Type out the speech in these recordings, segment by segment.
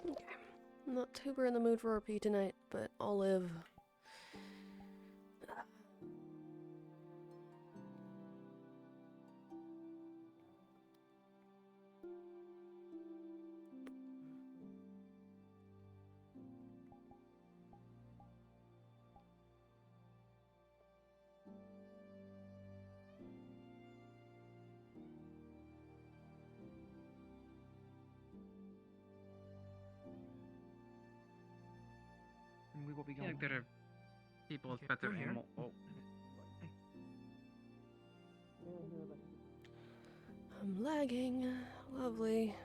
Okay. I'm not super in the mood for RP tonight, but I'll live. And we will be I feel going. like there are people with Okay, better we're here. animal. Oh. I'm lagging. Lovely.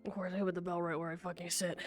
Of course, I hit the bell right where I fucking sit.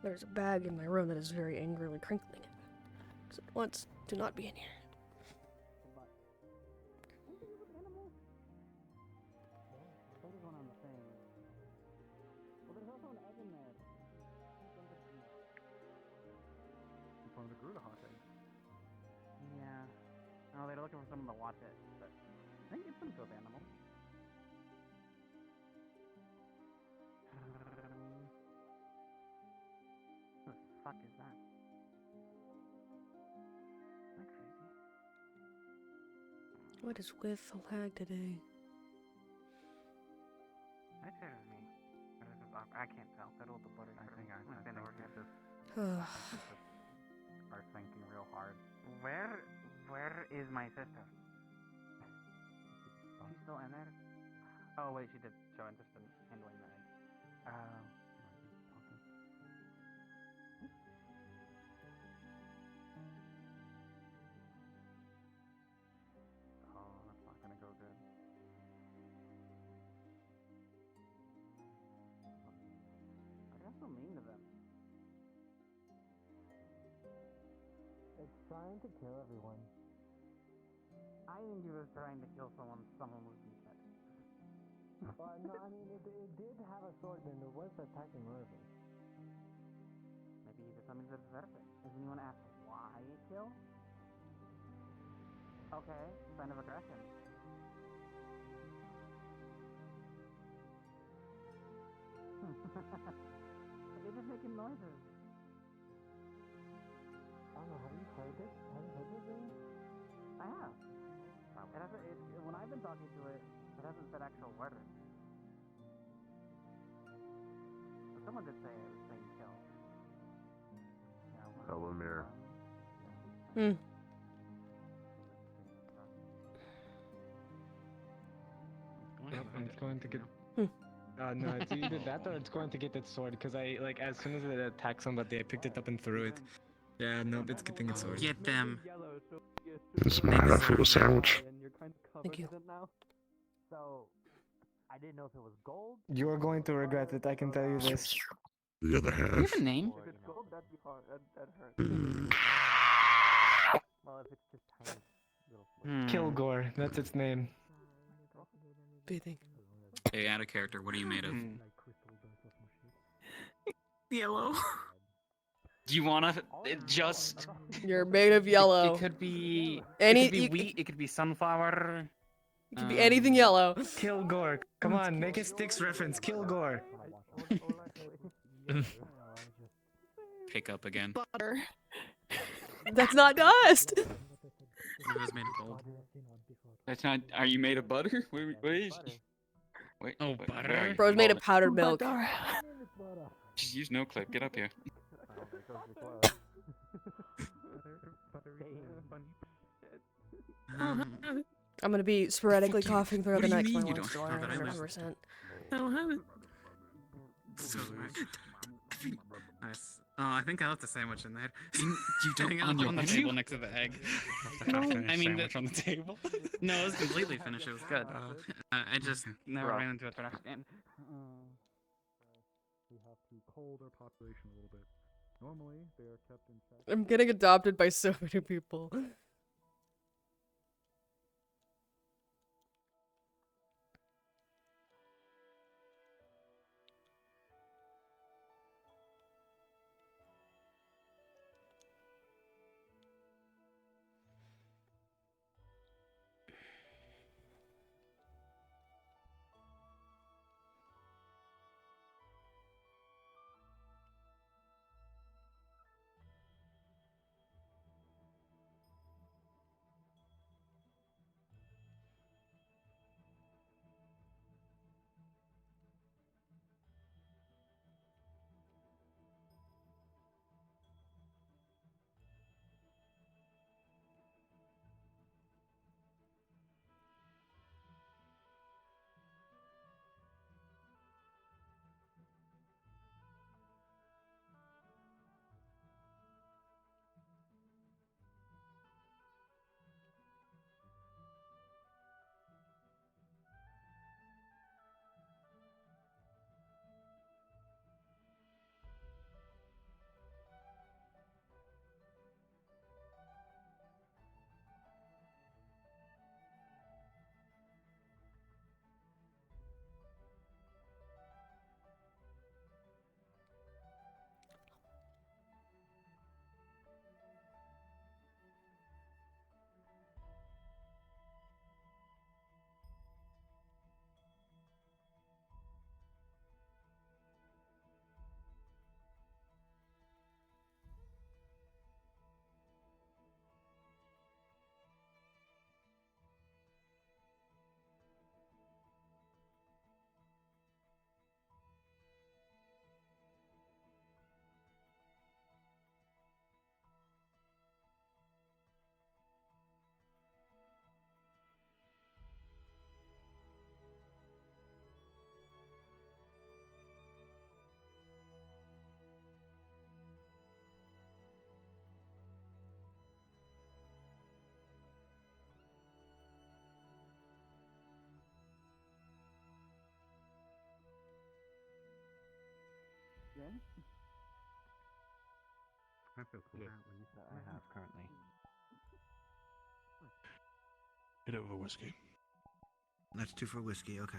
There's a bag in my room that is very angrily crinkling. So it wants to not be in here. There's one on the thing. Well, there's also an egg in there. It's one of the Grudahoff eggs. Yeah. Oh, they're looking for someone to watch it, but I think it's some good animal. What the fuck is that? Am I crazy? What is with the lag today? I said it was me. Or is it Bob? I can't tell. That old the butter. I think this Ugh. are thinking real hard. Where is my sister? She's still in there? Oh wait, she did show interest in handling the egg. Oh, that's not gonna go good. I got so mean to them. It's trying to kill everyone. I think he was trying to kill someone was dead. Well, no, I mean, it did have a sword and it was attacking Mervyn. Maybe he did something to deserve it. Does anyone ask why it killed? Okay, sign of aggression. They're just making noises. I don't know, have you heard this? Have you heard this thing? I have. When I've been talking to it, it hasn't said actual words. But someone did say it was saying kill. Yeah, Elemmire. It's going to get. No, it's either that or it's going to get that sword, because as soon as it attacked somebody, I picked it up and threw it. Yeah, nope, it's getting its sword. Get them. Yellow, so It's enough for a sandwich. and you're kind of covered Thank you. with it now. So, I didn't know if it was gold. You are going to regret it, I can tell you this. The other Do you half. have a name? Or, If it's you know, gold, that'd be hard. That hurts. Mm. well, if it's just tiny little. Kilgore, that's its name. Bathing. Hey, out of character, what are you made of? Yellow. Do you wanna just? You're made of It yellow. could be. Any- It could be you- wheat. It could be sunflower. It could be anything yellow. Kilgore, come on, make a Styx reference, Kilgore. Pick up again. Butter. That's not dust. It was made of gold. That's not. Are you made of butter? Wait. Oh, where butter? are you? Bro's made of Hold powdered milk. Butter. it. Just use no clip. Get up here. I'm gonna be sporadically Fuck you. coughing throughout What the do night you 'cause mean my you lungs don't are have it? 100%. I don't have it. So nice. Oh, I think I left the sandwich in there. You I think don't on the menu? table next to the egg. I mean, sandwich on the table. no, it was completely finished. It was good. I just never Bro. ran into a trash can. We have to cull their population a little bit. Normally, they are kept in check. I'm getting adopted by so many people. I feel cool. That I have currently. Hit it with a whiskey. That's 2 for whiskey, okay.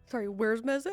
Sorry, where's Mezzo?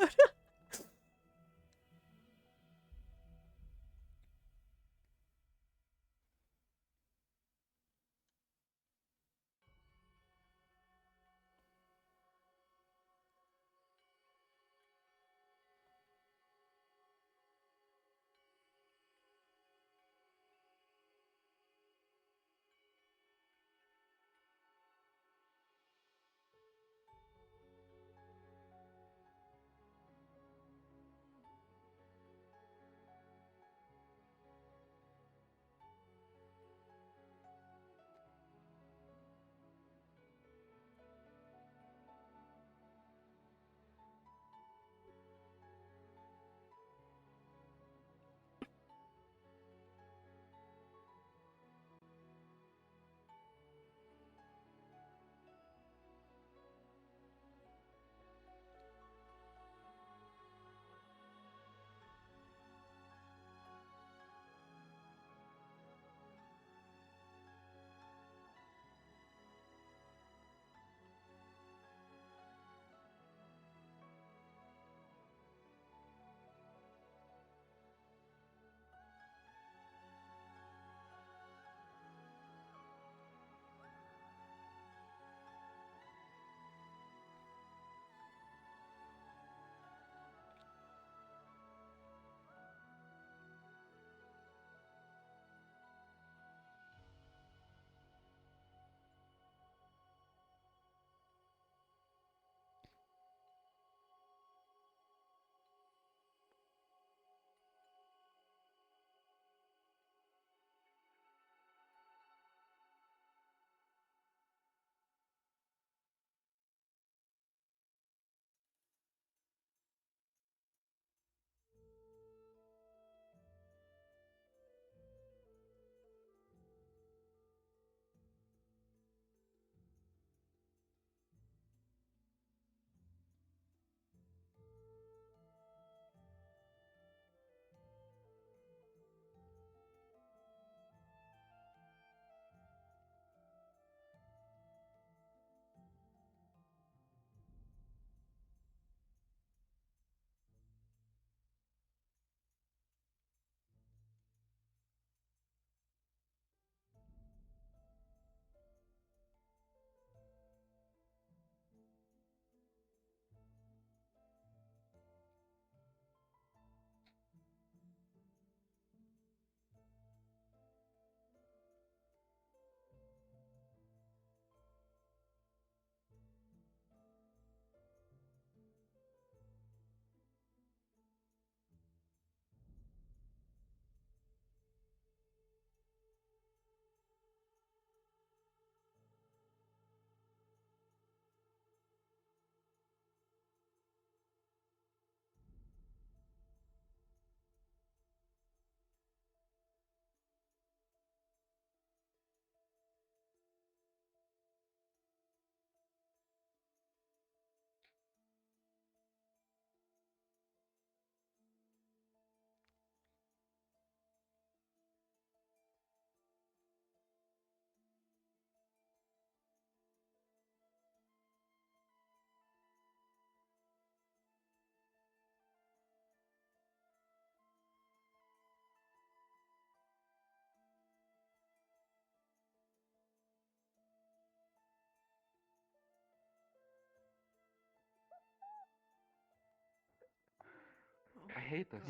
I hate this.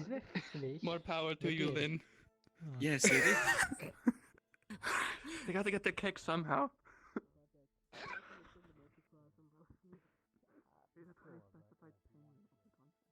More power to you then. Yes, it is. They got to get their cake somehow. There's a clear specified pain of the concept.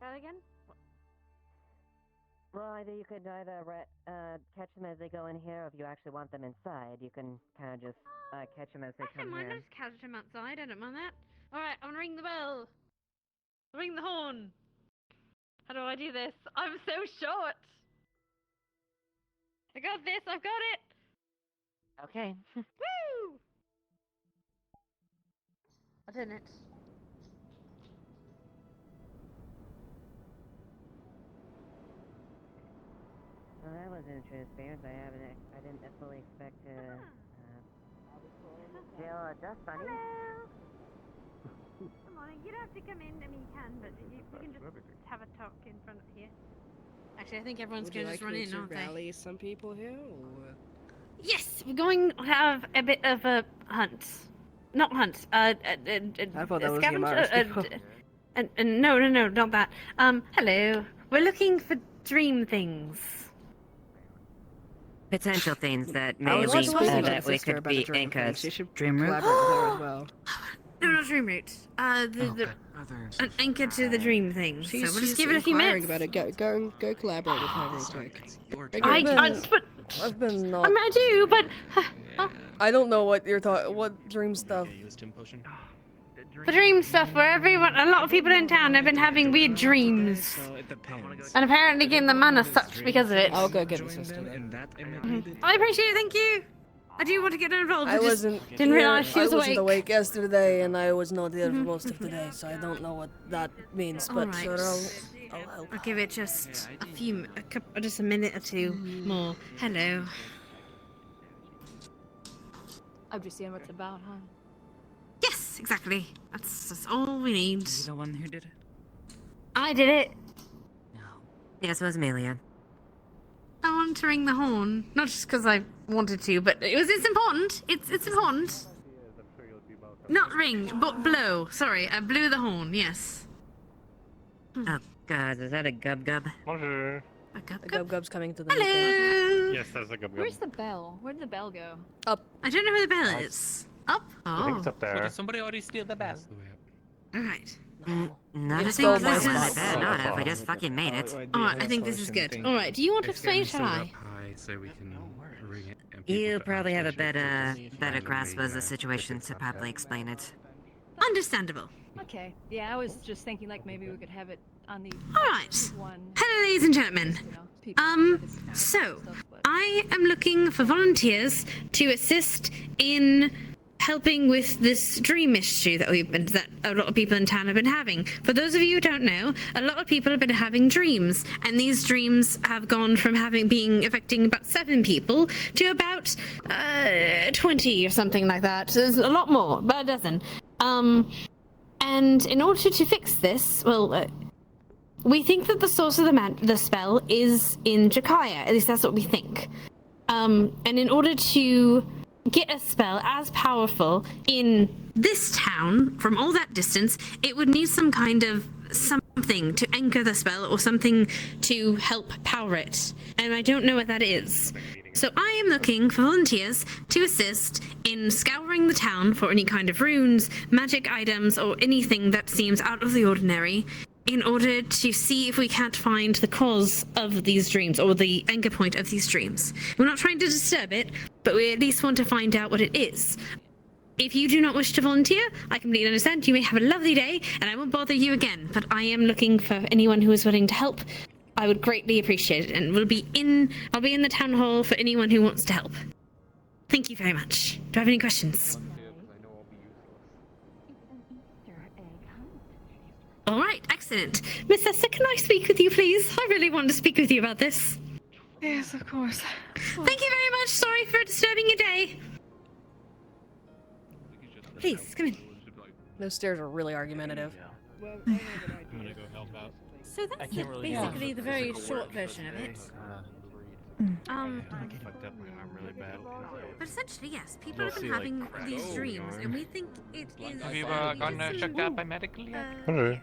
That again? Well, either you could catch them as they go in here, or if you actually want them inside, you can kind of just catch them as they I don't come mind, here. I'll just catch him outside, I don't mind that. Alright, I'm gonna ring the bell. Ring the horn. How do I do this? I'm so short. I got this, I've got it. Okay. Woo! I did it. Well, that was an true experience. I didn't fully expect to feel just funny. Hello. Come on, you don't have to come in. I mean, you can, but we can just have a talk in front of here. Actually, I think everyone's Would going you to just like run me in, to aren't rally they? some people here, or? Yes, we're going to have a bit of a hunt. Not hunt. I thought that was the no, not that. Hello. We're looking for dream things. Potential things that I may was lead just to speaking to that the we sister could about the be dream thing. anchors. She should Dream room? collaborate with her as well. No, not dream route. An anchor to the dream thing. So we'll just give it a few inquiring minutes. about it. Go collaborate with her real quick. I've been not. I mean, I do, but I don't know what you're talking. What dream stuff? the dream stuff where a lot of people in town have been having weird dreams. So it depends. And apparently getting the mana sucked because of it. I'll go get the sister then. And that imitated. I appreciate it, thank you. I do want to get involved. I wasn't. didn't realize she was I wasn't awake. awake yesterday, and I was not there for most of the day, so I don't know what that means. But Alright. sure, I'll help. I'll give it just just a minute or two more. Hello. I'm just seeing what it's about, huh? Yes, exactly. That's all we need. You the one who did it? I did it. No. Yes, it was Amelia. I wanted to ring the horn, not just because I wanted to, but it's important. It's important. Not ring, but blow. Sorry, I blew the horn. Yes. Oh God, is that a gub gub? Bonjour. A gub The gub. Gub Gub's coming to the. Hello. Yes, that's a good Where's the bell? Where did the bell go? Up. I don't know where the bell is. Up. I think Oh. it's up So there. did somebody already steal the bell? All right. Not You a stole thing my was spell. it better not have. We just fucking made it. All right. I think this is good. All right. Do you want to It's getting explain, shall stood I? up high so we can ring it You to probably have a access it better randomly, grasp of the if situation it's to not properly there. explain it. Understandable. Okay. Yeah, I was just thinking like maybe we could have it on the All right. one. Hello, ladies and gentlemen. You know, people that is So stuff, but- I am looking for volunteers to assist in helping with this dream issue that a lot of people in town have been having. For those of you who don't know, a lot of people have been having dreams, and these dreams have gone from being affecting about 7 people to about 20 or something like that. So there's a lot more, about a dozen. And in order to fix this, we think that the source of the spell is in Jakaya. At least that's what we think. And in order to get a spell as powerful in this town from all that distance, it would need some kind of something to anchor the spell or something to help power it. And I don't know what that is. So I am looking for volunteers to assist in scouring the town for any kind of runes, magic items, or anything that seems out of the ordinary, in order to see if we can't find the cause of these dreams or the anchor point of these dreams. We're not trying to disturb it, but we at least want to find out what it is. If you do not wish to volunteer, I completely understand. You may have a lovely day, and I won't bother you again, but I am looking for anyone who is willing to help. I would greatly appreciate it, and I'll be in the town hall for anyone who wants to help. Thank you very much. Do I have any questions? All right, excellent. Miss Esther, can I speak with you, please? I really want to speak with you about this. Yes, of course. Thank you very much. Sorry for disturbing your day. Please, come in. Those stairs are really argumentative. I'm gonna go help out. So that's can't really basically the very short version of it. I fucked up my arm really bad. But essentially, yes, people You'll have been see, like, having cracks these in dreams, your and arm. we think it is. Have you we gotten did some- checked out by medical yet? Hello.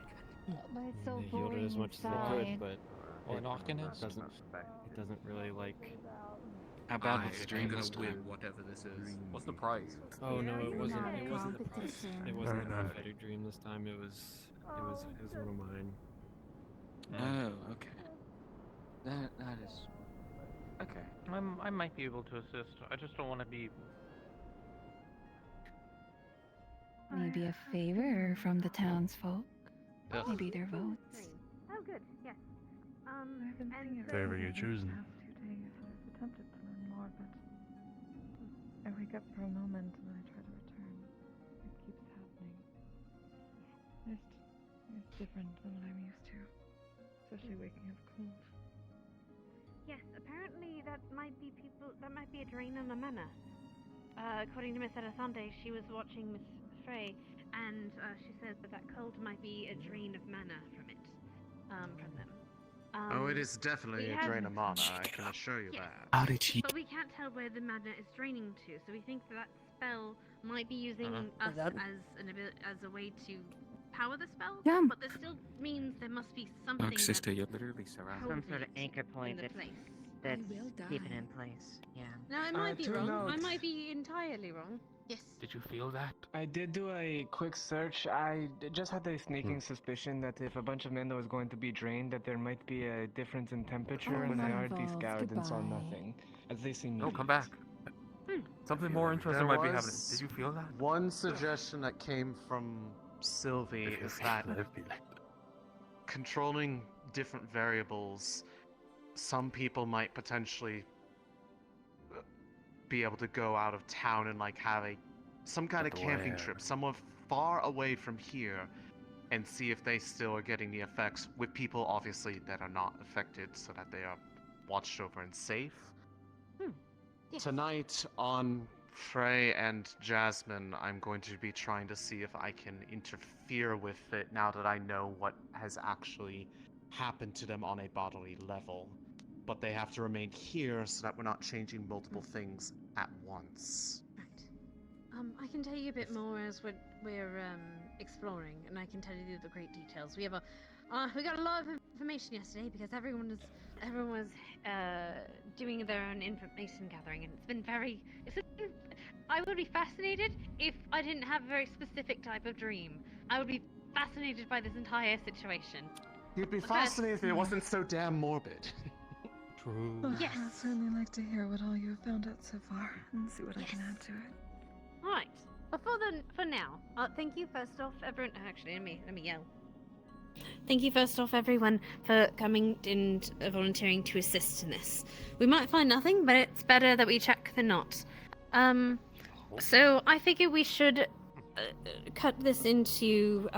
But it's so They healed it boring as much as they inside. could, but it doesn't really like. How bad I was the am dream gonna this win time? whatever this is. What's the prize? Oh no, it wasn't. not a It wasn't the price. competition. It wasn't a Alright. prophetic dream this time. It was one of mine. Oh, okay. That is okay. I might be able to assist. I just don't want to be. Maybe a favor from the townsfolk. Ugh. Maybe their votes. Oh, good. Yes. Favor you're choosing. I've attempted to learn more, but I wake up for a moment and I try to return. It keeps happening. It's different than what I'm used to, especially waking up cold. Yes, apparently that might be a drain on the manor. According to Miss Elisande, she was watching Miss Frey, and she said that cold might be a drain of mana from it, from them. Oh, it is definitely we a drain have- of mana, I can assure you Yes. that. How did she? But we can't tell where the mana is draining to, so we think that spell might be using us That- as a way to power the spell. Yeah. But this still means there must be something. Look, sister, that's you're literally surrounded. holding Some sort of it anchor point in the that's place. that's will keeping die. it in place. Yeah. No, I might be to wrong. I note- might be entirely wrong. Yes. Did you feel that? I did do a quick search. I just had a sneaking suspicion that if a bunch of Mendo was going to be drained, that there might be a difference in temperature, and I already involved. scoured and saw Goodbye. nothing. As they seem. Oh, come back. Something more interesting There might be was- happening. Did you feel that? One suggestion that came from Sylvie is that controlling different variables, some people might potentially be able to go out of town and like have some kind of camping trip somewhere far away from here and see if they still are getting the effects with people obviously that are not affected so that they are watched over and safe. Yes. Tonight on Frey and Jasmine, I'm going to be trying to see if I can interfere with it now that I know what has actually happened to them on a bodily level. But they have to remain here so that we're not changing multiple things at once. Right. I can tell you a bit more as we're exploring, and I can tell you the great details. We got a lot of information yesterday because everyone was doing their own information gathering, and I would be fascinated if I didn't have a very specific type of dream. I would be fascinated by this entire situation. You'd be Okay. fascinated if it wasn't so damn morbid. True. Yes. I'd certainly like to hear what all you have found out so far and see what I can add to it. Right. For now, thank you first off, everyone. Actually, let me yell. Thank you first off, everyone, for coming and volunteering to assist in this. We might find nothing, but it's better that we check than not. So I figure we should cut this into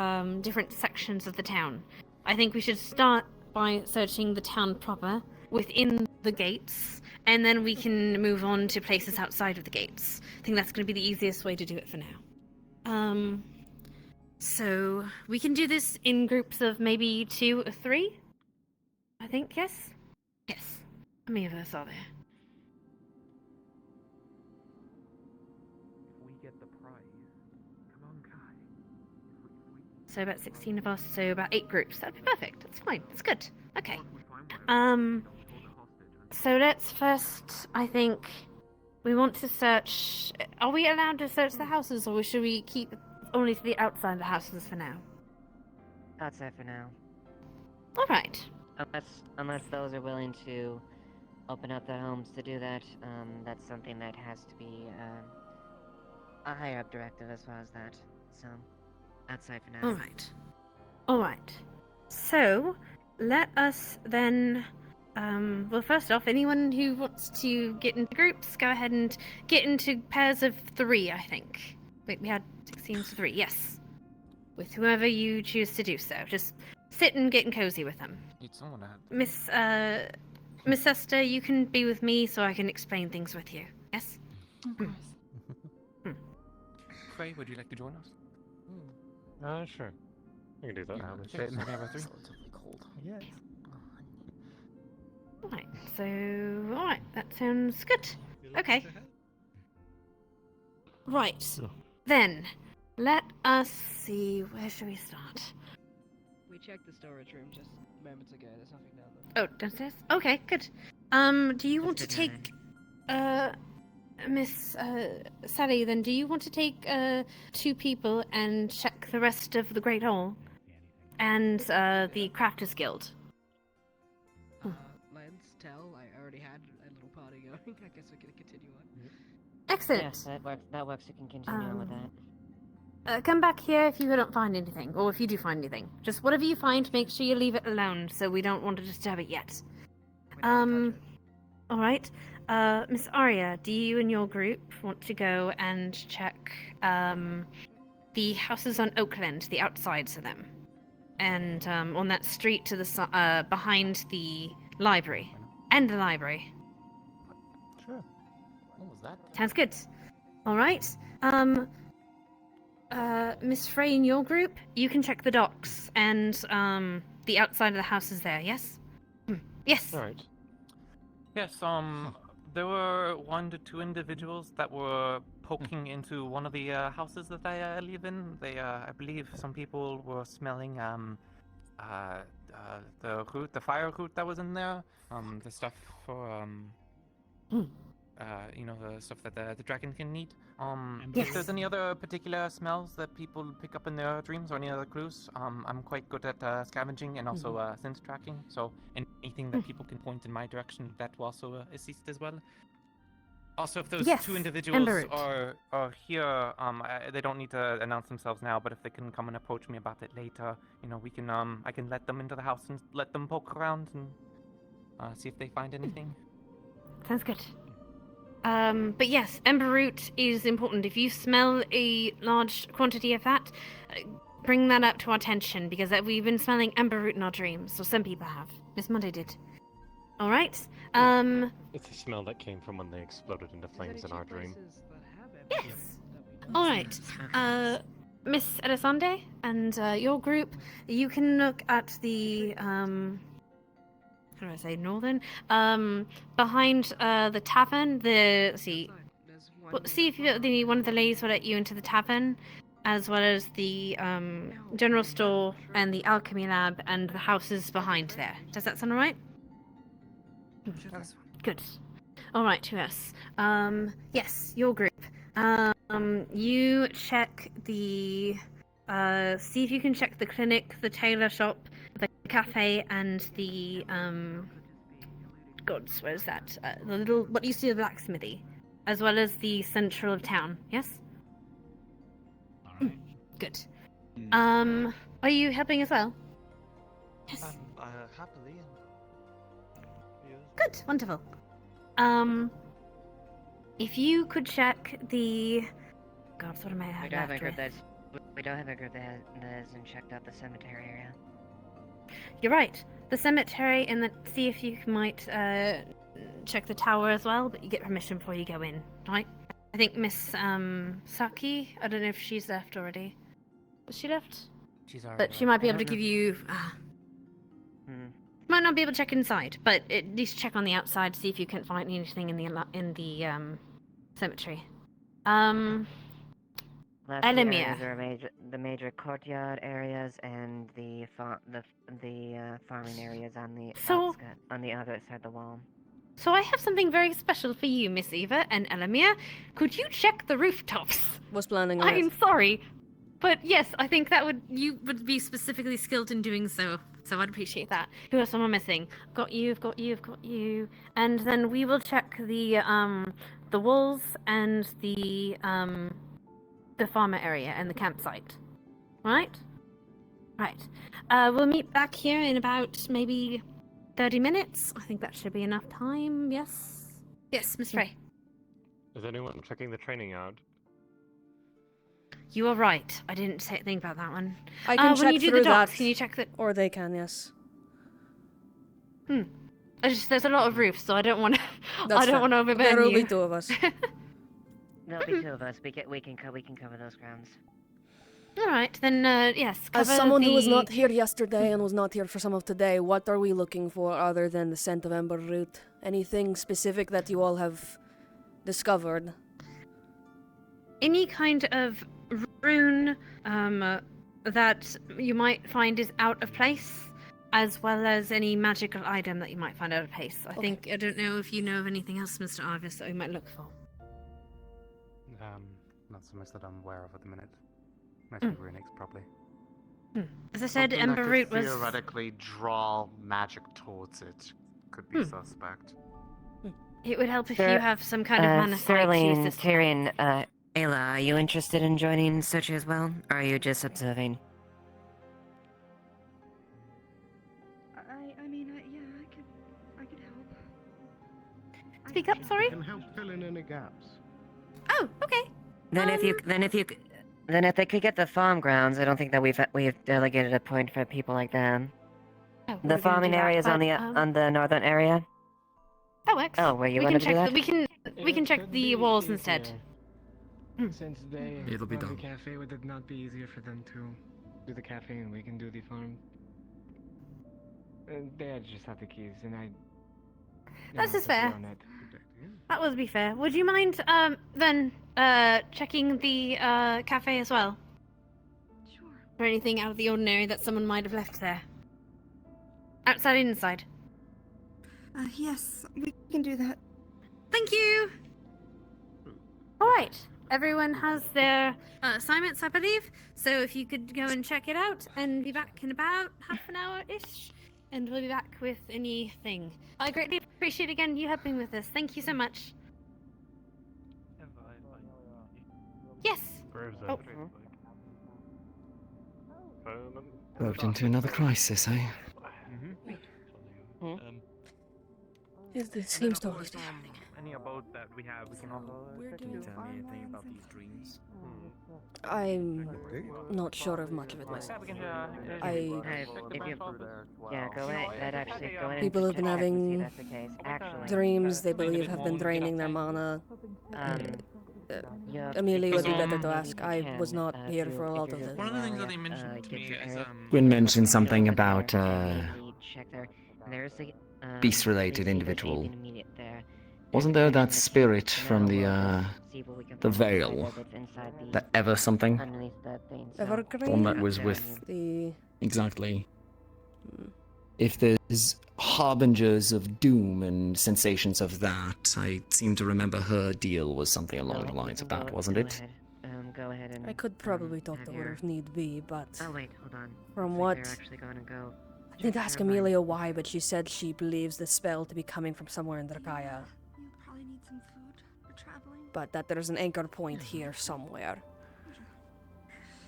different sections of the town. I think we should start by searching the town proper within the gates, and then we can move on to places outside of the gates. I think that's going to be the easiest way to do it for now. So we can do this in groups of maybe 2 or 3. I think, yes? Yes. How many of us are there? If we get the prize, come on, Kai. So about 16 of us, so about 8 groups. That'd be perfect. That's fine. That's good. Okay. So let's first, I think, we want to search... Are we allowed to search the houses, or should we keep only to the outside of the houses for now? Outside for now. Alright. Unless those are willing to open up their homes to do that, that's something that has to be, a higher up directive as far as that. So, outside for now. Alright. So, let us then... well, first off, anyone who wants to get into groups, go ahead and get into pairs of 3, I think. Wait, we had 16 to 3, yes. With whoever you choose to do so. Just sit and get cozy with them. Need someone to have... Miss Esther, you can be with me so I can explain things with you. Yes? Of course. Frey, would you like to join us? Sure. We can do that. Okay, so we have our 3. Cold. Yes. Alright, that sounds good. Okay. Right. Then, let us see, where should we start? We checked the storage room just moments ago. There's nothing down there. Oh, downstairs? Okay, good. Do you want to take, Miss, Sally, then, do you want to take, 2 people and check the rest of the Great Hall? And, the Crafters Guild? Let's tell. I already had a little party going. I guess we're gonna continue on. Excellent. Yes, that works. We can continue on with that. Come back here if you don't find anything, or if you do find anything. Just whatever you find, make sure you leave it alone, so we don't want to disturb it yet. Alright. Miss Arya, do you and your group want to go and check, the houses on Oakland, the outsides of them? And, on that street to the behind the library. And the library. Sure. What was that? Sounds good. Alright. Miss Frey, in your group, you can check the docks and, the outside of the houses there, yes? Yes. Alright. Yes, there were 1 to 2 individuals that were poking into one of the houses that I live in. They, I believe some people were smelling the fire root that was in there. The stuff for you know, the stuff that the dragon can eat. Yes. If there's any other particular smells that people pick up in their dreams or any other clues, I'm quite good at scavenging and also sense tracking. So anything that people can point in my direction, that will also assist as well. Also, if those 2 individuals are here, they don't need to announce themselves now, but if they can come and approach me about it later, you know, we can I can let them into the house and let them poke around and see if they find anything. Sounds good. But yes, ember root is important. If you smell a large quantity of that, bring that up to our attention, because we've been smelling ember root in our dreams, or some people have. Miss Monday did. Alright, It's a smell that came from when they exploded into flames in our dream. yes. Alright, Miss Elisande and your group, you can look at the, how do I say, northern? Behind the tavern, let's see. Well, see if one of the ladies will let you into the tavern, as well as the general store and the alchemy lab and the houses behind there. Does that sound alright? Good. Alright, yes. Yes, your group. You check the see if you can check the clinic, the tailor shop, the cafe, and the goods. Where's that? The little, what used to be the blacksmithy, as well as the central of town. Yes. Alright. Good. Are you helping as well? Yes. Happily. Good. Wonderful. If you could check the. God, what am I We don't have a left group with? we don't have a group that hasn't checked out the cemetery area. You're right. The cemetery, and then see if you might check the tower as well. But you get permission before you go in, right? I think Miss Saki. I don't know if she's left already. Was she left? She's already. But she might be able to give you. Might not be able to check inside, but at least check on the outside, see if you can find anything in the cemetery. Left Elemmire. areas are the major courtyard areas and the farming areas on the on the other side of the wall. So I have something very special for you, Miss Eva and Elemmire. Could you check the rooftops? Was planning on I'm it. sorry, but yes, I think that you would be specifically skilled in doing so. So I'd appreciate that. Who else am I missing? Got you, got you. And then we will check the walls and the farmer area and the campsite. Right? Right. We'll meet back here in about maybe 30 minutes. I think that should be enough time. Yes. Yes, Miss Frey. Is anyone checking the training out? You are right. I didn't think about that one. I can check when you do through the docks, that. can you check that? Or they can, yes. There's a lot of roofs, so I don't want to. That's I don't fair. want to overburn There will you. be two of us. There'll be two of us. We can cover those grounds. All right, then. Yes. As cover someone who was the- not here yesterday and was not here for some of today, what are we looking for other than the scent of ember root? Anything specific that you all have discovered? Any kind of rune that you might find is out of place, as well as any magical item that you might find out of place. I don't know if you know of anything else, Mr. Arvis, that we might look for. Not so much that I'm aware of at the minute. Mostly runics, probably. As I said, Something that ember could root was. theoretically draw magic towards it could be suspect. It would help if Sir- you have some kind of mana Sterling, system. Tyrion, Ayla, are you interested in joining Sochi as well? Or are you just observing? I mean, yeah, I could help. Speak up, sorry. Can help fill in any gaps. Oh, okay. Then if they could get the farm grounds, I don't think that we've delegated a point for people like that. Oh, The farming areas on the northern area. That works. Oh, where you we wanted can to do check that? we can check could the be walls easier. instead. Since they It'll be run done. the cafe, would it not be easier for them to do the cafe and we can do the farm? They just have the keys, and I. That's just since we're fair. on it. That would be fair. Would you mind then checking the cafe as well? Sure. For anything out of the ordinary that someone might have left there? Outside and inside. Yes, we can do that. Thank you! Alright, everyone has their assignments, I believe. So if you could go and check it out and be back in about half an hour-ish, and we'll be back with anything. I greatly appreciate again you helping with this. Thank you so much. Yes. Oh. Roped into another crisis, eh? It seems to always be happening. Any about that we have, we can also. Can you tell me anything about these dreams? I'm not sure of much of it myself. Go ahead. People have been check and see having that's the case. Actually, dreams they believe have been draining their mana. Amelia would be better to ask. I was not here for a lot of this. One of the things that they mentioned to me is Gwyn mentioned something about check there. There's a beast-related individual. Wasn't there that spirit from the Vale? That Ever something? Evergreen? The one that was with... The... Exactly. If there's harbingers of doom and sensations of that, I seem to remember her deal was something along the lines of that, wasn't it? Go ahead and. I could probably talk to her if need be, but Oh wait, hold on. from Looks what like they're actually going to go. didn't ask Amelia why, but she said she believes the spell to be coming from somewhere in Drakaya. You probably need some food for traveling. But that there's an anchor point here somewhere.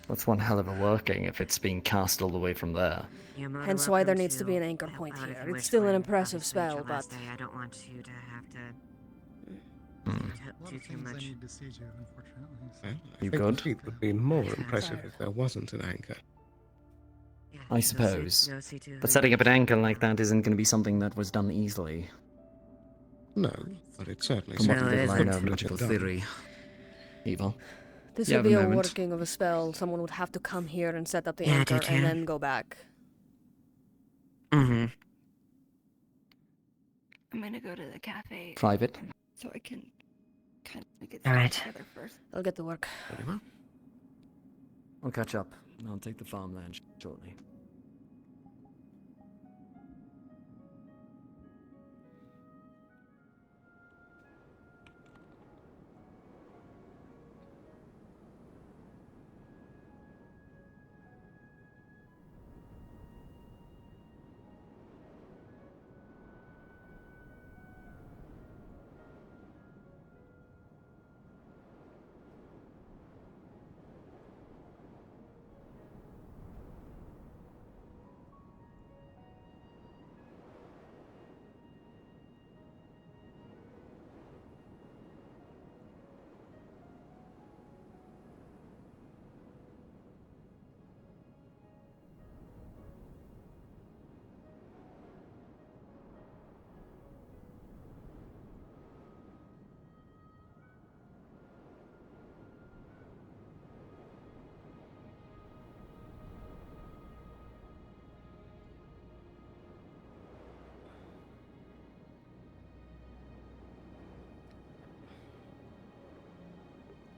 That's one hell of a working if it's being cast all the way from there. You're more than Hence why there welcome needs to be an anchor help point out if here. you It's wish, still an Gwen. impressive Obviously, it's spell, your last but... day. I don't want you to have to A lot do of too things I much. need to see to, unfortunately. So. Well, I You think good? the feat would be more Yeah, impressive sorry. if there wasn't an anchor. Yeah, I suppose. go see to But who setting you up an need anchor to like know. that isn't going to be something that was done easily. No, but it's certainly From what No, little it I isn't. know of Could magical get done. theory. Eva? This You would have a be a moment? working of a spell. Someone would have to come here and set up the Yeah, I anchor do and too. then go back. Mm-hmm. I'm gonna go to the cafe. Private? So I can kind of get All things right. together first. I'll get to work. Very well. I'll catch up. I'll take the farmland shortly.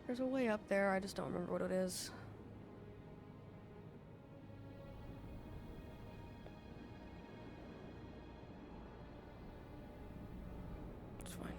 There's a way up there, I just don't remember what it is. It's fine.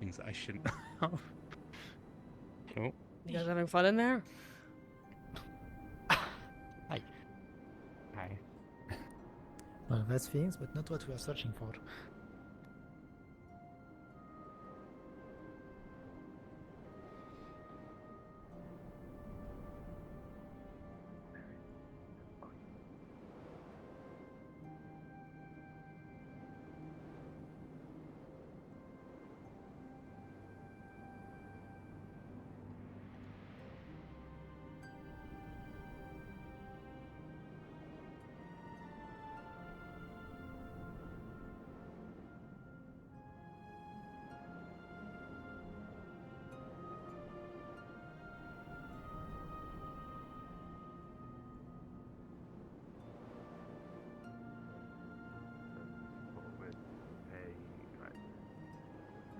things that I shouldn't have. Oh. You guys having fun in there? Hi. Hi. Well, that's things, but not what we are searching for.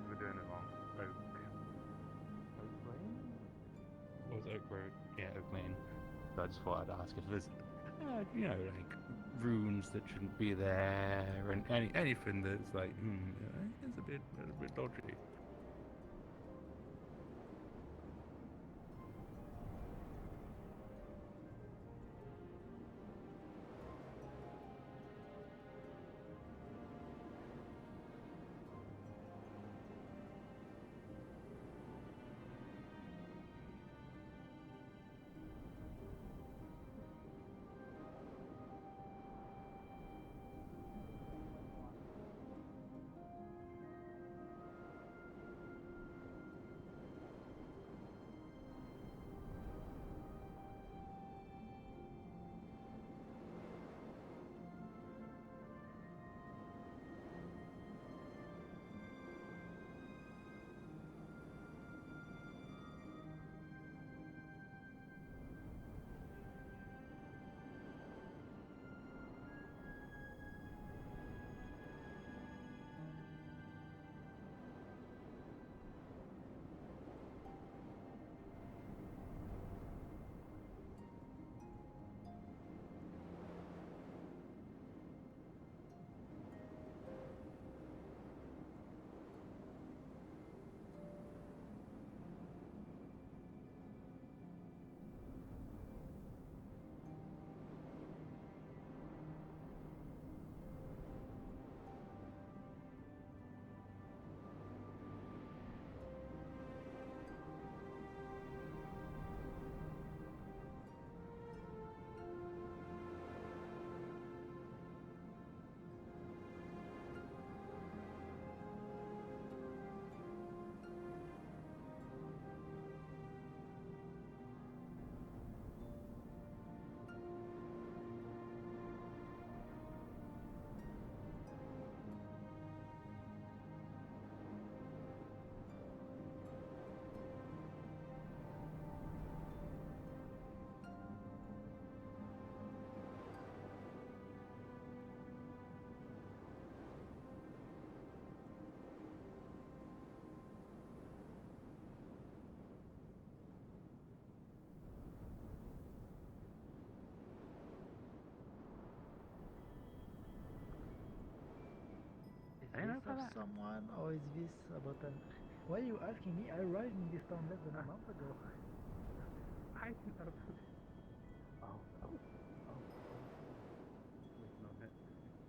We're doing it wrong. Oak Lane? Or was it Oak Road? Yeah, Oak Lane. So I just thought I'd ask if there's, you know, like runes that shouldn't be there, and anything that's like, it's a bit dodgy. Is this of someone, or is this about an... Why are you asking me? I arrived in this town less than a month ago. I didn't know. Oh. Waiting on it.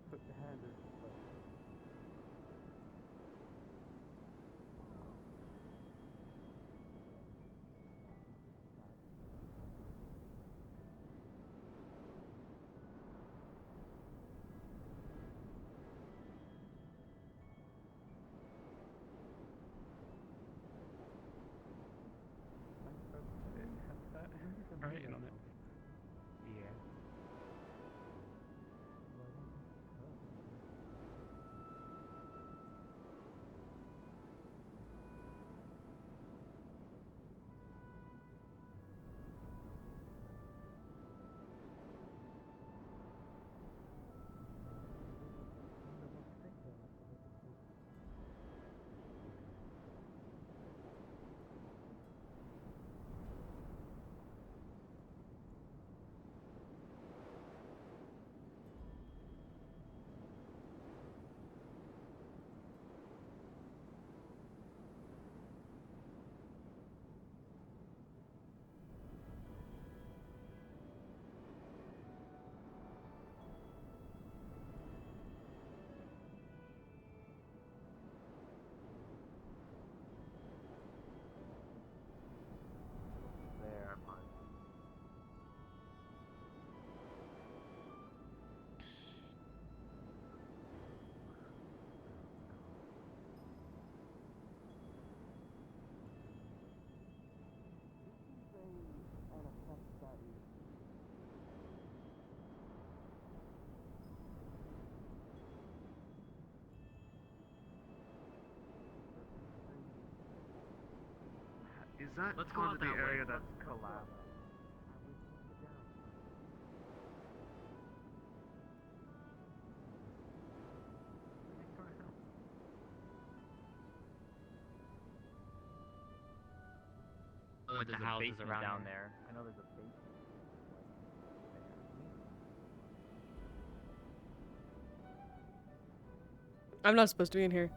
Put the hand in the place. Alright, that Let's part go of the out that area way. that Let's collapse. With the houses around down here. there. I know there's a basement. I'm not supposed to be in here.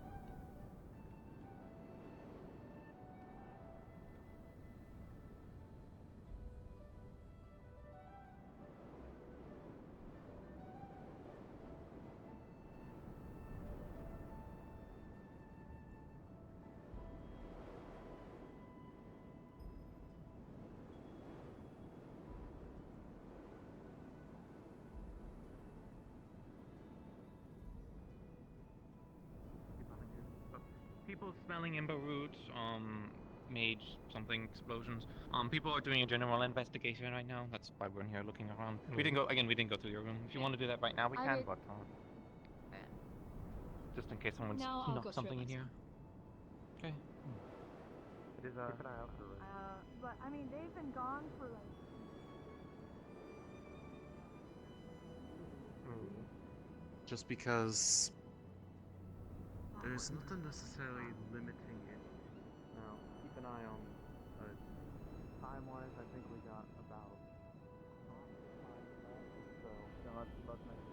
People smelling ember root, mage something explosions. People are doing a general investigation right now. That's why we're in here looking around. We didn't go again. We didn't go through your room. If you want to do that right now, we I can. would- But just in case someone's No, I'll go knocked through something it in here. Okay. It is keep an eye out for Ray. But I mean, they've been gone for like. Just because there's nothing necessarily limiting it. Now, keep an eye on. Time-wise, I think we got about half the time left. So let's make it.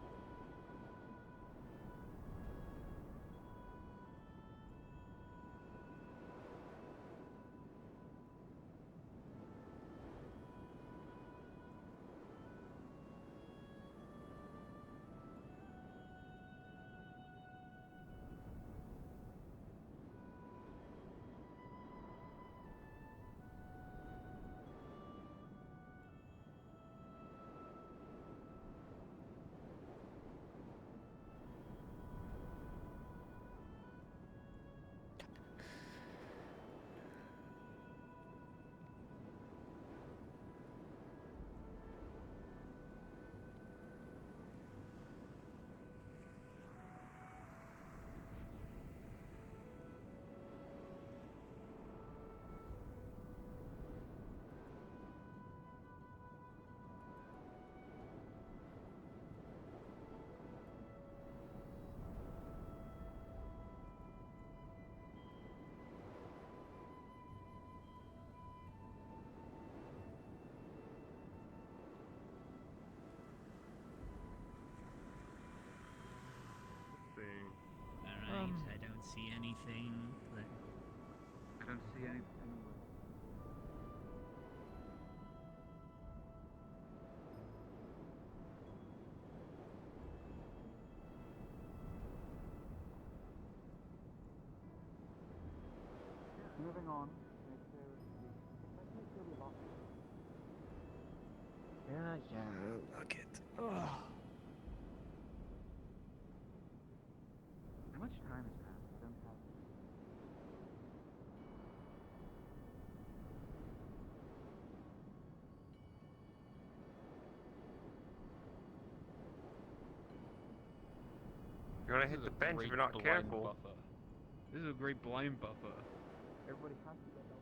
Alright, I don't see anything, but... I don't see anything. Moving on. Make sure we lost it. Yeah. Look it. How much time has passed? I don't have. You're gonna hit the bench if you're not careful. Buffer. This is a great blind buffer. Everybody has to get that.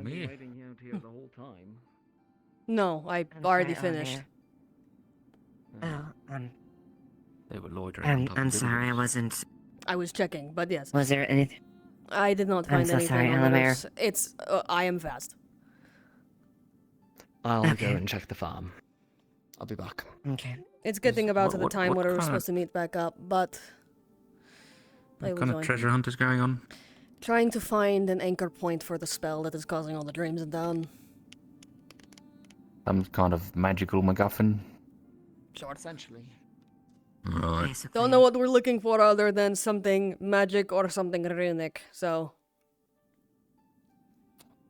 I've been waiting out here the whole time. No, I I'm already sorry, finished. Oh, They were loitering on top I'm of sorry, I buildings. wasn't. I was checking, but yes. Was there anything? I did not I'm find so anything sorry, on Elemmire. others. It's I am fast. I'll go Okay. and check the farm. I'll be back. Okay. It's getting about to the time what where we're kind supposed to meet back up, but I What will kind of join. treasure hunt is going on? Trying to find an anchor point for the spell that is causing all the dreams in town. Some kind of magical MacGuffin. Sure. Essentially. Alright. Don't know what we're looking for other than something magic or something runic, so...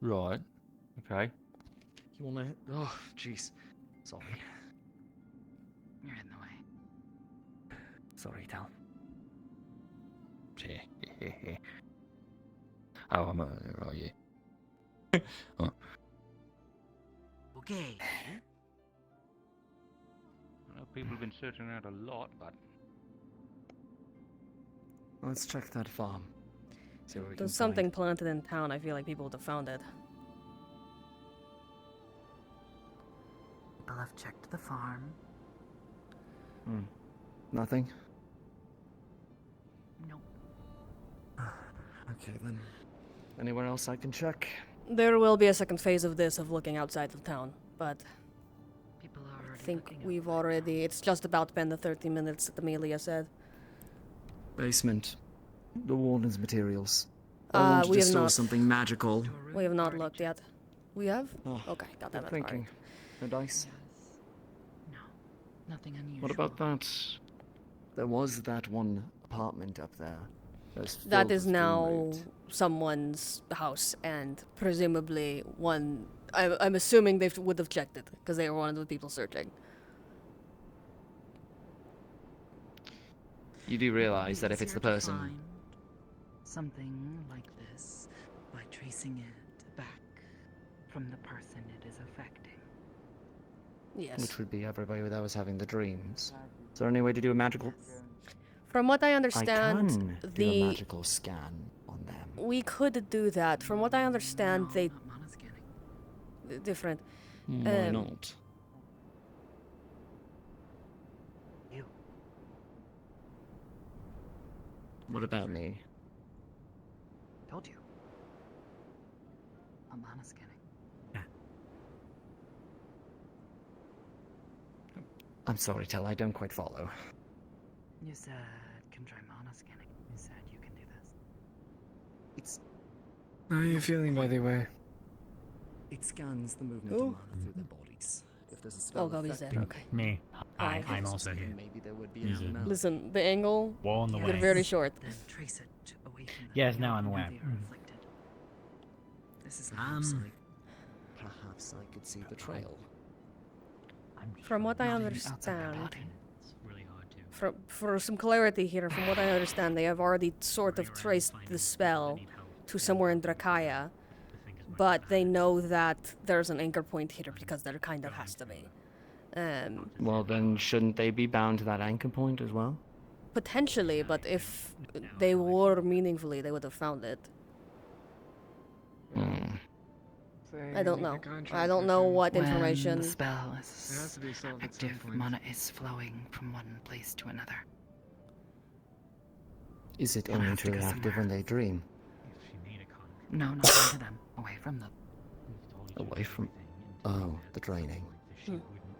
Right. Okay. You wanna... Oh, jeez. Sorry. You're in the way. Sorry, Tal. Oh, I'm right, yeah. Oh. Okay. I know people have been searching around a lot, but Let's check that farm. See what we can There's something planted in town, I feel like people would have found it. People have checked the farm. Nothing? Nope. Okay, then. Anywhere else I can check? There will be a second phase of this, of looking outside of town, but... People are I think we've already... It's just about been the 30 minutes that Amelia said. Basement. The Wardens materials. I wanted we to have store not. something magical. We have not looked yet. We have? Oh, Okay, got that. good thinking. No dice? No. Nothing unusual. What about that? There was that one apartment up there. That is now someone's house, and presumably one... I'm assuming they would have checked it, because they were one of the people searching. You do realize that if it's the Easier to person... find something like this by tracing it back from the person it is affecting. Yes. Which would be everybody that was having the dreams. Is there any way to do a magical... From what I I understand, can do a magical scan on them. we could do that. From what I understand, they... Different. Why not? You. What about me? Told you. I'm mana scanning. I'm sorry, Tell, I don't quite follow. You said, can try mana scanning. You said you can do this. It's... How are you feeling, by the way? It scans the movement of mana through their bodies. If there's a spell Gobi's effect, there, okay. Me. Hi. I'm also here. maybe there would be Yeah. a smell. Listen, the angle... Wall on the You're way. very short. Then trace it away from the Yes, now I'm area aware. where they are afflicted. This is perhaps I could see the trail. From what I understand... For some clarity here, from what I understand, they have already sort of traced the spell to somewhere in Drakaya, but they know that there's an anchor point here because there kind of has to be. Well, then shouldn't they be bound to that anchor point as well? Potentially, but if they were meaningfully, they would have found it. I don't know. I don't know what When information... the spell It has is to be solved at some active, point. mana is flowing from one place to another. Is it I'll only have to truly go active when they dream? No, not into them. Away from them. Away from... Oh, the draining.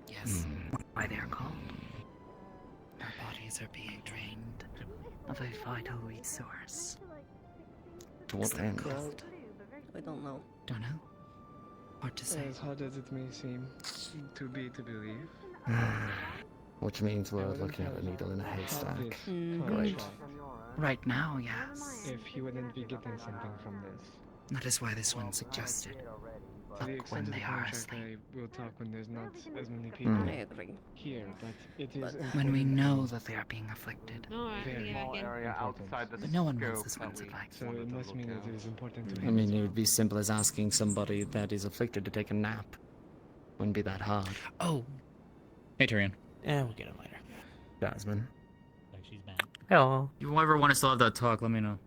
Yes. Why they are called. Our bodies are being drained of a vital resource. To what end? Called? I don't know. Don't know. Hard to say. As hard as it may seem to be to believe. Which means we're looking at a needle in a haystack. Right. Right now, yes. If he wouldn't be getting something from this. That is why this one suggested. To the Look extent when of the they are contract, asleep. I will talk when there's not as many people I agree. here, but it is When we important. know that they are being afflicted. Very area outside the But no one wants scope this that one to we like. So it must mean that it is important to I him. mean, it would be simple as asking somebody that is afflicted to take a nap. Wouldn't be that hard. Oh. Hey, Tyrion. Yeah, we'll get him later. Jasmine. She's back. Hello. If you ever want to still have that talk, let me know.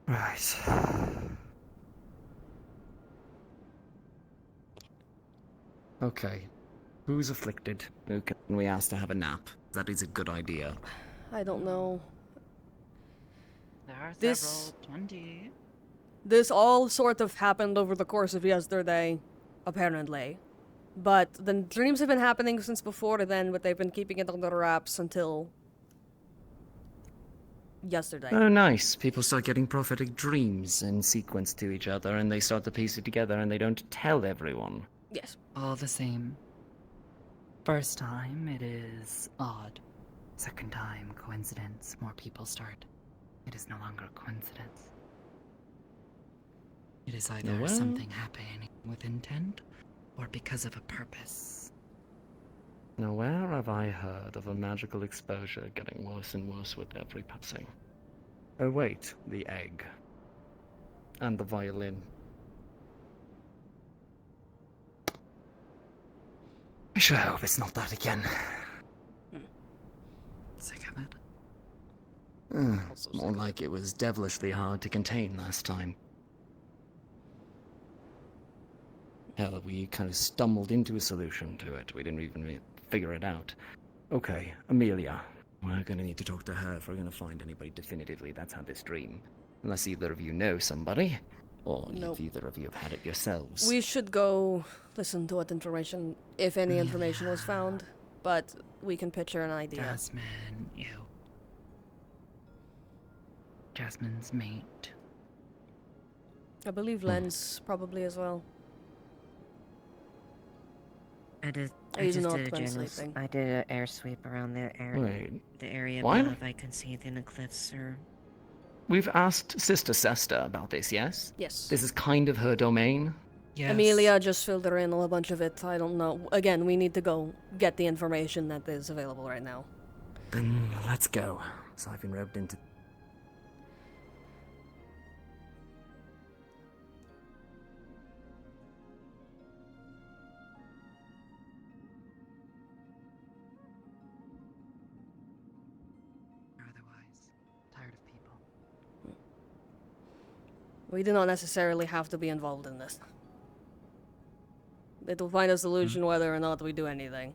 Right. Okay. Who's afflicted? Who can we ask to have a nap? That is a good idea. I don't know. There are This- several, plenty. This all sort of happened over the course of yesterday, apparently. But the dreams have been happening since before then, but they've been keeping it under wraps until yesterday. Oh, nice. People start getting prophetic dreams in sequence to each other, and they start to piece it together, and they don't tell everyone. Yes. All the same. First time, it is odd. Second time, coincidence. More people start. It is no longer a coincidence. It is either Well- something happening with intent, or because of a purpose. Now, where have I heard of a magical exposure getting worse and worse with every passing? Oh, wait, the egg. And the violin. I sure hope it's not that again. Sick of it. More like it was devilishly hard to contain last time. Hell, we kind of stumbled into a solution to it. We didn't even figure it out. Okay, Amelia. We're gonna need to talk to her if we're gonna find anybody definitively that's had this dream. Unless either of you know somebody, or Nope. if either of you have had it yourselves. We should go listen to what information, if any information was found, but we can picture an idea. Jasmine, you. Jasmine's mate. I believe Len's probably as well. I He's just not did a been general. sleeping. I did an air sweep around the area. Wait. The area What? above. I can see it in the cliffs, or We've asked Sister Sesta about this, yes? Yes. This is kind of her domain. Yes. Amelia just filled her in on a bunch of it. I don't know. Again, we need to go get the information that is available right now. Then let's go. So I've been roped into. Or otherwise, tired of people. We do not necessarily have to be involved in this. It will find a solution whether or not we do anything.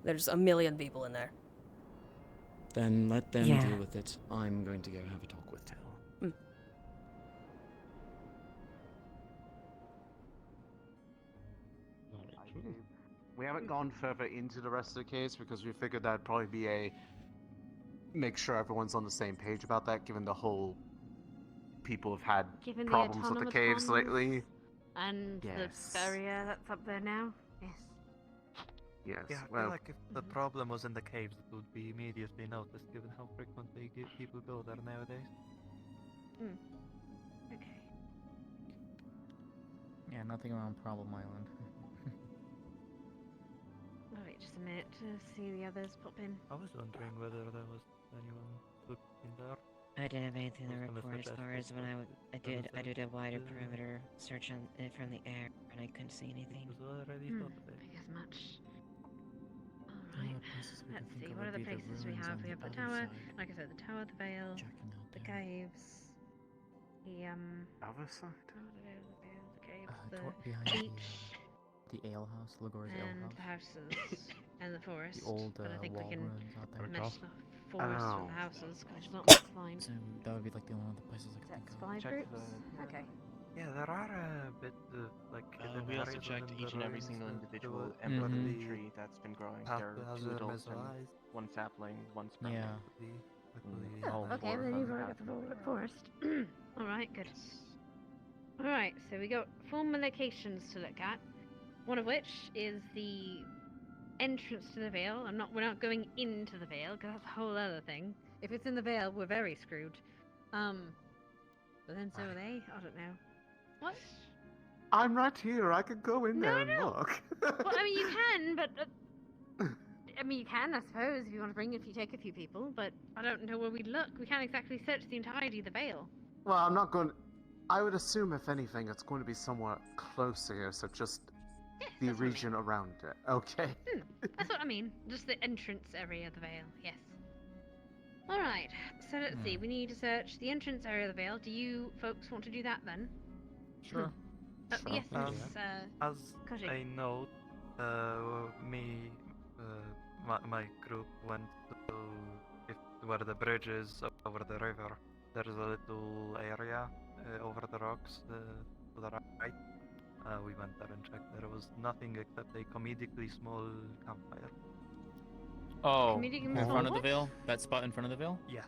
There's a million people in there. Then let them Yeah. deal with it. I'm going to go have a talk with Tell. We haven't gone further into the rest of the case because we figured that'd probably be a make sure everyone's on the same page about that, given the whole people have had Given the problems with the autonomous caves ones lately. And Yes. the barrier that's up there now. Yes. Yes. Yeah, I feel well, like if the problem was in the caves, it would be immediately noticed, given how frequently people go there nowadays. Okay. Yeah, nothing around Problem Island. I'll wait just a minute to see the others pop in. I was wondering whether there was anyone looking there. I didn't have anything to I was gonna report as suggest far it, as when but I did a wider the- perimeter search on it from the air, and I couldn't see anything. Was already I spotted. think as much. Only Alright, places we can let's think see, of what would other be the places we ruins have? on We the have the other tower, side. like I said, the tower, the Vale, Checking out the there. caves, the other side. the caves, Toward- the behind beach, the ale house, Lagor's ale and house. the houses, and the forest. The old but I think we wall can ruins out there. mesh the forest Oh. with the houses, because there's not much line. So that would be like the only other places I could think of. Five Check groups? the- Okay. Yeah, there are a bit like. hidden We also areas checked within each the and every ruins single that individual would emblem of be the tree that's been growing. half There the are two hazard adults and mesmerized. one sapling, one sprout. Yeah. Oh, okay, then you've already got the forest. Alright, good. Alright, so we got 4 more locations to look at. One of which is the entrance to the Vale. We're not going into the Vale, because that's a whole other thing. If it's in the Vale, we're very screwed. But then so are they? I don't know. What? I'm right here. I could go in No, there and no. look. Well, I mean, you can, but... I mean, you can, I suppose, if you want to take a few people, but I don't know where we'd look. We can't exactly search the entirety of the Vale. Well, I'm not going. I would assume, if anything, it's going to be somewhere closer here. So just the region around it. Okay. That's what I mean. Just the entrance area of the Vale, yes. Alright, so let's see. We need to search the entrance area of the Vale. Do you folks want to do that then? Sure. Yes, Um, Miss, As Koji. a note, my group went to where the bridge is over the river. There's a little area over the rocks to the right. We went there and checked. There was nothing except a comedically small campfire. Oh, Comedic in small front of the what? veil? That spot in front of the veil? Yeah.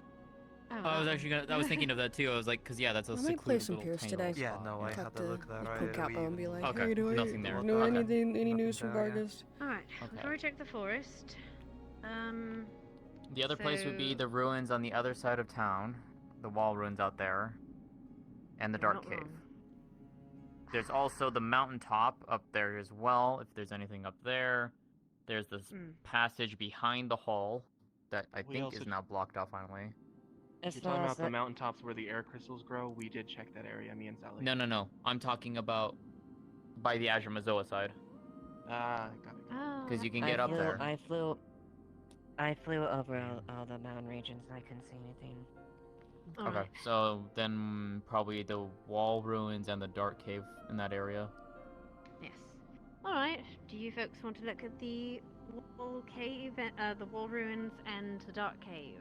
Oh, I was that actually I was thinking of that too. I was like, cause yeah, that's a I might play secluded some little Pierce tiny today. little Yeah, spot. no, I yeah. had to look there. A quick capo and be like, Okay, hey, nothing there. know Okay. anything, any Nothing news from there, yeah. Vargas? Alright, Okay. before we check the forest, The other place would be so- the ruins on the other side of town, the wall ruins out there, and the You're dark not cave. wrong. There's also the mountaintop up there as well, if there's anything up there. There's this passage behind the hall that I We think also is now blocked off finally. As You're far talking as about the that- mountaintops where the air crystals grow? We did check that area, me and Sally. No. I'm talking about by the Azure Mazoa side. Ah, got it. Oh, Because you can get up there. I flew over all the mountain regions. I couldn't see anything. Okay, so then probably the wall ruins and the dark cave in that area. Yes. Alright, do you folks want to look at the wall cave, the wall ruins and the dark cave?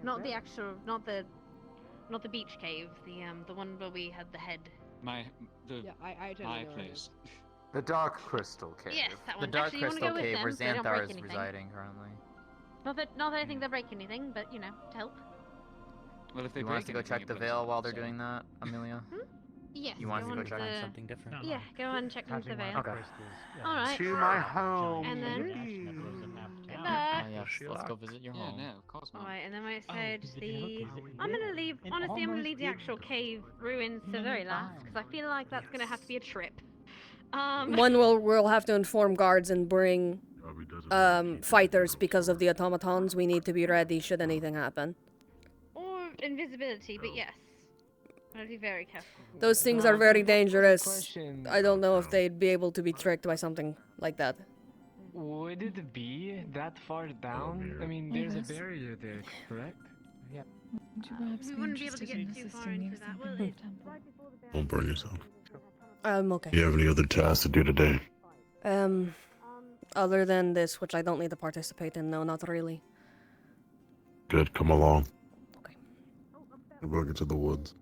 Not the actual, not the beach cave, the one where we had the head. I My place. The Dark Crystal Cave. Yes, that The one. Dark Actually, you want to Crystal go with Cave them, where so they don't Xanthar break is anything. residing currently. Not that I think they'll break anything, but you know, to help. Well, if they You want us break to go anything, check it the blows veil up, while they're so- doing that, Amelia? Yes. You want us to go on check the... something different? Yeah, go on and check into the veil. Okay. Alright. To my home. And then... Ah, yes, let's go visit your home. Yeah, no, of course not. Alright, and then I said I'm gonna leave, honestly, I'm gonna leave the actual cave ruins to the very last, because I feel like that's gonna have to be a trip. One we'll have to inform guards and bring fighters because of the automatons. We need to be ready should anything happen. Or invisibility, but yes. I'll be very careful. Those things are very dangerous. I don't know if they'd be able to be tricked by something like that. Would it be that far down? I mean, there's a barrier there, correct? Yeah. Would you perhaps We be wouldn't be able to interested in get too far assisting into that, will something it? temple? Don't burn yourself. Okay. Do you have any other tasks to do today? Other than this, which I don't need to participate in, no, not really. Good, come along. Okay. We're going into the woods.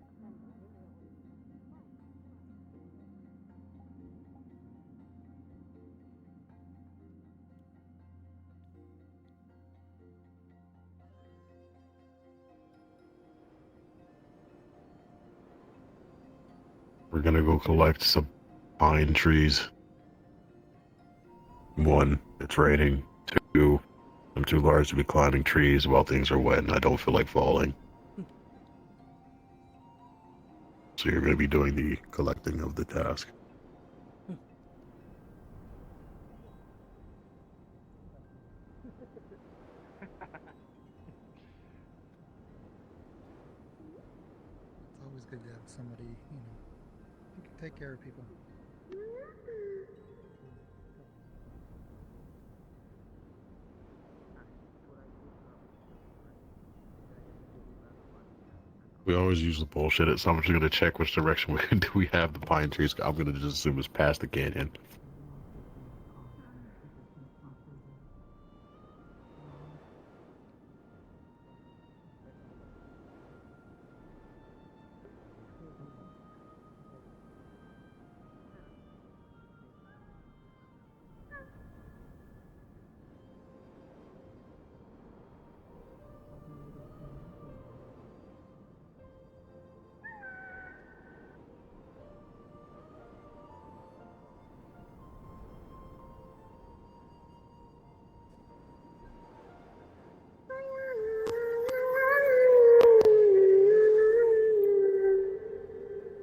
We're gonna go collect some pine trees. 1, it's raining. 2, I'm too large to be climbing trees while things are wet and I don't feel like falling. So you're gonna be doing the collecting of the task. It's always good to have somebody, who can take care of people. We always use the bullshit at some. I'm just gonna check which direction we have the pine trees. I'm gonna just assume it's past the canyon.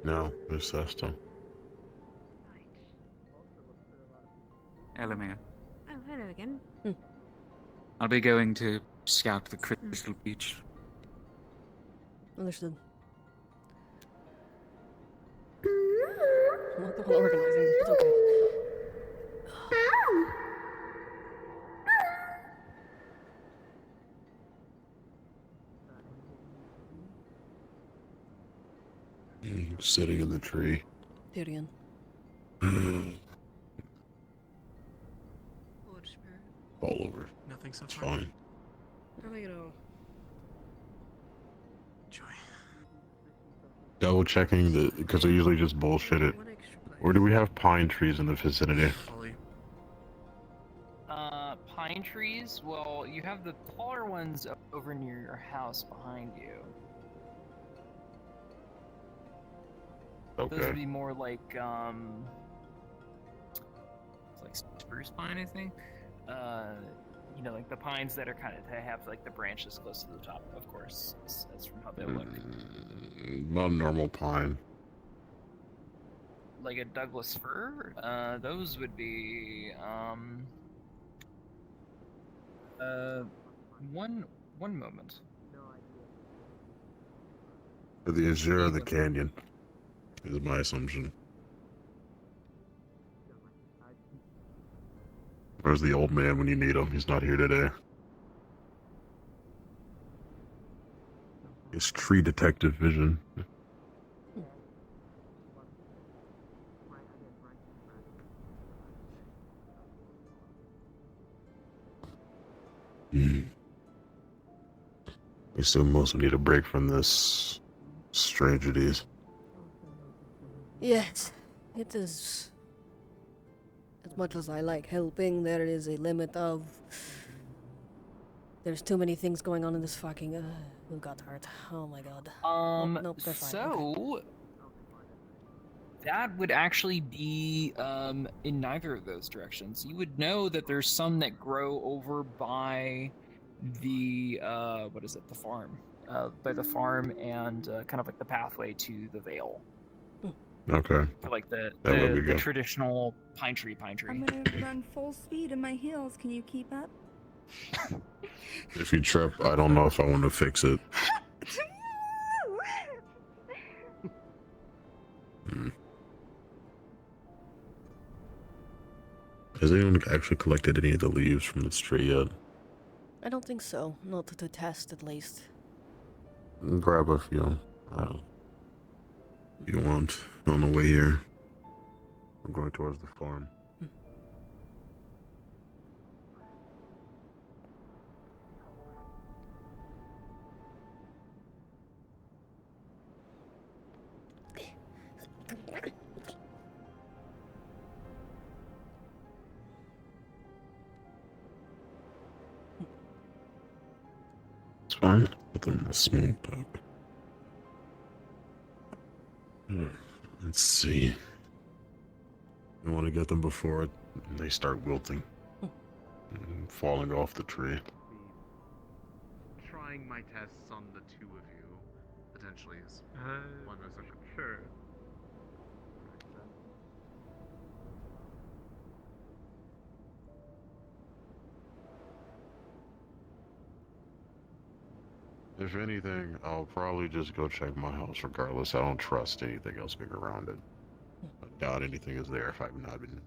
No, it's Sesto. Elemmire. Oh, hello again. I'll be going to scout the Crystal Beach. Understood. I'm not the one organizing this, it's okay. Sitting in the tree. Tyrion. all over. Nothing so It's far. fine. How'd I go? Joy. Double checking the because I usually just bullshit it. Or do we have pine trees in the vicinity? Pine trees? Well, you have the taller ones over near your house behind you. Those would Okay. be more like, it's like spruce pine, I think. You know, like the pines that are kind of, they have like the branches close to the top, of course. That's from how they look. Not normal pine. Like a Douglas fir, those would be, one moment. Or the azure of the canyon is my assumption. Where's the old man when you need him? He's not here today. It's tree detective vision. I assume most will need a break from this strangities. Yes, it is. As much as I like helping, there is a limit of. There's too many things going on in this fucking. Who got hurt? Oh my god. Nope, they're fine. So that would actually be in neither of those directions. You would know that there's some that grow over by the what is it? The farm. By the farm and kind of like the pathway to the Vale. Okay. For like the That would be good. traditional pine tree. I'm gonna run full speed in my heels. Can you keep up? If you trip, I don't know if I want to fix it. Has anyone actually collected any of the leaves from this tree yet? I don't think so. Not to test, at least. Grab a few. You want on the way here. I'm going towards the farm. It's fine. Put them in the small pack. Let's see. I want to get them before they start wilting and falling off the tree. Trying my tests on the two of you, potentially, is one resolution. Sure. If anything, I'll probably just go check my house regardless. I don't trust anything else being around it. I doubt anything is there if I've not been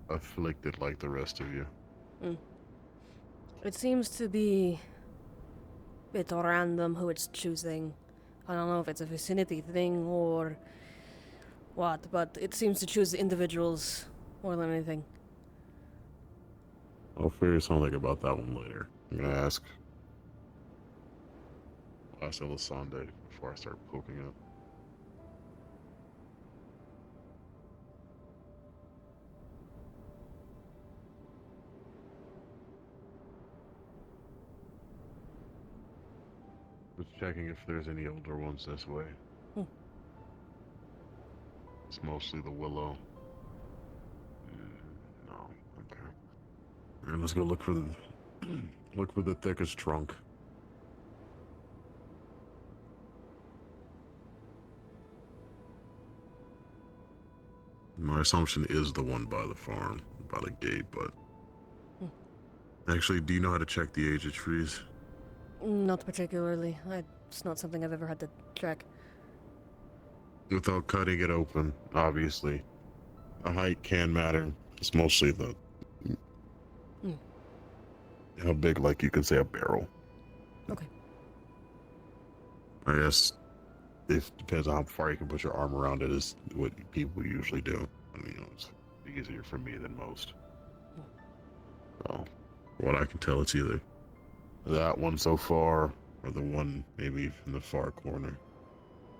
afflicted like the rest of you. It seems to be a bit random who it's choosing. I don't know if it's a vicinity thing or what, but it seems to choose the individuals more than anything. I'll figure something about that one later. I'm gonna ask Sunday before I start poking it. Just checking if there's any older ones this way. It's mostly the willow. No, okay. And let's go look for the thickest trunk. My assumption is the one by the farm, by the gate, but... Actually, do you know how to check the age of trees? Not particularly. It's not something I've ever had to check. Without cutting it open, obviously. The height can matter. It's mostly the... how big, like you could say, a barrel. Okay. I guess it depends on how far you can put your arm around it is what people usually do. I mean, it's easier for me than most. So, What I can tell, it's either that one so far, or the one maybe in the far corner.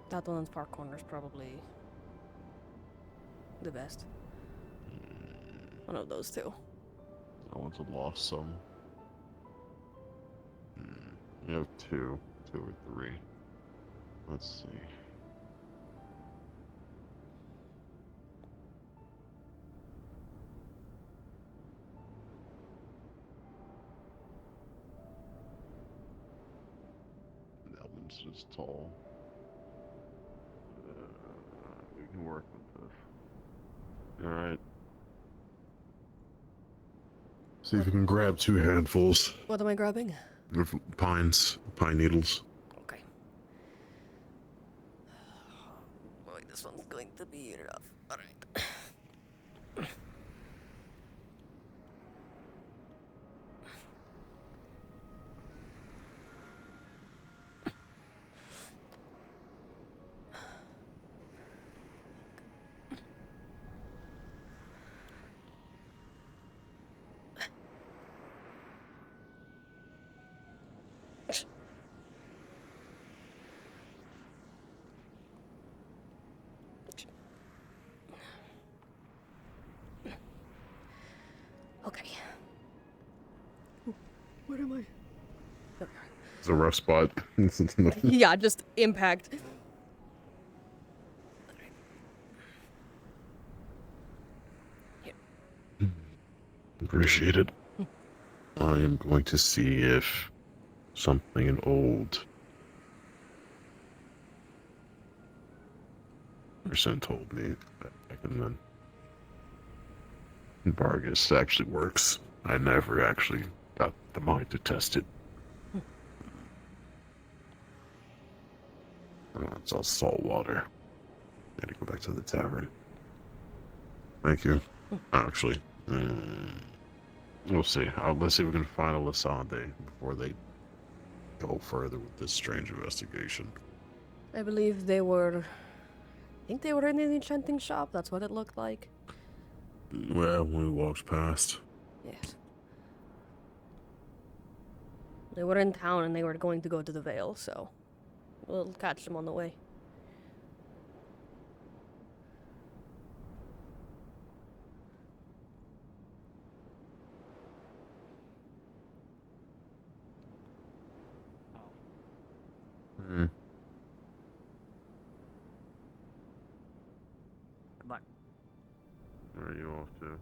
That one in the far corner is probably the best. One of those two. That one's lost some. You have two or three. Let's see. That one's just tall. We can work with this. Alright. See if we can grab 2 handfuls What am I grabbing? of pine needles. Okay. Boy, this one's going to be rough. Alright. Okay. Where am I? It's a rough spot. Yeah, just impact. Appreciate it. I am going to see if something an old person told me back in then. Vargas actually works. I never actually got the mind to test it. It's all salt water. Gotta go back to the tavern. Thank you. Actually, we'll see. Let's see if we can find a Lasande before they go further with this strange investigation. I believe they were... I think they were in an enchanting shop. That's what it looked like. Well, when we walked past. Yes. They were in town and they were going to go to the Vale, so we'll catch them on the way. Good luck. Where are you off to?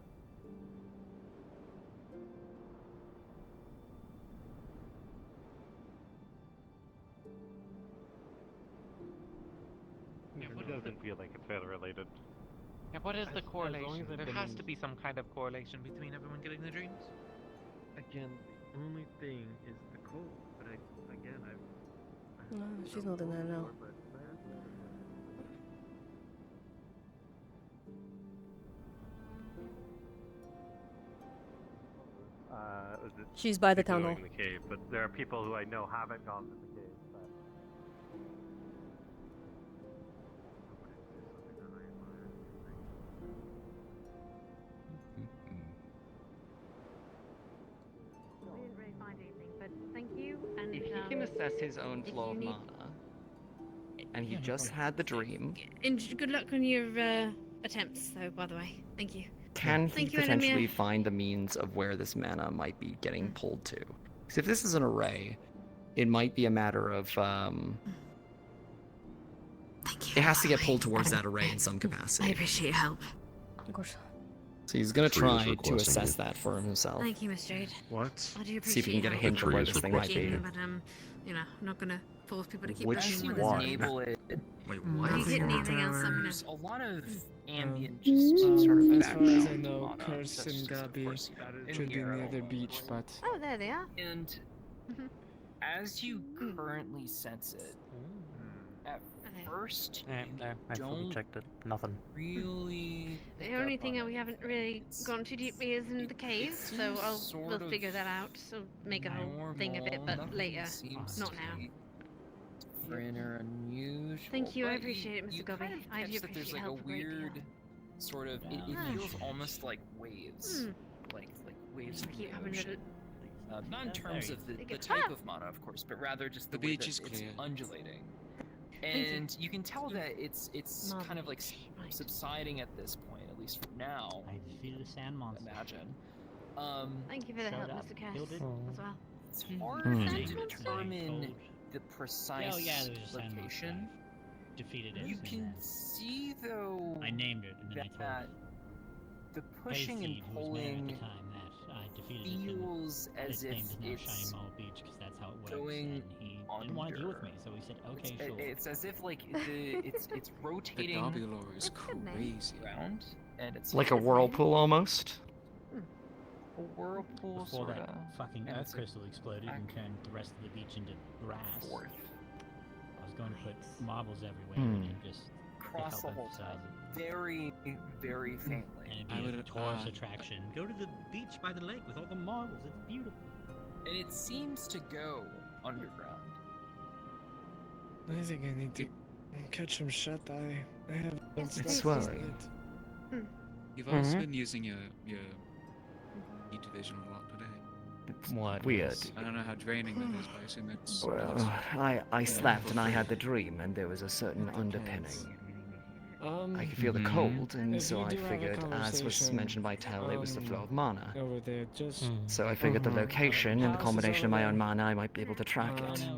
It doesn't feel like it's fairly related. Yeah, what is the As long correlation? as I've There been has in- to be some kind of correlation between everyone getting the dreams. Again, the only thing is the cold, but No, she's not in there now. She's by the people town going hall. in the cave, but there are people who I know haven't gone to the cave. But... We didn't really find anything, but thank you. And If he can assess his own if flow you of need- mana, and he just had the dream, And good luck on your attempts, though. By the way, thank you. can he Thank you, potentially Elemmire. find a means of where this mana might be getting pulled to? Because if this is an array, it might be a matter of it has to get pulled towards that array in some capacity. I appreciate your help. Of course. So he's gonna Tree is try to requesting assess it. that for himself. Thank you, Miss Jade. What? I do appreciate See if he can get a your hint help. of where Tree is this thing might be. requesting But you know, I'm not gonna force people to keep Which bringing one? what is Enable needed. it. Wait, If what? you get anything else, let me know. There's a lot of ambient, just sort of As far as I background know, mana. Curse That's and just, of Gabi course, in should be here near at the all. beach, but Oh, there they are. And as you currently sense it, at first Yeah, you no, I fully don't checked it. Nothing. really. The only thing that we haven't really gone too deeply is in the cave, so seems we'll sort of figure that out. So make a whole thing of it, normal, but nothing later, seems not to now. be different or unusual. Thank you, I but appreciate it, Mr. you Gobby. kind of I do catch that there's appreciate like a help a great deal. weird sort of. It Yeah. feels almost like waves, like waves Just from keep the having ocean. Not in terms of the Take type it. of mana, of course, but rather just The the way beach that is it's clear. undulating. Thank you. And you can tell that it's Mom. kind of like subsiding at this point, at least for now. I defeated a sand monster. Imagine. Thank you for the Showed help, up, Mr. Cass, killed it. as well. It's hard Hmm. to Named it determine Cold. the precise Oh yeah, there was a sand monster. location. Defeated it. You and can then see though I named it, and then I told that the pushing and Hayseed, who was mayor at the pulling time, that I defeated it. feels And as its if name is now it's Shiny Mall Beach because that's how it works. going And he didn't want to deal with me, so he said, "Okay, It's, sure." it's as if like it's The rotating Derby lore is crazy. around, and it's Like a whirlpool almost. a whirlpool Before sort that of. fucking and earth it's a crystal exploded and turned the rest of the beach into grass. fourth. I was going to put marbles everywhere and it just Across the help whole emphasize time. it. Very, very faintly. And I it'd be a would- tourist attraction. Go to the beach by the lake with all the marbles. It's beautiful. And it seems to go underground. I think I need to catch some shut eye. I have It's swelling. You've also Mhm. been using your heat division a lot today. It's What weird. is- I don't know how draining that is, but I assume it's. Well, I slept and I had the dream, and there was a certain underpinning. I could feel the cold, and if so you I do have a figured, as was conversation, mentioned by Tell, it was the flow of mana. over there, just So I figured the location and the combination of my own mana, I might be able to track it.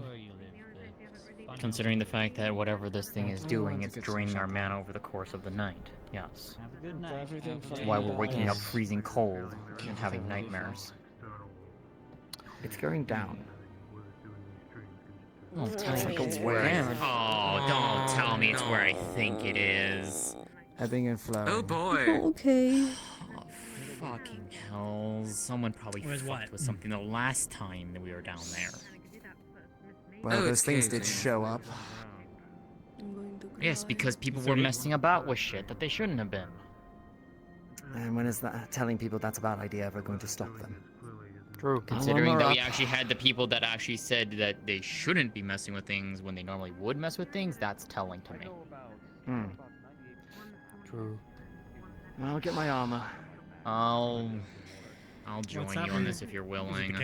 Considering the fact that whatever this thing is doing, it's draining our mana over the course of the night. Yes. Have a good night. everything That's why we're waking up freezing cold and having nightmares. It's going down. Oh, tell It's me like it's a where. wave. Oh, don't tell me it's where I think it is. Ebbing and flowing. Oh boy. Okay. Oh, fucking hell. Someone probably Where's fucked what? with something the last time that we were down there. Well, Oh, those it's things caved did in. show up. Yes, because people were messing about with shit that they shouldn't have been. And when is that telling people that's a bad idea ever going to stop them? True. Considering that we actually had the people that actually said that they shouldn't be messing with things when they normally would mess with things, that's telling to me. True. I'll get my armor. I'll join What's you on happening? this if you're willing.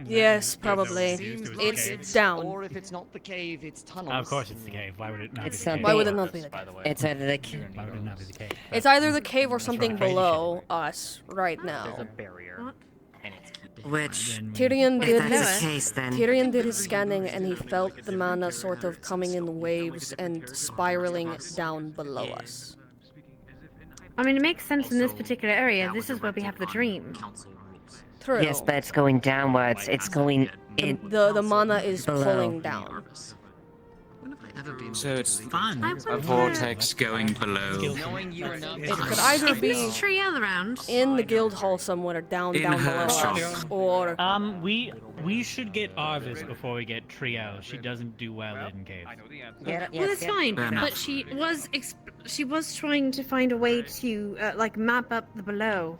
Yes, probably. It's down. Or if it's not the cave, it's tunnels. Of course it's the cave. Why would it not It's be the not cave? Why would it not be the By cave? the way. It's either the cave. Why would it not be the cave? It's either the cave or That's something right. Crazy below us right There's a now. barrier. And it's keeping Which, Tyrion if did that's the his case, then Tyrion did his scanning and he felt the mana sort of coming in waves and spiraling down below us. I mean, it makes sense in this particular area. This is where we have the dream. True. yes, but it's going downwards. It's going in. The mana is Below. pulling down. So it's Fun. a vortex going below. Knowing you enough. It could either Is this be tree around? in the guild hall somewhere down In below her us, shop. or We should get Arvis before we get Trio. She doesn't do well in cave. Yeah, Well, that's fine. Fair But enough. she was trying to find a way to like map up the below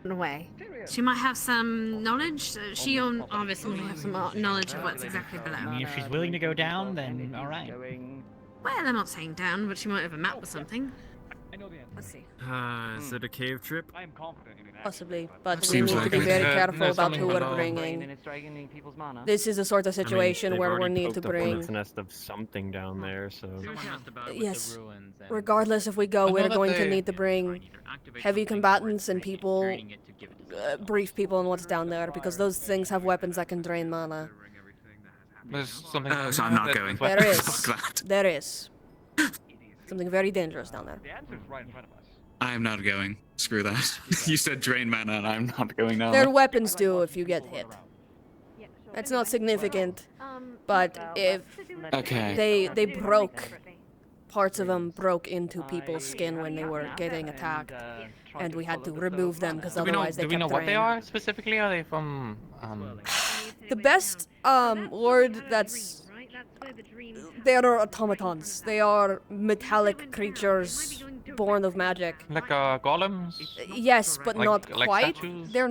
in a way. She might have some knowledge. She obviously might have some knowledge of what's exactly I below. mean, if she's willing to go down, then all right. Well, I'm not saying down, but she might have a map or something. Let's see. Is it a cave trip? possibly, but we Seems need to like be it. very Yeah, careful there's about something who we're below. bringing. And it's draining people's mana. This is the sort of situation they've where we already need to poked up bring. hornet's nest of something down there, so. Yes. Regardless if we go, we're going to need to bring heavy combatants and people, brief people on what's down there, because those things have weapons that can drain mana. There's something. Oh, so I'm not going. There is. Fuck that. There is. Something very dangerous down there. I'm not going. Screw that. You said drain mana, and I'm not going now. Their weapons do if you get hit. It's not significant, but if Okay. they broke, parts of them broke into people's skin when they were getting attacked, and we had to remove them because otherwise they Do we know kept what they draining. are specifically? Are they from? The best word that's they are automatons. They are metallic creatures born of magic. Like golems? Yes, but Like- not like quite. statues? They're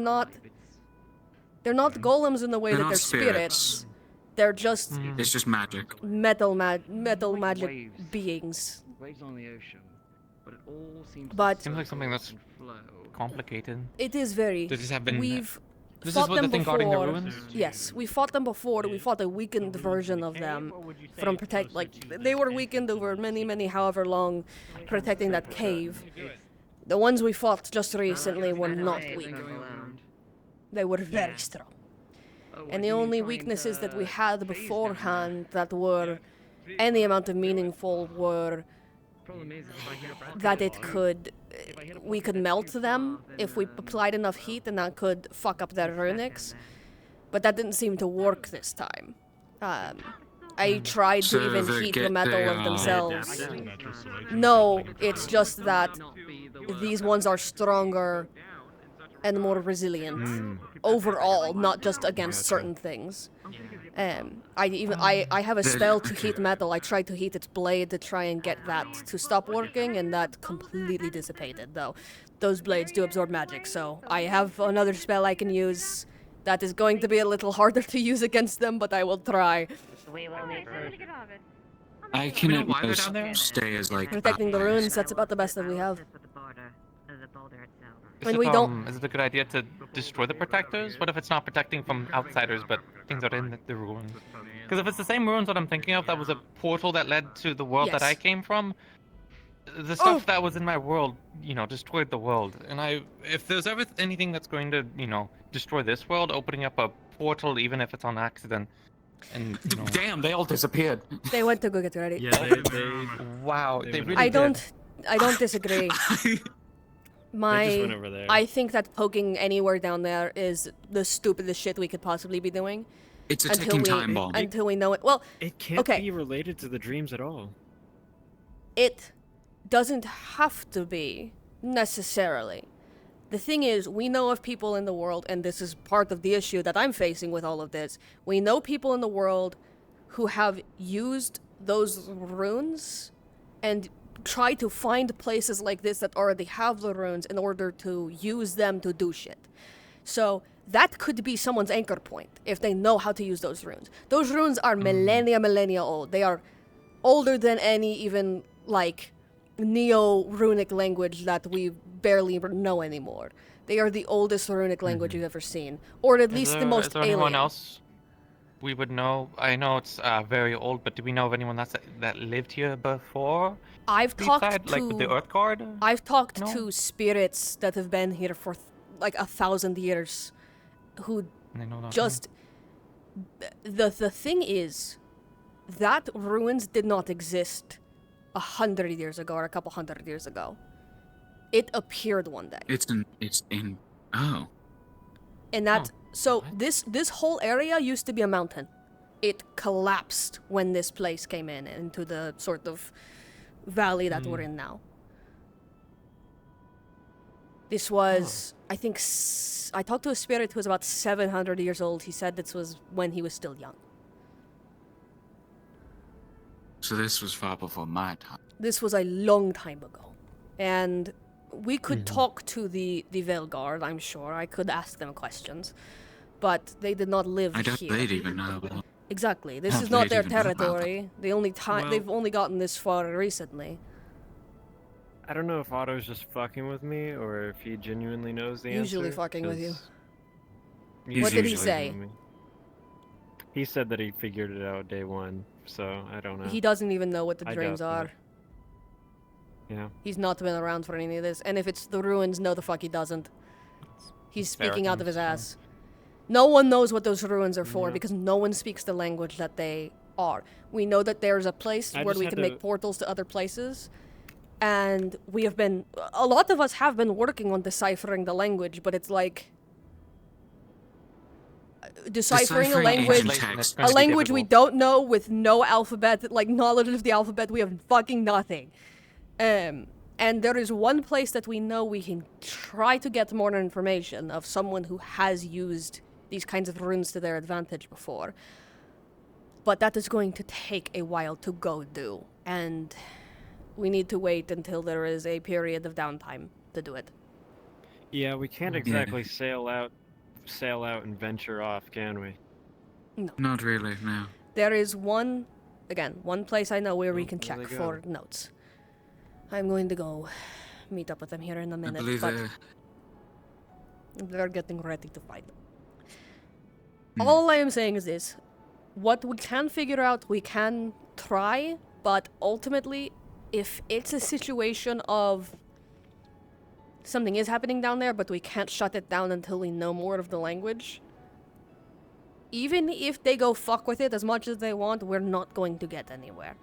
not golems in the way They're that not they're spirits. They're just It's just magic. metal magic beings. Waves on the ocean, but it all seems But Seems like something that's complicated. it is very. Does this have been? We've This is fought what them the thing guarding the before. ruins? Yes, we fought them before. We fought a weakened version of them from protect. Like they were weakened over many, however long, protecting that cave. The ones we fought just recently were not weak. They were very strong. And the only weaknesses that we had beforehand that were any amount of meaningful were that we could melt them if we applied enough heat, and that could fuck up their runics. But that didn't seem to work this time. I tried to even heat the metal of themselves. No, it's just that these ones are stronger and more resilient overall, not just against certain things. I have a spell to heat metal. I tried to heat its blade to try and get that to stop working, and that completely dissipated, though. Those blades do absorb magic, so I have another spell I can use that is going to be a little harder to use against them, but I will try. I can at most stay as like Protecting the ruins, that's about the best that we have. Is it a good idea to destroy the protectors? What if it's not protecting from outsiders, but things are in the ruins? Because if it's the same ruins that I'm thinking of, that was a portal that led to the world that I came from, the stuff that was in my world, destroyed the world. And if there's ever anything that's going to, destroy this world, opening up a portal, even if it's on accident, and damn, they all disappeared. They went to go get ready. Yeah, wow, they really I don't did. disagree. went over there. I think that poking anywhere down there is the stupidest shit we could possibly be doing. It's a ticking time bomb. Until we know it. Well, it can't be related to the dreams at all. It doesn't have to be, necessarily. The thing is, we know of people in the world, and this is part of the issue that I'm facing with all of this. We know people in the world who have used those runes and try to find places like this that already have the runes in order to use them to do shit. So that could be someone's anchor point if they know how to use those runes. Those runes are millennia old. They are older than any even like neo-runic language that we barely know anymore. They are the oldest runic language you've ever seen, or at least the most is there alien. anyone else we would know? I know it's very old, but do we know of anyone that lived here before? I've talked to like the Earth Guard. I've talked to spirits that have been here for like 1,000 years, who just the thing is that ruins did not exist 100 years ago or a couple hundred years ago. It appeared one day. It's in oh. And that so this whole area used to be a mountain. It collapsed when this place came into the sort of valley that we're in now. This was, I think, I talked to a spirit who was about 700 years old. He said this was when he was still young. So this was far before my time. This was a long time ago. And we could talk to the Veil Guard, I'm sure. I could ask them questions. But they did not live I don't here. they'd even know. Exactly. This How is not they'd their even know about territory. They've only gotten this far recently. I don't know if Otto's just fucking with me or if he genuinely knows the answer. Usually fucking with you. 'cause What did he usually say? with me. He said that he figured it out day one, so I don't know. He doesn't even know what the I dreams doubt are. that. Yeah. He's not been around for any of this. And if it's the ruins, no the fuck he doesn't. He's speaking out of his ass. No one knows what those ruins are for because no one speaks the language that they are. We know that there's a place where we can make portals to other places. And a lot of us have been working on deciphering the language, but it's like deciphering a language we don't know with no alphabet, like knowledge of the alphabet, we have fucking nothing. And there is one place that we know we can try to get more information of someone who has used these kinds of runes to their advantage before. But that is going to take a while to go do, and we need to wait until there is a period of downtime to do it. Yeah, we can't exactly sail out and venture off, can we? No. Not really, no. There is one place I know where we can check for notes. I'm going to go meet up with them here in a minute, believe but they're getting ready to fight. All I am saying is this. What we can figure out, we can try, but ultimately, if it's a situation of something is happening down there, but we can't shut it down until we know more of the language, even if they go fuck with it as much as they want, we're not going to get anywhere.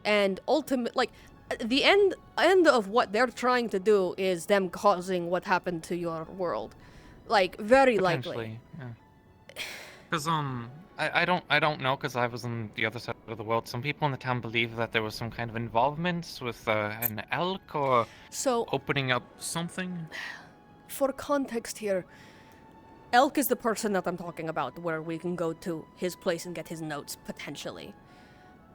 And the end of what they're trying to do is them causing what happened to your world. Like, very likely. Because I don't know, because I was on the other side of the world. Some people in the town believe that there was some kind of involvement with an elk or opening up something. For context here, Elk is the person that I'm talking about, where we can go to his place and get his notes, potentially.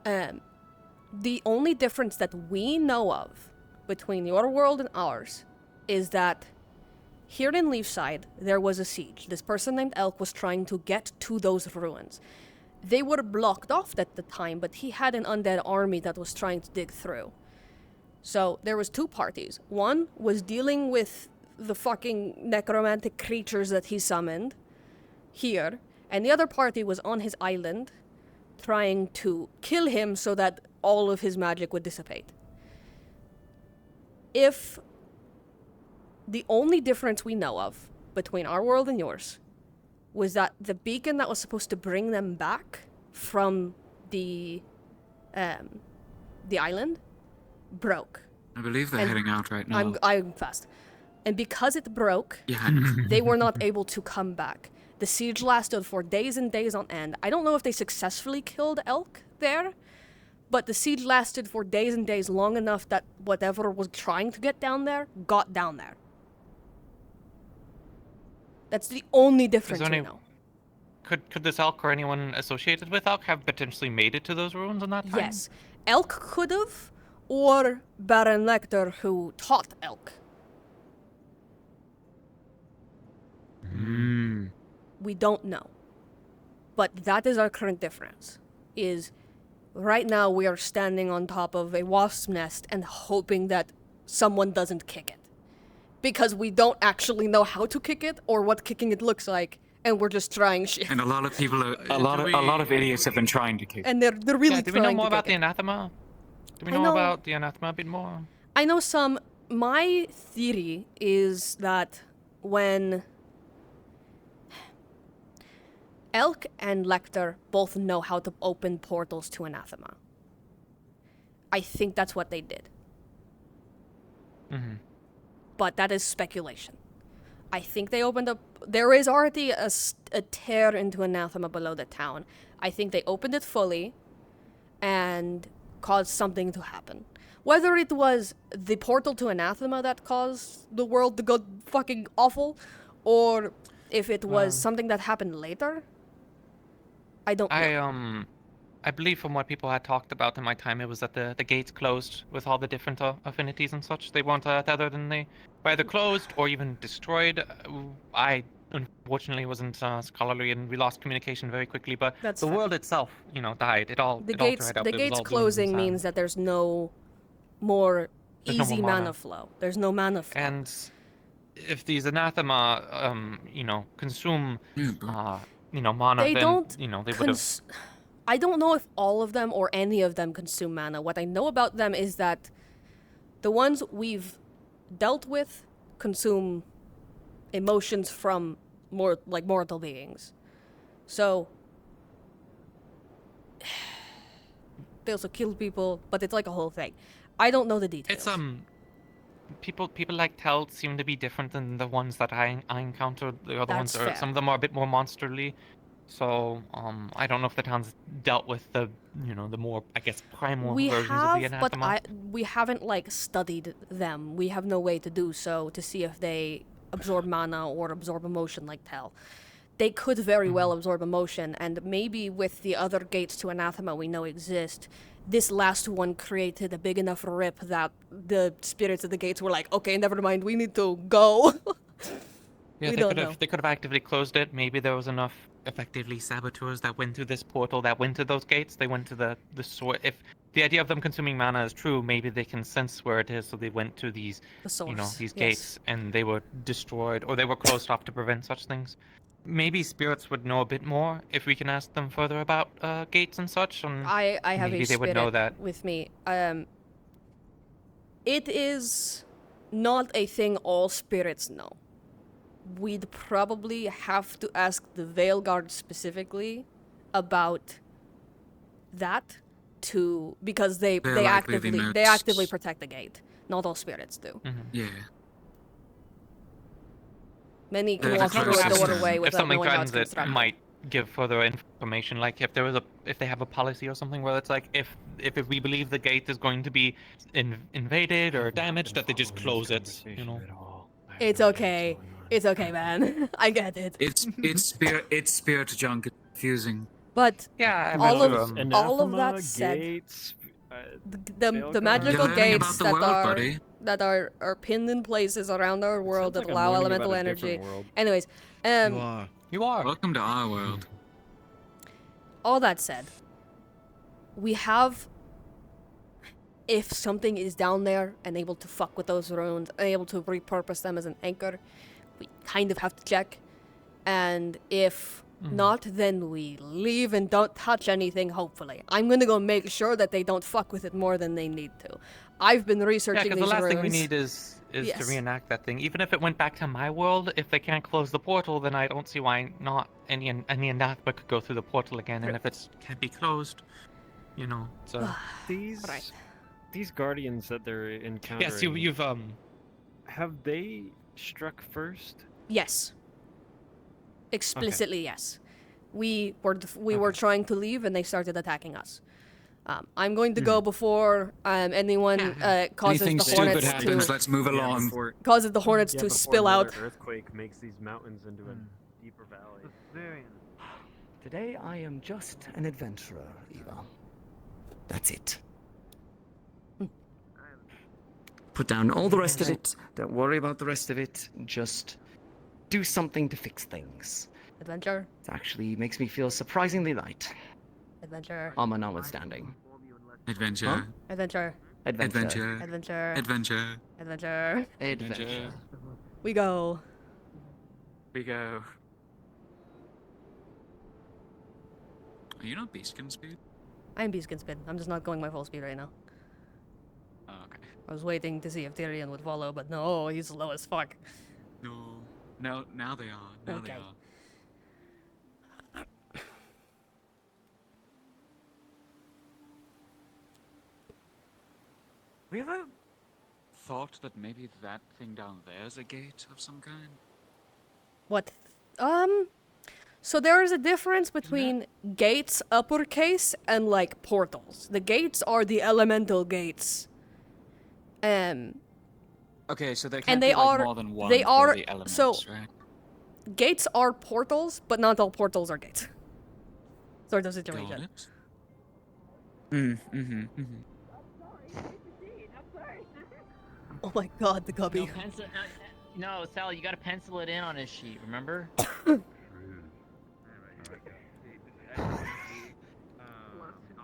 The only difference that we know of between your world and ours is that here in Leafside, there was a siege. This person named Elk was trying to get to those ruins. They were blocked off at the time, but he had an undead army that was trying to dig through. So there was two parties. One was dealing with the fucking necromantic creatures that he summoned here, and the other party was on his island trying to kill him so that all of his magic would dissipate. If the only difference we know of between our world and yours was that the beacon that was supposed to bring them back from the island broke. I believe they're heading out right now. I'm fast. And because it broke, they were not able to come back. The siege lasted for days and days on end. I don't know if they successfully killed Elk there, but the siege lasted for days and days, long enough that whatever was trying to get down there got down there. That's the only difference we know. Could this Elk or anyone associated with Elk have potentially made it to those ruins in that time? Yes. Elk could have, or Baron Lecter, who taught Elk. We don't know. But that is our current difference. Is right now we are standing on top of a wasp's nest and hoping that someone doesn't kick it. Because we don't actually know how to kick it or what kicking it looks like, and we're just trying shit. And a lot of people are... A lot of idiots have been trying to kick it. And they're really trying to kick it. Do we know more about the anathema? Do we know about the anathema a bit more? I know some. My theory is that when Elk and Lecter both know how to open portals to anathema. I think that's what they did. But that is speculation. I think they opened up... There is already a tear into anathema below the town. I think they opened it fully and caused something to happen. Whether it was the portal to anathema that caused the world to go fucking awful, or if it was something that happened later, I don't know. I believe from what people had talked about in my time, it was that the gates closed with all the different affinities and such. They weren't tethered, and they were either closed or even destroyed. I unfortunately wasn't scholarly, and we lost communication very quickly. But the world itself, died. It all dried up. The gates closing means that there's no more easy mana flow. There's no mana flow. And if these anathema, consume, mana, they then don't they would have. I don't know if all of them or any of them consume mana. What I know about them is that the ones we've dealt with consume emotions from mortal beings. So they also kill people, but it's like a whole thing. I don't know the details. It's people like Tel seem to be different than the ones that I encountered. The other ones are some of them are a bit more monsterly. So I don't know if the town's dealt with the the more, I guess, primal versions of the anathema. But we haven't studied them. We have no way to do so to see if they absorb mana or absorb emotion like Tel. They could very well absorb emotion, and maybe with the other gates to anathema we know exist, this last one created a big enough rip that the spirits of the gates were like, okay, never mind, we need to go. Yeah, they could have actively closed it. Maybe there was enough effectively saboteurs that went through this portal, that went to those gates. They went to the source. If the idea of them consuming mana is true, maybe they can sense where it is, so they went to these, these gates, and they were destroyed, or they were closed off to prevent such things. maybe spirits would know a bit more if we can ask them further about gates and such. And I have maybe a they would know spirit that. with me. It is not a thing all spirits know. We'd probably have to ask the Veil Guard specifically about that because they actively protect the gate. Not all spirits do. Yeah. Many can Yeah, walk that's through what a I was doorway saying. without If something knowing how it's threatens it, constructed. might give further information. Like if they have a policy or something where it's like if we believe the gate is going to be invaded or damaged, that they just close it. You know. It's okay. It's okay, man. I get it. It's spirit junk. It's confusing. But yeah, all of that said, the magical You're learning gates about the world, buddy. that are pinned in places around our world that like I'm allow learning elemental about a different energy. world. Anyways, You are. Welcome to our world. all that said, we have, if something is down there and able to fuck with those runes, and able to repurpose them as an anchor, we kind of have to check. And if not, then we leave and don't touch anything, hopefully. I'm gonna go make sure that they don't fuck with it more than they need to. I've been Yeah, researching because these the last runes. thing we need is Yes. to reenact that thing. Even if it went back to my world, if they can't close the portal, then I don't see why not any anathema could go through the portal again. And if it's Can't be closed. You know. so These guardians that they're encountering. yes, you've Have they struck first? Yes. Explicitly, yes. We were trying to leave and they started attacking us. I'm going to go before anyone causes Anything the stupid hornets happens, to let's move along. causes the hornets to before spill another out. earthquake makes these mountains into a deeper valley. Today I am just an adventurer, Eva. That's it. Put down all the rest of it. Don't worry about the rest of it. Just do something to fix things. Adventure. It actually makes me feel surprisingly light. Adventure. Armor notwithstanding. Adventure. Huh? Adventure. Adventure. Adventure. Adventure. Adventure. Adventure. We go. We go. Are you not beastkin speed? I'm beastkin speed. I'm just not going my full speed right now. Oh, okay. I was waiting to see if Tyrion would follow, but no, he's slow as fuck. No. Now they are. Now they Okay. are. Have you ever thought that maybe that thing down there is a gate of some kind? What? So there is a difference between gates uppercase and like portals. The gates are the elemental gates. Okay, so there can't And be they like are more than one they for are the elements, so right? gates are portals, but not all portals are gates. Sort of situation. Got it. Mm-hmm. Oh my god, the cubby. No, Sal, you gotta pencil it in on his sheet, remember?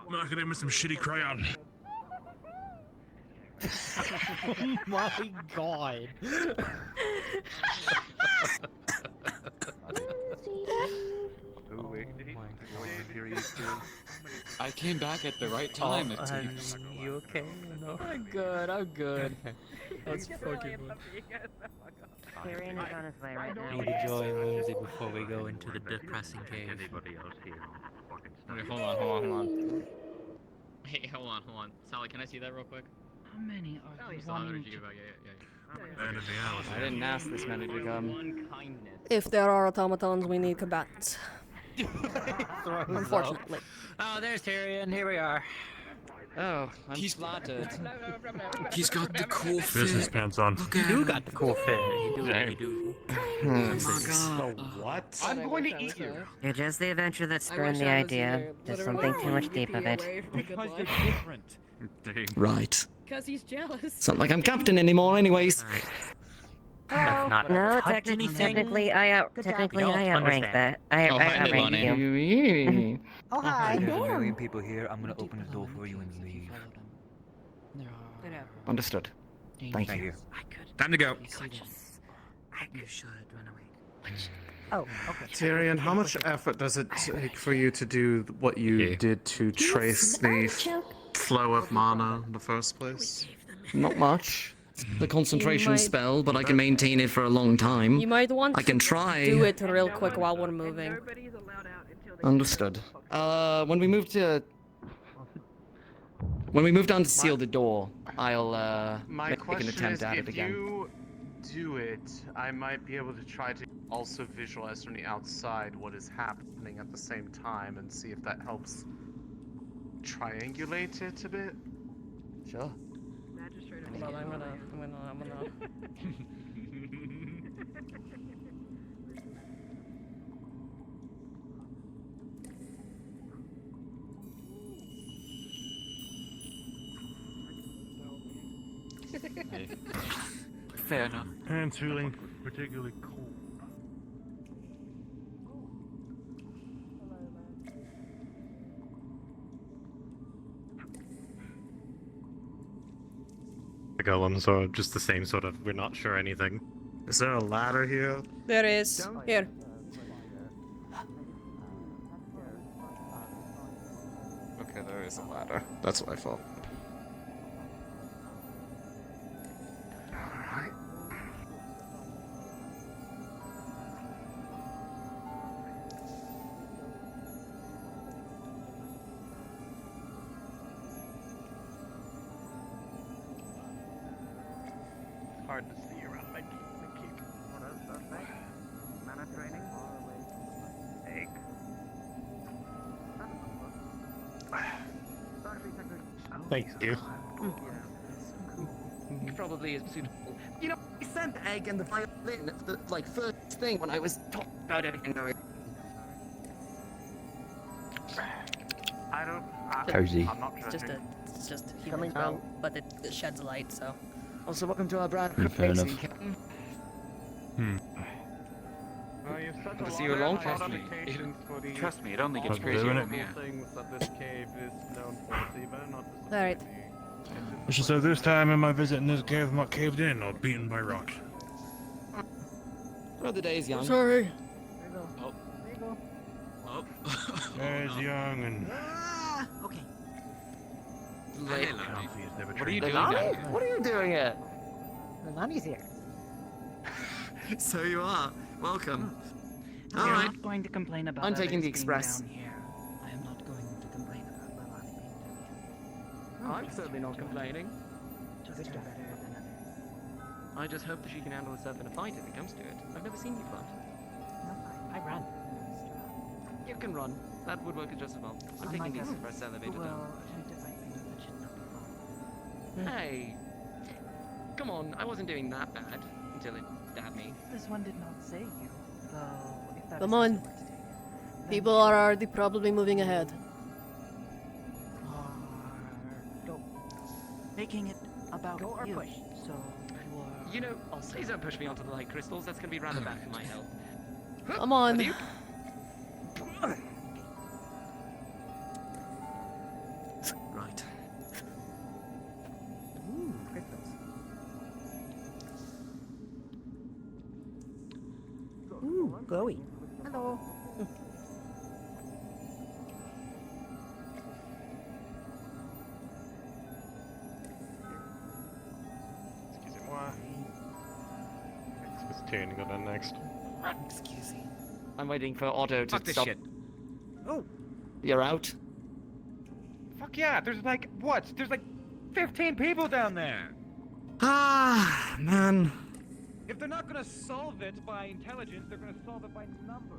Knock it in with some shitty crayon. Oh my god. I came back at the right time. It seems. You okay? No. I'm good, I'm good. That's fucking Tyrion is on his way right now. Need to join Lindsay before we go into the depressing cave. Wait, hold on. Hey, hold on. Sally, can I see that real quick? How many are You still have energy to go back, yeah. I didn't ask this man to come. If there are automatons, we need combatants. Unfortunately. Oh, there's Tyrion. Here we are. Oh, I'm flattered. He's got the cool fit. Business pants on. Look at You him. got the cool fit. You do. Oh my god. What? I'm going to eat you. You're just the adventure that I spurned wish the I was idea. there, There's literally something too much 50 deep of it. away from good Because luck. they're different. Right. Because he's jealous. It's not like I'm captain anymore, anyways. Not No, touch technically, anything. technically, I outrank understand. that. I outrank you. Oh, hi. There's a million people here. I'm gonna open the door for you and leave. Understood. Thank you. Time to go. You should run away. Oh, okay. Tyrion, how much effort does it take for you to do what you did to trace the flow of mana in the first place? Not much. The concentration might- spell, but I can maintain it for a long time. You might want I can to try. do it real quick while we're moving. Understood. When we move down to seal the door, I'll My make an question attempt is, at it if again. you do it, I might be able to try to also visualize from the outside what is happening at the same time and see if that helps triangulate it a bit. Sure. Hold on, I'm gonna. Fair enough. And it's feeling particularly cold. The golems are just the same sort of, we're not sure anything. Is there a ladder here? There is. Here. Okay, there is a ladder. That's what I thought. Alright. It's hard to see around my keep. What else does that? Mana training? Egg. Thank you. Probably is suitable. You know, I sent the egg and the violin at the first thing when I was talking about everything going. I don't. Cozy. I'm not judging. It's just a human spell, but it sheds light, so. Also, welcome to our brand. Fair enough. Well, you've set Good to a see you lot along. of modifications for the Trust me, it only gets I'm crazier doing from it. here. things that this cave is known for, so you better not Alright. So this time in my visit in this cave, I'm not caved in or beaten by rocks. Well, the day's young. Sorry. Oh. There you go. Oh. There's young and... Okay. Hey, never what are you trained. doing Leilani? down What are you doing here? Leilani's here. So you are. Welcome. I'm All right. not going to complain about I'm taking others the being express. down here. I am not going to complain about Leilani being down here. I'm certainly not complaining. Just better than others. I just hope that she can handle herself in a fight if it comes to it. I've never seen you fight. No, I run. You can run. That would work just as well. I'm taking the express elevator Who will down. attempt to fight me, that should not be fun. Hey. Come on, I wasn't doing that bad until it stabbed me. This one did not say you, though. If that Come is on. what you want to take it, then People are already probably moving ahead. Go. Making it about Go or you. push? So you are. You know, please don't push me onto the light crystals. That's gonna be rather bad for my health. Come on. With you? Right. Ooh, crystals. Ooh, glowy. Hello. Excusez-moi. What's Tyrion got done next? Excuse me. I'm waiting for Otto to Fuck this stop. shit. Oh. You're out? Fuck yeah, there's like, what? There's like 15 people down there. Ah, man. If they're not gonna solve it by intelligence, they're gonna solve it by number.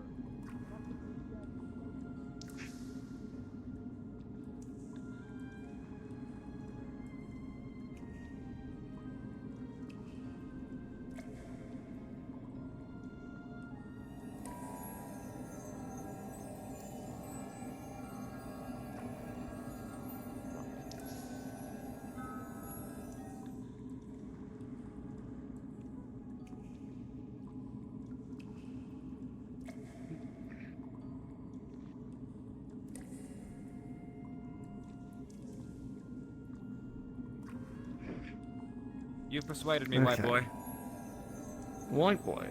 You've persuaded me, Okay. white boy. White boy.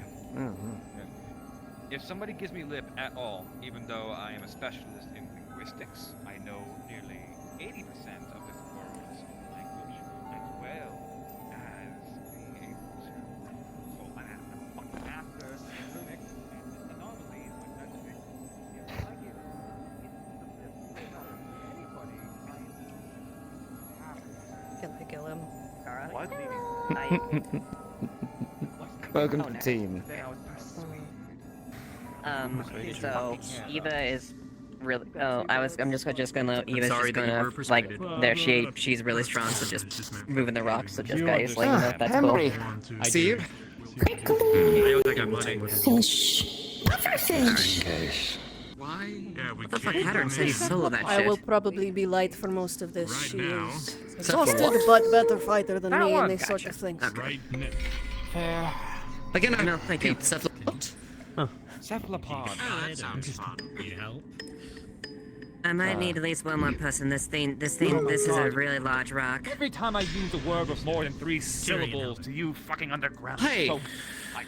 If somebody gives me lip at all, even though I am a specialist in linguistics, I know nearly 80% of this world's language, as well as being able to solve an answer in runic and anomalies with magic. If I give Can I kill him? Welcome to the team. So Eva is really. Oh, I'm just gonna. Eva's sorry just that you gonna were persuaded. there. She's really strong. So just moving the rocks. So just guys, like that's Henry. cool. See you. I got money. Fish. Fish. Why? Yeah, What the fuck pattern says solo that I shit? will probably be light for most of this. She now. is Except for exhausted, what? but better fighter than That me one, and these sort gotcha. of things. Right now. Fair. Again, no, thank you. Cephalopod. Cephalopod. Oh, that sounds fun. Need help? I might need at least one more person. This is a really large rock. Every time I use a word with more than 3 syllables to you fucking underground Hey! folk, I,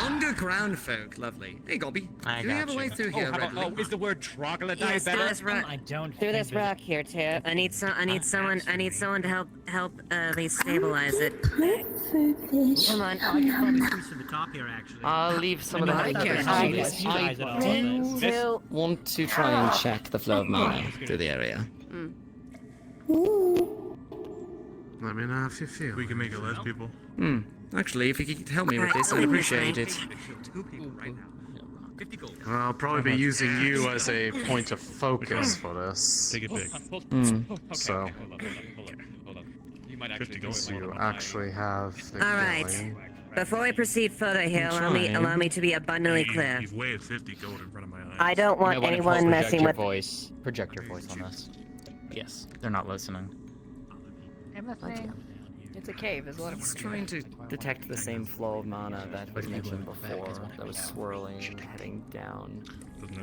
Underground folk, lovely. Hey, Gobby. Do we have a way through here, how about, Redley? is the word troglodyte Yes, through better? this rock. I don't Through this rock here, too. I need someone to help at least stabilize it. Come on. I can probably push to the top here, actually. I'll leave some of the I heavy can't lifting. you guys at all this. Want to try and check the flow of mana through the area. Let me know if you feel. We can make it less people. Actually, if you could help me with this, I'd appreciate it. Well, I'll probably be using you as a point of focus for this. Take it big. So, You might actually go because with one you of them. actually have the All right. ability. Before we proceed further here, allow me to be abundantly clear. You've waved 50 gold in front of my eyes. I don't want anyone messing with. Project your voice on this. Yes. They're not listening. I'm listening. It's a cave. There's a lot of He's trying to detect the same flow of mana that was mentioned before, that was swirling, heading down.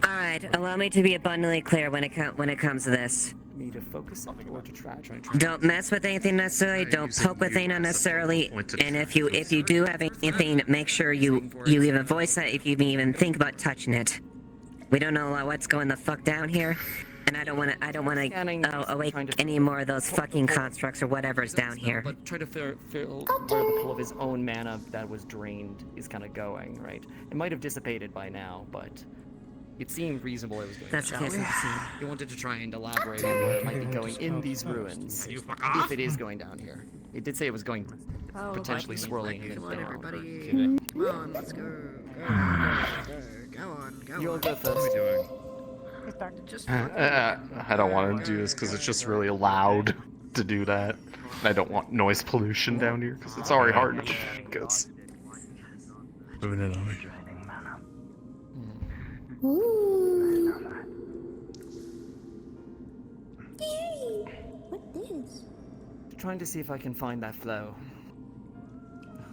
All right. Allow me to be abundantly clear when it comes to this. Need to focus on or to try. Don't mess with anything necessarily. Don't poke with anything unnecessarily. And if you do have anything, make sure you even voice that if you even think about touching it. We don't know what's going the fuck down here, and I don't want to awake any more of those fucking constructs or whatever's down here. But try to feel where the pull of his own mana that was drained is kind of going, right? It might have dissipated by now, but it seemed reasonable it was going That's down. the case. He wanted to try and elaborate on where it might be going in these ruins, if it is going down here. It did say it was going potentially swirling again down. Everybody. Come on, let's go. Go on. You'll go first. I don't want to do this because it's just really loud to do that. I don't want noise pollution down here because it's already hard. Because Moving it on. Trying to see if I can find that flow.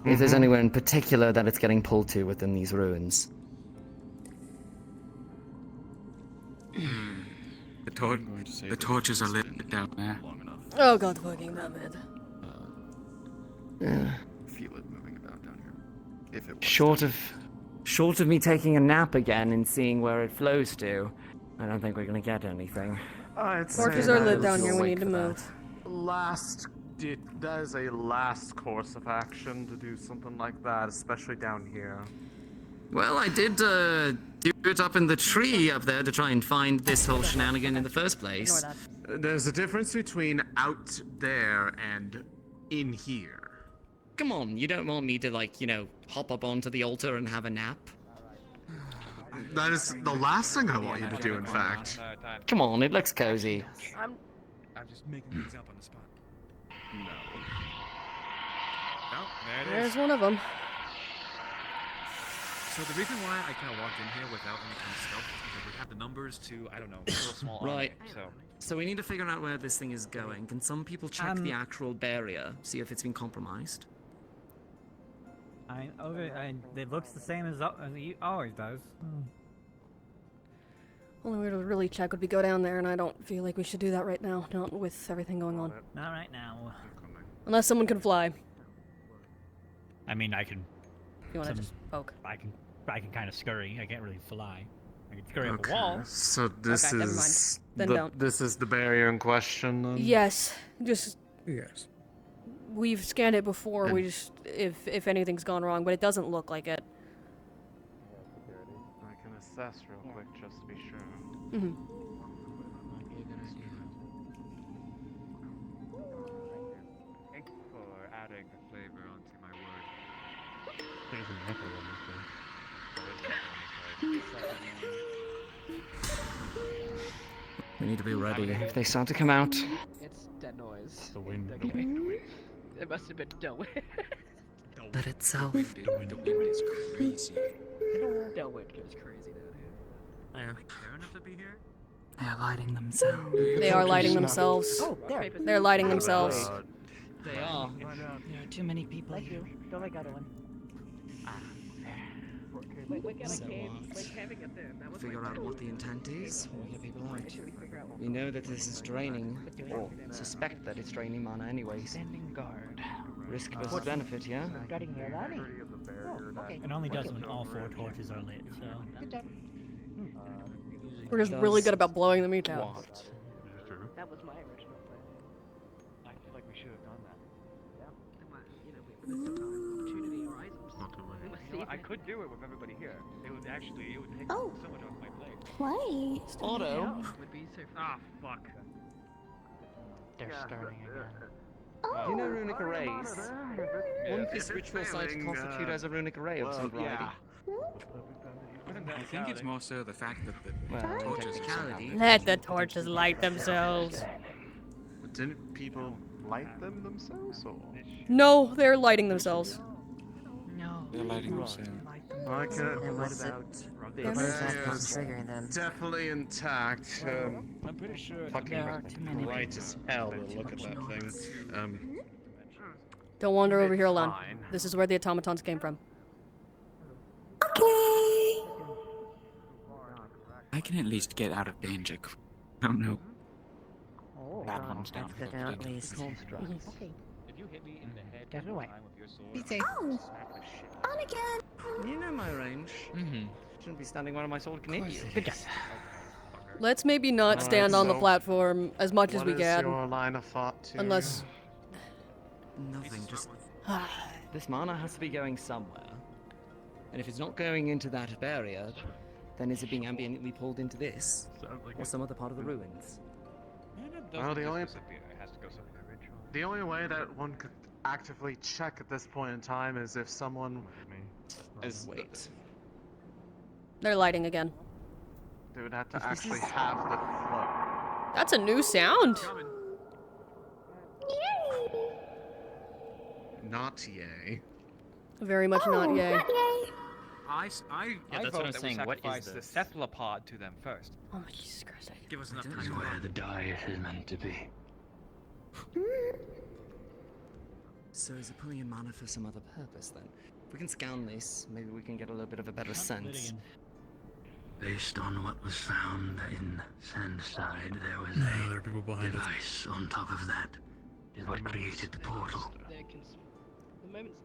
If there's anywhere in particular that it's getting pulled to within these ruins. The torches are lit down there. Oh god, fucking damn it. Yeah. Feel it moving about down here. If it was Short of me taking a nap again and seeing where it flows to, I don't think we're gonna get anything. Torches are lit down here, we need to move. That is a last course of action to do something like that, especially down here. Well, I did do it up in the tree up there to try and find this whole shenanigan in the first place. There's a difference between out there and in here. Come on, you don't want me to, like, hop up onto the altar and have a nap? That is the last thing I want you to do, in fact. Come on, it looks cozy. I'm just making things up on the spot. No. Oh, there it is. There's one of them. So the reason why I kind of walked in here without any kind of stealth is because we have the numbers to, I don't know, a little small Right. army, So we need to figure out where this thing is going. Can some people check the actual barrier, see if it's been compromised? It looks the same as it always does. Only way to really check would be go down there, and I don't feel like we should do that right now, not with everything going on. Not right now. Unless someone can fly. I mean, I can. You wanna just poke? I can I can kind of scurry. I can't really fly. I can scurry up a wall. So this Okay, never mind. is Then the, don't. this is the barrier in question. Then? Yes, just Yes. we've scanned it before. We just if anything's gone wrong, but it doesn't look like it. I can assess real quick just to be sure. Mhm. Thanks for adding a flavor onto my word. There's an echo on this thing. We need to be ready if they start to come out. It's dead noise. The wind. It must have been Delwind. But itself. The wind is crazy. Delwind goes crazy down here. Are we care enough to be here? They're lighting themselves. They are lighting themselves. Oh, there. They're lighting themselves. They are. There are too many people Thank you. Don't make other one. Wait, can't we get there? That was Figure out what the intent is. We'll get people out. figure out what We know that this is draining, or suspect that it's draining mana anyways. Standing guard. Risk versus benefit, yeah? Starting here, Lonnie. Oh, okay. It only does when all 4 torches are lit, so. Good job. We're just really good about blowing the meat out. What? That was my original plan. I feel like we should have done that. Yeah. You know, we missed opportunity horizons. You know, I could do it with everybody here. It would take Oh. so much off my plate. Why? Otto. Would be safe. Ah, fuck. They're starting again. You know runic arrays? Wouldn't this ritual site constitute as a runic array of some variety? I think it's more so the fact that the Well, torches are Let the torches light themselves. Didn't people light them themselves, or? No, they're lighting themselves. No. They're lighting themselves. I can. And What what's about? it? What is that triggering them? Definitely intact. I'm pretty sure Fucking there are too many bright as hell to look at that thing. Don't wander over here alone. This is where the automatons came from. Okay. I can at least get out of danger. I don't know. Oh, That one's down. that's good at least. Okay. If you hit me in the head Get it away. with your sword, BT. Oh. On again. You know my range. Mm-hmm. Shouldn't be standing where my sword can hit you. Good job. Let's maybe not stand on the so platform as much as we What is can. your line of thought to? Unless... Nothing, just... This mana has to be going somewhere. And if it's not going into that barrier, then is it being ambiently pulled into this? Or some other part of the ruins? Well, the only it has to go somewhere. the only way that one could actively check at this point in time is if someone is Wait. They're lighting again. They would have to actually have the flow. That's a new sound. Not yay. Very much not yay. Not yay. I that's what I'm vote that we saying. What is sacrifice this? the cephalopod to them first. Oh my Jesus Christ. Give us enough This time. is where the diet is meant to be. So is it pulling in mana for some other purpose then? If we can scan this, maybe we can get a little bit of a better sense. Based on what was found in Sandside, there was there are people behind us. device on top of that. Is what created the portal.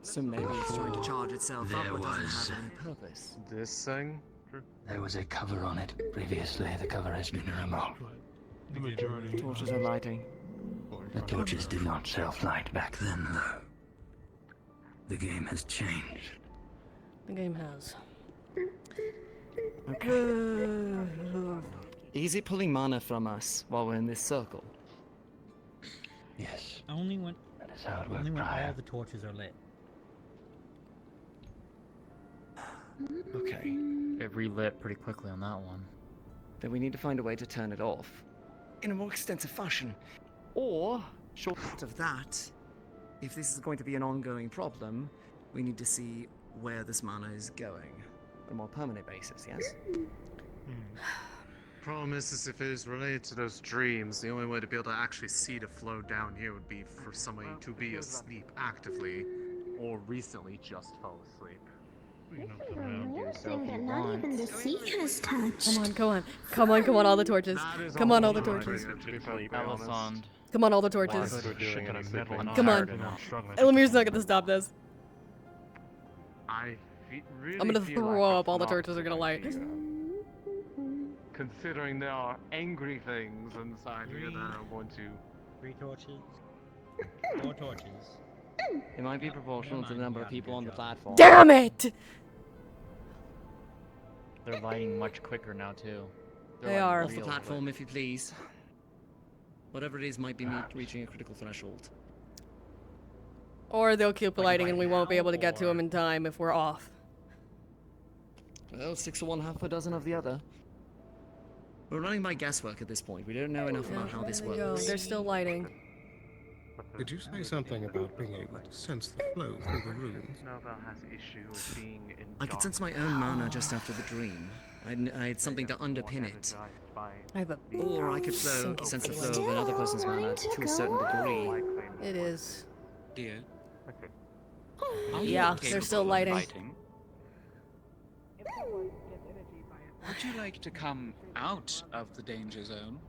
So maybe it's trying to charge itself up, There but doesn't was- have any purpose. This thing? There was a cover on it. Previously, the cover has been removed. The majority. Torches are lighting. The torches did not self-light back then, though. The game has changed. The game has. Is it pulling mana from us while we're in this circle? Yes. Only when That is how it only worked when prior. all the torches are lit. Okay. It relit pretty quickly on that one. Then we need to find a way to turn it off in a more extensive fashion. Or, short of that, if this is going to be an ongoing problem, we need to see where this mana is going on a more permanent basis, yes? Problem is if it is related to those dreams, the only way to be able to actually see the flow down here would be for somebody to be asleep actively, or recently just fell asleep. One thing that not even the sea has touched. Come on, come on. Come on, come on, all the torches. Come on, all the torches. Elisand. Come on, all the torches. Doing Come on. Elemire's not gonna stop this. I really I'm gonna feel throw like up. All the that's not torches a are gonna good light. idea, considering there are angry things inside here that are going to. 3 torches. 4 torches. It might be proportional to the number of people on the platform. Damn it! They're lighting much quicker now too. They're They lighting are. Off the real platform, quick. if you please. Whatever it is might be reaching a critical threshold. Or they'll keep lighting and we won't be able to get to them in time if we're off. Well, 6 of one, half a dozen of the other. We're running by guesswork at this point. We don't know enough about how this There you go. works. They're still lighting. Did you say something about being able to sense the flow through the rooms? Nobel has issue with being in I could sense my own mana just after the dream. I had something to underpin it. I have a Or I could sense the flow of another person's mana to a certain degree. It is. Dear. Yeah, they're still lighting. Would you like to come out of the danger zone?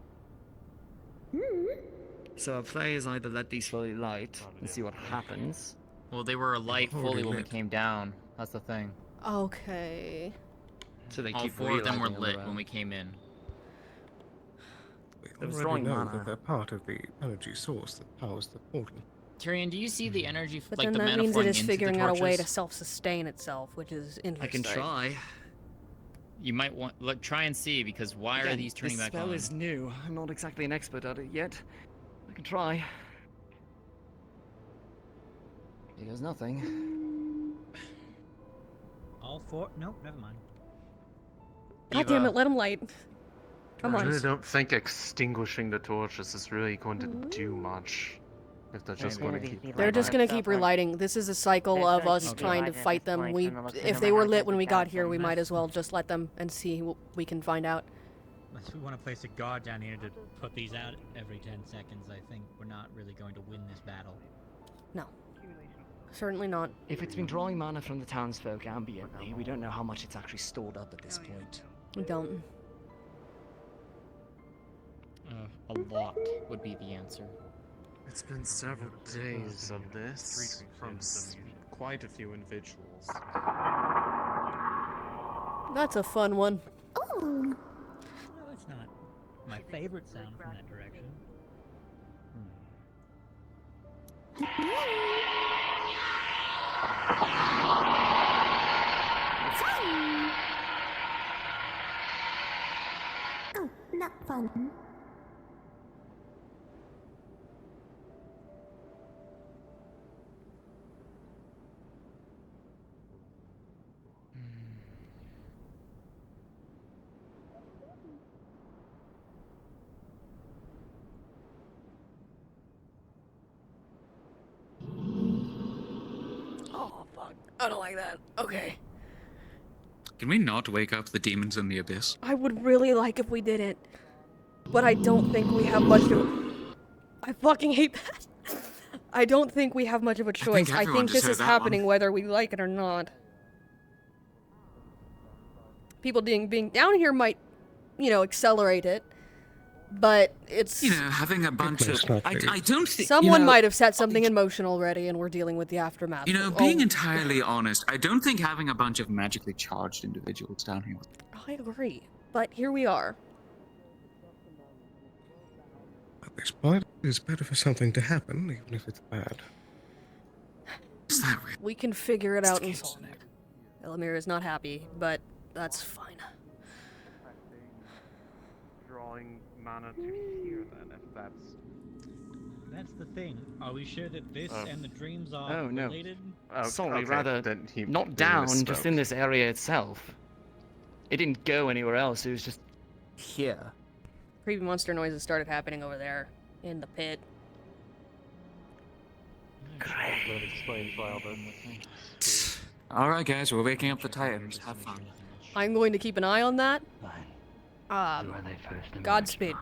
So our players either let these slowly light and see what happens. Well, they were alight fully when we came down. That's the thing. Okay. So they All keep 4 of them were relighting lit around. when we came in. We was already throwing know mana. that they're part of the energy source that powers the portal. Tyrion, do you see the energy, But like then the that mana means it flowing is into the figuring out a way to torches? self-sustain itself, which is I interesting. can try. You might want try and see, because why are Again, these turning this back spell on? is new. I'm not exactly an expert at it yet. I can try. Here goes nothing. All 4? Nope, never mind. God damn it, let them light. Come I on. really don't think extinguishing the torches is really going to do much. If they're just going to keep. They're just gonna keep relighting. This is a cycle of us trying to fight them. If they were lit when we got here, we might as well just let them and see what we can find out. Unless we want to place a guard down here to put these out every 10 seconds, I think we're not really going to win this battle. No. Certainly not. If it's been drawing mana from the townsfolk ambiently, we don't know how much it's actually stored up at this point. We don't. A lot would be the answer. It's been several days of this from quite a few individuals. That's a fun one. Oh! No, it's not my favorite sound from that direction. Oh, not fun. Oh, fuck. I don't like that. Okay. Can we not wake up the demons in the abyss? I would really like if we did it. But I don't think we have much of... I fucking hate that. I don't think we have much of a choice. I think this is happening whether we like it or not. People being down here might, you know, accelerate it. But it's... You know, having a bunch of... I don't think... Someone might have set something in motion already and we're dealing with the aftermath. You know, being entirely honest, I don't think having a bunch of magically charged individuals down here... I agree. But here we are. At this point, it's better for something to happen, even if it's bad. Is that real? We can figure it out and solve it. Elemmire is not happy, but that's fine. Drawing mana to here, then, if that's. That's the thing. Are we sure that this and the dreams are Oh, no. related? Sorry, okay, rather, then he not down, misspoke. just in this area itself. It didn't go anywhere else, it was just here. Creepy monster noises started happening over there, in the pit. Alright guys, we're waking up the Titans. Have fun. I'm going to keep an eye on that. Godspeed.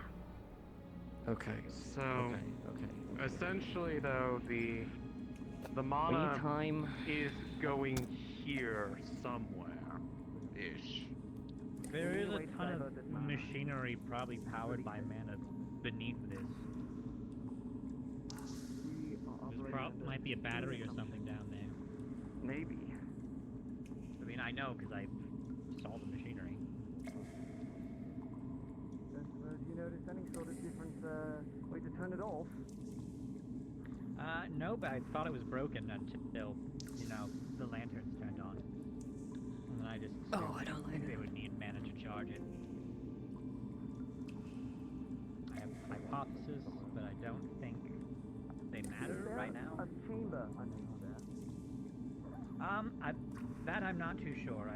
Okay. So, essentially, though, the mana Anytime. is going here somewhere, ish. There is a ton of machinery probably powered by mana beneath this. There might be a battery or something down there. Maybe. I mean, I know because I saw the machinery. Do you notice any sort of different way to turn it off? No, but I thought it was broken until, you know, the lanterns turned on. And then I just Oh, I don't like think it. they would need mana to charge it. I have hypotheses, but I don't think they matter right now. A chamber underneath there. That I'm not too sure.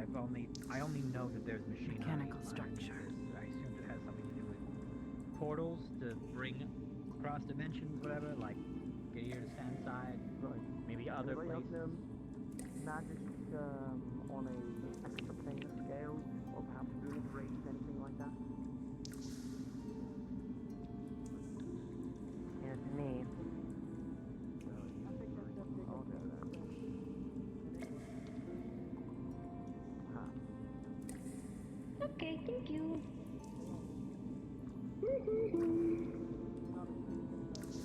I only know that there's machinery. Mechanical structure. I assume it has something to do with portals to bring across dimensions, whatever, like get here to stand side. Right. Maybe other Anybody places. else know magic on a extraplanar scale, or perhaps runic rays, anything like that? Yeah, to me. Okay, thank you.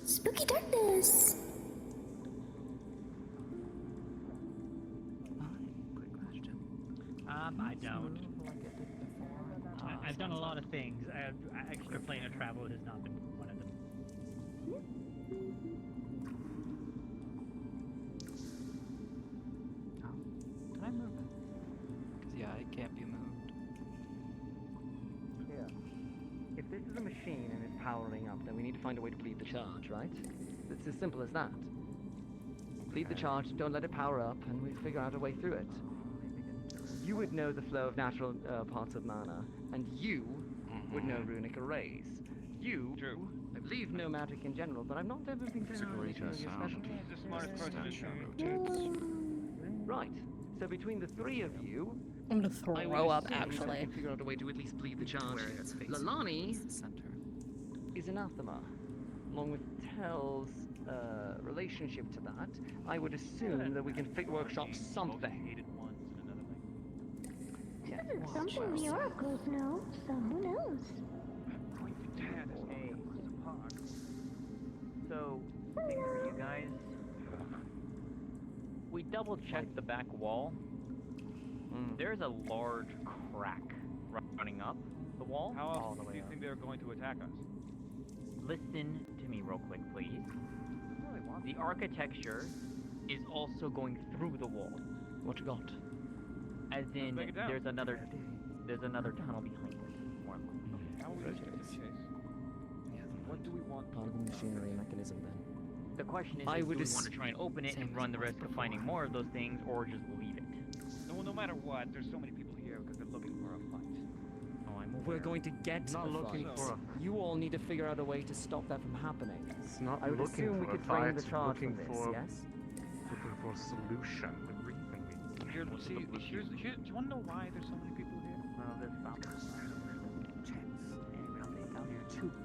Spooky darkness. I don't. I've done a lot of things. Extraplanar travel has not been one of them. Can I move it? Because, yeah, it can't be moved. Yeah. If this is a machine and it's powering up, then we need to find a way to bleed the charge, right? It's as simple as that. Bleed the charge, don't let it power up, and we figure out a way through it. You would know the flow of natural parts of mana, and you would know runic arrays. You, I believe, know magic in general, but I've not ever been to know your specialty. Right. So between the three of you, I'm gonna throw I would up, assume that we actually. can figure out a way to at least bleed the charge. Lalani is anathema, along with Tel's relationship to that. I would assume that we can workshop something. This isn't something the oracles know, so who knows? So, thing for you guys. We double checked the back wall. There's a large crack running up the wall. How all else the do way you up. think they're going to attack us? Listen to me real quick, please. The architecture is also going through the wall. What you got? As in, break it down. there's another tunnel behind it. More likely. How will we get this case? What do we want? Part of the machinery mechanism, then. The question is, I do would we want to try and open it and run the risk of finding more of those things, or just leave it? No matter what, there's so many people here because they're looking for a fight. Oh, I'm aware. We're going to get Not a looking fight. for You all need to figure out a way to stop that from happening. It's not I would looking assume we for a could drain the fight, charge looking from this, for- yes? Looking for a solution. Here, see, do you want to know why there's so many people here?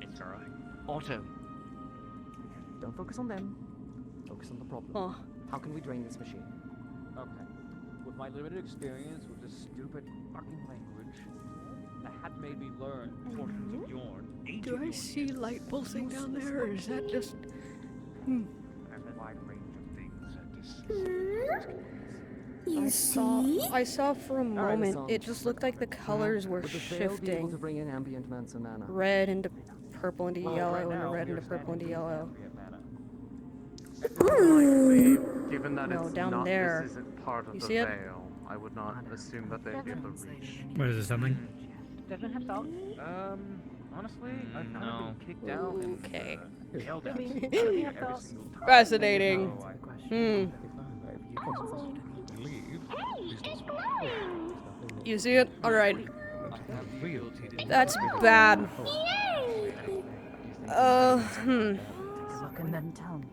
It's alright. Otto. Don't focus on them. Focus on the problem. Oh. How can we drain this machine? Okay. With my limited experience with this stupid fucking language, that had made me learn portions of Yorn. Do I see light pulsing down there, or is that just... Hmm. I have a wide range of things at this. I saw for a moment, Alright, it just looked like the colors were Would the veil be able shifting. to bring in ambient amounts of mana? Red into purple into Well, yellow, right and now, red we into are purple into standing yellow. Given that No, it's down not, there. this isn't part of You the see it? veil, I would not assume that they'd be able to reach. What is it, something? Doesn't have salt? Honestly, I've kind No. of been kicked out and Okay. yelled at Maybe. every single time. Fascinating. So Hmm. You see it? Alright. That's bad. Hmm. Look and then tell me.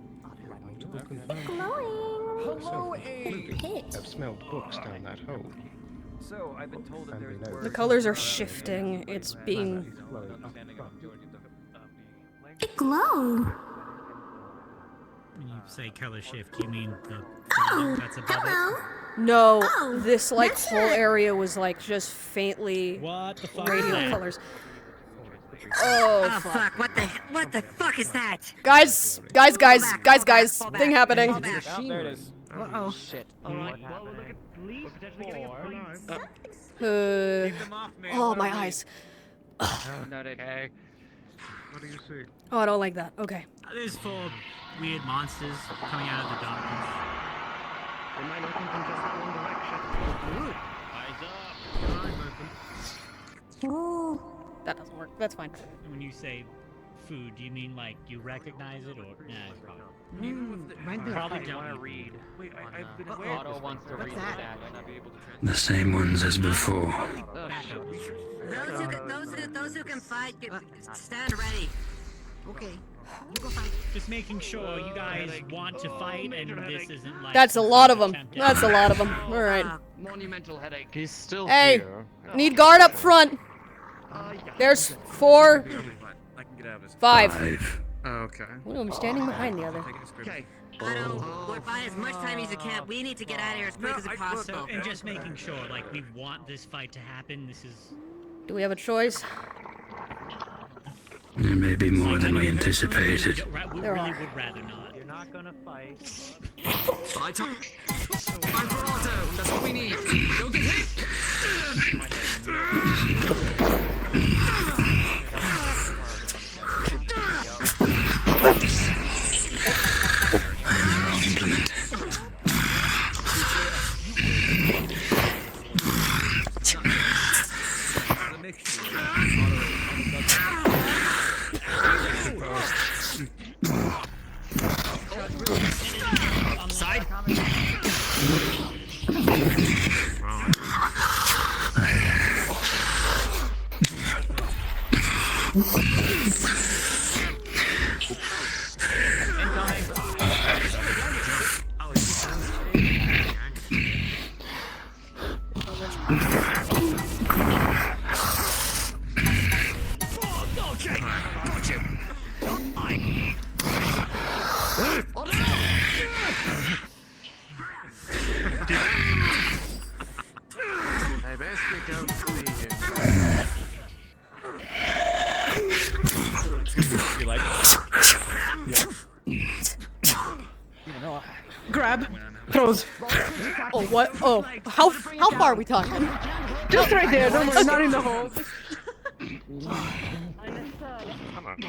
Hello, I've smelled books down that hole. So, I've been told that there's The colors are shifting. It's being... It glowed. When you say color shift, you mean the Oh, that's above hello. No, Oh, this like that's whole not- area was like just faintly What the fuck? radial colors. Oh, fuck! What the fuck is that? Guys, thing happening. There it is. Uh-oh. Shit. Alright, well, least potentially getting 4. Oh, my eyes. Not okay. What do you see? Oh, I don't like that. Okay. There's 4 weird monsters coming out of the darkness. They might not come from just that one direction. Eyes up. Eyes open. That doesn't work. That's fine. When you say food, do you mean like you recognize it or nah? Probably. Probably don't want to eat read. Wait, I've been aware Otto wants to read that. The same ones as before. Those who can fight, stand ready. Okay. You go fight. Just making sure you guys want to fight and this isn't like. That's a lot of them. That's a lot of them. All right. Monumental headache. He's still Hey, here. need guard up front. There's 4, I can get out of this. 5. Okay. Oh, I'm standing behind the other. Okay. Otto, we're buying as much time as you can. We need to get out of here as quick as possible. And just making sure, like, we want this fight to happen. This is. Do we have a choice? There may be more than we anticipated. We There really are. would rather not. You're not gonna fight. Fight on. Fight for Otto. That's what we need. Don't get hit. Side. I basically don't see You like Grab. Throws. Oh, what? Oh, how far are we talking? Just right there. Don't worry, not in the hole. Come on.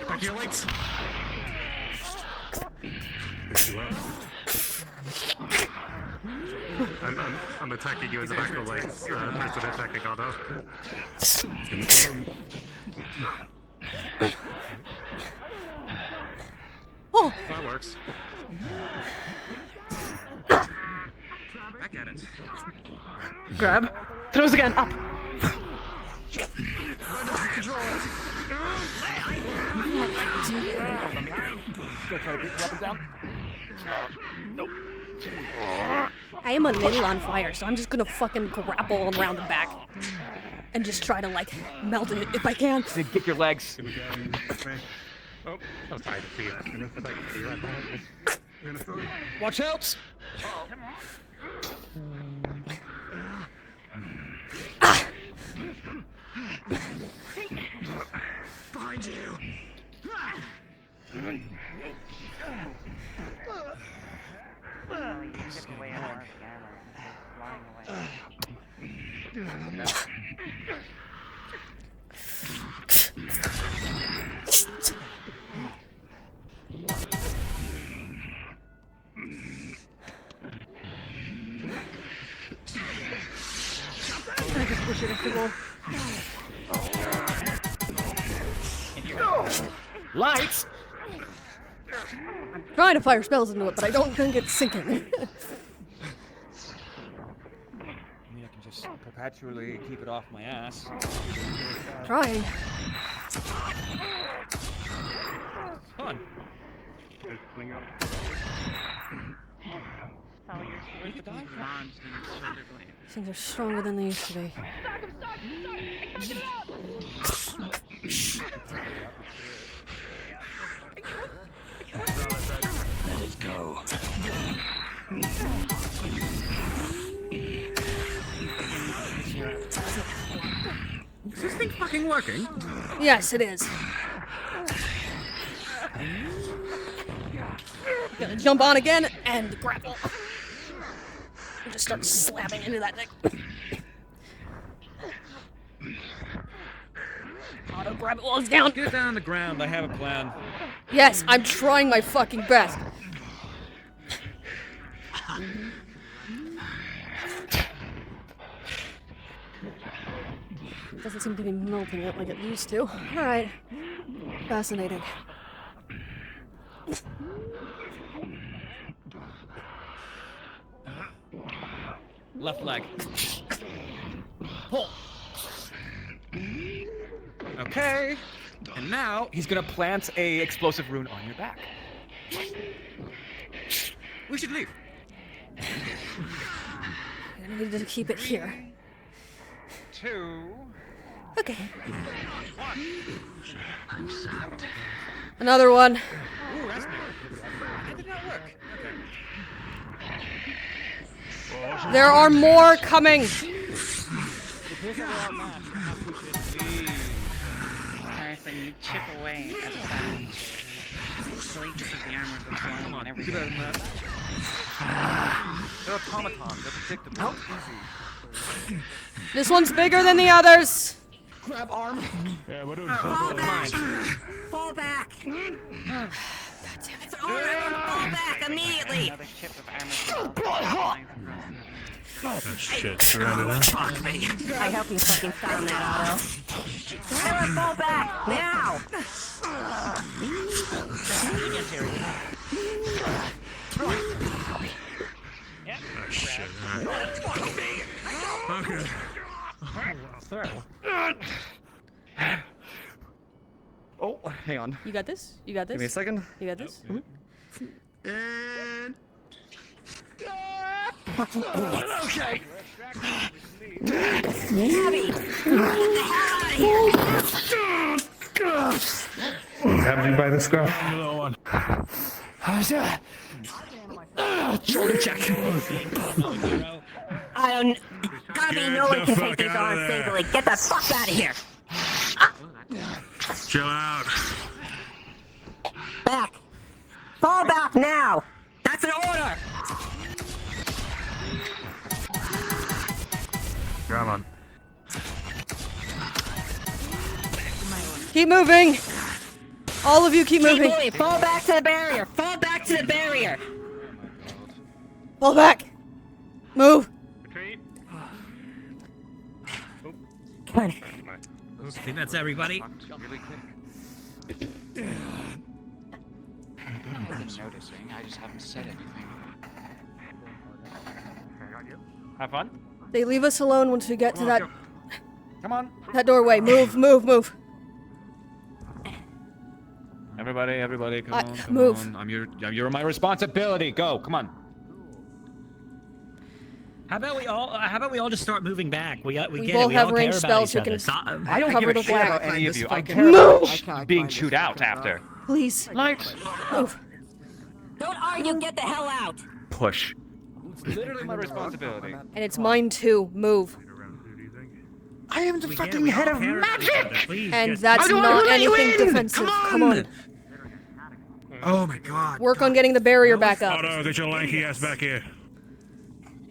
Back to your legs. I'm attacking you in the back of the legs. Person attacking Otto. Oh. That works. Back at it. Grab. Throws again. Up. I am a little on fire, so I'm just gonna fucking grapple around the back and just try to like melt it if I can. Get your legs. Oh, I was trying to see it. Watch out! Behind you. I just push it into the wall. Lights! I'm trying to fire spells into it, but I don't think it's sinking. I mean, I can just perpetually keep it off my ass. Trying. Come on. Where's the guy? These things are stronger than they used to be. Let it go. Is this thing fucking working? Yes, it is. jump on again and grapple. And just start slamming into that thing. Auto grab it while it's down. Get down on the ground. I have a plan. Yes, I'm trying my fucking best. Doesn't seem to be melting it like it used to. Alright. Fascinating. Left leg. Pull. Okay. And now he's gonna plant a explosive rune on your back. We should leave. I need to keep it here. 2. Okay. 1. I'm sapped. Another one. Ooh, that's new. That did not work. Okay. There are more coming. Alright, so you chip away at the back. Slowly just as the armor goes flying and everything. They're automatons. They're predictable. Easy. This one's bigger than the others. Grab arm. Yeah, we're doing Fall back! something. Fall back! God damn it. It's an order! Fall back immediately! Another chip of armor flying across the Oh, shit. Surrounded, huh? Fuck me. I hope you fucking found that, Otto. Sarah, fall back! Now! Oh, shit. Alright. Okay. Oh, hang on. You got this? You got this? Give me a second. You got this? And Okay. Abby! Get the hell out of here! Grab me by the scarf. Shoulder check. I don't... Gabby, no one the can fuck take these outta arms there. safely. Get the fuck out of here! Chill out. Back! Fall back now! That's an order! Come on. Keep moving. All of you keep Keep moving. moving! Fall back to the barrier! Fall back to the barrier! Fall back. Move. Retreat. Come on. I think that's everybody. Really quick. I've been noticing, I just haven't said anything. Have fun. They leave us alone once we get to that Come on. doorway. Move, move, move. Everybody, come on, come move. on. You're my responsibility. Go, come on. How about we all just start moving back? We get We it. both We have all care ranged about spells each who other. can I don't cover give a the shit gap. about any of you. I Fucking care move. about being chewed out after. Please. Light. Move. Don't argue, get the hell out! Push. It's literally my responsibility. And it's mine too. Move. I am the We get it. fucking We head all of care about each other. magic! Please, And just- that's I don't not wanna let you anything in. defensive. Come Come on. Oh my god. Work on getting the barrier back up. Otto, get your lanky ass back here.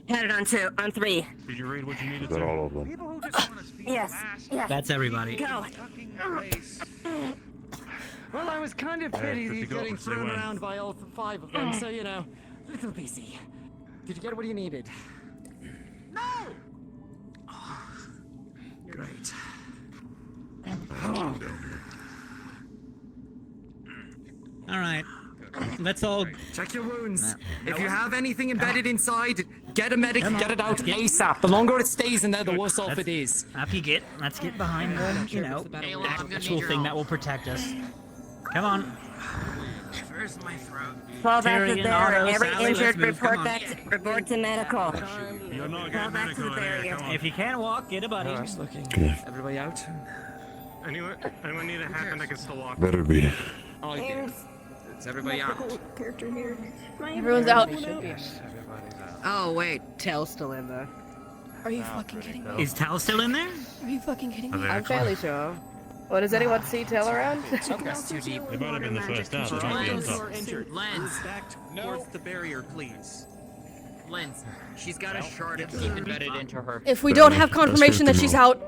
Headed on 2, on 3. Did you read what you needed Is that to? all of them? People who just want to speak Yes, last yes. That's everybody. Go. fucking place. well, I was kind of Hey, pity 50 he's gold, getting they thrown win. around by all 5 of them, so you know, little busy. Did you get what you needed? No. Great. All right. Let's all. Check your wounds. If you have anything embedded inside, get a medic, Come on, get it out let's get- ASAP. The longer it stays in there, the worse off it is. Up you get. Let's get behind the, you know, Ayla, I'm gonna actual need your thing help. that will protect us. Come on. Where's my throat? Fall back to the Tyrion, barrier. Otto, Every Sally, injured, let's move. Come report on. back. Report to medical. You're not Fall getting back to the medical in here. barrier. Come on. If you can't walk, get a buddy. Everybody out? Anyone need a hat and I can still walk? Better be. Oh, yeah. Is everybody out? Character here. Everyone's out. Oh wait, Tell's still in there. Are you fucking kidding me? Is Tal still in there? Are you fucking kidding me? I'm fairly sure. What does anyone see tail around? That's too deep. It might have been the first time. It might be on top. Lens. Back towards the barrier, please. Lens. She's got a shard of deep embedded into her. If we don't have confirmation that she's out,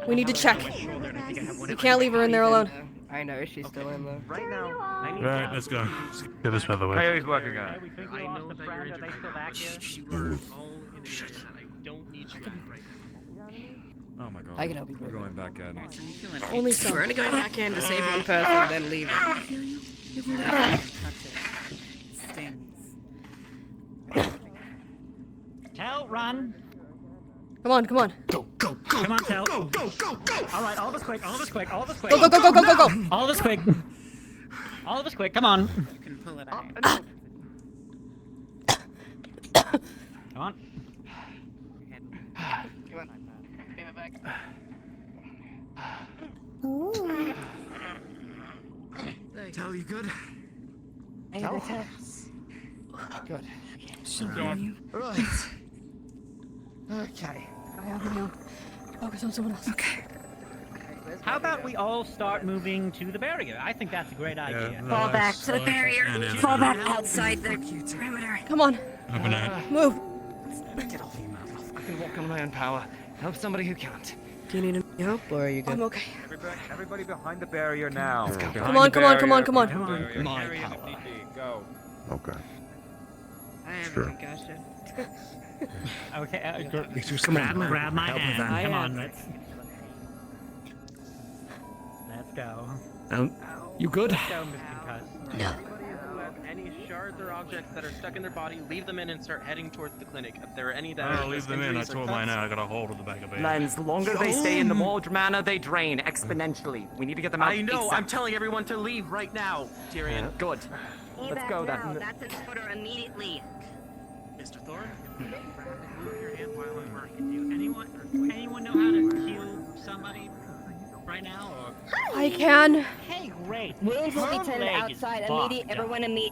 we need to check. We can't leave her in there alone. I know, she's still in there. Right now, Right, let's go. Get this out of the way. Coyote's working on it. I know that you're injured. You are all in the area. I don't need you back right now. Oh my god. I can help you. We're going back in. Only some. We're only going back in to save one person, then leave. Tell, run. Come on, come on. Come on, Tell. Go. All right, all of us quick. Go, go, go, go, go, go, go. All of us quick. All of us quick. Come on. You can pull it out. Come on. Come on. Give it back. Tell you good? Tell. Good. Right. Okay. Focus on someone else. Okay. How about we all start moving to the barrier? I think that's a great idea. Fall back to the barrier. Fall back outside the perimeter. Come on. Move. Get off you, man. I can walk on my own power. Help somebody who can't. Do you need any help, or are you good? I'm okay. Everybody behind the barrier now. Come on, come on, come on, come on. My power. Go. Okay. I have a concussion. Okay, grab my hand. Come on, let's go. You good? Let's go, Mr. Cuss. No. Any shards or objects that are stuck in their body, leave them in and start heading towards the clinic. If there are any that I'll leave them in. I tore mine out. I got a hold of the back of it. Lens, the longer they stay in the mold mana, they drain exponentially. We need to get them out. I know. ASAP. I'm telling everyone to leave right now, Tyrion. Good. Let's go then. That's an order immediately. Mr. Thorne, Move your hand while I'm working. Do anyone know how to heal somebody right now? Or? I can. Hey, great. Wounds will be Her tended leg is outside fucked immediately.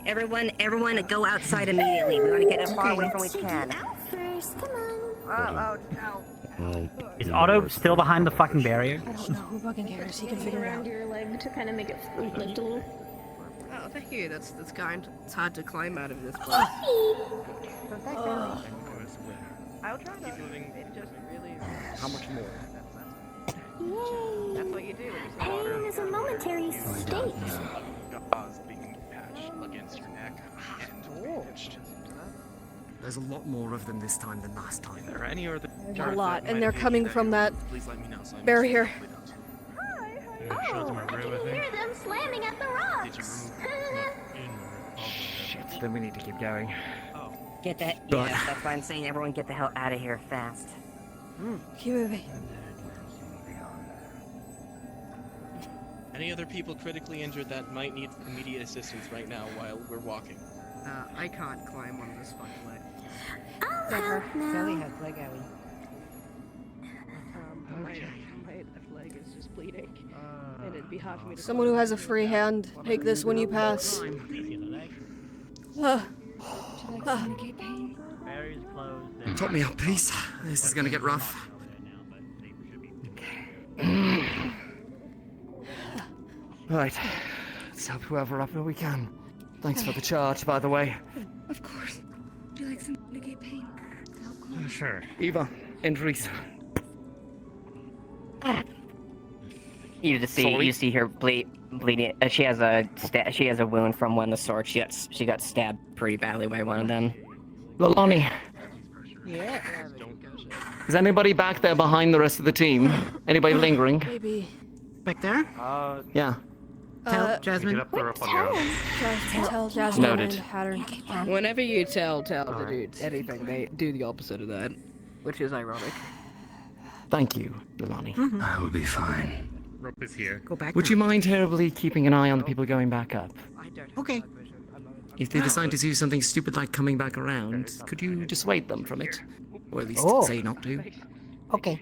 Everyone go outside immediately. We want to get as far away from we can. First, come on. Is Otto still behind the fucking barrier? I don't know. Who fucking cares? He can figure it out. Around your leg to kind of make it lift a little. Oh, thank you. That's kind. It's hard to climb out of this place. I'll try to. It just really. How much more? Yay! That's what you do. Pain is a momentary state. gauze being patched against your neck and bandaged. There's a lot more of them this time than last time. There are any other There's a shards lot, that and might they're be coming that from you- that please let me know so I barrier. Oh, I can hear them slamming at the rocks. Shit, then we need to keep going. Get that. Yeah, that's why I'm saying everyone get the hell out of here fast. Keep moving. Any other people critically injured that might need immediate assistance right now while we're walking? I can't climb on this fucking leg. I'll help Sally now. has leg alley. My left leg is just bleeding, and it'd be hard for me to. Someone who has a free hand, take this when you pass. Barrier's closed. Top me up, please. This is gonna get rough. Right. Let's help whoever up we can. Thanks for the charge, by the way. Of course. Would you like some negate pain? Sure. Eva, injuries. You see her bleeding. She has a wound from when the sword. She got stabbed pretty badly by one of them. Lolani, Yeah. is anybody back there behind the rest of the team? Anybody lingering? Maybe. Back there? Yeah. Tell Jasmine. Tell Jasmine Noted. and Pattern. Whenever you tell to do anything, they do the opposite of that, which is ironic. Thank you, Lolani. I will be fine. Rope is here. Go back. Would you mind terribly keeping an eye on the people going back up? Okay. If they decide to do something stupid like coming back around, could you dissuade them from it? Or at least say not to? Okay.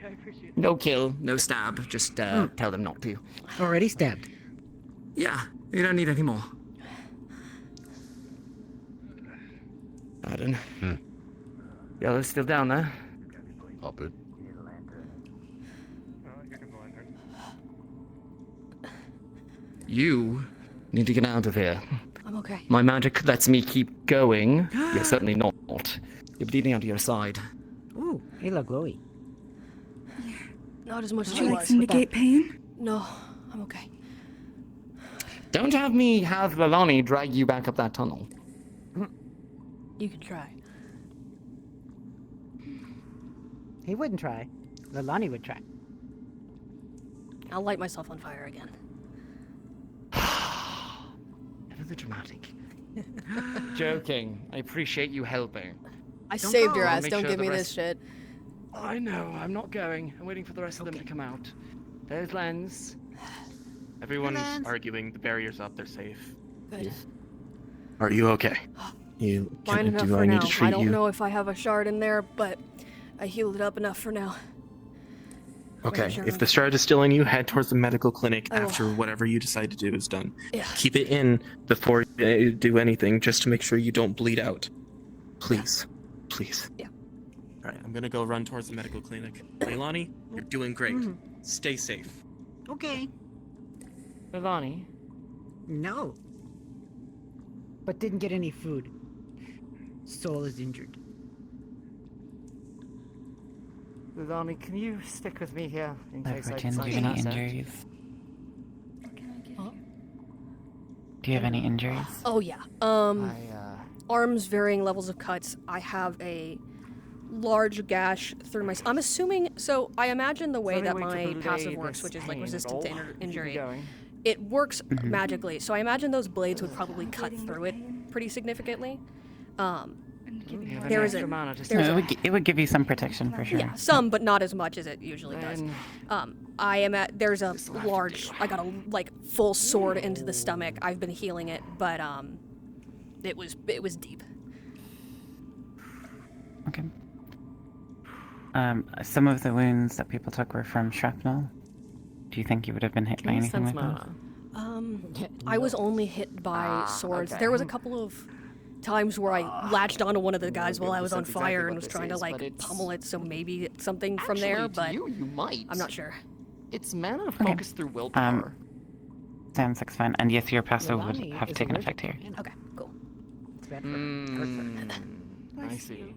No kill, no stab, just tell them not to. Already stabbed. Yeah, you don't need any more. Pardon. Yeah, they're still down there. Up it. You need to get out of here. I'm okay. My magic lets me keep going. You're certainly not. You're bleeding out of your side. Ooh, you look glowy. Not as much as Would I you was. like some negate pain? No, I'm okay. Don't have me have Lalani drag you back up that tunnel. You can try. He wouldn't try. Lalani would try. I'll light myself on fire again. Never the dramatic. Joking. I appreciate you helping. I saved your ass. Make Don't sure give the me this rest- shit. I know. I'm not going. I'm waiting for the rest of them to come out. There's Lens. Everyone's arguing. The barrier's up. They're safe. Good. Are you okay? You Fine enough do for I need now. to treat I don't you? know if I have a shard in there, but I healed it up enough for now. Okay, Sure. if the shard is still in you, head towards the medical clinic I will. after whatever you decide to do is done. Yeah. Keep it in before you do anything, just to make sure you don't bleed out. Please. Please. Yeah. Alright, I'm gonna go run towards the medical clinic. Leilani, you're doing great. Stay safe. Okay. Lalani? No. But didn't get any food. Soul is injured. Lalani, can you stick with me here in case I Virgin, do decide you to have any pass out? injuries? Do you have any injuries? Oh yeah. Arms, varying levels of cuts. I have a large gash through my. I'm assuming. So I imagine the way that my passive works, which is like resistant to injury. It works magically. So I imagine those blades would probably cut through it pretty significantly. There is It would give you some protection for sure. Yeah, some, but not as much as it usually does. I am at. There's a large. I got a full sword into the stomach. I've been healing it, but it was deep. Okay. Some of the wounds that people took were from shrapnel. Do you think you would have been hit by anything like that? I was only hit by swords. There was a couple of times where I latched onto one of the guys while I was on fire and was trying to pummel it, so maybe it's something from there, but you might. I'm not sure. It's mana focused through willpower. Sounds like fine. And yes, your passive would have taken effect here. Okay, cool. I see.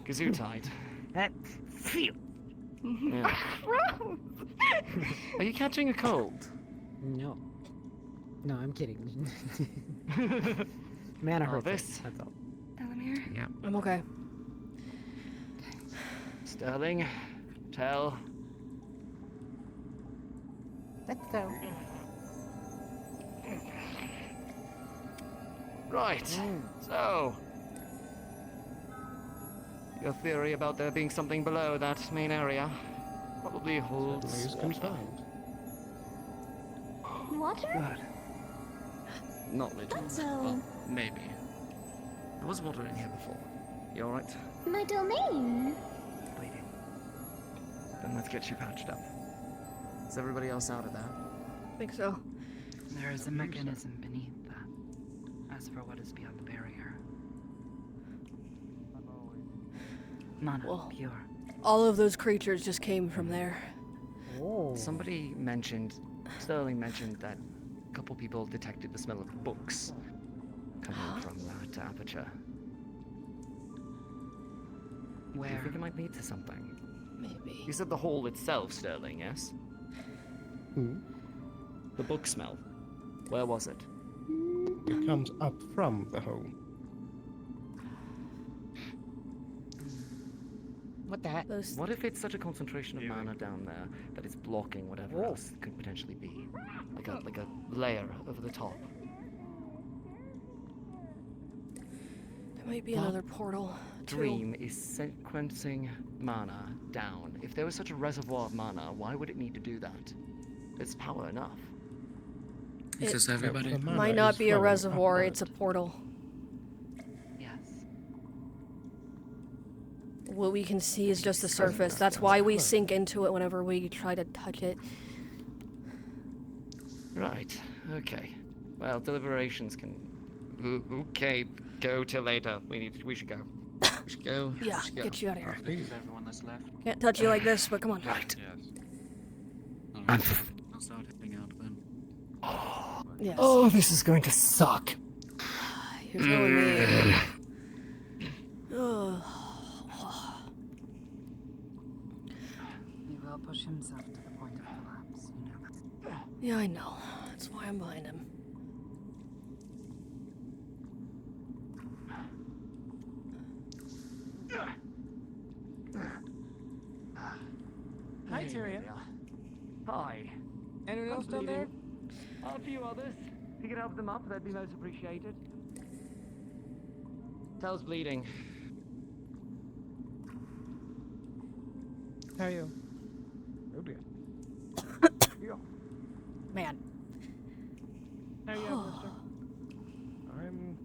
Gesundheit. Phew. Yeah. Are you catching a cold? No. No, I'm kidding. Mana hurts. That's all. Elemmire? Yeah. I'm okay. Sterling, tell. That's so. Right. So, your theory about there being something below that main area probably holds confirmed. Water? Not legend. So- Well, maybe. There was water in here before. You alright? My domain. Bleeding. Then let's get you patched up. Is everybody else out of there? I think so. There is a mechanism beneath that. As for what is beyond the barrier. Mana, pure. All of those creatures just came from there. Somebody mentioned, Sterling mentioned that a couple people detected the smell of books coming from that aperture. Where? Do you think it might lead to something? Maybe. You said the hole itself, Sterling, yes? The book smell. Where was it? It comes up from the hole. What the heck? What if it's such a concentration of mana down there that it's blocking whatever else could potentially be? Like a layer over the top. There might be another portal. Dream is sequencing mana down. If there was such a reservoir of mana, why would it need to do that? It's power enough. It everybody might not be a reservoir, it's a portal. Yes. What we can see is just the surface. That's why we sink into it whenever we try to touch it. Right. Okay. Well, deliberations can. Okay. Go till later. We should go. We should go. Yeah, we should go. get you out of here. Is everyone that's left? Can't touch you like this, but come on. Right. Yes. I'm I'll start heading out then. Yes. Oh, this is going to suck. You're telling me. Ugh. He will push himself to the point of collapse, you know. Yeah, I know. That's why I'm behind him. Hi, Tyrion. Hi. Anyone else down there? A few others. If you could help them up, that'd be most appreciated. Tail's bleeding. How are you? Oh dear. Man. How are you, mister? I'm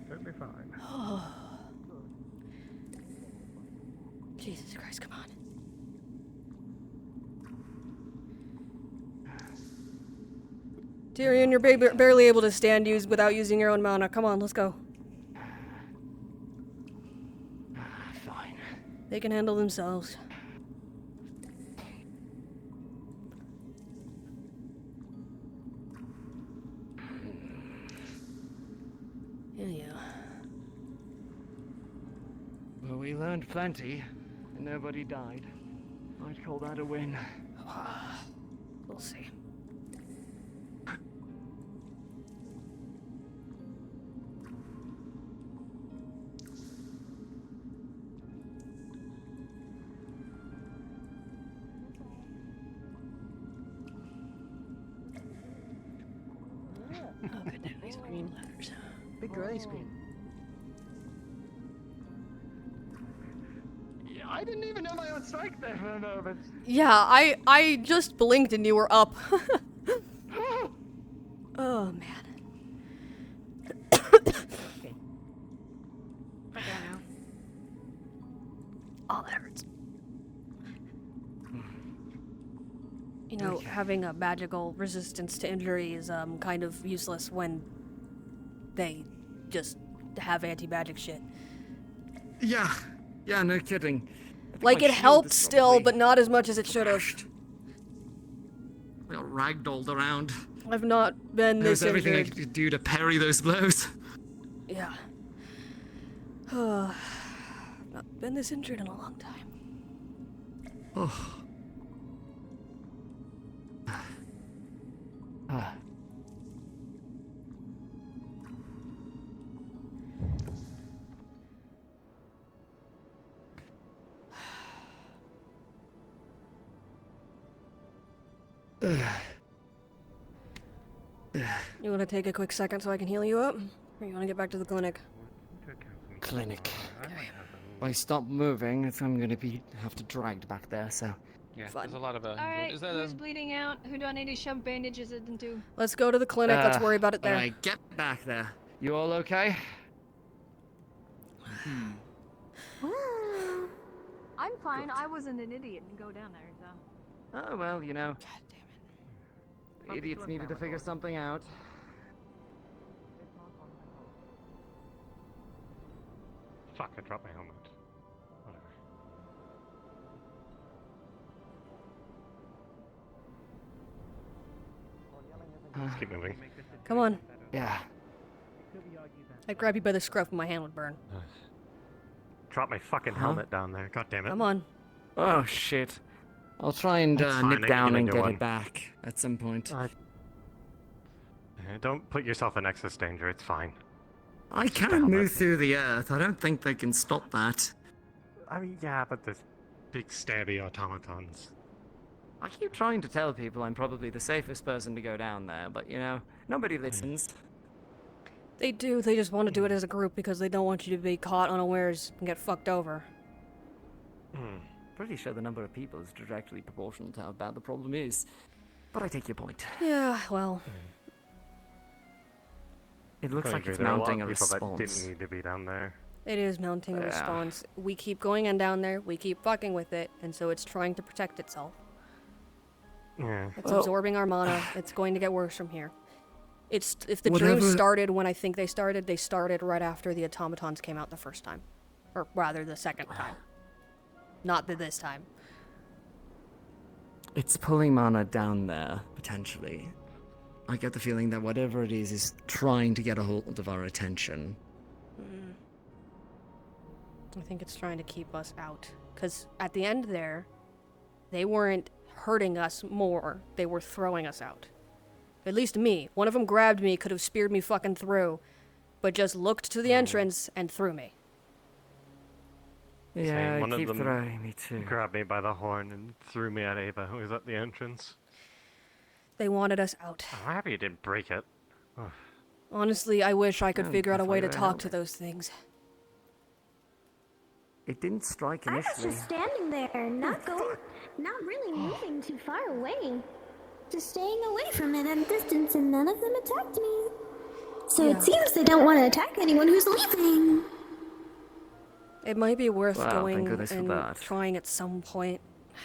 totally fine. Jesus Christ, come on. Tyrion, you're barely able to stand without using your own mana. Come on, let's go. Fine. They can handle themselves. Yeah. Well, we learned plenty, and nobody died. I'd call that a win. We'll see. Oh, good damn, these green letters. Big gray screen. Yeah, I didn't even know my own strike there for a moment. Yeah, I just blinked and you were up. Oh, man. Oh, that hurts. You know, having a magical resistance to injury is kind of useless when they just have anti-magic shit. Yeah, no kidding. Like, it helped still, but not as much as it should have. I got ragdolled around. I've not been There was this everything I injured. could do to parry those blows. Yeah. Not been this injured in a long time. Oh. You want to take a quick second so I can heal you up? Or you want to get back to the clinic? Clinic. If I stop moving, I'm gonna have to dragged back there, so... Yeah, Fun. there's a lot of Alright, is that who's bleeding out? Who do I need to shove bandages into? Let's go to the clinic. Let's worry about it there. Alright, get back there. You all okay? I'm fine. I wasn't an idiot and go down there, so. Oh, well, you know. God damn it. Idiots needed to figure something out. Fuck, I dropped my helmet. Whatever. Let's keep moving. Come on. Yeah. I'd grab you by the scruff and my hand would burn. Drop my fucking helmet down there. God damn it. Come on. Oh, shit. I'll try and That's fine, nip I down can and make get one. it back at some point. Don't put yourself in excess danger. It's fine. I can move through the earth. I don't think they can stop that. I mean, yeah, but there's big stabby automatons. I keep trying to tell people I'm probably the safest person to go down there, but you know, nobody listens. They do. They just want to do it as a group because they don't want you to be caught unawares and get fucked over. Pretty sure the number of people is directly proportional to how bad the problem is. But I take your point. Yeah, well. It looks I like agree, it's there are a lot mounting a of people that response. didn't need to be down there. It is mounting a Yeah. response. We keep going in down there, we keep fucking with it, and so it's trying to protect itself. Yeah. It's absorbing our mana. It's going to get worse from here. If the dream started when I think they started right after the automatons came out the first time. Or rather, the second time. Not this time. It's pulling mana down there, potentially. I get the feeling that whatever it is trying to get a hold of our attention. I think it's trying to keep us out. Because at the end there, they weren't hurting us more, they were throwing us out. At least me. One of them grabbed me, could have speared me fucking through, but just looked to the entrance and threw me. Yeah, One keep of them throwing me too. grabbed me by the horn and threw me at Ava, who was at the entrance. They wanted us out. I'm happy you didn't break it. Ugh. Honestly, I wish I could figure out a way to that's why talk I to those things. It didn't strike I was initially. just standing there, not really moving too far away. Just staying away from it at a distance, and none of them attacked me. So Yeah. it seems they don't want to attack anyone who's leaving. It might be worth Wow, thank going goodness for and that. trying at some point.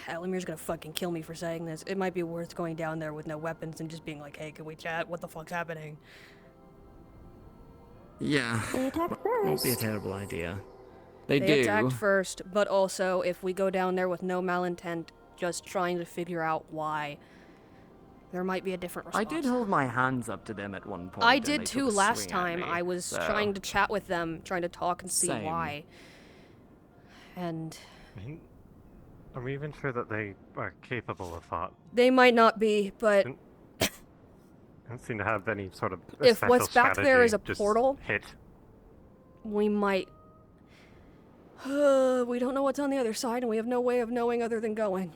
Elemire's gonna fucking kill me for saying this. It might be worth going down there with no weapons and just being like, hey, can we chat? What the fuck's happening? Yeah. They attacked Won't be a first. terrible idea. They They do. attacked first, but also if we go down there with no malintent, just trying to figure out why, there might be a different response. I did hold my hands up to them at one point. I and did they too took a last swing at time. me, I was so- trying to chat with them, trying to talk and see Same. why. And Are we even sure that they are capable of thought? they might not be, but I don't seem to have any sort of if special what's back there is a strategy, just portal, hit. we might... we don't know what's on the other side, and we have no way of knowing other than going.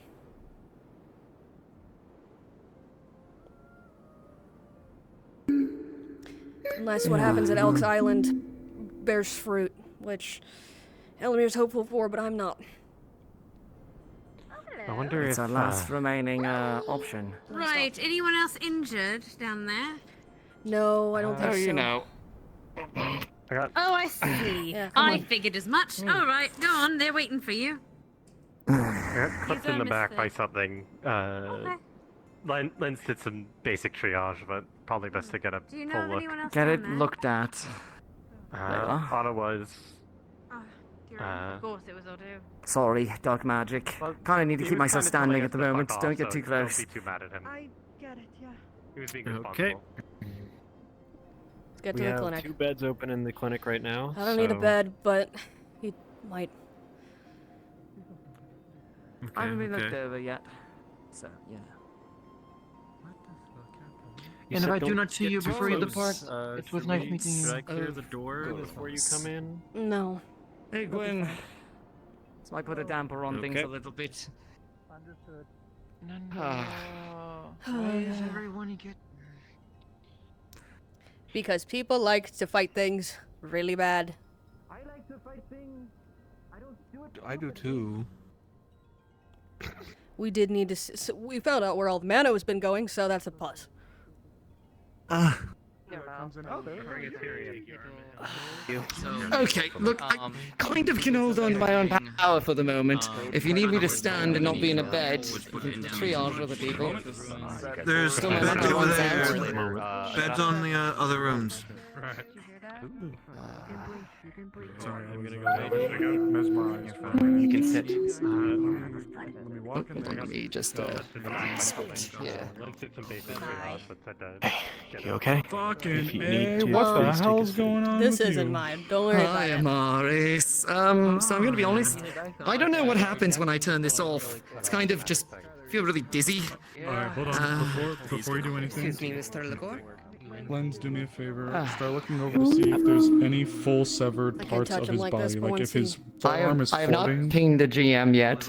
Unless what happens at Elk's Island bears fruit, which Ellemire's hopeful for, but I'm not. I wonder It's if our last remaining option. Right, anyone else injured down there? No, I don't think so. you know. Oh, I see. Yeah, come I on. figured as much. All right, go on, they're waiting for you. I got clipped in the done back missed by it. something. Lens did some basic triage, but probably best to get a Do you know full of look. anyone else Get down it there? looked at. Layla. Ottawa's. Of course it was Odo. Sorry, dark magic. Kinda need to He keep was myself kinda telling standing us at the to fuck moment. off, Don't get so too close. Don't be too mad at him. I get it, yeah. He was being Okay. responsible. Let's get We to the have clinic. 2 beds open in the clinic right now. I don't need a so- bed, but he might. I haven't been okay. looked over yet. So, yeah. You And if said I do don't not see get you too before you close. depart, it was Should nice we- meeting you. Should I clear the door before you come in? No. Hey, Gwen. This might put a damper on things Okay. a little bit. Understood. Why is everyone get... Because people like to fight things really bad. I like to fight things. I don't do it. I do too. We did need to. We found out where all the mana has been going, so that's a plus. Okay, look, I kind of can hold on to my own power for the moment. If you need me to stand and not be in a bed, you can triage other people. There's Still beds my lucky over ones there. out. Beds on the other rooms. Sorry, I'm gonna go mesmerized. You can sit. Let me just split here. You okay? Fucking If you need to, what the please take hell's a seat. going on This with isn't you? mine. Don't worry about Hi, it. Amaris. So I'm gonna be honest. I don't know what happens when I turn this off. It's kind of just feel really dizzy. Alright, hold on. Before you do anything, Mr. Lecor. Lens, do me a favor. Ah. Start looking over to see if there's any full severed I can't parts touch of him his like body. this, but Like once if his he- forearm is I have not floating. pinged the GM yet,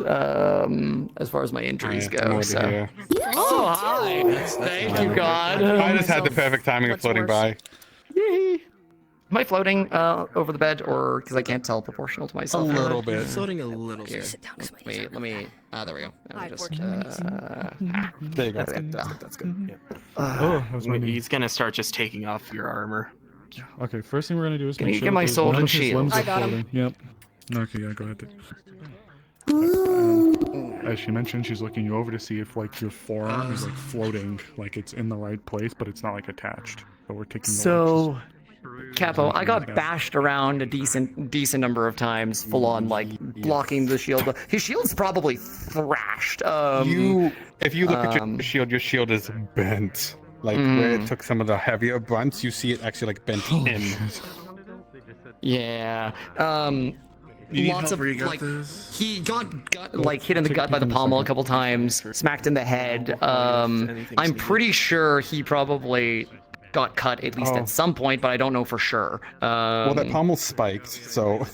as far as my injuries I'm go, over so. here. Oh, hi! Thank you, God. I just had the perfect timing of What's floating worse? by. Yee. Am I floating over the bed, or because I can't tell proportional to myself? A little bit. Floating a little Here, bit. let me. There we go. Let me Hi, just. There you go. That's good. Oh, that was my knee. He's gonna start just taking off your armor. Okay, first thing we're gonna do is Can make you sure get my that those sword and limbs- his shield? limbs I are got him. floating. Yep. Okay, yeah, go ahead. As she mentioned, she's looking you over to see if like your forearm is like floating, like it's in the right place, but it's not like attached. So we're taking. So, Capo, I got bashed around a decent number of times, full on like blocking the shield. His shield's probably thrashed. If you look at your shield is bent. like where it took some of the heavier brunts, you see it actually like bent in. Yeah. need Lots help of or you got like this? he got like hit in the gut by the pommel a couple times, smacked in the head. I'm pretty sure he probably got cut at least at some point, but I don't know for sure. Well, that pommel spiked, so.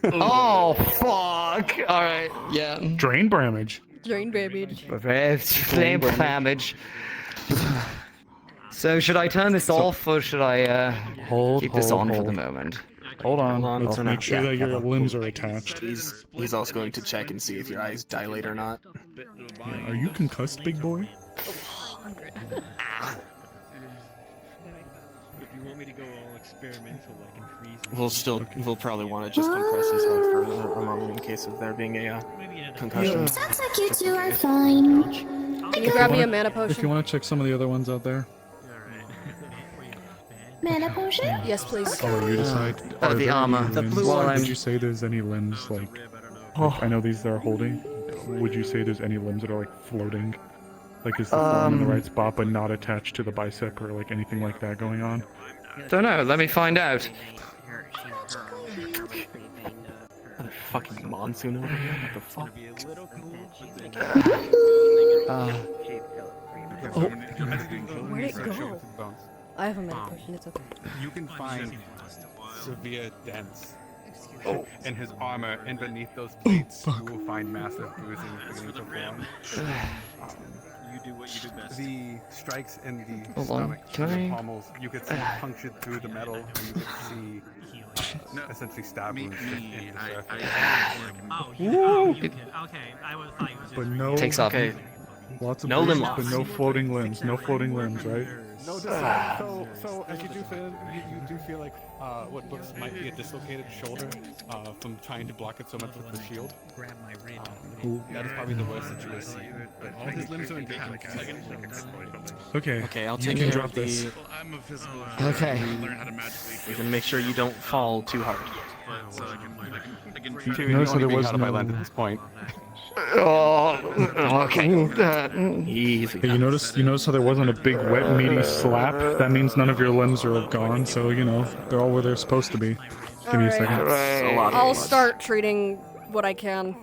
Oh fuck! All right, yeah. Drain damage. Drain damage. Flame damage. So should I turn this off or should I keep this on for the moment? Hold on. Hold on Let's for make now. sure Yeah. that your limbs are attached. He's also going to check and see if your eyes dilate or not. Are you concussed, big boy? If you want me to go all experimental, I can freeze. We'll probably want to just compress his head for a moment in case of there being a concussion. Sounds like you two are fine. Can you grab me a mana If potion? you want to check some of the other ones out there. Mana potion? Yes, please. Oh, you decide. The Are there armor. any The limbs? blue one. Would you say there's any limbs like? I know these they're holding. Would you say there's any limbs that are like floating? Like is the forearm in the right spot but not attached to the bicep or like anything like that going on? Don't know. Let me find out. Fucking monsoon over here. What the fuck? Where'd it go? I have a mana potion. It's okay. You can find severe dents in his armor, and beneath those plates, you will find massive bruising beginning to form. You do what you do best. The strikes in the Hold on, stomach, can and I- the pommels, you could see punctured through the metal, and you could see essentially stab wounds just in the surface. Okay, I was thought you was But no. Takes off. Okay. Lots of No limb bruises, but loss. no floating limbs. No floating limbs, right? No, so as you do feel, you do feel like what looks might be a dislocated shoulder from trying to block it so much with the shield. That is probably the worst that you will see. But all his limbs are in good condition. Okay. Okay, I'll You take can care drop of this. the. I'm a physical. Okay. Learn how to magically. We're gonna make sure you don't fall too hard. So I can Tyrion, Notice you're that there only being was held by no- Uh, land at this point. Oh, okay. Easy. Hey, you notice how there wasn't a big wet meaty slap? That means none of your limbs are gone, so you know they're all where they're supposed to be. Give me a second. I'll start treating what I can.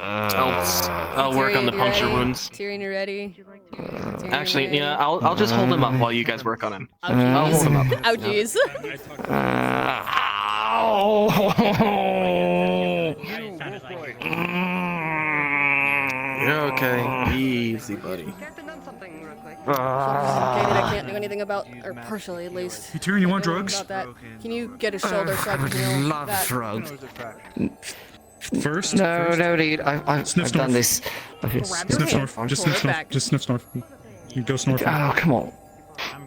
I'll work on the Tyrion, you puncture ready? wounds. Tyrion, you ready? Tyrion, Actually, you ready? yeah, I'll just hold him up while you guys work on him. Oh, I'll hold him up. jeez. Oh, jeez. You're okay. Easy, buddy. Complicated, I can't do anything about, or partially at least. Hey, Tyrion, you want do drugs? About that. Can you get his shoulder so I can heal Love that? drugs. First? No, no need. I've Sniff, done snort. this. Grab your Sniff, hand, snort. Just pull sniff, it snort. back. Just sniff, snort. You go snorf. Oh, come on.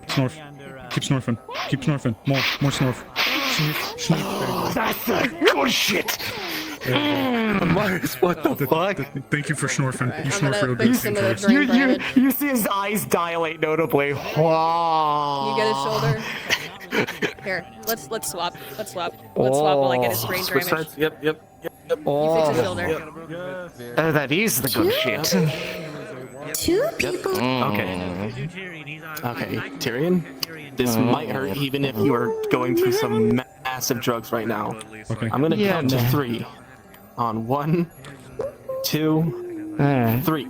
Snorf. Keep snorfing. Keep snorfing. More snorf. Snorf. Snorf. That's the good shit. What the fuck? Thank you for snorfing. You I'm snort gonna real bring good. some of the Thank drain damage. You see his eyes dilate notably. Wow. You get his shoulder. Here, let's swap. Let's swap. Let's swap while I get his brain Switch damage. sides. Yep. You fix his shoulder. Oh, that is the good shit. Two people. Okay. Okay, Tyrion. This might hurt even if you are going through some massive drugs right now. Okay. I'm gonna count to 3. On 1, 2, 3.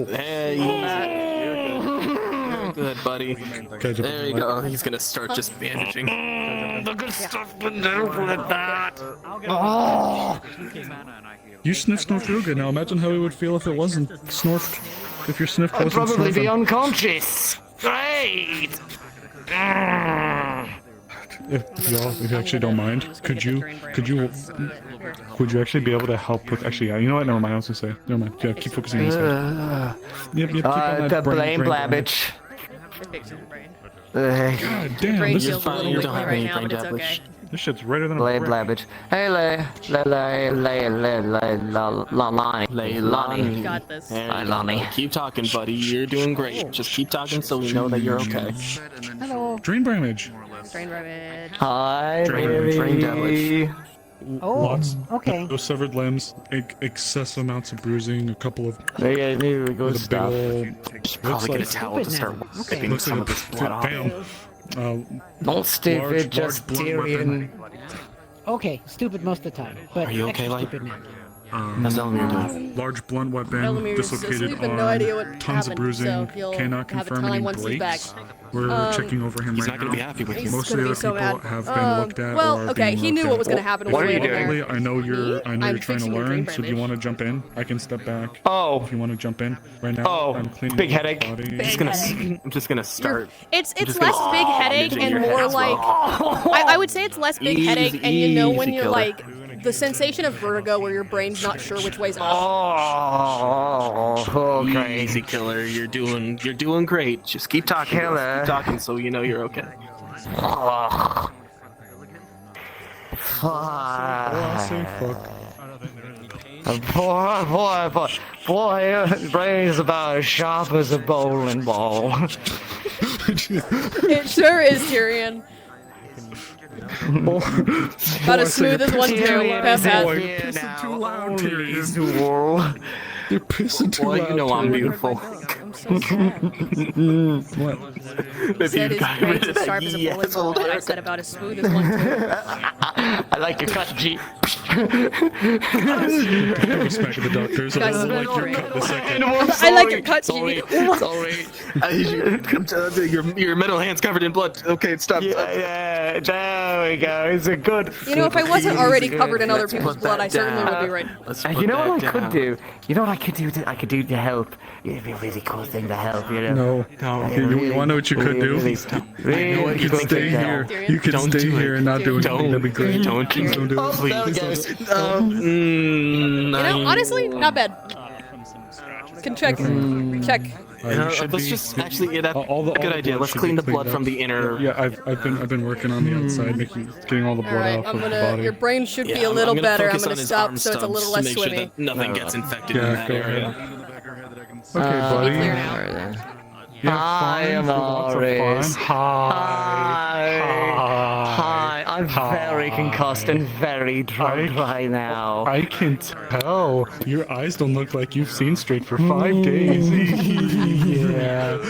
Hey, good, buddy. There you go. He's gonna start just bandaging. The good stuff been there with that. Oh. You sniff snort real good. Now imagine how it would feel if it wasn't snorfed. If your sniff I'd wasn't probably be snorfing. unconscious. Great. If y'all, if you actually don't mind, would you actually be able to help with? Actually, yeah. You know what? Never mind. I was gonna say. Never mind. Yeah, keep focusing on this guy. Yep. Keep on that The brain blame damage. blabbage. God damn, Brain this feels is a little you wiggly don't have right any now, brain but it's damage. okay. This shit's redder than a Blame brick. blabbage. Hey, Lonnie. You got this. There Hi, you go. Lonnie. Keep talking, buddy. You're doing great. Just keep talking so we know that you're okay. Hello. Drain damage. Brain damage. Hi, Brain damage. lots. Okay. Those severed limbs, excess amounts of bruising, a couple of. Yeah, maybe we go with a stop. big ol'. Should probably get a towel to start wiping some of this blood off. Not stupid, just Tyrion. Okay, stupid most of the time. But Are you okay, extra Light? stupid now. How's Elemmire doing? Large blunt weapon, Elemmire is dislocated asleep and arm, no idea what tons happened, of bruising, so he'll cannot have a confirm time any once he's breaks. back. We're checking over him He's right not gonna now. be happy with you. Most of gonna the be other so people mad. have been looked at well, or okay, being he knew looked what at. was gonna happen. What are you Luckily, doing? I know you're I'm trying to fixing the learn, brain so do you want to jump in? I can step back. Oh. If you want to jump in right now. Oh, I'm cleaning big up headache. the body. I'm just gonna start. It's just less gonna big start headache bandaging and your more head as like well. I would say it's less big headache and you know when easy you're killer. like the sensation of vertigo where your brain's not sure which way's up. Oh, okay. Easy killer. You're doing great. Just keep talking. Killer. Keep talking so you know you're okay. Oh. Boy, your brain's about as sharp as a bowling ball. It sure is, Tyrion. About as smooth as one too. Pissing too loud, Tyrion. You're pissing too loud. Well, you know I'm beautiful. I'm so sad. What? He said his brain's as sharp as a bowling ball, and I said about as smooth as one too. I like your cut, G. Respect to the doctors. I don't like your cut this second. I like your cut, G. Sorry. Your middle hand's covered in blood. Okay, stop. Yeah, there we go. It's a good. You know, if I wasn't already Good. covered in other Let's people's put blood, that I certainly down. would be right. You know what I could do? You know what I could do? I could do to help. It'd be a really cool thing to help. You know. No. You want to know what you could do? You could stay here. You could stay here and not do anything. That'd be great. Don't do it. Please. You know, honestly, not bad. Can check. Check. Let's just actually, that's a good idea. Let's clean the blood from the inner. Yeah, I've been working on the outside, getting all the blood Alright, off of the body. your brain should be a little better. I'm gonna stop so it's a little less Sure swimmy. that nothing gets infected in Yeah, that go area. ahead. Okay, buddy. Hi, Amaris. Hi. I'm very concussed and very drunk right now. I can tell. Your eyes don't look like you've seen straight for 5 days. Yeah, that.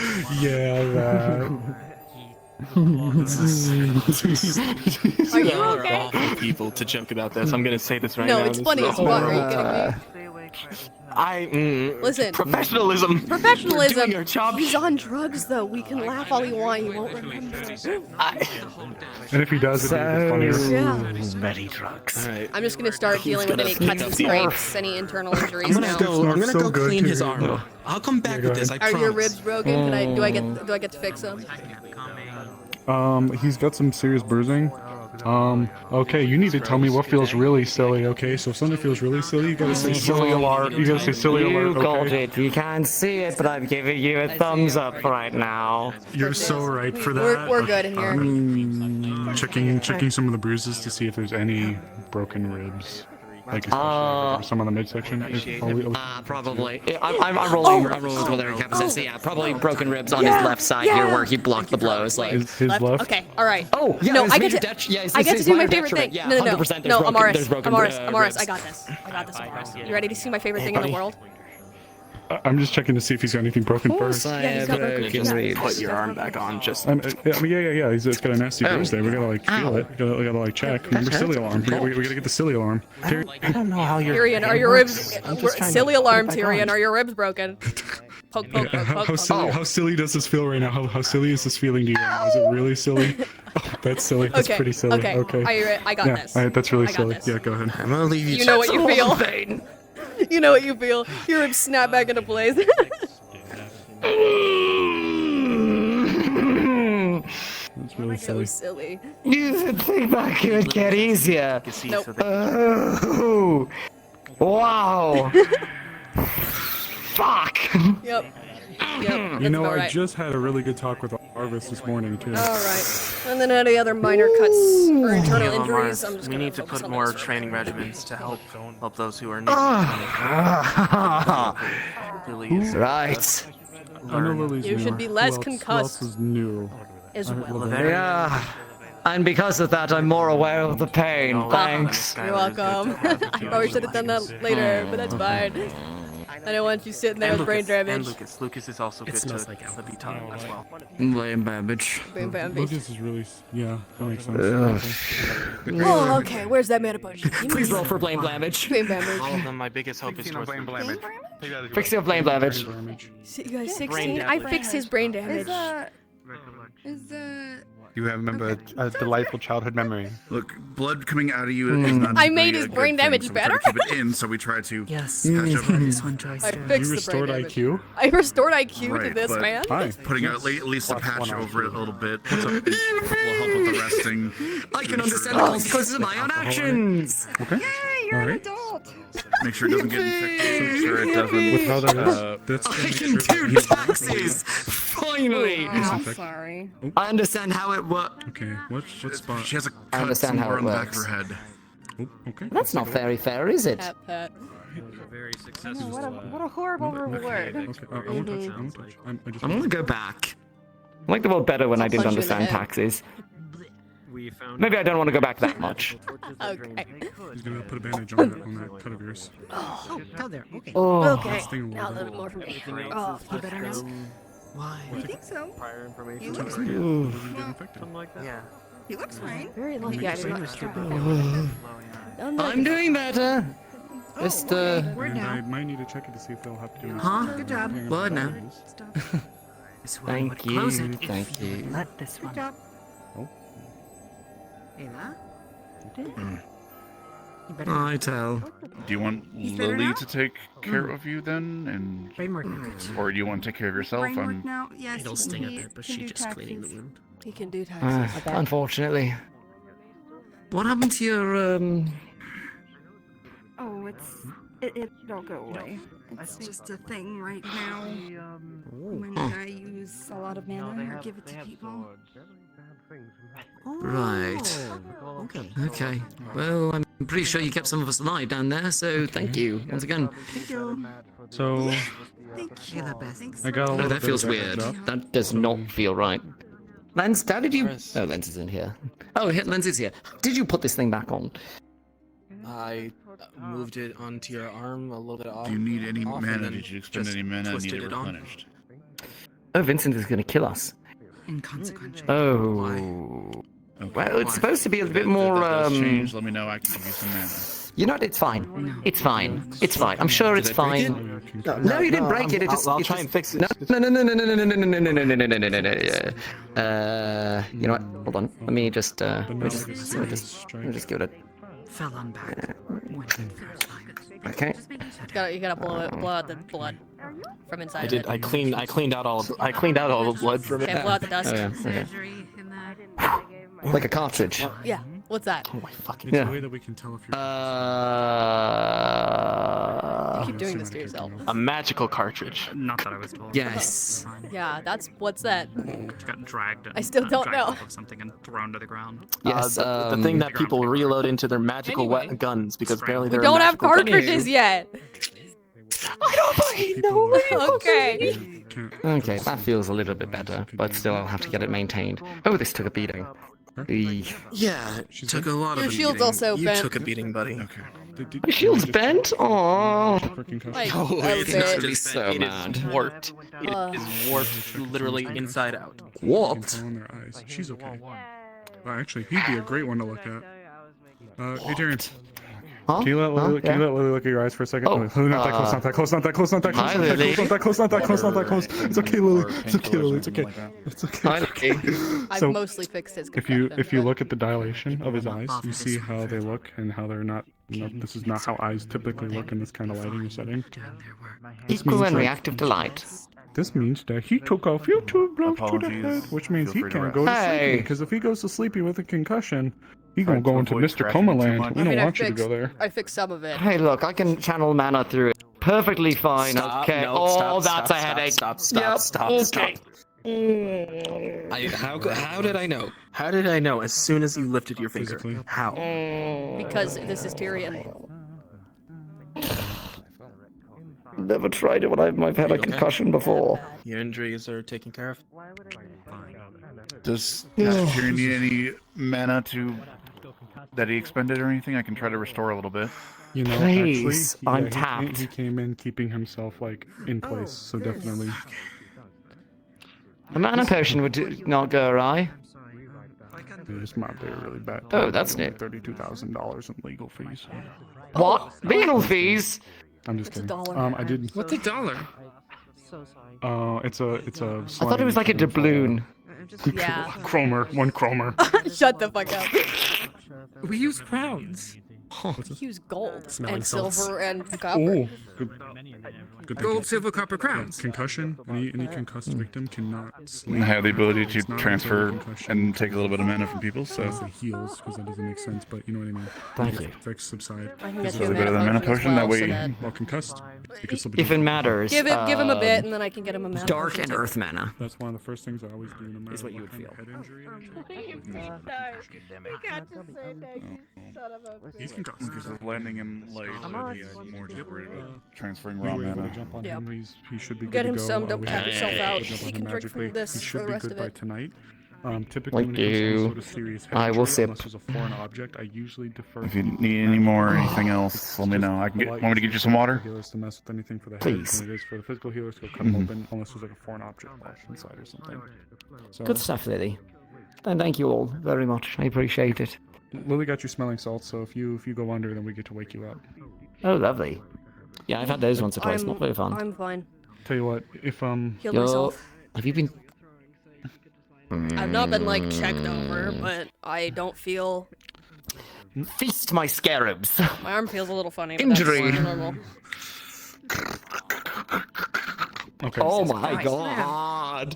Are you okay? Awful people to joke about this. I'm gonna say this right No, now. it's funny as fuck. Are you kidding me? Listen. Professionalism. We're doing our job. He's on drugs, though. We can laugh all you want. He won't remember. And if he does, it'd be funnier. Yeah. Many drugs. Right. I'm just gonna start dealing with any cuts and scrapes, any internal injuries now. I'm gonna go clean his arm. I'll come back with this. I Are promise. your ribs broken? Do I get to fix them? He's got some serious bruising. Okay, you need to tell me what feels really silly, okay? So if something feels really silly, you gotta say silly alert. You gotta say silly alert, You got okay? it. You can't see it, but I'm giving you a thumbs up right now. You're so right for that. We're good in here. Checking some of the bruises to see if there's any broken ribs. Like especially some on the midsection. Probably. I'm rolling with Larry Capacity. Yeah, probably broken ribs on his left side here where he blocked the blows. Like his left? Okay, all right. Oh, yeah. No, I get get to do my favorite thing. Yeah, No, 100% no, there's broken Amaris, ribs. I got this, Amaris. You ready to see my favorite thing in the world? I'm just checking to see if he's got anything broken first. Yeah, he's got broken ribs. Put your arm back on. Just. Yeah. He's got a nasty bruise there. We gotta feel it. We gotta check. Remember, silly alarm. We gotta get the silly alarm. I don't know how you're. Tyrion, are your ribs? Silly alarm, Tyrion. Are your ribs broken? Poke. How silly does this feel right now? How silly is this feeling to you? Is it really silly? Oh, that's silly. That's pretty silly. Okay. Are you ready? I got this. All right, that's really I got silly. this. Yeah, go ahead. I'm gonna leave you. You know what you feel. You know what you feel. Your ribs snap back into place. That's really silly. So silly. You didn't think that could get easier. Nope. Oh, wow. Fuck. Yep. You know, about I right. just had a really good talk with Arvis this morning too. All right. And then any other minor cuts or internal injuries, I'm just We gonna need to focus put on more those. training regimens to help those who are Right. I know Lily's You new. should be less Who else concussed. is new? As well. Yeah. And because of that, I'm more aware of the pain. Thanks. You're welcome. Probably should have done that later, but that's fine. I don't want you sitting there with brain damage. And Lucas. Lucas is also good to be taught as well. Brain damage. Brain damage. Lucas is really, yeah, that makes sense. Oh, okay. Where's that mana potion? Please roll for blame damage. Blame damage. All of them, my biggest hope is towards blame damage. Fix your blame damage. You guys 16? I fixed his brain damage. You remember a delightful childhood memory. Look, blood coming out of you is not. I made his brain damage better. Keep it in, so we try to. Yes. Patch up. This one tries I to. fixed You the brain restored damage. IQ? I restored IQ Right, to this but man. Putting out at least a patch over it a little bit will help with the resting. I can understand the consequences of my own actions. Okay. You're All an right. adult. Make sure it doesn't get infected. Make sure it doesn't. With how that is, that's I can do taxes. Finally. I'm sorry. I understand how it works. Okay, what spot? She has a I cut understand how somewhere it on the back of works. her head. Oh, okay. That's not very fair, is it? Pat, pat. Very Oh, successful. what a horrible reward. Okay, I won't touch. I won't touch. I just. I'm gonna go back. I like the world better when I didn't punch you in the understand head. taxes. We found Maybe I don't want to go back that much. Okay. He's gonna put a bandage on that cut of yours. Oh, go there. Okay. Oh. Okay. This thing will Now a work. little bit more for me. Oh, You better know. Why? I think so. Prior information. He looks or- fine. Doesn't get infected. Something like that. Yeah. He looks fine. Very lucky I did not I'm doing better. Oh, Just And I might need to check it to see if they'll have to do anything. Huh? Good job. What now? This way would Thank close you. it if Thank you. let this one. Good job. Ayla? You better. I tell. Do you want He's better Lily now? to take care of you then, and Brainwork. or do you want to take care of yourself? Brain work I'm now? Yes. It'll sting a he bit, but can she do just cleaning the taxes. wound. He can do taxes. Unfortunately. What happened to your Oh, it'll go away. It's just a thing right now. When I use a lot of mana or give it to people. Right. Okay. Okay. Well, I'm pretty sure you kept some of us alive down there, so thank you once again. Thank you. So Thank You're the best. I got a Oh, little that bit feels of weird. job. That does not feel right. Lens, how did you... Chris. Oh, Lens is in here. Oh, Lens is here. Did you put this thing back on? I moved it onto your arm a little bit off. Do you need any off and mana? then Did you expend just any mana and twisted need it it on. replenished? Oh, Vincent is going to kill us. Inconsequential. Oh. Okay. Well, it's supposed to be a If bit that more, does change, let me know. I can give you some mana. You know what? It's fine. It's fine. It's fine. I'm sure it's Did I break fine. No, you didn't break it. It just. I'll it try just- and fix it. No, no, no, no, no, no, no, no, no, no, no, no, no, no, no, no, no. You know what? Hold on. Let me just. Let me just give it Fell on back. Went in first time. a. Okay. You gotta blow out the blood from inside. I did. I cleaned out all the blood from it. Okay, blow out the dust. Oh yeah. Okay. Surgery in that. Like a cartridge. Yeah. What's that? Oh my fucking. It's Yeah. a way that we can tell if you're. You keep doing this to yourself. A magical cartridge. Not that I was told. Yes. Yeah, what's that? She got dragged. I still don't dragged know. off of something and thrown to the ground. Yes. The thing that people reload into their magical guns because apparently We they're don't have magical gun. cartridges yet. I don't fucking know. Okay. Okay, that feels a little bit better, but still I'll have to get it maintained. Oh, this took a beating. Yeah, it took a lot Your of shield's beating. also You bent. took a beating, buddy. Okay. My shield's bent? Aww. Like, No, a it's bit. not. Really so It mad. is warped. It is warped literally inside out. Warped? On their eyes. She's okay. Well, actually, he'd be a great one to look at. Adrian. Huh? Can you let Lily, can you let Lily look at your eyes for a second? Oh, Not that close, not that close, not that close, not that close, Hi, not that Lily. close, not that close, not that close, not that close. It's okay, Lily. It's okay, Lily. It's okay. It's okay. Hi, Lucky. I've So, mostly fixed his if you concussion, but- look at the dilation of his eyes, you see how they look and how they're not. This is not how eyes typically look in this kind of lighting or setting. Equal and reactive to light. This means that he took a few blows to the Apologies. head, which means Feel he free to can't rest. go to Hey. sleepy. Because if he goes to sleepy with a concussion, he gonna Trying go to into avoid Mr. crashing Coma too land. much. We I don't mean, want you to go there. I fixed some of it. Hey, look, I can channel mana through it. Perfectly fine, Stop, okay? no, Oh, stop, that's stop, a headache. stop, Yep, stop. okay. How did I know? How did I know as soon as you lifted your finger? Physically. How? Because this is Tyrion. Never tried it when I've had a concussion before. Your injuries are taken care of. Does Master Tyrion need any mana that he expended or anything? I can try to restore a little bit. You know, Please, actually, I'm tapped. He came in keeping himself like in place, so definitely. A mana potion would not go awry. They just might be really bad. Oh, that's new. $32,000 in legal fees. What? Legal fees? I'm just kidding. I did. What's a dollar? It's a. I thought it was like a doubloon. Yeah. Cromer, 1 Cromer. Shut the fuck up. We use crowns. Use gold Smelling and salts. silver and copper. Oh, good. Gold, silver, copper crowns. Concussion. Any concussed victim cannot sleep. I have the ability to It's not transfer until concussion. and take a little bit of mana from people, so. It heals, because that doesn't make sense, but you know what I mean. Thank you. Effects subside. I can get Is you it a better than mana mana potion? That way. While concussed, you can still be If it matters. Give him a bit, and then I can get him a mana. Dark potion and too. earth mana. That's one of the first things I always do, no matter Is what you would kind feel. of head injury. He's concussed. Because of landing him late, more just worried about transferring We raw were able to mana. jump on Yep. him. He should be good Get to him go. some, don't We tap had to yourself out. jump on He him can drink magically. from this He for should the be rest good of by it. tonight. Typically, when it comes to you. some sort of serious head I will injury, sip. unless there's a foreign object, I usually defer. If you to need any more or anything else, let me know. I can get. Want me to get you some water? Healers to mess with anything for the head. Please. When it is for the physical healers, go cut them open, unless there's like a foreign object lodged inside or something. So, Good stuff, Lily. And thank you all very much. I appreciate it. Lily got you smelling salts, so if you go under, then we get to wake you up. Oh, lovely. Yeah, I've had those once or twice. Not very fun. I'm fine. Tell you what, if Healed Yo, myself. have you been? I've not been like checked over, but I don't feel. Feast my scarabs. My arm feels a little funny. But Injury. That's normal. Okay. Oh my god.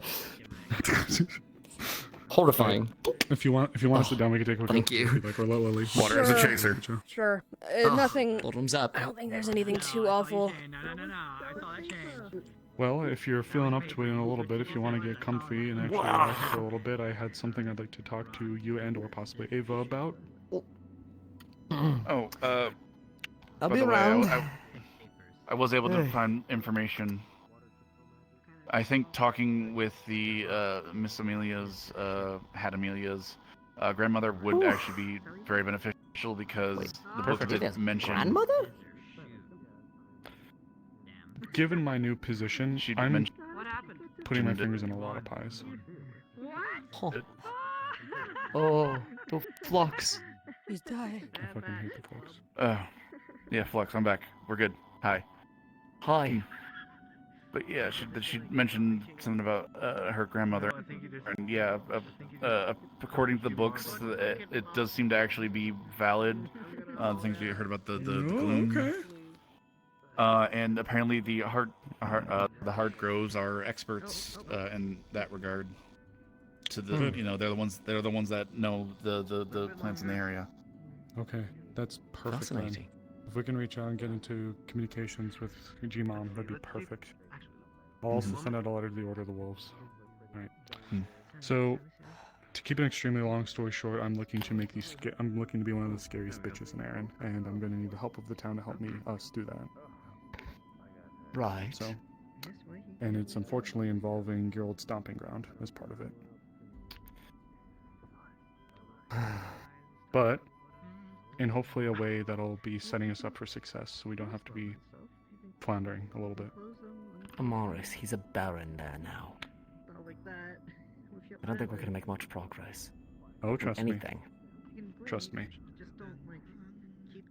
Horrifying. If you want to sit down, we can take a look. Thank you. Like, or let Lily. Water as a chaser. Sure. Oh, Nothing. bottoms up. I don't think there's anything too awful. Well, if you're feeling up to it in a little bit, if you want to get comfy and actually relax for a little bit, I had something I'd like to talk to you and or possibly Ava about. Oh, I'll by be the way, around. I was able to find information. I think talking with the Miss Amelia's, Had Amelia's grandmother would actually be very beneficial because the book did mention. Grandmother? Given my new position, I'm mentioned putting my fingers in a lot of pies. Huh. Oh, the flux. He's dying. I fucking hate the folks. Yeah, Flux, I'm back. We're good. Hi. Hi. But yeah, she mentioned something about her grandmother, and yeah, according to the books, it does seem to actually be valid. The things we heard about the gloom. Okay. And apparently the heart grows are experts in that regard. To the they're the ones that know the plants in the area. Okay, that's perfect. Fascinating. If we can reach out and get into communications with G-Mom, that'd be perfect. I'll also send out a letter to the Order of the Wolves. Alright. So, to keep an extremely long story short, I'm looking to make these. I'm looking to be one of the scariest bitches in Aaron, and I'm going to need the help of the town to help us do that. Right. So, and it's unfortunately involving your old stomping ground as part of it. But in hopefully a way that'll be setting us up for success, so we don't have to be floundering a little bit. Amaris, he's a baron there now. I don't think we're gonna make much progress. Oh, trust me. Anything. Trust me.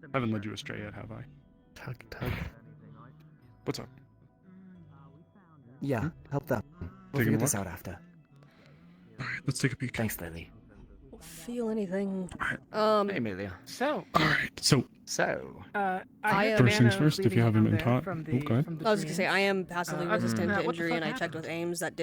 I haven't led you astray yet, have I? Tug. What's up? Yeah, help them. We'll Taking figure a this look? out after. Alright, let's take a peek. Thanks, Lily. Feel anything? Hey, Amelia. So, Alright, so I first things first, if you haven't been taught. From Oh, go ahead. I was gonna say I am passively resistant to what the injury, fuck and I checked happened? with Ames that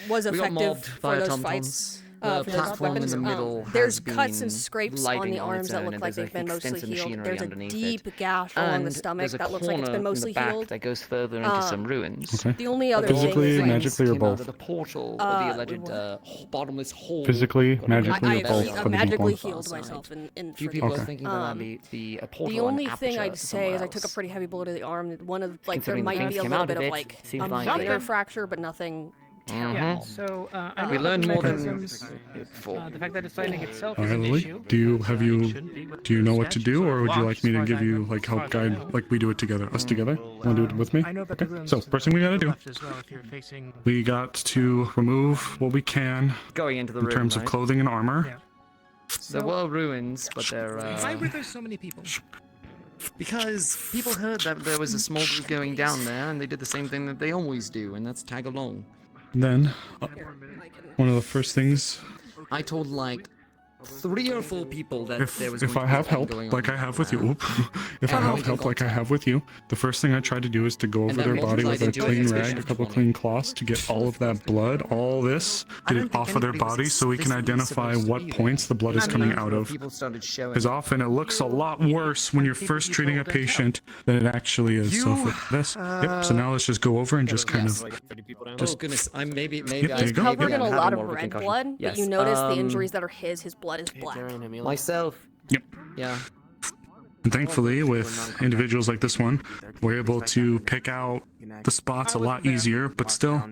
was We got effective mobbed for by those Tom fights. Toms. For The those platform in weapons. the middle There's has cuts and been scrapes on lighting the on arms its that own, look and like there's they've been mostly extensive healed. machinery There's a underneath deep it. gash along And the stomach there's a that looks like it's corner been mostly in the back healed. that goes further into some ruins. Okay. The only other Physically, thing is magically, or came out both? of the portal of the alleged bottomless hole. Physically, magically, or both? I've for the deep magically one? healed myself in Few for people this. are thinking that might be a portal. The only and thing aperture I'd to say somewhere is I took a else. pretty heavy blow to the arm. One of like there Considering the might things be a came little out bit of of it, like seems a like minor it. fracture, but nothing Yeah, so I We know learned the more than mechanisms, before. the fact that it's lightning itself All is right, an Lily. issue. Do you know what to do, or would you like me to give you like help guide, like we do it together, us together? Want to do it with me? I know that Okay. the rooms So first thing we gotta do, left as well if you're facing. we got to remove what we can Going into the in room, terms of right? clothing and armor. Yeah. There were ruins, but they're Why were there so many people? because people heard that there was a small group going down there, and they did the same thing that they always do, and that's tag along. Then, one of the first things, I told like 3 or 4 people that there was. if I have help, like I have with you, if I have help like I have with you, the first thing I try to do is to go over their body with a clean rag, a couple clean cloths to get all of that blood, all this, get it off of their body so we can identify what points the blood is coming out of. Because often it looks a lot worse when you're first treating a patient than it actually is. So for this, yep. So now let's just go over and just kind of. Oh goodness, I'm maybe there you He's go. covered in a I'm lot having of more red concussion. blood, but Yes. you notice the injuries that are his blood is black. Myself. Yep. Yeah. And thankfully, with individuals like this one, we're able to pick out the spots a lot easier, but still,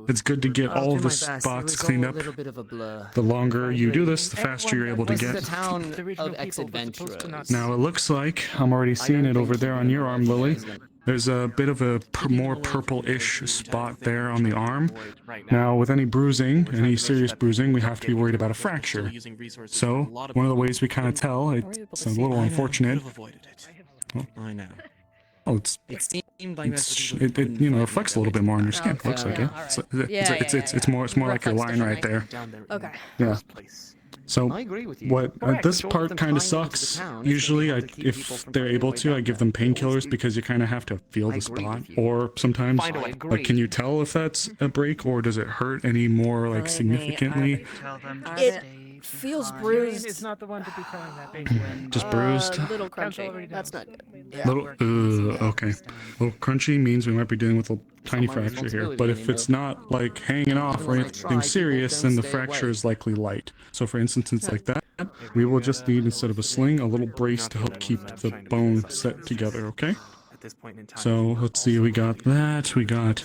it's good to get all of the spots cleaned up. The longer you do this, the faster you're able to This is get. the town of ex-adventurers. Now, it looks like, I'm already seeing it over there on your arm, Lily. There's a bit of a more purple-ish spot there on the arm. Now, with any bruising, any serious bruising, we have to be worried about a fracture. So, one of the ways we kind of tell, it's a little unfortunate. Well, I know. oh, It seemed like it you know, reflects a little bit more on your skin. Looks like it. It's more like your line right there. Okay. Yeah. So I agree with you. what this part kind of sucks. Usually, if they're able to, I give them painkillers because you kind of have to feel the spot. Or sometimes, like, can you tell if that's a break or does it hurt any more, like, significantly? It feels bruised. It's not the one to be telling that basically. Just bruised. Little crunchy. That's not good. Little, okay. Little crunchy means we might be dealing with a tiny fracture here. But if it's not like hanging off or anything serious, then the fracture is likely light. So for instances like that, we will just need, instead of a sling, a little brace to help keep the bone set together, okay? So let's see, we got that, we got,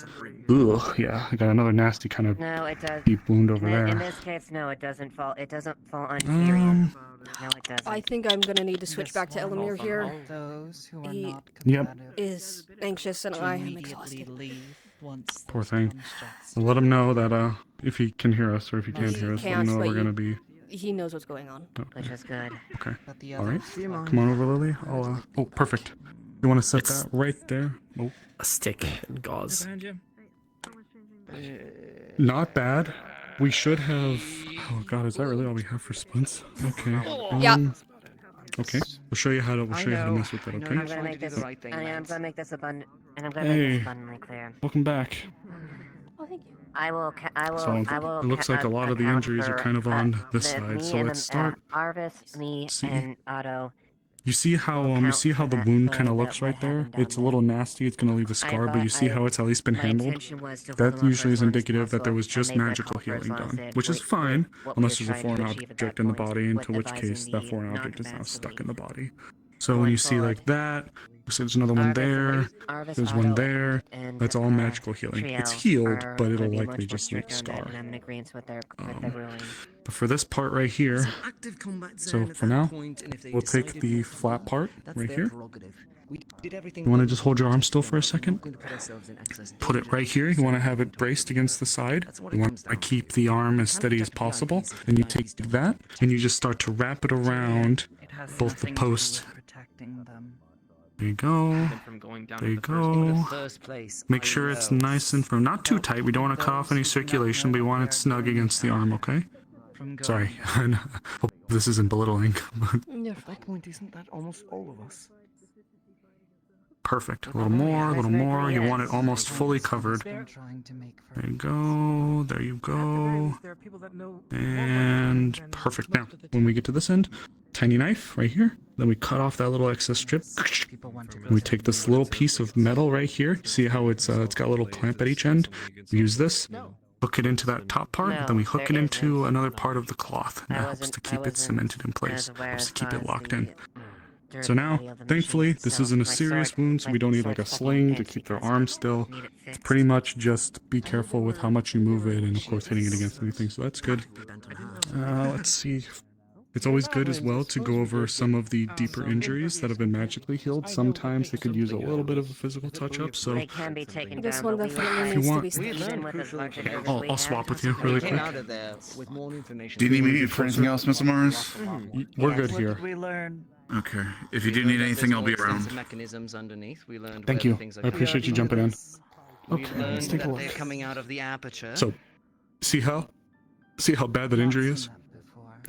yeah, I got another nasty kind of deep wound over there. In this case, no, it doesn't fall. It doesn't fall unserious. No, it doesn't. I think I'm gonna need to switch back to Elemmire here. He is anxious and I am exhausted. Poor thing. We'll let him know that if he can hear us or if he can't hear us, let him know we're gonna be. He knows what's going on. Which is good. Okay. All right. Come on over, Lily. I'll. Oh, perfect. You want to set that right there? Oh. A stick and gauze. Not bad. We should have. Oh God, is that really all we have for splints? Okay. Yeah. Okay. We'll show you how to. We'll show you how to mess with that. Okay. I'm gonna make this. I'm gonna make this abundant, and I'm gonna make this abundantly clear. Welcome back. Oh, thank you. I will. So it looks like a lot of the injuries are kind of on this side. So let's start. Arvis, me, and Otto. You see how the wound kind of looks right there? It's a little nasty. It's gonna leave a scar, but you see how it's at least been handled. That usually is indicative that there was just magical healing done, which is fine, unless there's a foreign object in the body, into which case that foreign object is now stuck in the body. So when you see like that, there's another one there, there's one there, that's all magical healing. It's healed, but it'll likely just make a scar. But for this part right here, so for now, we'll take the flat part right here. You want to just hold your arm still for a second? Put it right here. You want to have it braced against the side. You want to keep the arm as steady as possible. Then you take that and you just start to wrap it around both the posts. There you go. There you go. Make sure it's nice and firm. Not too tight. We don't want to cut off any circulation. We want it snug against the arm, okay? Sorry. Hope this isn't belittling. At that point, isn't that almost all of us? Perfect. A little more, a little more. You want it almost fully covered. There you go. There you go. And perfect. Now, when we get to this end, tiny knife right here. Then we cut off that little excess strip. And we take this little piece of metal right here. See how it's got a little clamp at each end? We use this. Hook it into that top part, then we hook it into another part of the cloth. And that helps to keep it cemented in place. Helps to keep it locked in. So now, thankfully, this isn't a serious wound, so we don't need like a sling to keep their arm still. It's pretty much just be careful with how much you move it, and of course hitting it against anything, so that's good. Let's see. It's always good as well to go over some of the deeper injuries that have been magically healed. Sometimes they could use a little bit of a physical touch-up, so This one definitely if you needs to want, be stitched. I'll swap with you really quick. Do you need me for anything else, Mr. Morris? We're good here. Okay. If you do need anything, I'll be around. Mechanisms underneath. We learned Thank where you. the things I appreciate you jumping in. We Okay, learned let's take a that look. they're coming out of the aperture. So, see how bad that injury is?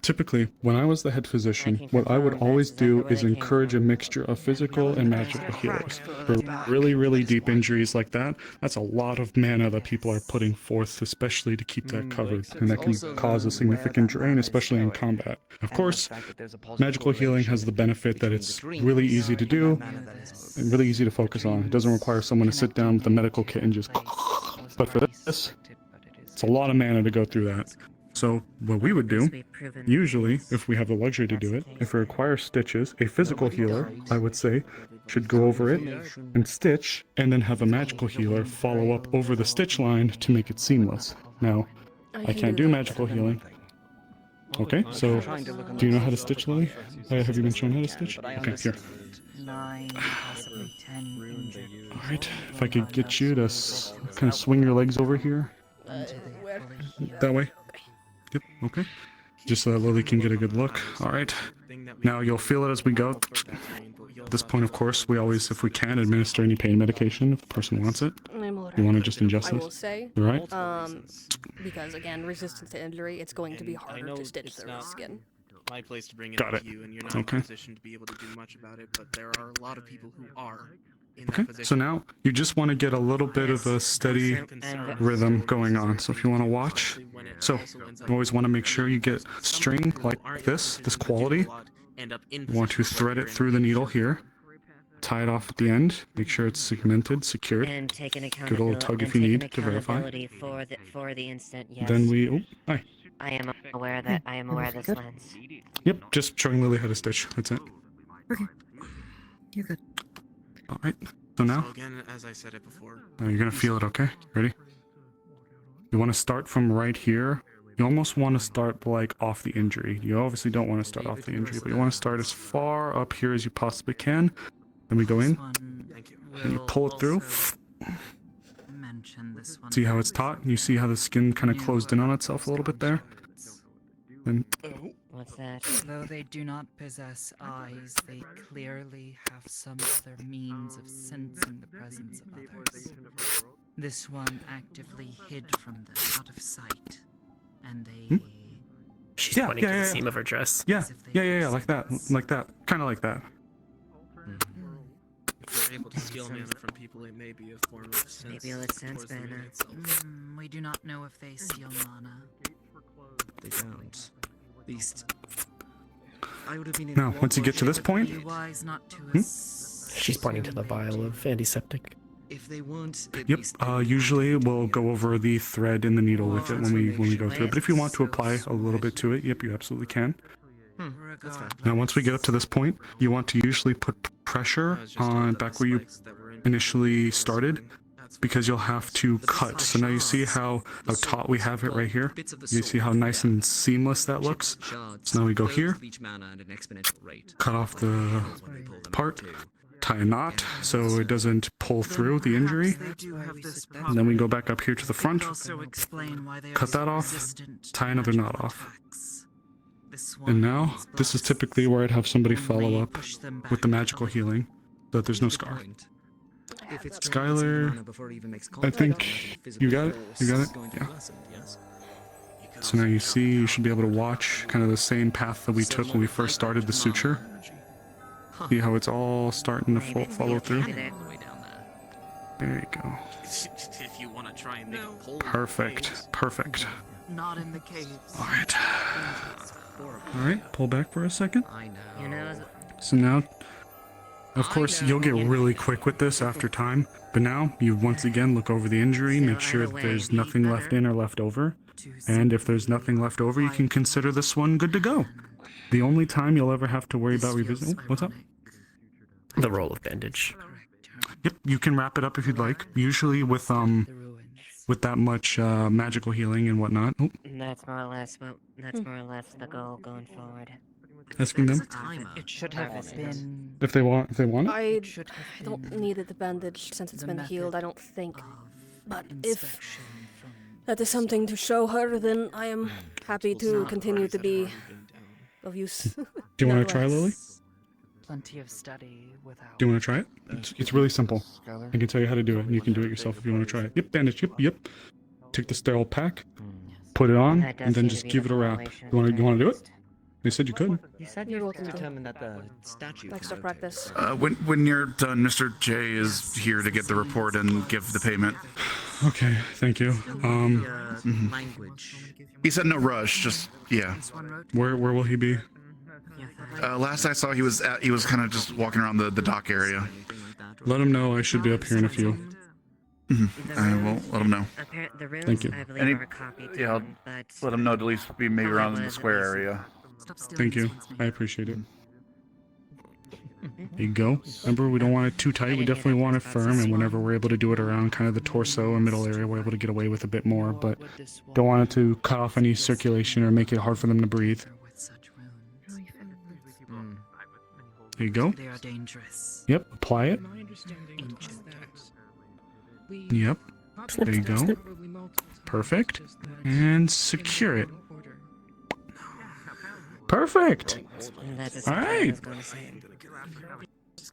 Typically, when I was the head physician, what I would always do is encourage a mixture of physical and magical healers. For really, really deep injuries like that, that's a lot of mana that people are putting forth, especially to keep that covered, and that can cause a significant drain, especially in combat. Of course, magical healing has the benefit that it's really easy to do and really easy to focus on. It doesn't require someone to sit down with a medical kit and just... But for this, it's a lot of mana to go through that. So what we would do, usually, if we have the luxury to do it, if it requires stitches, a physical healer, I would say, should go over it and stitch, and then have a magical healer follow up over the stitch line to make it seamless. Now, I can't do magical healing. Okay, so do you know how to stitch, Lily? Have you been shown how to stitch? Okay, here. 9, possibly 10 injured. Alright, if I could get you to kind of swing your legs over here. That way. Yep, okay. Just so that Lily can get a good look. Alright. Now you'll feel it as we go. At this point, of course, we always, if we can, administer any pain medication if the person wants it. You want to just ingest I this? will say, You right? because again, resistance to injury, it's going to be harder to stitch their skin. My place to bring it Got up it. to you, and you're not Okay. in a position to be able to do much about it, but there are a lot of people who are in that Okay, position. so now you just want to get a little bit of a steady rhythm going on. So if you want to watch, so you always want to make sure you get string like this quality. You want to thread it through the needle here, tie it off at the end, make sure it's segmented, secured. And take an Give it a little tug if you need to verify. For the instant, yes. Then we, oh, hi. I am aware that I am aware of this lens. Yep, just showing Lily how to stitch. That's it. Okay. You're good. All right. So now, So again, as I said it before, you're gonna feel it. Okay, ready? You want to start from right here. You almost want to start like off the injury. You obviously don't want to start off the injury, but you want to start as far up here as you possibly can. Then we go in, and you pull it through. See how it's taut? You see how the skin kind of closed in on itself a little bit there? And What's that? Though they do not possess eyes, they clearly have some other means of sensing the presence of others. This one actively hid from them out of sight, and they... She's pointing to the seam of her dress. Yeah, like that, kind of like that. if we're able to steal mana from people, it may be a form of sense. Maybe let's sense towards the mana. mana itself. We do not know if they steal mana. They don't. At least I would have been in Now, once you get to this point, Be wise not to She's pointing to the vial of antiseptic. if they weren't at yep. least Usually we'll go over the thread and the needle with it when we go through it. But if you want to apply a little bit to it, yep, you absolutely can. that's fine. Now, once we get up to this point, you want to usually put pressure on back where you initially started, because you'll have to cut. So now you see how taut we have it right here? You see how nice and seamless that looks? So now we go here, cut off the part, tie a knot so it doesn't pull through the injury, and then we go back up here to the front, cut that off, tie another knot off. And now, this is typically where I'd have somebody follow up with the magical healing, so that there's no scar. Skylar, I think you got it? You got it? Yeah. So now you see, you should be able to watch kind of the same path that we took when we first started the suture. See how it's all starting to follow through? There you go. If you want to try and make a pull. Perfect. Perfect. Not in the caves. Alright. Alright, pull back for a second. You know, So now, of course, you'll get really quick with this after time, but now you once again look over the injury, make sure that there's nothing left in or left over, and if there's nothing left over, you can consider this one good to go. The only time you'll ever have to worry about revisiting... What's up? The roll of bandage. Yep, you can wrap it up if you'd like. Usually with that much magical healing and whatnot. Oh, That's more or less the goal going forward. asking them It should have been. if they want it. I don't need the bandage since it's been healed, I don't think. But if that is something to show her, then I am happy to continue to be of use. Do you want to try, Lily? Plenty of study without. Do you want to try it? It's really simple. I can tell you how to do it, and you can do it yourself if you want to try it. Yep, bandage. Yep. Take the sterile pack, put it on, and then just give it a wrap. You want to do it? They said you could. You said You're welcome to. determine that the statue. Extra practice. When you're done, Mr. J is here to get the report and give the payment. Okay, thank you. Language. He said no rush, just yeah. Where will he be? Last I saw, he was kind of just walking around the dock area. Let him know I should be up here in a few. I will let him know. The runes, Thank you. I believe, Any, are copied to yeah, I'll him, but let him know to at least be maybe around the square area. Thank you. I appreciate it. There you go. Remember, we don't want it too tight. We definitely want it firm, and whenever we're able to do it around kind of the torso and middle area, we're able to get away with a bit more, but don't want it to cut off any circulation or make it hard for them to breathe. There you go. They are dangerous. Yep, apply it. Yep. There you go. Perfect. And secure it. Perfect. All right.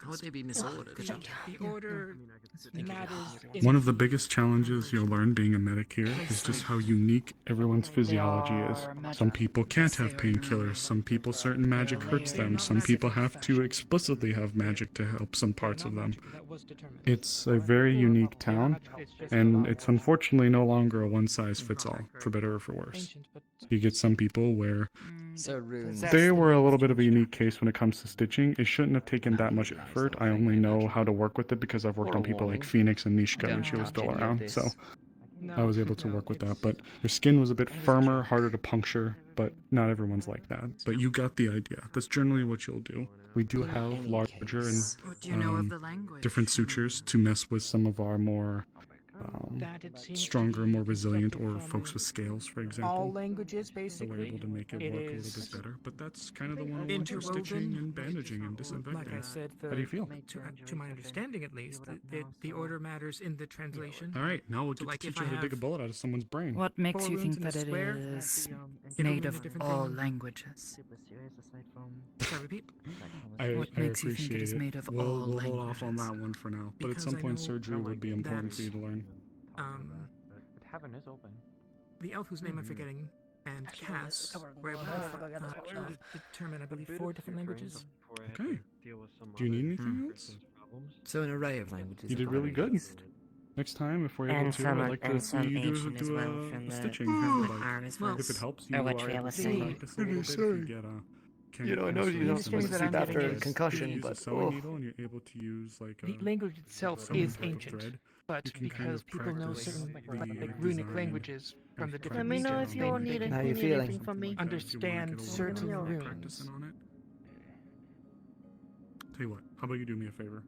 How would they be misordered? The order matters. One of the biggest challenges you'll learn being a medic here is just how unique everyone's physiology is. Some people can't have painkillers, some people certain magic hurts them, some people have to explicitly have magic to help some parts of them. It's a very unique town, and it's unfortunately no longer a one-size-fits-all, for better or for worse. You get some people where they were a little bit of a unique case when it comes to stitching. It shouldn't have taken that much effort. I only know how to work with it because I've worked on people like Phoenix and Nishka when she was still around, so I was able to work with that. But her skin was a bit firmer, harder to puncture, but not everyone's like that. But you got the idea. That's generally what you'll do. We do have larger and different sutures to mess with some of our more stronger, more resilient, or folks with scales, for example. All languages, So we're basically. able to make it work a little bit better. But that's kind of the one on for stitching and bandaging and disinfecting. Like I said, How do you feel? To my understanding, at least, the order matters in the translation. All right, now we'll So, get like, to if teach you I how to dig a have bullet out of someone's brain. What makes 4 you rooms think in a that it square, is it made will of mean a different all thing. languages? Shall I repeat? I What makes you think appreciate it is made of we'll all hold off on languages? that one for now. But at Because some I point, know surgery would be important that, for you to learn. The tavern is open. The elf whose name I'm forgetting and Cass were able to determine, I believe, 4 different languages. Okay. Do you need anything else? So an array of languages. You did really good. Next time, if we're able And to, some I'd like to and see some you ancient as do well a from the stitching. arm as Like, well. if it helps you, Or what are you able was to saying. practice a little bit. If you get You know, I know you don't supposed to sleep after a concussion, use a but sewing needle and you're able to use like The a language itself some is type of ancient, thread, but you can kind because of people know practice certain the runic design languages from the and different practice regions, it they on can How you feeling? something like that if you wanna understand get a little certain more runes. practicing on it. Tell you what, how about you do me a favor?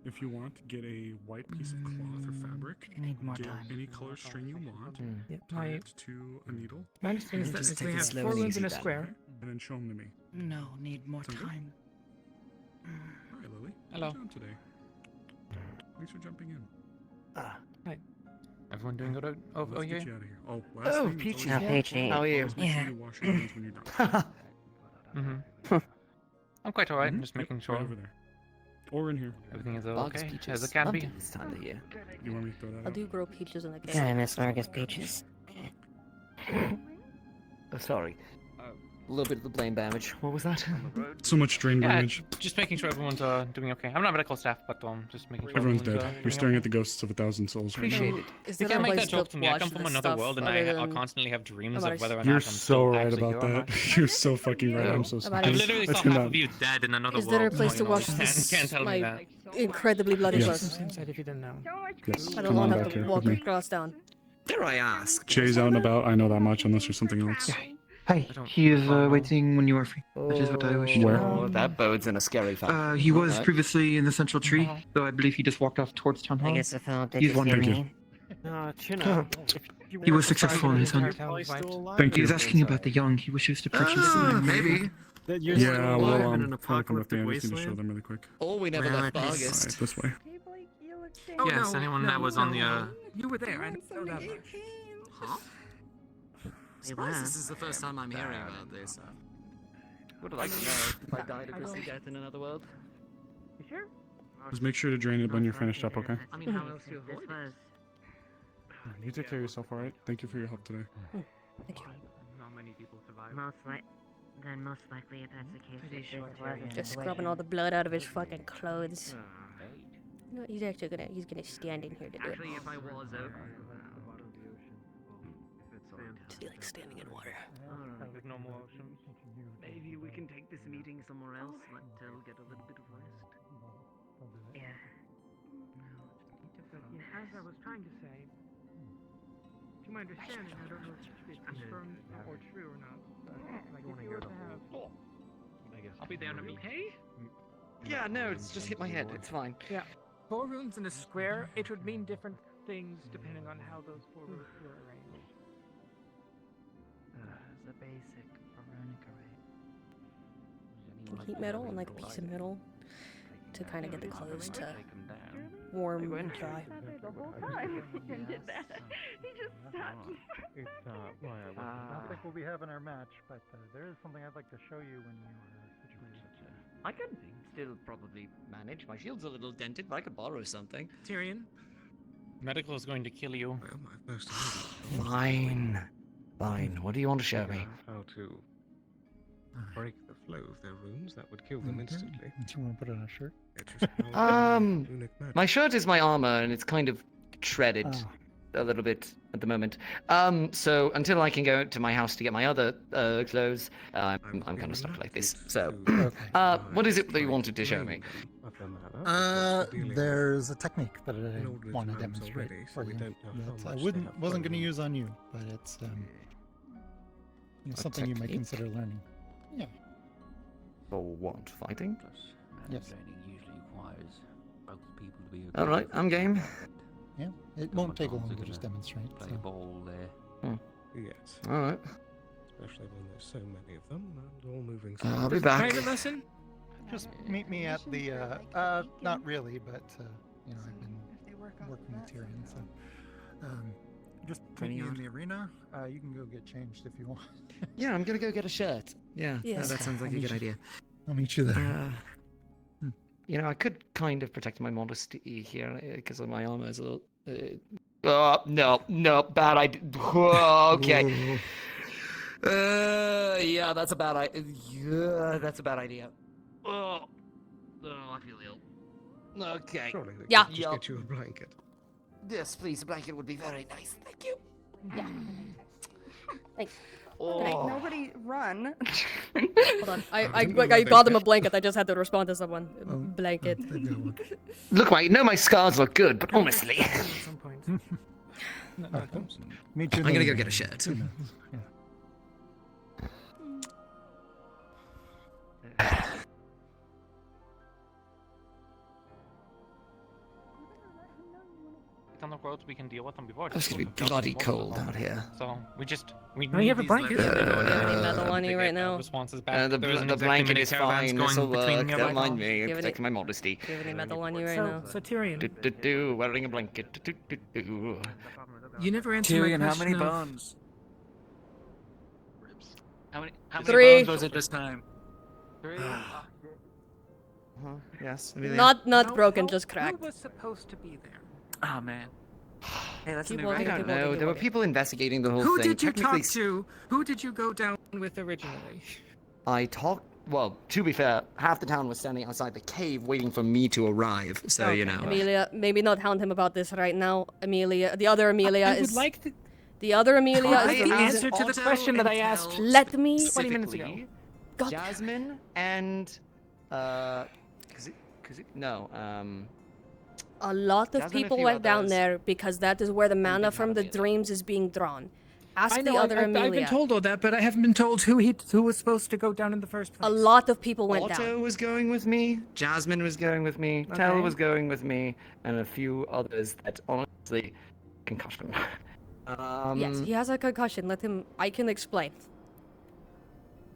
If you want, get a white piece of cloth or fabric. I need more Get time. any color string you want. Yep, Tie my- it to a needle. My understanding is Just that we take it have slow 4 and rooms in a easy then. square. And then show them to me. No, need more Sound good? time. All right, Lily. Hello. How's it going today? Thanks for jumping in. Everyone doing good? Oh, Let's yeah. get you out of here. Oh, last Oh, thing, Peachy. Oh, Peachy. How are you? always make sure Yeah. you wash your hands when you're done. Mm-hmm. I'm quite alright. I'm just Yep, making sure right over there. Or in here. everything is Bugs, okay peaches, as it can be. pumpkin this time of year. You want me to throw that I out? do grow peaches in the cave. Yeah, I miss Marcus Peaches. Oh, sorry. A little bit of the blame damage. What was that? So much strain Yeah, damage. just making sure everyone's doing okay. I'm not medical staff, but just making sure Everyone's dead. everyone's, You're doing staring okay. at the ghosts of 1,000 souls right now. Appreciate it. Is You there can't a make place that joke to to me. I watch come from this another stuff world, and other I than- constantly have dreams about of whether or not You're I'm so still right actually about here or that. not. You're so fucking right. I'm so About sorry. I literally That's saw been half that. of you dead in another Is world. there a place so, to you know, watch you this? can't tell me my that. incredibly bloody Yes. book? Inside if you didn't know. Yes. I Come don't on want to back have here to with walk me. across down. Dare I ask? Jay's out and about. I know that much, unless there's something else. Hi, he is waiting when you are free. That is what I wish to Oh, that bodes in a scary fashion. He was Alright. previously in the central tree, though I believe he just walked off towards town hall. I guess if Philip did He's the wandering. same. Chin Oh. up. He was successful in his hunt. Thank He you. was asking about the young. He wishes to purchase them. Maybe. Yeah, well, in an talking with me. I apocalyptic just need to show wasteland. them really quick. Or we never Well, left it is- August. Alright, this way. Oh, Yes, no, anyone no, that was on the, no. You were there, I know that much. Huh? Surprised this is the first time I'm hearing about this. Would like to know if I died a grisly death in another world. You sure? Just make sure to drain it when you're finished up, okay? I mean, how else do you avoid it? You take care of yourself, alright? Thank you for your help today. Thank you. Not many people survive. Most likely, if that's the case, Pretty this sure was Tyrion a Just situation. scrubbing all the blood out of his fucking clothes. You know what, he's actually gonna stand in here to do it. Actually, if I was out. Just like standing in water. With normal options. Maybe we can take this meeting somewhere else. Let Tell get a little bit of rest. Yeah. As I was trying to say, to my understanding, I don't know if it's confirmed or true or not. Like, if you were to have... I'll be there in a minute. Hey? Yeah, no, it's just hit my head. It's fine. Yeah. 4 rooms in a square, it would mean different things depending on how those 4 rooms were arranged. The basic Veronica Heat metal and like a piece of metal to kind of get the clothes to warm and dry. The whole time and did that. He just sat. It's I don't think we'll be having our match, but there is something I'd like to show you when you are situated. I could still probably manage. My shield's a little dented, but I could borrow something. Tyrion? Medical is going to kill you. Well, my first Fine. Fine. What do you want to show me? How to break the flow of their rooms, that would kill them instantly. Do you want to put on a shirt? My shirt is my armor, and it's kind of shredded a little bit at the moment. So until I can go to my house to get my other clothes, I'm kind of stuck like this. So, what is it that you wanted to show me? There's a technique that I want to demonstrate for you. That I wasn't going to use on you, but it's something you might consider learning. Yeah. For what? Fighting? Yes. All right, I'm game. Yeah, it won't take long to just demonstrate. So. Ball there. Yes. All right. Especially when there's so many of them and all moving. I'll be back. Private lesson? Just meet me at the. Not really, but you know, I've been working with Tyrion, so. Just meet me in the arena. You can go get changed if you want. Yeah, I'm gonna go get a shirt. Yeah, Yes. that sounds like a good idea. I'll meet you there. You know, I could kind of protect my modesty here because of my armor is a little. No, bad idea. Okay. Yeah, that's a bad idea. Yeah, that's a bad idea. Oh, I feel ill. Okay. Surely they Yeah. could just get you a blanket. Yes, please, a blanket would be very nice. Thank you. Yeah. Thanks. Like, nobody run. Hold on. I got them a blanket. I just had to respond to someone. Blanket. Look, I know my scars look good, but honestly. At some point. Meet you. I'm gonna go get a shirt. On the roads, we can deal with them before. It's gonna be bloody cold out here. So we No, you have a blanket. Do you have any metal on you right now? Responses back. The blanket is fine. This'll work. nearby Don't mind homes. me. you have Protecting my modesty. Do you have any metal on you right now? So Tyrion, Wearing a blanket. you never answered Tyrion, my how question many of- bones? How many 3. bones was it this time? 3? Yes. Not broken, just cracked. Who was supposed to be there? Oh man. Hey, that's a Keep new walking, record. keep No, walking, there keep were walking. people investigating the whole Who thing. did you Technically, talk to? Who did you go down with originally? I talked. Well, to be fair, half the town was standing outside the cave waiting for me to arrive. So you know. Amelia, maybe not hound him about this right now. Amelia, the other Amelia I would is. like to. The other Amelia I is the answer reason. to the question that I asked. Let me. 20 minutes ago. God. Jasmine and A lot of Jasmine, a people few went down others. there because that is where the mana from the dreams is being drawn. Ask I know, the other I've Amelia. been told all that, but I haven't been told who was supposed to go down in the first place. A lot of people went Otto down. was going with me, Jasmine was going with me, Tell Okay. was going with me, and a few others that honestly, concussion. Yes, he has a concussion. Let him. I can explain.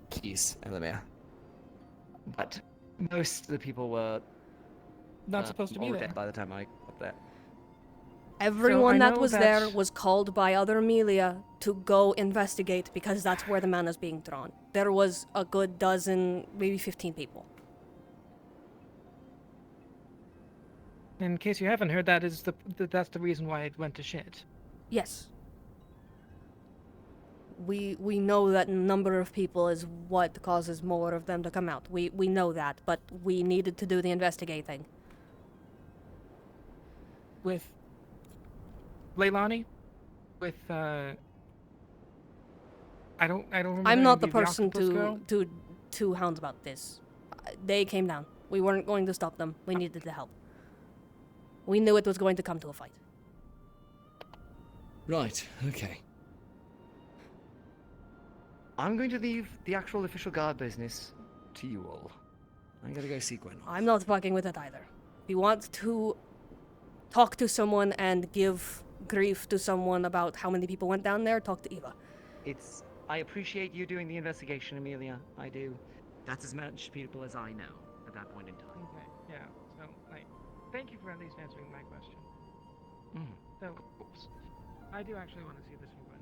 Keys, Elemmire. But most of the people were Not supposed to be all there. dead by the time I got there. Everyone I that know was that- there was called by other Amelia to go investigate because that's where the man is being drawn. There was a good dozen, maybe 15 people. In case you haven't heard, that's the reason why it went to shit. Yes. We know that number of people is what causes more of them to come out. We know that, but we needed to do the investigating. With Leilani? With I don't remember. I'm not the person octopus girl? to hound about this. They came down. We weren't going to stop them. We needed the help. We knew it was going to come to a fight. Right, okay. I'm going to leave the actual official guard business to you all. I gotta go see Gwen. I'm not fucking with it either. If you want to talk to someone and give grief to someone about how many people went down there, talk to Eva. I appreciate you doing the investigation, Amelia. I do. That's as much people as I know at that point in time. Okay, yeah. So, thank you for at least answering my question. So, Of course. I do actually want to see this from Gwen.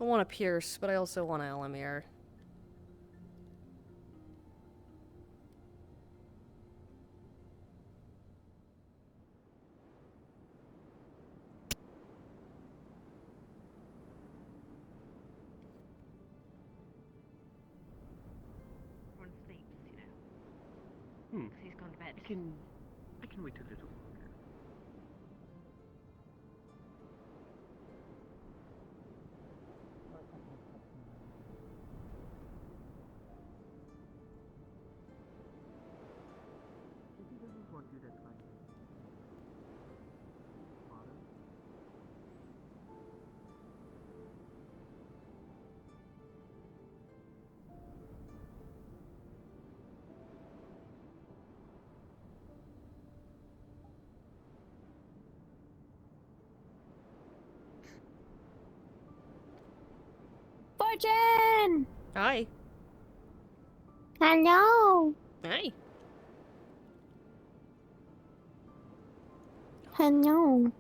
I want a Pierce, but I also want an Elemmire. Everyone sleeps, you know. So he's gone to bed. I can wait a little longer. Fortune! Hi. Hello. Hey. Hello.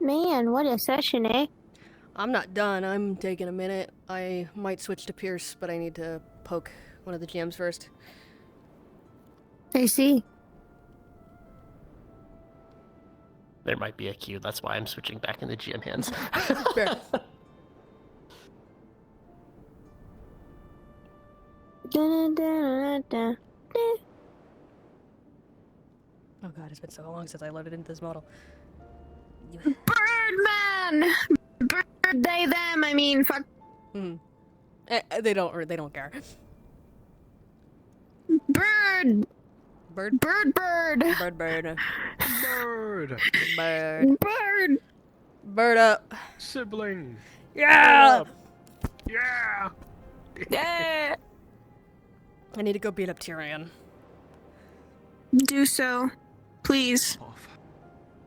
Man, what a session, eh? I'm not done. I'm taking a minute. I might switch to Pierce, but I need to poke one of the GMs first. I see. There might be a queue. That's why I'm switching back in the GM hands. Fair. Oh god, it's been so long since I loaded into this model. Birdman! Bird, they, them, I mean, fuck. They don't care. Bird! Bird? Bird! Bird. Bird. Bird. Bird. Bird up. Sibling. Yeah. Yeah. Yeah. I need to go beat up Tyrion. Do so, please.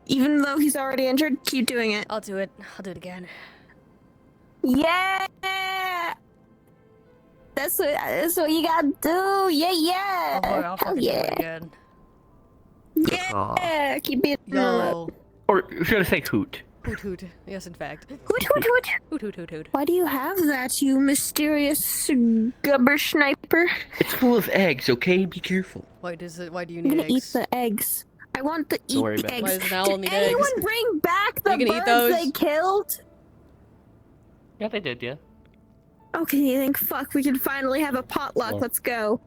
Even though he's already injured, keep doing it. I'll do it. I'll do it again. Yeah. That's what you gotta do. Yeah, yeah. Oh boy, I'll Hell fucking do it again. Yeah. Keep beating him Yo. up. Or should I say hoot? Hoot hoot. Yes, in fact. Hoot hoot hoot. Hoot hoot hoot hoot. Why do you have that, you mysterious gubber sniper? It's full of eggs, okay? Be careful. Why do you I'm need gonna eggs? eat the eggs. I want to eat worry the about it. eggs. Why does an owl Did need anyone eggs? bring back the You gonna eat birds those? they killed? Yeah, they did, yeah. Okay, then fuck, we can finally have a potluck. Let's go.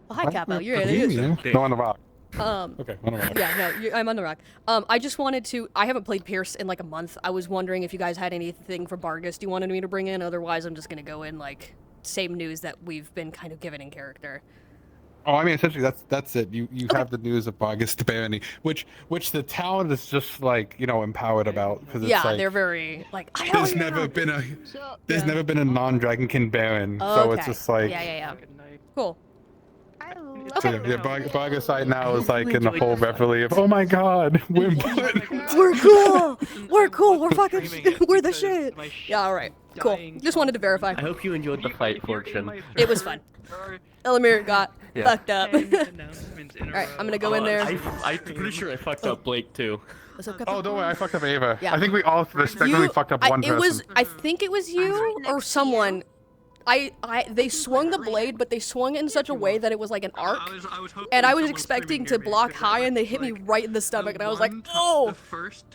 Oh, hi, Capo. You're What? in. No, on the rock. Okay, on the rock. Yeah, no, I'm on the rock. I just wanted to. I haven't played Pierce in like a month. I was wondering if you guys had anything for Bargus you wanted me to bring in. Otherwise, I'm just gonna go in like same news that we've been kind of given in character. Oh, I mean, essentially, that's it. You have the news of August de Barony, which the town is just like empowered about because Yeah, it's like they're very like. there's never been a non-dragonkin baron, so it's just like yeah. Cool. so yeah, Bargasite now is like in the whole reverie of oh my god, we're We're cool. We're cool. We're fucking. We're the shit. Yeah. All right. Cool. Just wanted to verify. I hope you enjoyed the fight, Fortune. It was fun. Elemmire got Yeah. fucked up. Alright, I'm gonna go in there. I'm pretty sure I fucked up Blake too. Oh, don't worry, I fucked up Ava. Yeah. I think we all respectively fucked up one person. I think it was you or someone. They swung the blade, but they swung it in such a way that it was like an arc. And I was expecting to block high, and they hit me right in the stomach, and I was like, oh!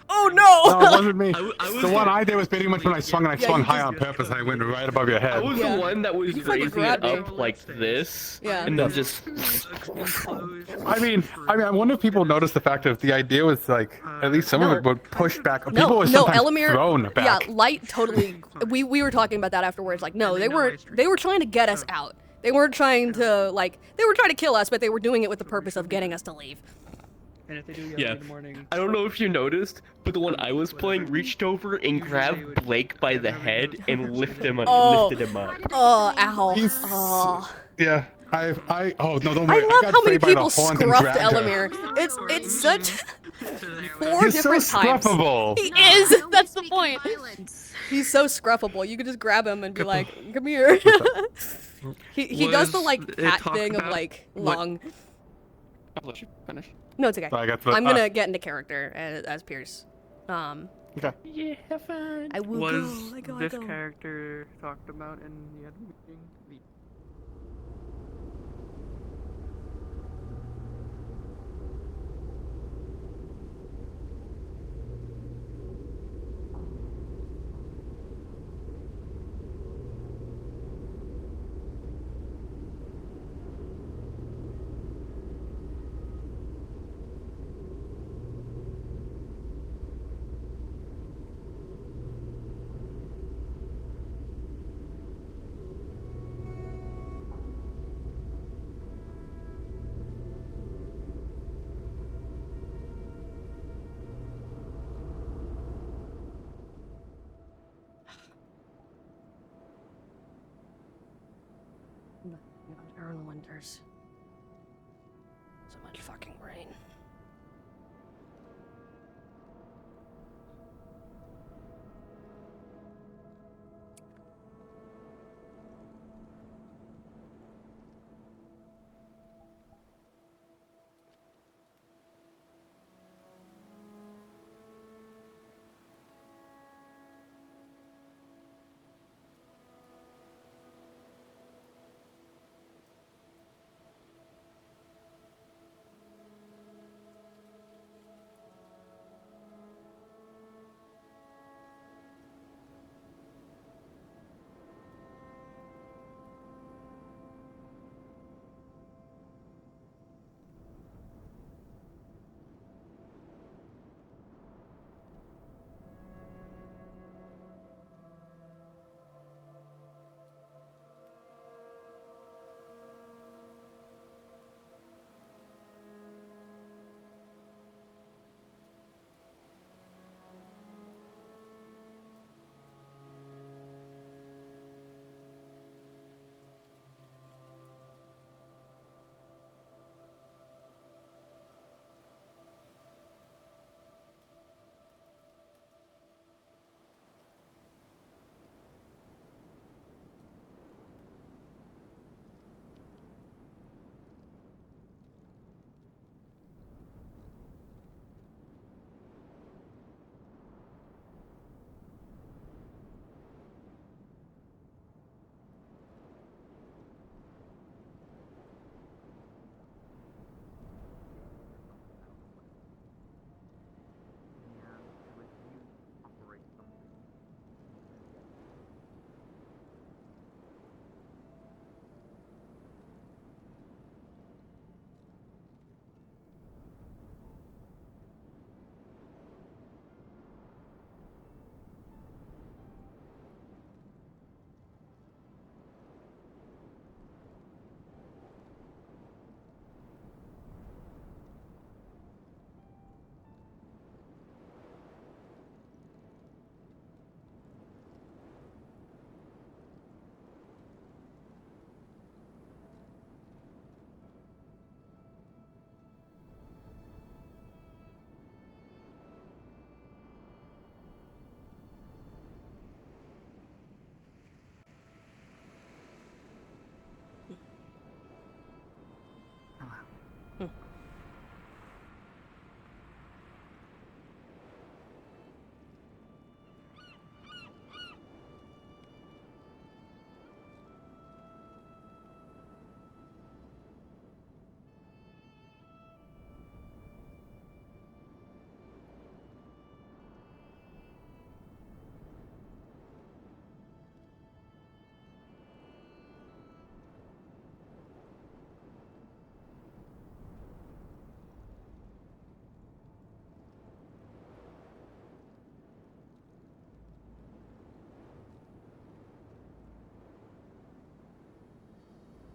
Oh no! No, it wasn't me. The one I did was pretty much when I swung, and I swung high on purpose, and I went right above your head. I was the one that was raising grabbed it me. up like this, Yeah. and then just. I mean, I wonder if people noticed the fact that the idea was like at least some of it would push back. People were sometimes Elemmire, thrown back. Yeah, Light totally. We were talking about that afterwards. Like, no, they weren't. They were trying to get us out. They weren't trying to They were trying to kill us, but they were doing it with the purpose of getting us to leave. And if they do Yeah, in the morning, I don't know if you noticed, but the one I was playing reached over and grabbed Blake by the head and lifted him up. Oh, Oh, ow. Oh. Yeah, oh no, don't I worry. love got how many Frey by the people horns and scruffed grabbed her. Elemmire. It's such four He's so different times. scruffable. He is. That's the point. He's so scruffable. You could just grab him and be like, "Come here." he does the like cat thing of like long. I'll let you finish. No, it's okay. So I got I'm gonna get into character as Pierce. Okay. Yeah, fun. I will was go. this character talked about in the other meeting? Earl Winters. So much fucking rain.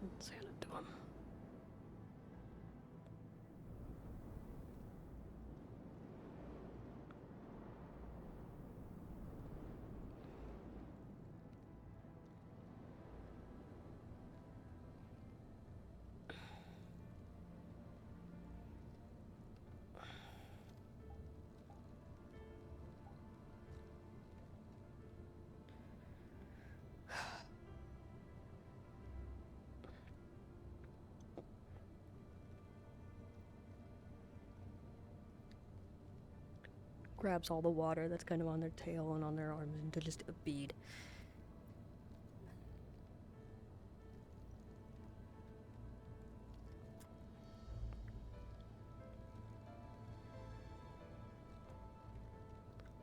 Let's hand it to him. Grabs all the water that's kind of on their tail and on their arms into just a bead.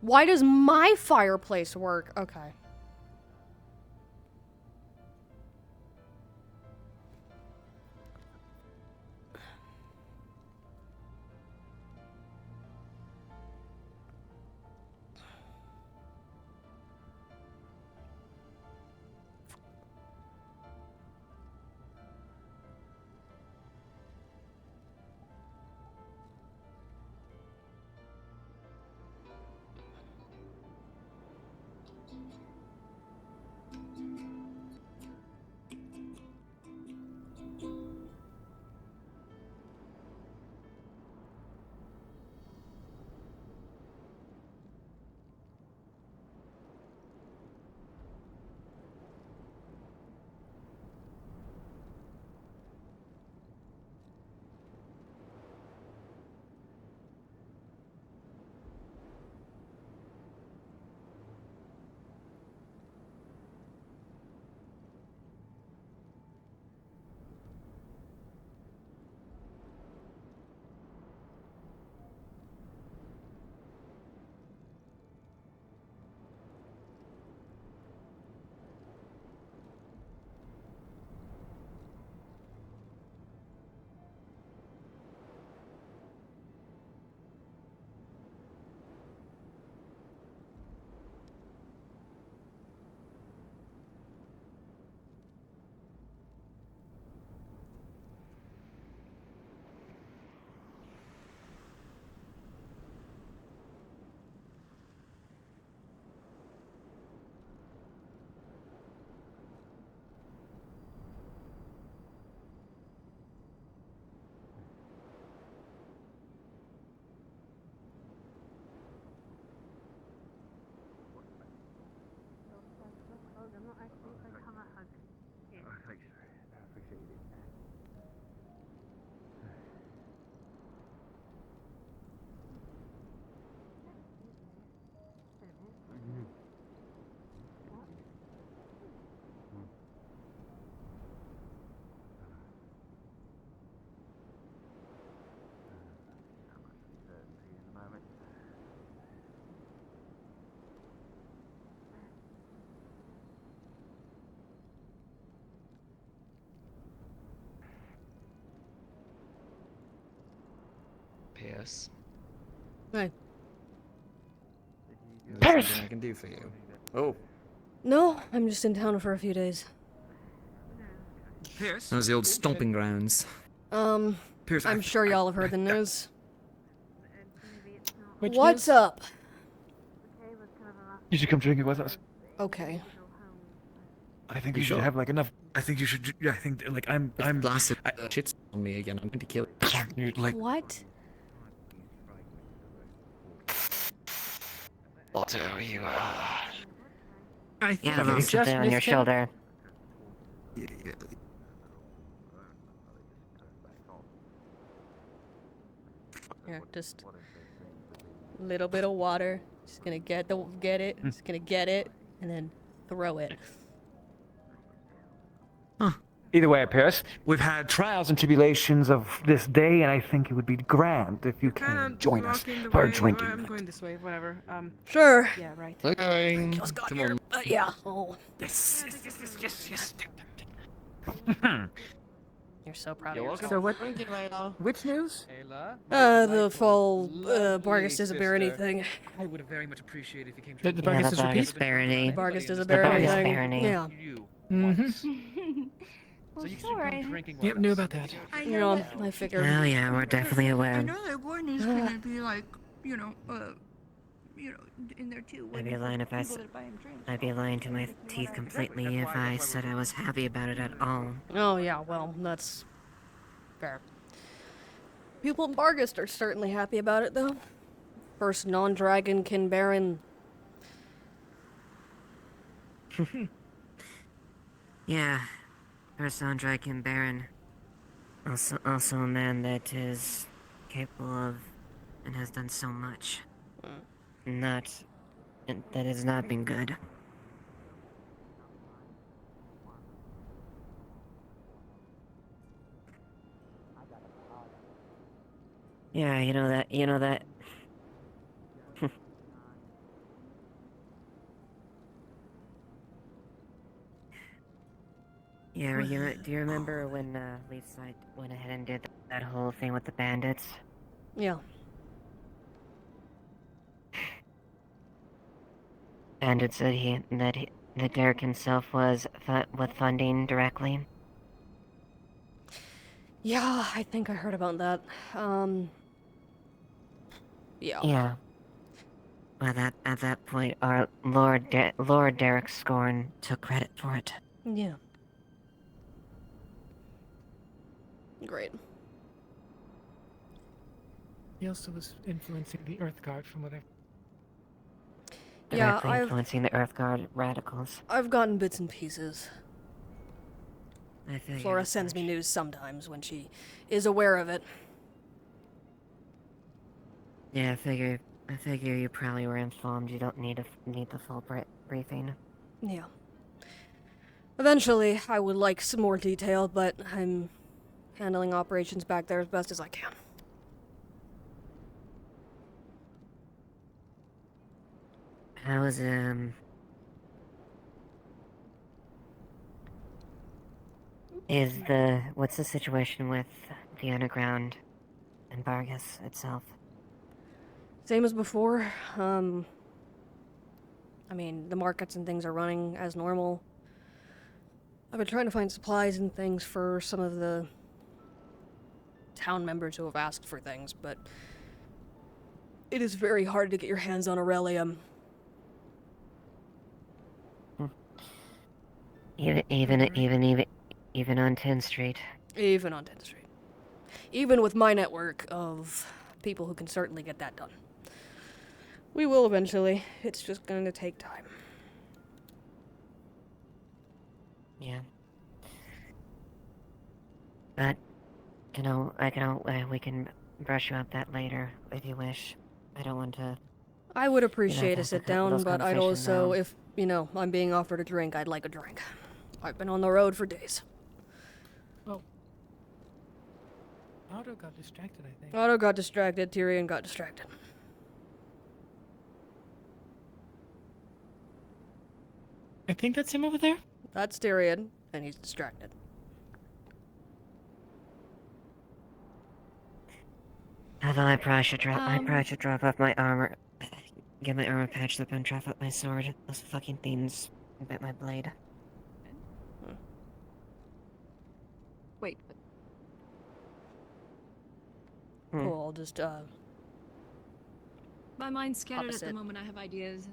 Why does my fireplace work? Okay. Pierce. Hi. There's something I can do for you. Oh. No, I'm just in town for a few days. Pierce? Those are the old stomping grounds. Pierce, I'm sure y'all have heard the news. Which What's news? up? You should come drinking with us. Okay. I think You you should sure? have like enough. I think you should. I think like I'm. Blasted shit's on me again. I'm going to kill it. You're like. What? Otto, you are. Yeah, I'll sit there on your shoulder. Here, just a little bit of water. Just gonna get it. Just gonna get it, and then throw it. Either way, Pierce, we've had trials and tribulations of this day, and I think it would be grand if you can join us for a drinking. I'm going this way, whatever. Sure. Yeah, right. Okay. Just got here. Yeah. Oh. Yes. You're so proud of yourself. So what? Which news? The fall Bargus doesn't bear anything. I would have very much appreciated if you came. Yeah, the Bargus barony. Bargus doesn't bear anything. Yeah. Mm-hmm. Well, sorry. Yep, knew about that. I You know know, that. I figured. Oh yeah, we're definitely I aware. know that Warden's gonna be like, in there too. I'd be lying if I people said. that buy him drinks. I'd be lying to my teeth completely if I said I was happy about it at all. Oh yeah, well, that's fair. People in Bargast are certainly happy about it, though. First non-dragonkin baron. Yeah, first on-dragon baron. Also a man that is capable of and has done so much. That has not been good. Yeah, you know that. Yeah, do you remember when Leafside went ahead and did that whole thing with the bandits? Yeah. Bandit said that Derek himself was with funding directly. Yeah, I think I heard about that. Yeah. Yeah. Well, at that point, our Lord Derek Scorn took credit for it. Yeah. Great. He also was influencing the Earth Guard, from what I. Yeah, Directly influencing the Earth Guard radicals. I've gotten bits and pieces. I figured. Flora sends me news sometimes when she is aware of it. Yeah, I figure you probably were informed. You don't need the full briefing. Yeah. Eventually, I would like some more detail, but I'm handling operations back there as best as I can. How is what's the situation with the underground and Vargas itself? Same as before. I mean, the markets and things are running as normal. I've been trying to find supplies and things for some of the town members who have asked for things, but it is very hard to get your hands on Aurelium. Even on 10th Street. Even on 10th Street. Even with my network of people who can certainly get that done. We will eventually. It's just going to take time. Yeah. But, we can brush up that later if you wish. I don't want to. I would appreciate a sit down, those but I'd conversations also, now. if, I'm being offered a drink, I'd like a drink. I've been on the road for days. Well, Otto got distracted, I think. Otto got distracted, Tyrion got distracted. I think that's him over there. That's Tyrion, and he's distracted. Although I probably should drop off my armor, get my armor patched up and drop up my sword. Those fucking things bit my blade. Wait. Cool, I'll just, My mind's scattered at Opposite. the moment. I have ideas.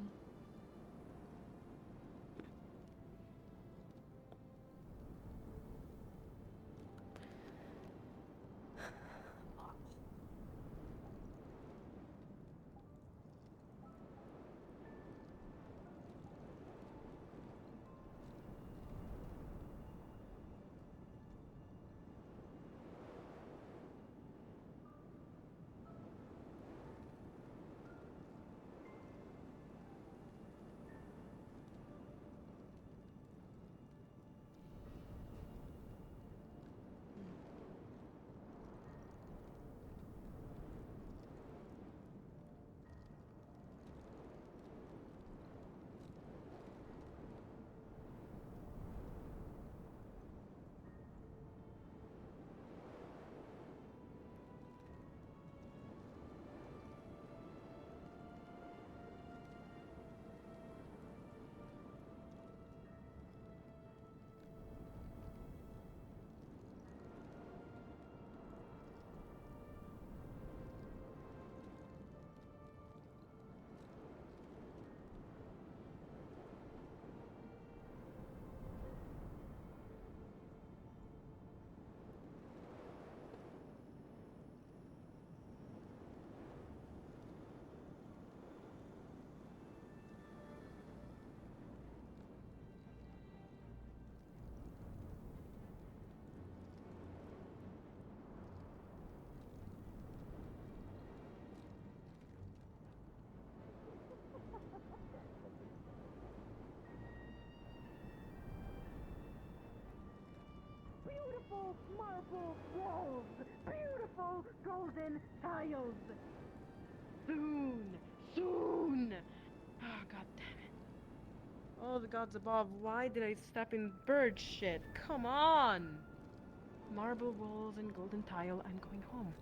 beautiful marble walls, beautiful golden tiles. Soon, soon. Oh, god damn it. Oh, the gods above, why did I step in bird shit? Come on. Marble walls and golden tile, I'm going home.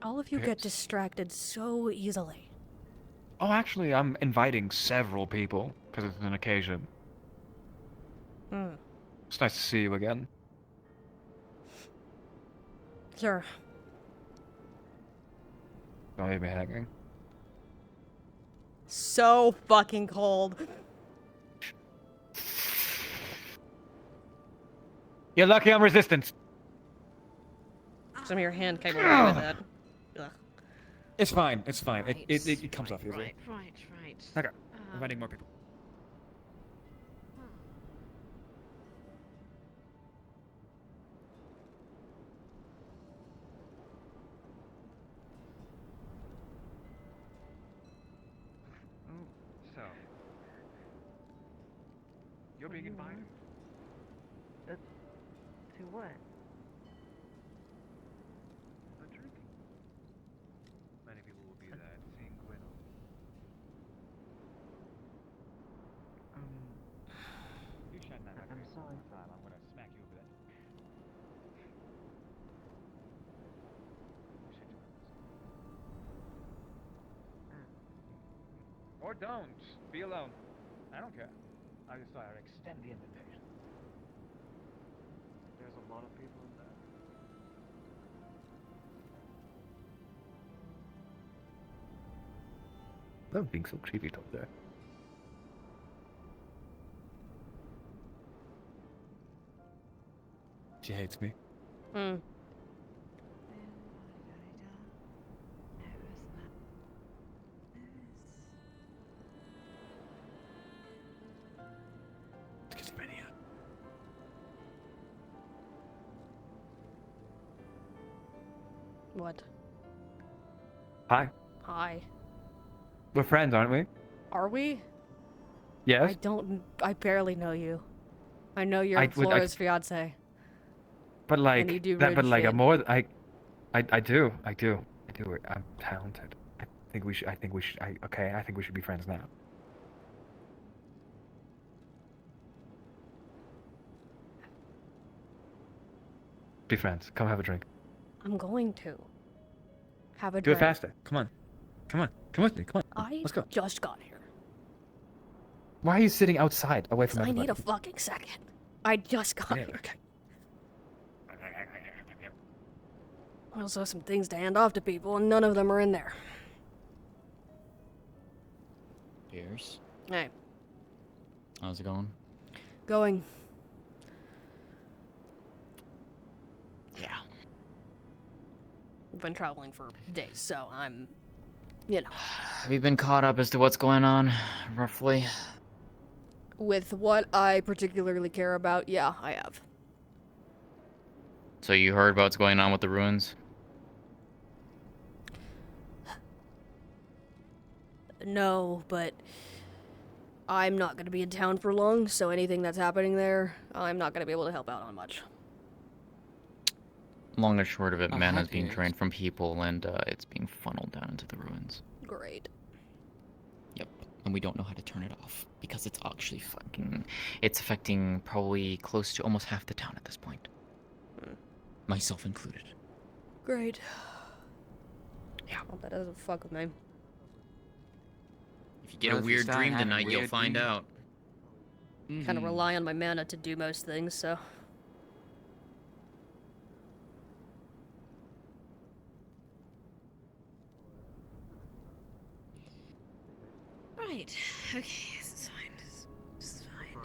All of you get distracted so easily. Oh, actually, I'm inviting several people because it's an occasion. Hmm. It's nice to see you again. Sure. Don't leave me hanging. So fucking cold. You're lucky I'm resistance. Some of your hand came away with that. Ugh. It's fine. It's fine. It comes off easily. Right. Okay. Inviting more people. So, you're being invited. To what? A drinking. Many people will be there seeing Gwen. You shut that up. I'm sorry. I'm gonna smack you over that. Or don't. Be alone. I don't care. I just thought I'd extend the invitation. There's a lot of people in there. That being so creepy up there. She hates me. Hmm. What? Hi. Hi. We're friends, aren't we? Are we? Yes. I barely know you. I know you're Flora's fiance. But like and you do that. rude But like shit. I'm more. I do. I'm talented. I think we should. Okay. I think we should be friends now. Be friends. Come have a drink. I'm going to. Have a Do drink. it faster. Come on. Come with me. Come on. Let's go. Just got here. Why are you sitting outside, away from I everybody? need a fucking second. I just got here. Okay. I also have some things to hand off to people, and none of them are in there. Pierce, Hey. how's it going? Going. Yeah. I've been traveling for days, so I'm, you know. Have you been caught up as to what's going on, roughly? With what I particularly care about, yeah, I have. So you heard about what's going on with the ruins? No, but I'm not going to be in town for long, so anything that's happening there, I'm not going to be able to help out on much. Long and short of it, mana's being drained from people, and it's being funneled down into the ruins. Great. Yep, and we don't know how to turn it off, because it's actually it's affecting probably close to almost half the town at this point. Myself included. Great. Yeah. Well, that doesn't fuck with me. If you get a weird dream tonight, you'll find out. Kind of rely on my mana to do most things, so... Right. Okay, this is fine. This is fine.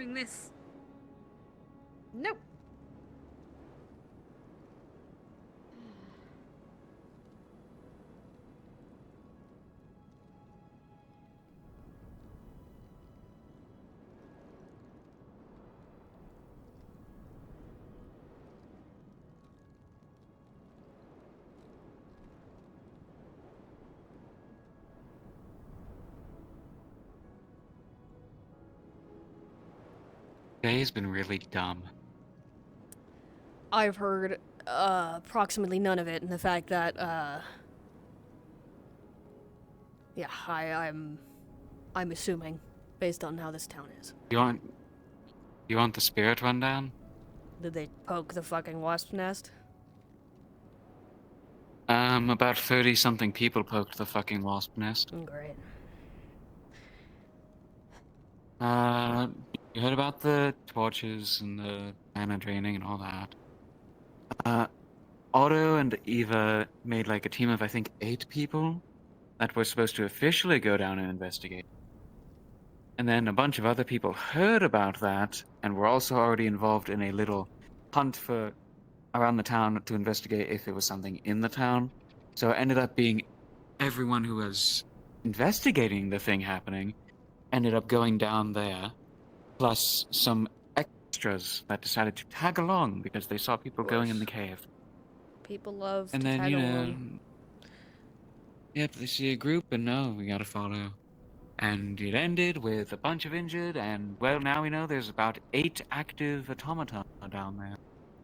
doing this. Nope. Today's been really dumb. I've heard approximately none of it, and the fact that yeah, I'm assuming based on how this town is. You want the spirit rundown? Did they poke the fucking wasp nest? About 30-something people poked the fucking wasp nest. Great. You heard about the torches and the mana draining and all that. Otto and Eva made like a team of, I think, 8 people that were supposed to officially go down and investigate. And then a bunch of other people heard about that and were also already involved in a little hunt for around the town to investigate if there was something in the town. So it ended up being everyone who was investigating the thing happening ended up going down there, plus some extras that decided to tag along because they saw people going in the cave. People love And to then, tag you know, along. yep, they see a group and no, we gotta follow. And it ended with a bunch of injured, and well, now we know there's about 8 active automata down there.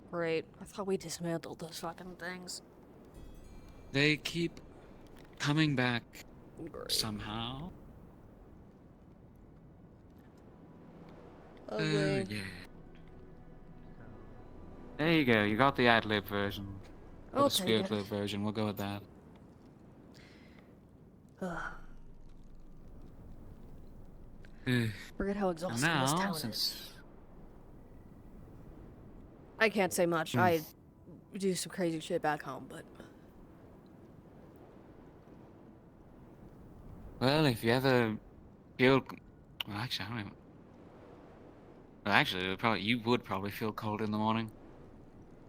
Great. I thought we dismantled those fucking things. They keep coming back somehow. Lovely. Yeah. There you go, you got the ad-lib version. Or I'll the take spirit it. lib version, we'll go with that. Forget how exhausting now, this town is. I can't say much. I do some crazy shit back home, but Well, if you ever feel... Well, actually, I don't even... Well, actually, you would probably feel cold in the morning.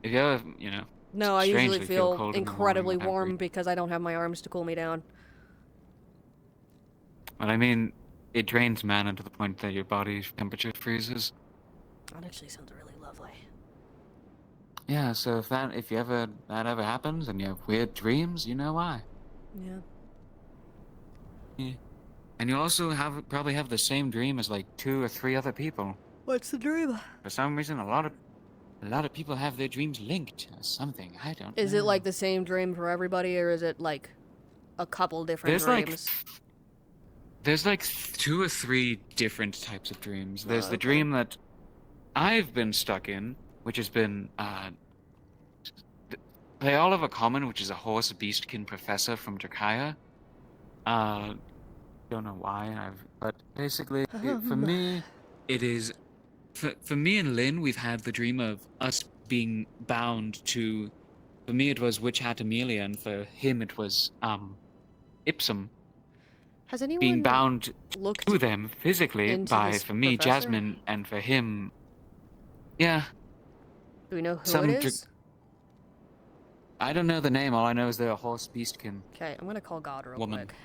If you ever, you know... no, I usually strangely feel cold in the incredibly morning, warm because I don't have my arms to cool me down. Well, I mean, it drains mana to the point that your body's temperature freezes. That actually sounds really lovely. Yeah, so if that ever happens and you have weird dreams, you know why. Yeah. Yeah. And you also probably have the same dream as like 2 or 3 other people. What's the dream? For some reason, a lot of people have their dreams linked or something. I don't know. Is it like the same dream for everybody, or is it like a couple different dreams? There's like 2 or 3 different types of dreams. There's the okay. dream that I've been stuck in, which has been they all have a common, which is a horse beastkin professor from Drakaya. Don't know why, but basically, for me, it is for me and Lynn. We've had the dream of us being bound to. For me, it was Witch Hat Amelia, and for him, it was Ipsum. Has anyone Being bound looked to them physically into by, this for me, professor? Jasmine, and for him, yeah. Do we know who Some it is? I don't know the name. All I know is they're a horse beastkin. Okay, I'm gonna call God real Woman. quick.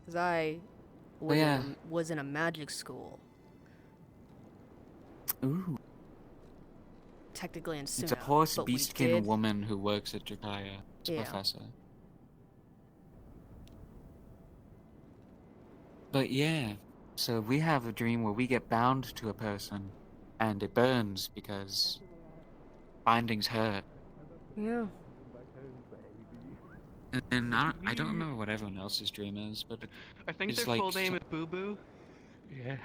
Because I was in a magic school. Ooh. Technically in Suno, It's a horse but we beastkin did- woman who works at Drakaya. It's a Yeah. professor. But yeah, so we have a dream where we get bound to a person, and it burns because bindings hurt. Yeah. And I don't remember what everyone else's dream is, but I think it's their like full name is Boo Boo. Yeah.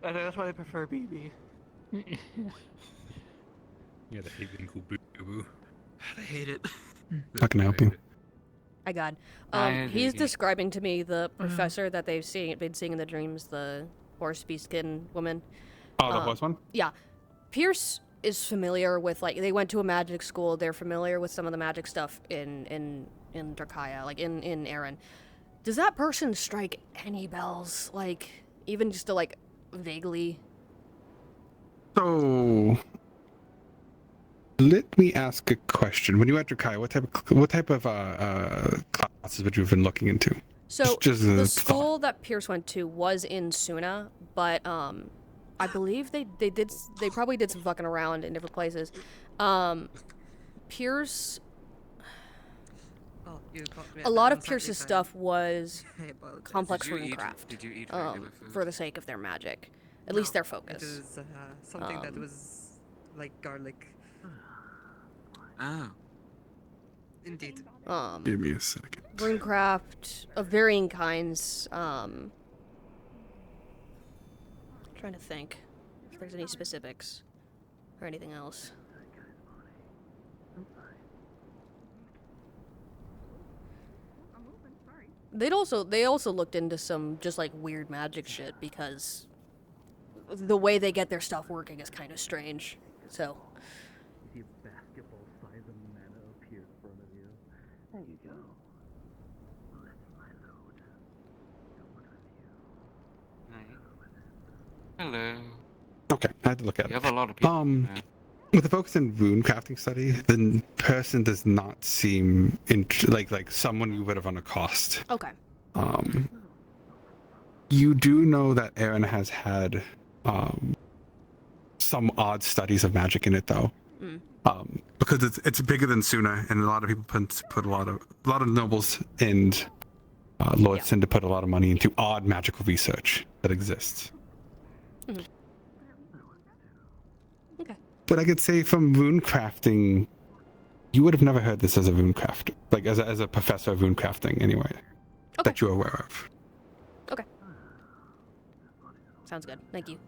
I know that's why I prefer BB. Yeah, the hating cool boo boo. I hate it. How can I help you? I got. I He's agree. describing to me the professor that they've been seeing in the dreams, the horse beastkin woman. Oh, the horse one? Yeah. Pierce is familiar with, like, they went to a magic school. They're familiar with some of the magic stuff in Drakaya, like in Erin. Does that person strike any bells? Like, even just to like vaguely. So, let me ask a question. When you were at Drakai, what type of classes would you have been looking into? So Just the a school that Pierce went to was in Suna, but I believe they probably did some fucking around in different places. Pierce. A lot of Pierce's stuff was complex runecraft, Did you eat regular food? for the sake of their magic. At least their focus. It was something that was like garlic. Oh. Indeed. Give me a second. Runecraft of varying kinds. Trying to think if there's any specifics or anything else. They also looked into some just like weird magic shit because the way they get their stuff working is kind of strange. So. Basketball size of mana appear in front of you. There you go. Hello. Okay, I had to look at it. You have a lot of people. With the focus in rune crafting study, the person does not seem like someone you would have run across. Okay. You do know that Aaron has had some odd studies of magic in it, though. Because it's bigger than Suna, and a lot of people put a lot of nobles and lords tend to put a lot of money into odd magical research that exists. Okay. But I could say from rune crafting, you would have never heard this as a rune crafter, like as a professor of rune crafting, anyway, that you're aware of. Okay. Sounds good. Thank you.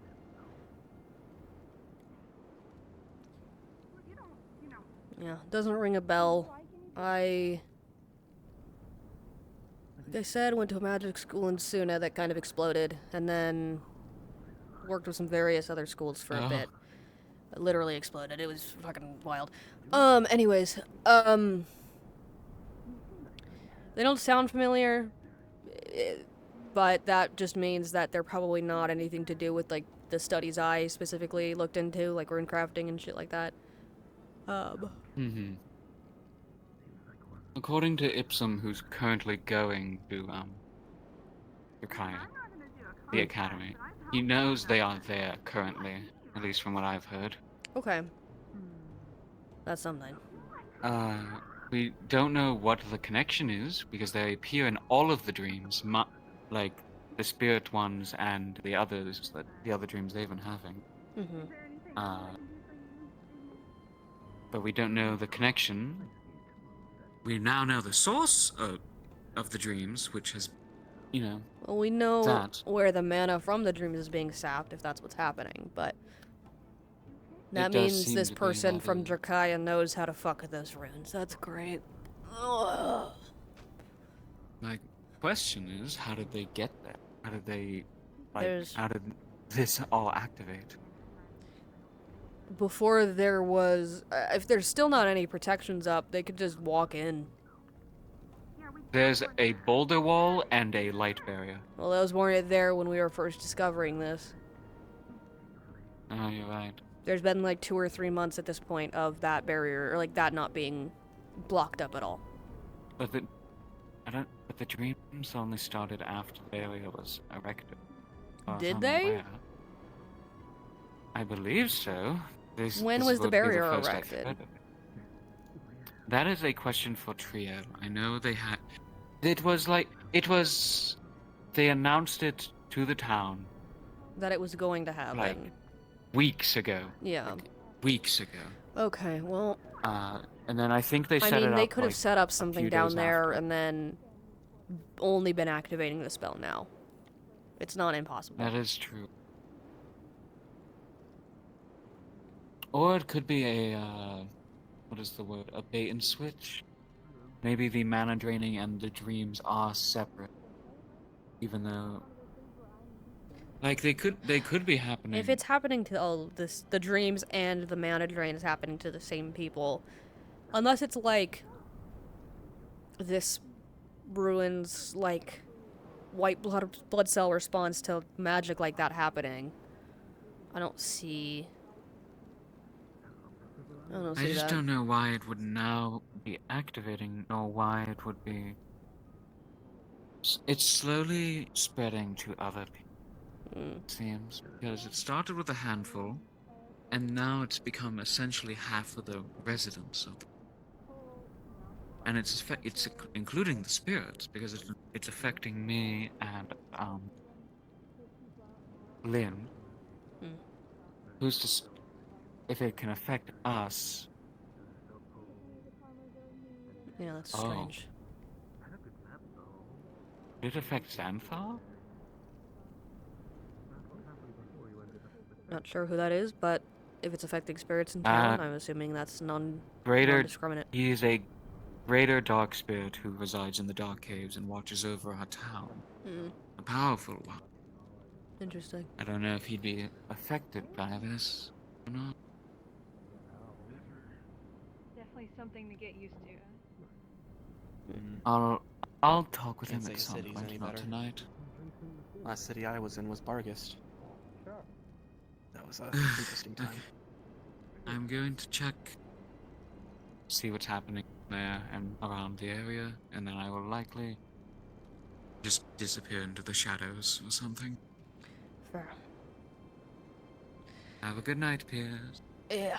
Yeah, doesn't ring a bell. Like I said, went to a magic school in Suna that kind of exploded, and then worked with some various other schools for a bit. It literally exploded. It was fucking wild. Anyways, they don't sound familiar, but that just means that they're probably not anything to do with, like, the studies I specifically looked into, like rune crafting and shit like that. According to Ipsum, who's currently going to Yukaya, the academy, he knows they are there currently, at least from what I've heard. Okay. That's something. We don't know what the connection is, because they appear in all of the dreams, like the spirit ones and the others, the other dreams they've been having. But we don't know the connection. We now know the source of the dreams, which has, Well, we know where the mana from the dreams is being sapped, if that's what's happening, but that means this person from Drakaya knows how to fuck with those runes. That's great. Ugh. My question is, how did they get there? How did they, how did this all activate? Before there was, if there's still not any protections up, they could just walk in. There's a boulder wall and a light barrier. Well, those weren't there when we were first discovering this. Oh, you're right. There's been like 2 or 3 months at this point of that barrier, or like that not being blocked up at all. But the dreams only started after the barrier was erected. Did they? I believe so. When was the barrier erected? That is a question for Trio. I know they had... They announced it to the town. That it was going to happen. Like, weeks ago. Yeah. Like, weeks ago. Okay, well... and then I think they set it up, I mean, they could have like, set up a something few down days there after. and then only been activating the spell now. It's not impossible. That is true. Or it could be a, what is the word? A bait and switch? Maybe the mana draining and the dreams are separate. Even though... Like, they could be happening. If it's happening to the dreams and the mana drain is happening to the same people, unless it's like this ruins, like, white blood cell response to magic like that happening. I don't see I just that. don't know why it would now be activating, or why it would be. It's slowly spreading to other people, it seems, because it started with a handful, and now it's become essentially half of the residents of. And it's including the spirits, because it's affecting me and Lynn. Who's to if it can affect us? Yeah, that's strange. Did it affect Xanthar? Not sure who that is, but if it's affecting spirits in town, I'm assuming that's non-discriminate. He is a greater dark spirit who resides in the dark caves and watches over our town. A powerful one. Interesting. I don't know if he'd be affected by this or not. Definitely something to get used to. I'll talk with Can't him say at some city's point, any not better. tonight. Last city I was in was Bargist. That was a interesting time. Okay. I'm going to check, see what's happening there and around the area, and then I will likely just disappear into the shadows or something. Fair. Have a good night, Piers. Yeah.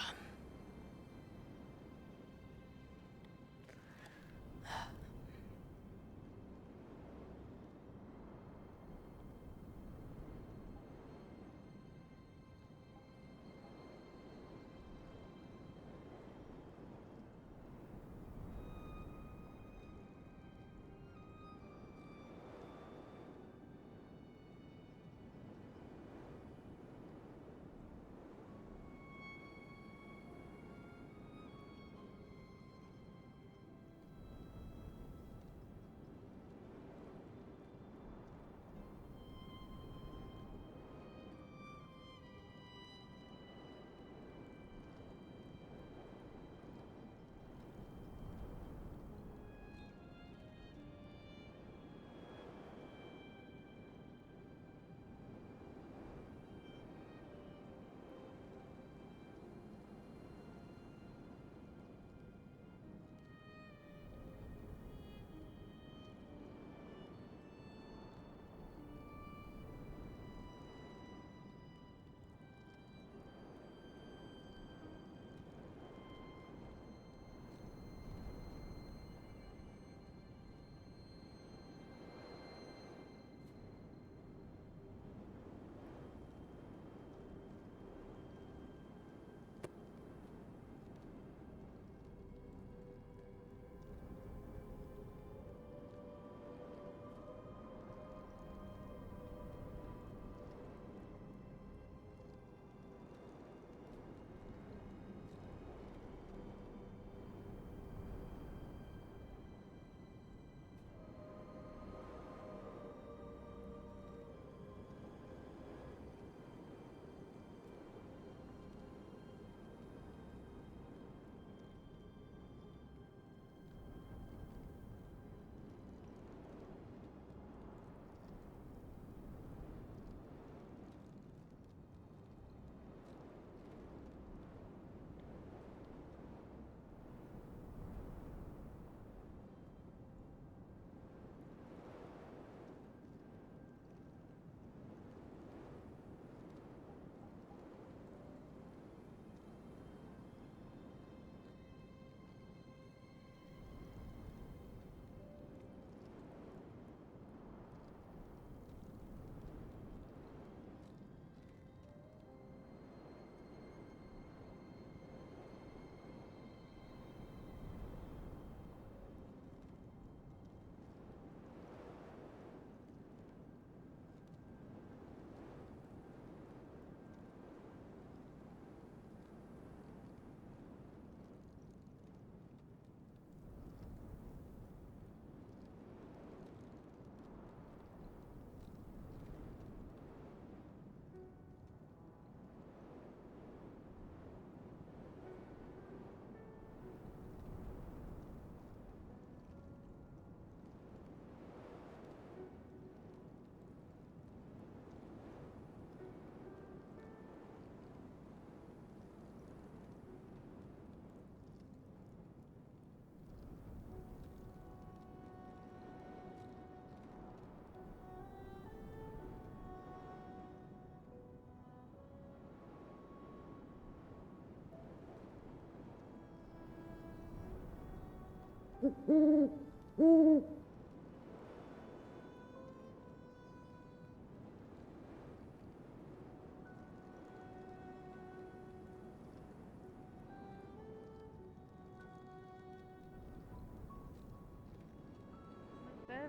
Better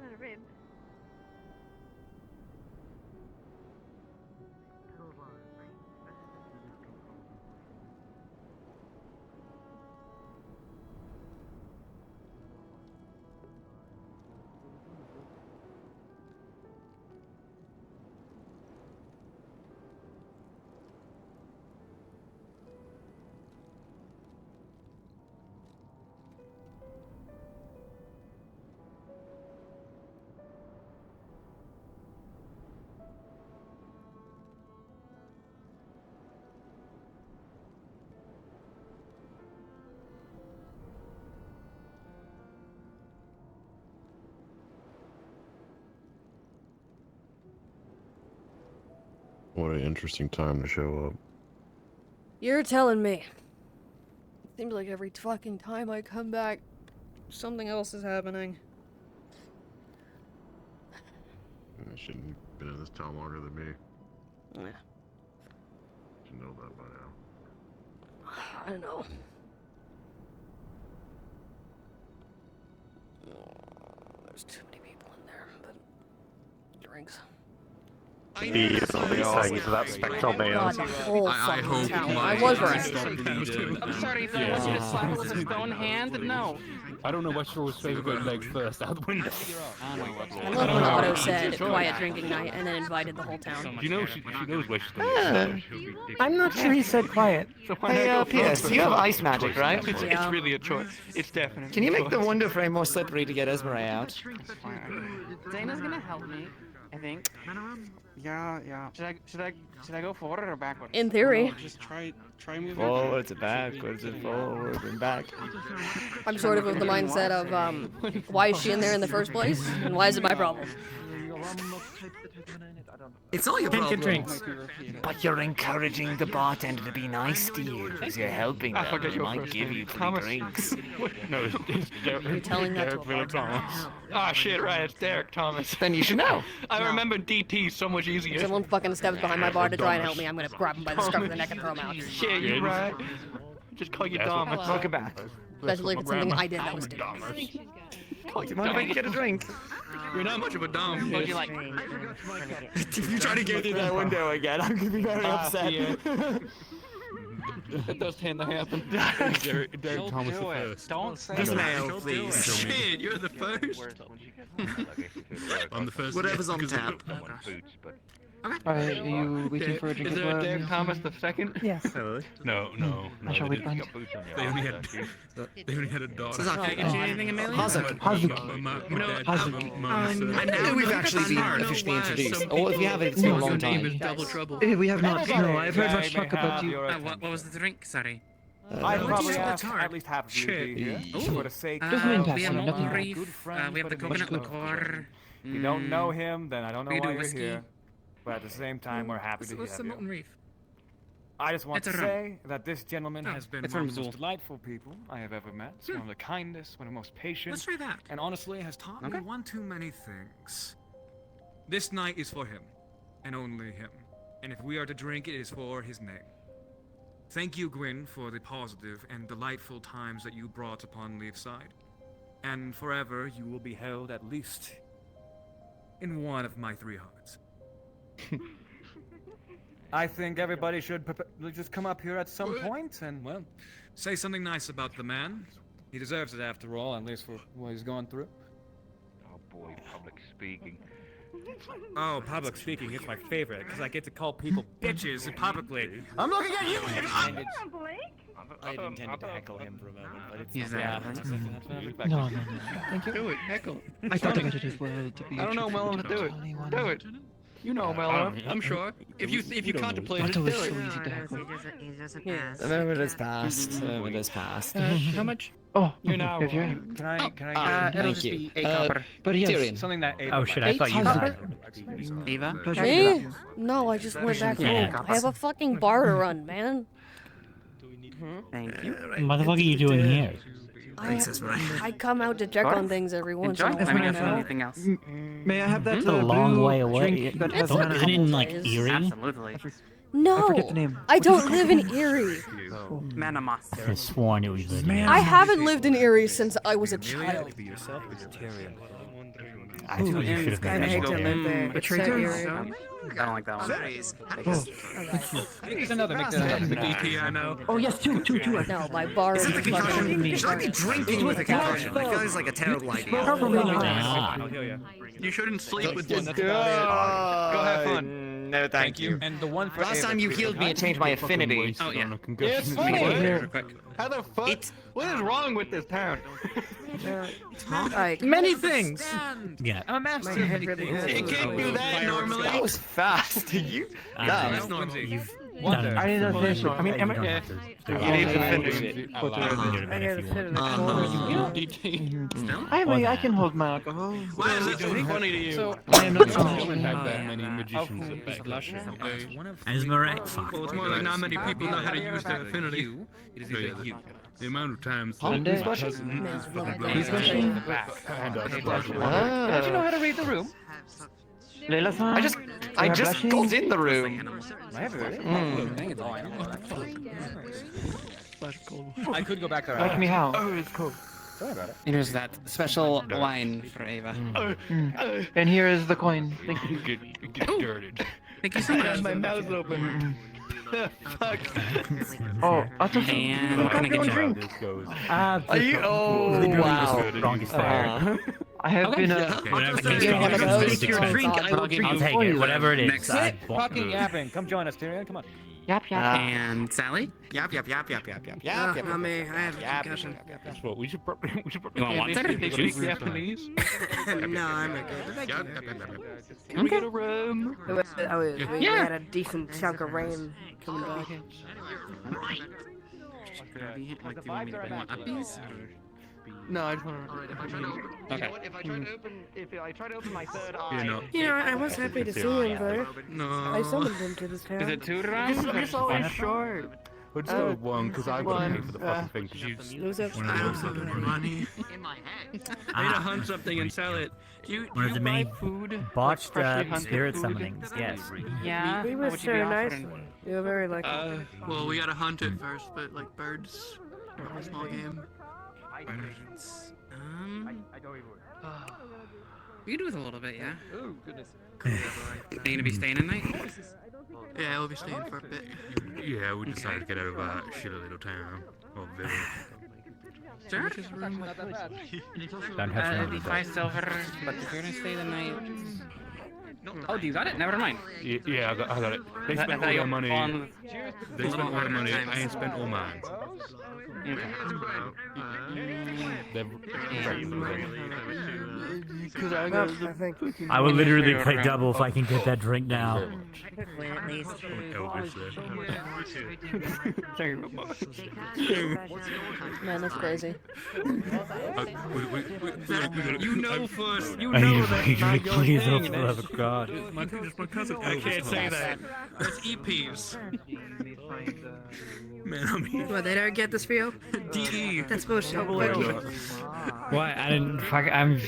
than a rib. What an interesting time to show up. You're telling me. It seems like every fucking time I come back, something else is happening. I shouldn't have been in this town longer than me. Yeah. Should know that by now. I don't know. There's too many people in there, but drinks. He is on the side of that spectral man. God, the whole I fucking hope town. my I was right. I'm sorry, is that what you decided with a stone hand? No. I don't know which was favorite legs first out the window. I love when Otto said quiet drinking night and then invited the whole town. You know she knows where she's going. I'm not sure he said quiet. Hey, P.S., you have ice magic, right? It's really a choice. It's definitely. Can you make the window frame more slippery to get Elemmire out? Dana's gonna help me, I think. Yeah. Should I go forward or backward? In theory. Just try moving. Forwards and backwards and forward and back. I'm sort of the mindset of, why is she in there in the first place? And why is it my problem? It's all your problem. Drinks. But you're encouraging the bartender to be nice to you, because you're helping them. They might give you free drinks. No, it's Derek. Are you telling that to Derek a Phillips bartender? Thomas. Ah, shit, right, it's Derek Thomas. Then you should know. I remember DT so much If easier. someone fucking steps behind my bar to try and help me, I'm gonna grab him by the scruff of the neck and throw him out. Yeah, you're right. Just call you Thomas. Welcome back. Especially if it's something I did that was stupid. Do you mind if I can get a drink? You're not much of a dom. Would you like? If you try to get through that window again, I'm gonna be very upset. Yeah. It does tend to happen. Derek Thomas the first. Don't say This that. mail, please. Shit, you're the first. I'm the first. Whatever's on tap. Are you waiting for a drink Is as there a well? Derek Thomas the second? Yes. No. I shall wait, friend. They only had a dog. Can I get you anything, Amelia? We've actually been officially introduced. Or if we haven't, it's been a long time. Double trouble. We have not. No, I've heard much talk about you. What was the drink? Sorry. I'd probably it's ask hard. at least half of you to be here, Ooh. for the sake Doesn't mean of pass we have on, Molten nothing. Reef. good friends, We have the but a coconut mutual liqueur. If you don't know him, then I don't know We do why you're whiskey. here. But at the same time, we're happy to What's the have Molten you. Reef? I just want It's to a rum. say that this gentleman has been it's one from of the most Zool. delightful people I have ever met. He's one of the kindest, one of the most patient. Let's try that. And honestly, has taught me one too many things. This night is for him, and only him. And if we are to drink, it is for his name. Thank you, Gwyn, for the positive and delightful times that you brought upon Leafside. And forever, you will be held at least in one of my 3 hearts. I think everybody should just come up here at some point and, well, say something nice about the man. He deserves it after all, at least for what he's gone through. Oh boy, public speaking. Oh, public speaking is my favorite, because I get to call people bitches publicly. I'm looking at you! I intended to heckle him for a moment, but it's He's yeah, there. No. Thank you. Do it, heckle. I thought I wanted to be. I don't know Melon to do it. Do it. You know Melon. I'm sure. If you contemplate it, Otto do is so it. easy to heckle. He doesn't Yeah. pass. The moment has passed. The moment has passed. How much? Oh, You're now. if you're. Can I It'll Thank just you. be 8 copper. But yes. Tyrion. something that Oh shit! I thought you said. Eva? Me? No, I just went back Yeah. home. I have a fucking bar to run, man. Thank you. What the fuck are you doing here? I come out to check on things every once in a Enjoy. while. Let me know if you need anything else. May I have that It's a long blue way away. drink that has Don't mana? it in like Erie? Absolutely. No, I forget the name. I don't live in Erie. Mana I monster. sworn it was in I haven't lived in Erie since I was a child. I think you should have I hate to live there. The It's so traitor? eerie. I don't like that one. Here's another DP I know. Oh yes, two. No, my bar is fucking. Should I be drinking with a concussion? I feel like it's like a terrible idea. Ah. You shouldn't sleep with one. Go have fun. No, thank you. And the one for Last time you healed me, I changed my affinity. Oh yeah. It's funny. How the fuck? What is wrong with this town? Like Many things. Yeah. I'm a master. You can't do that normally. That was fast. You. That's normal. You've Wonder. done I need to finish. I mean, am I? You need to finish it. I gotta sit in the corner. I can hold my alcohol. Why is it so funny to you? So, I am not. don't have that many magicians at back. Esmeralda. Fuck. Well, it's more like not many people know how to use their affinity. It is either you. The amount of times Sunday? my cousin Don't you know how to read the room? Layla-san? I just got in the room. I could go back there. Like me how? Oh, it's cool. Here's that special wine for Ava. And here is the coin. Thank you. Get dirted. Thank you so much. My mouth's open. Fuck. Oh, And what can I get you? This goes. Are you? Oh, wow. Strongest fire. I have been Whatever the You're one of those. I'll take it. Whatever it is. Next. I won't- Fucking yapping. Come join us, Tyrion. Come on. Yap. And Sally? Yap. Not me. I have a concussion. That's what we should probably. You want water? Juice? Japanese. No, I'm okay. Can we get a room? We had a decent chunk of rain coming back. Like, do you want me to bring one uppies? No, I just want to. Okay. If I try to open my third eye. You know, I was happy to see him there. No. I summoned him to this town. Is it 2 rounds? He's always short. We'll just go with one because I gotta pay for the fucking thing. Cause you. Those have I don't have money. I need to hunt something and sell it. One of the many botched spirit summonings. Yes. Yeah. He was so nice. You were very lucky. Well, we gotta hunt it first, but like birds, or a small game. Birds. We can do with a little bit, yeah. Oh goodness. Are you gonna be staying tonight? Yeah, we'll be staying for a bit. Yeah, we decided to get out of our shitty little town or village. Sure. Don't have It'd be 5 silver, but if you're gonna stay the night. Oh, do you got it? Never mind. Yeah, I got it. They I spent thought all you their were money. on- They spent all the money. I ain't spent all mine. I will literally play double if I can get that drink now. At least. Man, that's crazy. You know first. You I know need that. a drink, Not your please. Oh, thing, for and the love of God. my cousin. I can't say that. That's EPs. Man, I mean. What, they don't get this for you? DE. That's bullshit. What? I didn't. Fuck. I'm.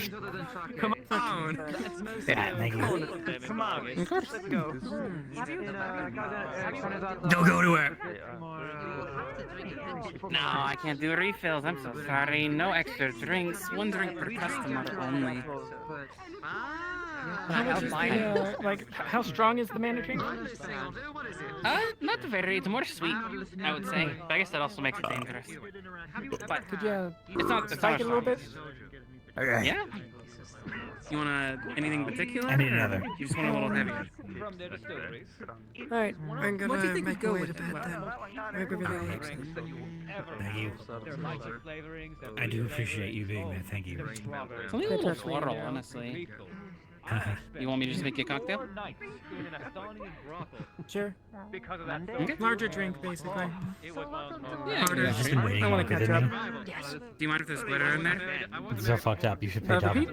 Come on. Yeah, thank you. Come on. Of course. Let's go. Don't go anywhere. No, I can't do refills. I'm so sorry. No extra drinks. 1 drink per customer only. How much is the, like, how strong is the mana drink? Not very. It's more sweet, I would say. But I guess that also makes it dangerous. But Could you it's not. It's spike not it a little bit? Okay. Yeah. You want anything particular? I need another. You just want a little heavier. Alright, I'm gonna make my way to bed then. I hope everything looks Thank you. I do appreciate you being there. Thank you. It's only a little floral, honestly. You want me to just make you a cocktail? Sure. Okay. Larger drink, basically. Yeah. Harder. I've just been waiting I want on to it, catch didn't up. you? Do you mind if there's glitter in there? It's so fucked up. You should pay double.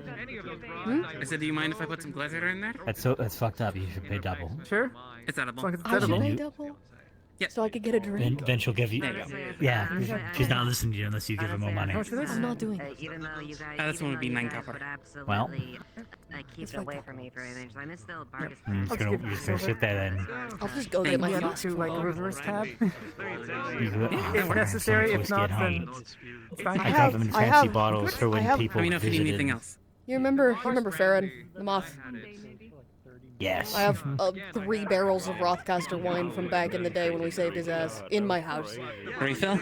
I said, do you mind if I put some glitter in there? That's fucked up. You should pay double. Sure. It's edible. As long as it's I should edible. pay double. So I could get a drink. Then she'll give you. Yeah, she's not listening to you unless you give her more money. I'm not doing it. Even though you guys, This one would be 9 copper. Well. Keep it away from me for anything. So I miss the bargain. You're just gonna sit there then. I'll just go get my You fox. to like reverse tab. If necessary, if not, then it's fine. I got them in fancy bottles for when people Let me know if you need visited. anything else. You remember Farron, the moth? Yes. I have 3 barrels of Rothcaster wine from back in the day when we saved his ass in my house. Refill?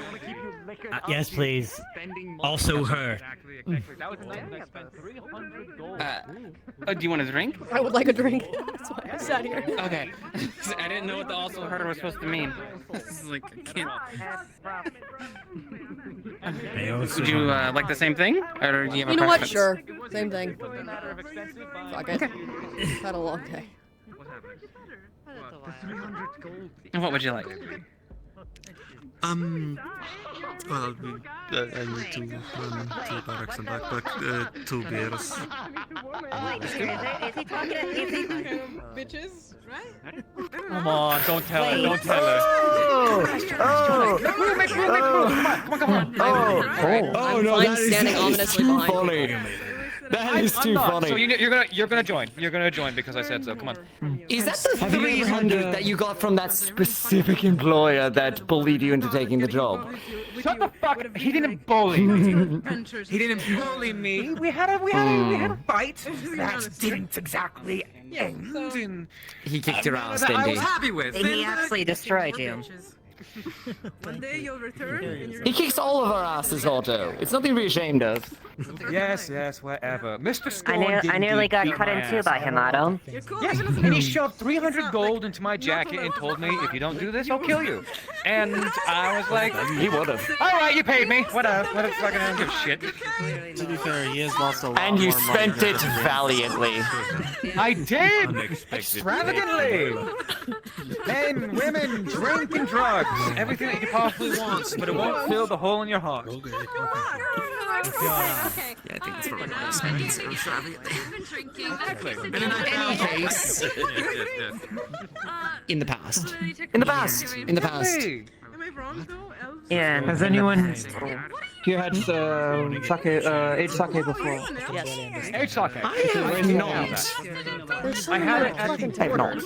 Yes, please. Also her. Do you want a drink? I would like a drink. That's why I sat here. Okay. I didn't know what the also her was supposed to mean. This is like, I can't. Would you like the same thing? Or do you have a You know what? preference? Sure. Same thing. Fuck it. Had a long day. And what would you like? Well, I need to run to the barracks and back, but 2 beers. Is he talking to Bitches, right? Come on, don't tell her. Don't tell her. Oh no, that is too funny. That is too funny. So you're gonna join. You're gonna join because I said so. Come on. Is that the 300 that you got from that specific employer that bullied you into taking the job? Shut the fuck. He didn't bully me. He didn't bully me. We had a fight. That didn't exactly end in. He kicked your ass, that didn't I he? was happy with. He actually destroyed you. One day you'll return and you're He kicks all of our asses, Otto. It's nothing to be ashamed of. Yes, whatever. Mr. I Scorn nearly got cut in my two ass. by him, Otto. Yes, and he shoved 300 gold into my jacket and told me, if you don't do this, I'll kill you. And I was like, He would have. all right, you paid me. Whatever. What the fuck, I don't give a shit. To be fair, he has lost a lot And you more money spent than it I did. valiantly. I did. Unexpected. Extravagantly. Men, women, drink and drugs. Everything that you could possibly want, but it won't fill the hole in your heart. okay. Yeah, I think it's probably not spending so extravagantly. Exactly. And in any case, in the past. In the past. In the past. Hey. Am I wrong though? Yeah. Has anyone You had sake, aged sake before. Yes. Aged sake. I have not. I had it at I have not.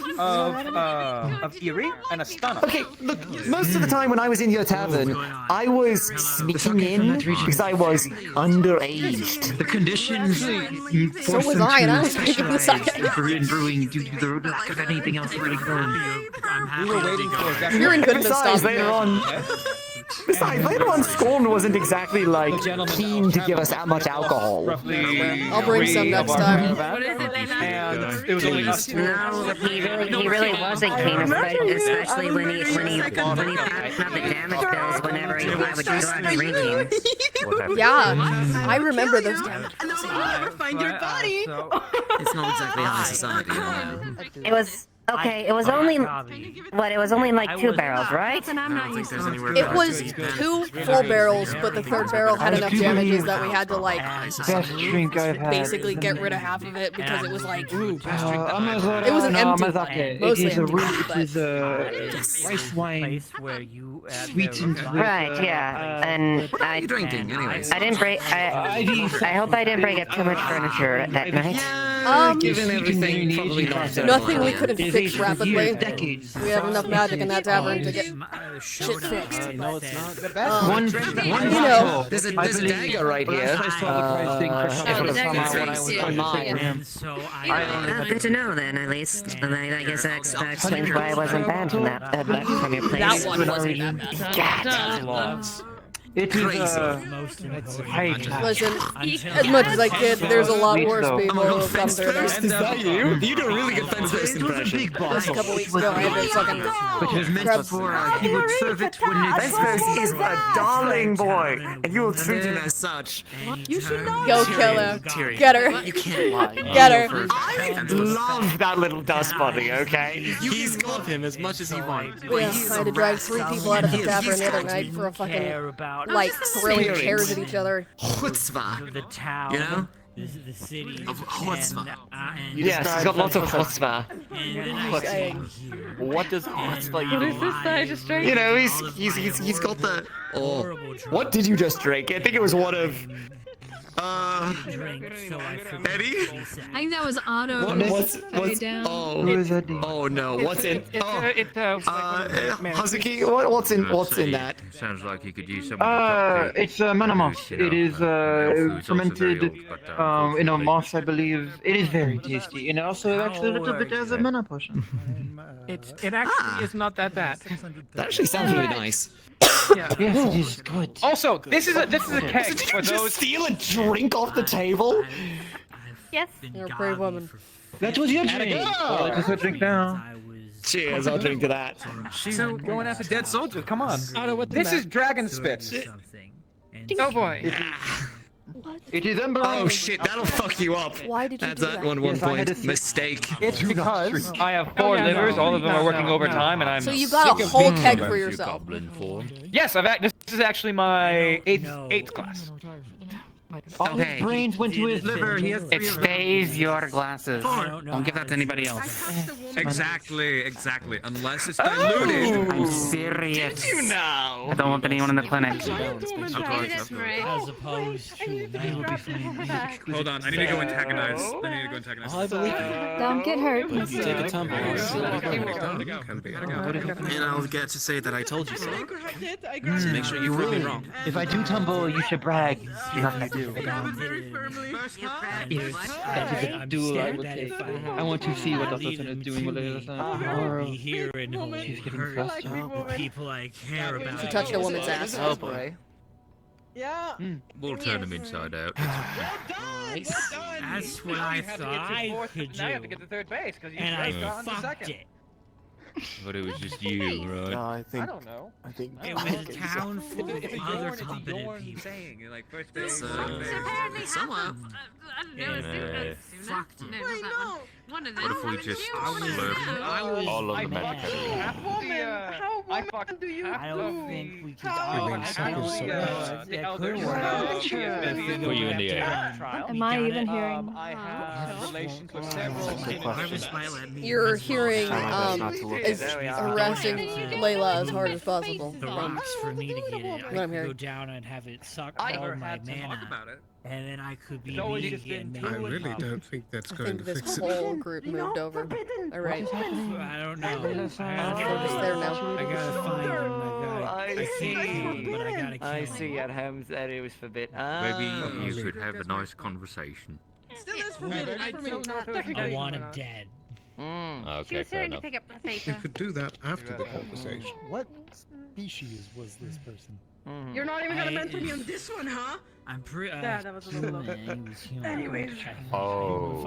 of Erie and Astana. Okay, look, most of the time when I was in your tavern, I was sneaking in because I was underaged. The conditions So was I, and I was drinking the sake. in Korean brewing due to the lack of anything else really going. We were waiting for that. You're couldn't have Besides, stopped later me. on, later on, Scorn wasn't exactly like keen to give us that much alcohol. I'll bring some next time. And it was only us two. No, he really wasn't keen, especially when he passed out the damage bills whenever I would go out drinking. Yeah, I remember those damage. And then we'll never find your body. It's not exactly high society, you know. It was okay. It was only what? It was only like 2 barrels, right? I don't think there's anywhere It was 2 full barrels, but the 3rd barrel had enough damages that we had to like Best drink I've had. basically get rid of half of it because it was like It was an empty It mostly is a empty, really, but- it is rice wine where you sweetened with, Right, yeah. And What are you drinking, anyways? I didn't break. I hope I didn't break up too much furniture that night. Given everything, probably not. nothing we couldn't It fix is for rapidly. years, decades. We have enough magic in that tavern to get shit fixed. No, it's not. One You know. There's a dagger right here. I saw the price thing for It would have come out when I something. was on mine. So Good to know then, at least. And I guess that explains why I wasn't banned from from your place. That one wasn't that bad. It is hey, Listen, as much as I kid, there's a lot worse people who have come through there. Is that you? You do a really good fence first impression. Just a couple weeks ago, I had to fucking but it was meant for he would serve it when Fence first is a darling boy, and you will treat him as such. You should know. go kill her. Get her. You can't lie. Get her. I love that little dust bunny, okay? He's got him as much as he wants. Yeah, I had to drag 3 people out of the tavern the other night for a fucking, like, throwing chairs at each other. Chutzpah. the town. You know? the city. Of chutzpah. Yes, he's got lots of chutzpah. What does chutzpah What is even this that I just drank? You know, he's got the. Oh, what did you just drink? I think it was one of. Eddie? I think that was Otto. What's down. oh no, what's in? Hazuki, what's in that? Sounds like you could use some. It's mana moss. It is fermented in a moss, I believe. It is very tasty, and also actually a little bit as a mana potion. It actually is not that bad. That actually sounds really nice. Yeah. Yes, it is good. Also, this is a keg Did for you those. just steal a drink off the table? Yes. You're a brave woman. That was your drink. Well, I just drink now. Cheers, I'll drink to that. So going after dead soldiers, come on. This is dragon spit. Oh boy. It is emblem. Oh shit, that'll fuck you up. Why did you That's do that that? one Yes, I had point. to- Mistake. It's because I have 4 livers. All of them are working overtime, and I'm. So you got a sick of whole being keg here. for yourself. Yes, this is actually my eighth class. All his brains went to his liver. He has It stays your glasses. Don't give that to anybody else. Exactly. Unless it's diluted. I'm serious. You know. I don't want anyone in the clinic. As opposed to Hold on, I need to go antagonize. I believe Don't get hurt. Take a tumble. And I'll get to say that I told you so. So make sure you prove me wrong. If I do tumble, you should brag. You have to do. I'm Do I scared would that say. if I want to see what the leave person is him doing with to it. me, I'll be here and She's getting hurt frustrated. the people I care about. She touched a woman's ass. Oh boy. Yeah. We'll turn him inside out. That's what I thought I could Now you have to do. get to third base because you And I gone to fucked second. it. But it was just you, right? I don't know. It was a town full of other competent people. Saying like first base. Somewhat. Fucked it. One of them. What if we just slurp all of the magic? I fucked do you I don't think we could. How? I don't think that could work. Put you in the air. Am I even hearing? I have relations with several. You're hearing as harassing Layla as hard as possible. The rocks for me to get it. What I I'm could go hearing. down and have it suck I all never my had to talk mana, about it. and then I could be It's always weak just been and two maybe. I really don't think that's I going think to this fix it. whole group moved over. Alright. I don't know. They're just there now. I gotta find him. I can't kill him, but I gotta kill I him. see at home that it was forbidden. Maybe you could have a nice conversation. Still is forbidden. I don't know if it was I want him dead. She Okay, was fair starting to enough. pick up the You paper. could do that after the conversation. What species was this person? You're not even gonna mentor me on this one, huh? I'm pretty. Yeah, that was a little low. Anyways. Oh.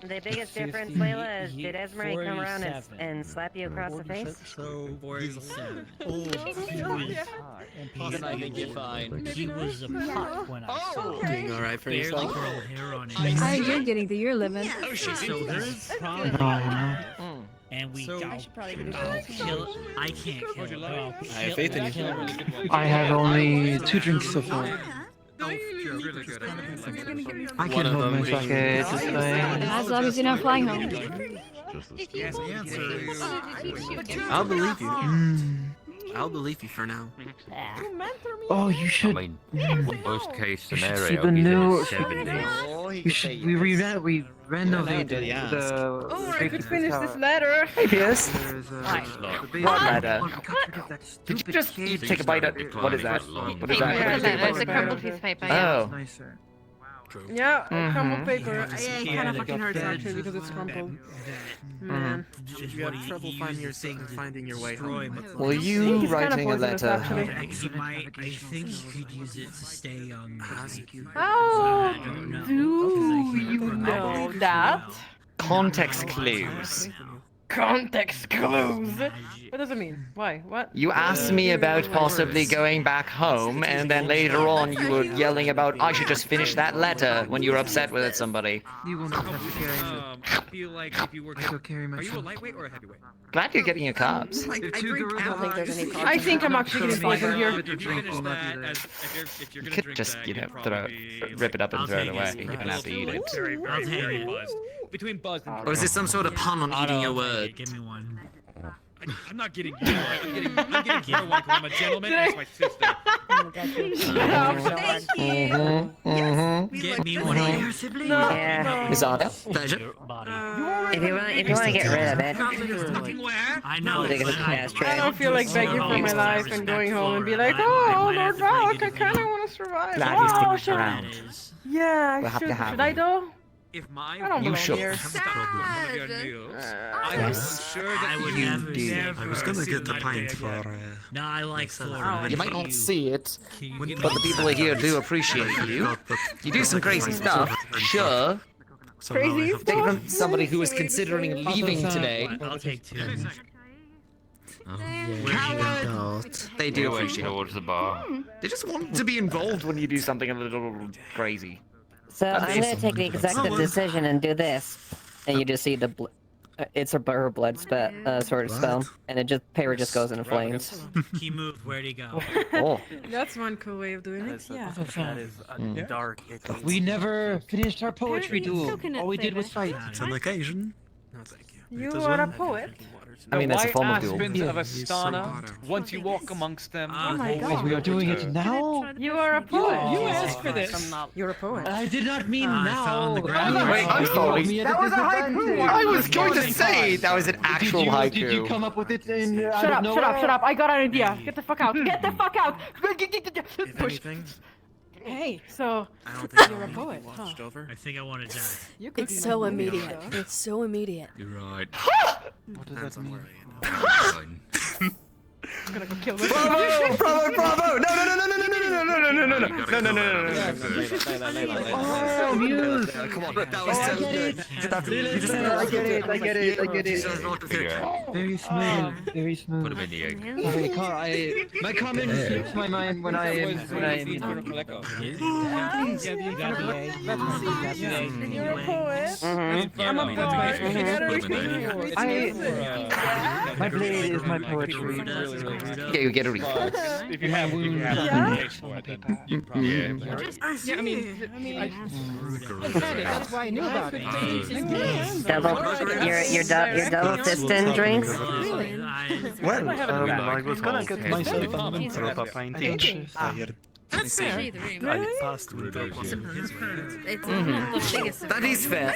The biggest difference, Layla, is did Esmeralda come around and slap you across the face? So 47. Then I think you're fine. He was a pup when I saw him. Doing alright for Barely yourself? grow hair on his How you're getting through your living. So there's probably and we So- I'll kill. I can't kill him. I'll I have faith in you. kill him. I have only 2 drinks so far. You're really good at it. I can hold my socket. It's fine. As long as you're not flying home. I'll believe you. I'll believe you for now. Oh, you I should. mean, worst case You should scenario, see the he's in new. his 70s. You should. We renovated the. Oh, I could finish this letter. Hey, PS. What letter? Did you just take a bite of what is that? What is Paper. that? It's a crumpled piece of paper. Yeah. Oh. Yeah, crumpled paper. Yeah, Yeah, it kind of fucking hurts actually because it's crumpled. Man. You have trouble finding your way home. Were Ink you is kinda writing a poisonous, letter? actually. I think you could use it to stay young. How don't know. do you know that? Context clues. Context clues. What does it mean? Why? What? You asked me about possibly going back home, and then later on you were yelling about I should just finish that letter when you were upset with somebody. You will not have to carry me. I feel like if you were I shall carry Are you a myself. lightweight or a heavyweight? Glad you're getting your carbs. I drink I don't think there's any I think I'm actually getting poisoned here. If you finish that, if you're You gonna could drink just, that, you know, you'd throw probably it, rip it up and I'll throw it take away. it. You don't have to eat it. Very, I'll take very it. buzzed. Between buzzed and Or is this some sort of pun on eating your I'll take word? it. Give me one. I'm not getting you. I'm getting your one 'cause I'm a gentleman and it's my sister. Get me one. Yeah. Is that it? Pleasure. If you want to get rid of it, I know. dig it in the I ashtray. don't feel like begging for my life and going home and be like, oh, Lord Valak, I kind of want to survive. Glad you Oh, stick around. Yeah, We'll I have to should. have Should I you. though? If my I don't You belong should. here. one of your meals, I Yes. was sure that I would you never, do. never I was gonna get the see pint my for. day again. No, I like Florida. You might not see it, Can you but the people here do appreciate you. You do some crazy stuff, sure. Crazy Take stuff? from somebody who is considering leaving today. I'll take two. They do Going appreciate it. towards the bar. They just want to be involved when you do something a little crazy. So I'm gonna take the executive decision and do this, and you just see the it's her blood sort of spell, and it just paper just goes into flames. He moved. Where'd he go? Oh. That's one cool way of doing it. Yeah. That is a dark. We never finished our poetry duel. All we did was fight. It's an occasion. No, thank you. You are a poet. I mean, that's a form of duel. Aspens of Yeah. Astana. Once you walk amongst them, Oh my always God. We are doing it now. You are a poet. You asked for this. You're a poet. I did not mean I now. found the ground. Wait, I'm sorry. That was a haiku. I was going to say that was an actual Did you haiku. come up with it in? Shut up, shut up, shut up. I got an idea. Get the fuck out. Get the fuck out. If Push. anything, Hey, so I don't think you're a I'll be poet, watched huh? over. I think I want to die. You could It's be so my immediate. movie It's so immediate. You're right. What does that mean? I'm gonna go kill this. Bravo! Bravo! Bravo! No! No! No! No! No! No! No! No! No! No! No! No! No! No! No! Oh, Muse. Come on, that was so good. I get it. I get it. I get it. Very smooth. Very smooth. Put him in the egg. My comment slips my mind when I You're a poet. I'm a poet. You gotta read My blade is my poetry. Yeah, you get a refund. if you have Yeah. page for it, then you Yeah. Yeah, I mean, That's why I knew about it. Your double fisting drinks. Well, I was gonna get myself a winthrop a pint each. that's fair. I passed with those. That is fair.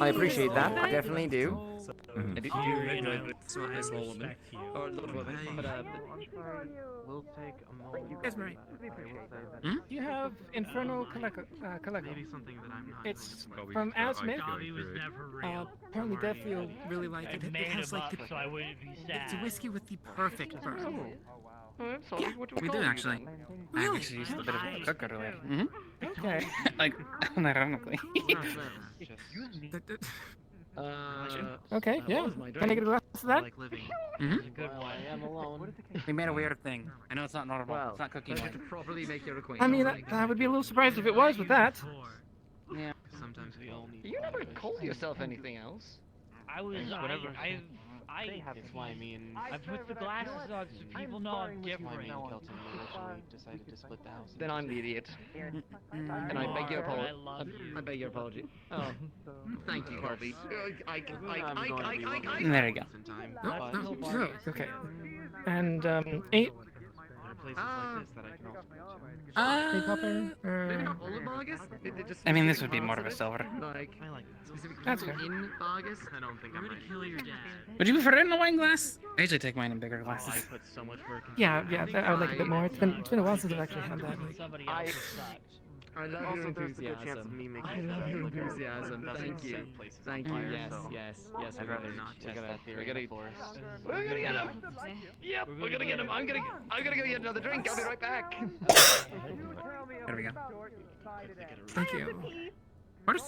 I appreciate that. I definitely do. We'll take a moment. Esmeralda. You have Infernal Collector. Maybe something that I'm not. It's from Al Smith. Apparently Deathfield Really like it. It has like the. So I wouldn't be It's a sad. whiskey with the perfect burn. We do actually. I actually used a bit of a cooker earlier. Okay. Like, unironically. Okay, yeah. Can I get a glass of that? We made a weird thing. I know it's not normal. It's not cooking. Properly make your I mean, I would be a little surprised if it was with that. Yeah. Sometimes we all need. You never called yourself anything else. I was. Whatever. That's why me and I put the glasses on so people know I'm different. me and Kelton originally decided to split the house. Then I'm the idiot. And I beg your I apology. love you. I beg your apology. Oh, thank you, Colby. There you go. Oh, okay. And, 8. Places like this that I can also Hey, Popper. I mean, this would be more of a silver. Like, I like this. That's fair. in Vargas? I don't think I'm ready. Kill your dad. Would you prefer it in a wine glass? I usually take mine in bigger I glasses. put so much work into Yeah, I would like a bit more. It's been a while since I've actually had that. Somebody else sucks. I love Also, your there's a good chance of enthusiasm. me making I love stuff your like that. enthusiasm. Doesn't Thank you. set places on Thank you. fire, Yes, so yes. I'd rather not test that theory in the forest. We're gonna get him. Yep, we're gonna get him. I'm gonna go get another drink. I'll be right back. There we go. Thank you. Where's?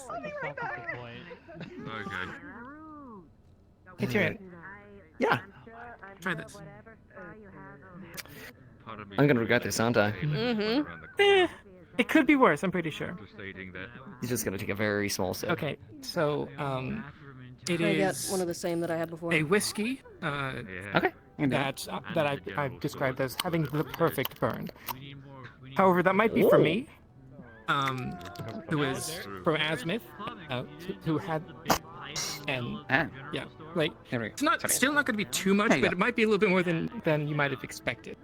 Okay. Hey, Tyrion. Yeah. Try this. I'm gonna regret this, aren't I? Eh, it could be worse, I'm pretty sure. He's just gonna take a very small sip. Okay, so, it Can I get is one of the same that I had before? a whiskey, Okay. that I've described as having the perfect burn. However, that might be for me, who is from Asmith, who had, and yeah, like it's not still not going to be too much, but it might be a little bit more than you might have expected.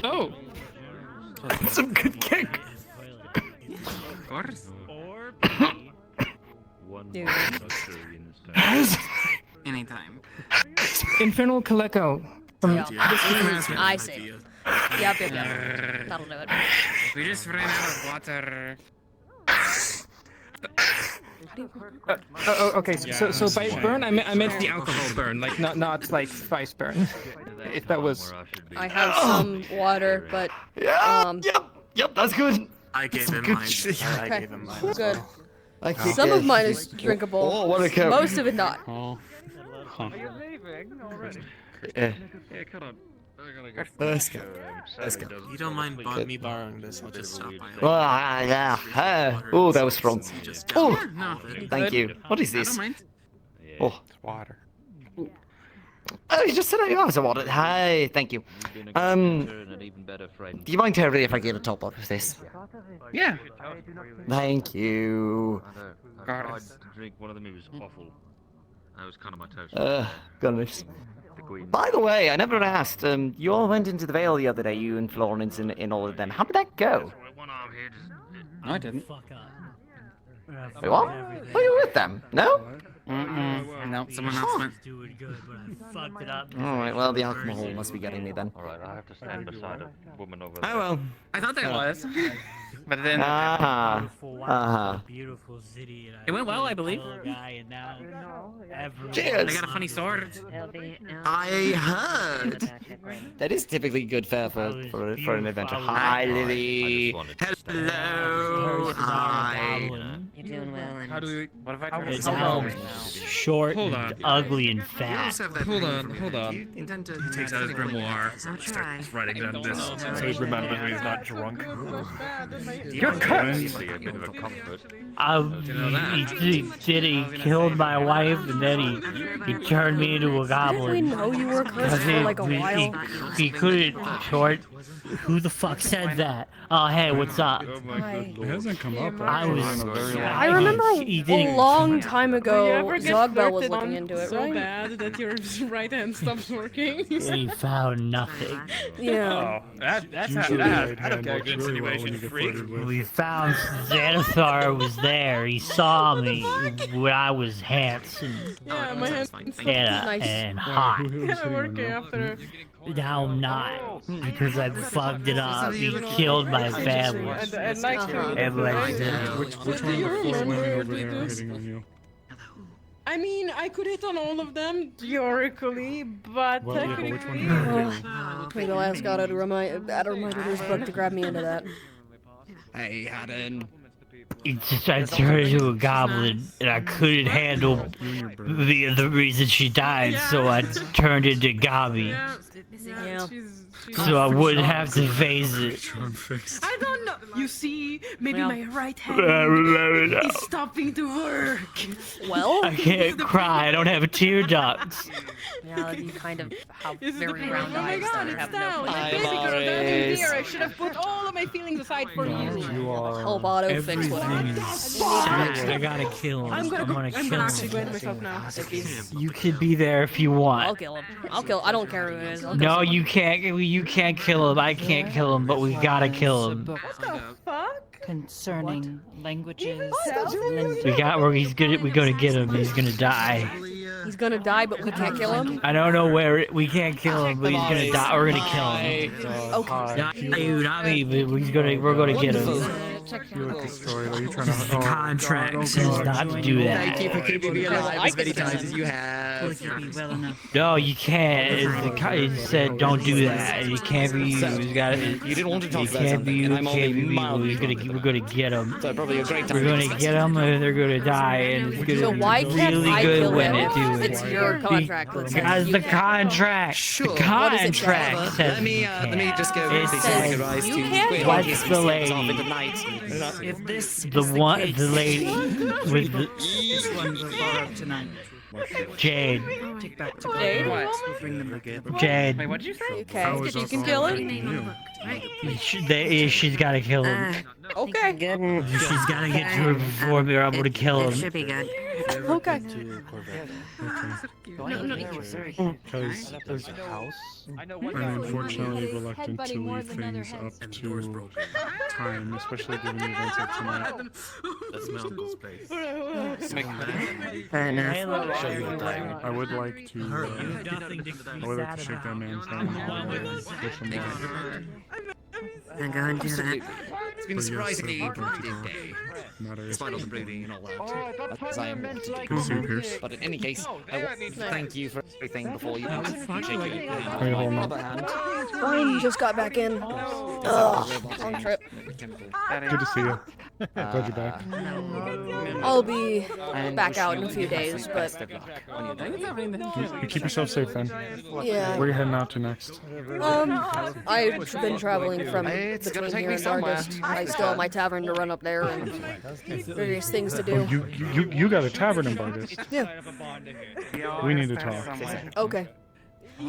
Oh, some good kick. Dude. Anytime. Infernal Coleco from I see. Yep. That'll do it. We just ran out of water. Okay. So by burn, I meant the alcohol burn, like not like spice burn. If that was. I have some water, but Yep, that's good. I gave him mine. I gave him mine. Good. Some of mine is drinkable. Oh, what a cow. Most of it not. Are you leaving already? Yeah, come on. Let's go. You don't mind me borrowing this? I'll just stop by. Oh, yeah. Oh, that was strong. Oh, thank you. What is this? Oh, water. Oh, you just said I was a water. Hi, thank you. Do you mind terribly if I get a top up of this? Yeah. Thank you. I tried to drink one of them, it was awful. That was kind of my toast. Goodness. By the way, I never asked. You all went into the Vale the other day, you and Florence and all of them. How did that go? No, I didn't. Wait, what? Were you with them? No? No, someone else went. Alright, well, the alcohol must be getting me then. Alright, I have to stand beside a woman over there. Oh well. I thought there was. But then. Beautiful city. It went well, I believe. Cheers! They got a funny sword. I heard. That is typically good fare for an adventure. Hi, Lily. Hello. Hi. You're doing well. And How do we? What if I turn It's it how short, Hold and on. ugly, and fat. Hold on. He takes out his grimoire. Starts Writing down this. So he remembers when he's not drunk. You're cursed. He killed my wife, and then he turned me into a Didn't we goblin. know you were cursed for like a while? He couldn't short. Who the fuck said that? Oh, hey, what's up? It hasn't come up. I was. I remember he a didn't- long time ago, You ever get Zogbel was flirted looking on into it, so right? bad that your right hand stops working. He found nothing. Yeah. That's Usually right I don't hand care. works Good really well when insinuation, you get freak. flirted with. We found Xanathar was there. He saw me when I was handsome Yeah, my hand and hot. Yeah, working after. Now I'm not because I fucked it up. He killed my family. And like And my Which Do one you of the four remember women over we there are just- hitting on you? I mean, I could hit on all of them theoretically, but Well, yeah, but technically. which one did you hit? Maybe I'll ask Otto to remind his book to grab me into that. Hey, Haddon. I turned into a goblin, and I couldn't handle the reason she died, so I turned into Gabi, Yeah. so I wouldn't have to face it. I don't know. You see, maybe Well, my right I remember hand now. is stopping to work. Well, I can't cry. I don't have tear ducts. yeah, you kind of have This is the very pain. round Oh my eyes god, that it's have down. no. Like, basically, Boris. here, I should have put all of my feelings aside for you. You are. Hope Otto fix whatever. I gotta kill him. I'm gonna kill actually go him. into myself now. You can be there if you I'll want. kill him. I don't care who it is. I'll kill No, someone. you can't. You can't kill him. I can't kill him, but we gotta kill him. Concerning languages. He's gonna. We're gonna get him. He's gonna die. He's gonna die, but we can't kill him. I don't know we can't kill him, but he's gonna die. We're gonna kill him. Okay. Not you, not me, but we're gonna get him. You look destroyed. Are you trying to? The contract says not to do that. Thank you for keeping me alive as many times as you have. No, you can't. It said don't do that. It can't be used. You didn't want to talk about can't something, be and used. I'm Can't only be mildly used. We're gonna get them. So probably a great time. We're gonna get them, or they're gonna die, and it's gonna So be why can't really I good kill when him? it do it. It's your contract. that says Because you the can. contract, Sure. the What does it say? contract says Let me just go It say says goodbyes to you can't. Quinn. What's the lady? If this The one, the lady with the this one will bar up tonight. Jade. Take back to Jade? We'll bring them again. Jade. Wait, what did you say? Okay, you can kill him. She's gotta kill him. Okay. She's gotta get to her before we're able to kill It him. should be good. Okay. No, sorry. Because there's a house. And unfortunately, reluctant to leave things up to time, especially given the events of tonight. That's my uncle's place. Fair enough. I would like to. I would like to shake that man's hand and wish him well. Then go and do that. It's been a surprisingly productive day. Despite all the brooding and all that. As I am wont to Good to see you, do. Pierce. But in any case, I want to thank you for everything before you shake your Hey, hand. hold On on. the other hand, Fine, just got back in. Ugh, long trip. Good to see you. Glad you're back. I'll be and back wish out in you a few the days, but best of luck on your day. You keep yourself safe then. yeah. Where are you heading out to next? I've been traveling from It's gonna between take here me and somewhere. Dargest. I still have my tavern to run up there and various things to do. You got a tavern in Bargus. Yeah. We need to talk. Okay.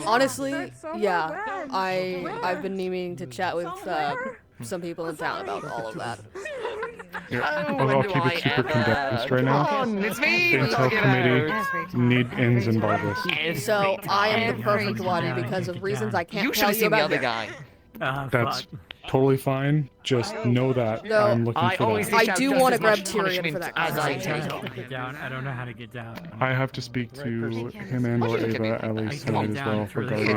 Honestly, yeah, I've been needing to chat with some people in town about all of that. I'll keep it super condensed right now. Come on, it's me! Intel committee need ends in Bargus. So I am the perfect one because of reasons I can't You should tell have you seen the about other here. guy. That's totally fine. Just know that No, I'm looking I for always that. I do just want to as grab much Tyrion for punishment that as I conversation. take. Get down. I don't know how to get down. I have to speak to him and or Ava at least tonight as well regarding.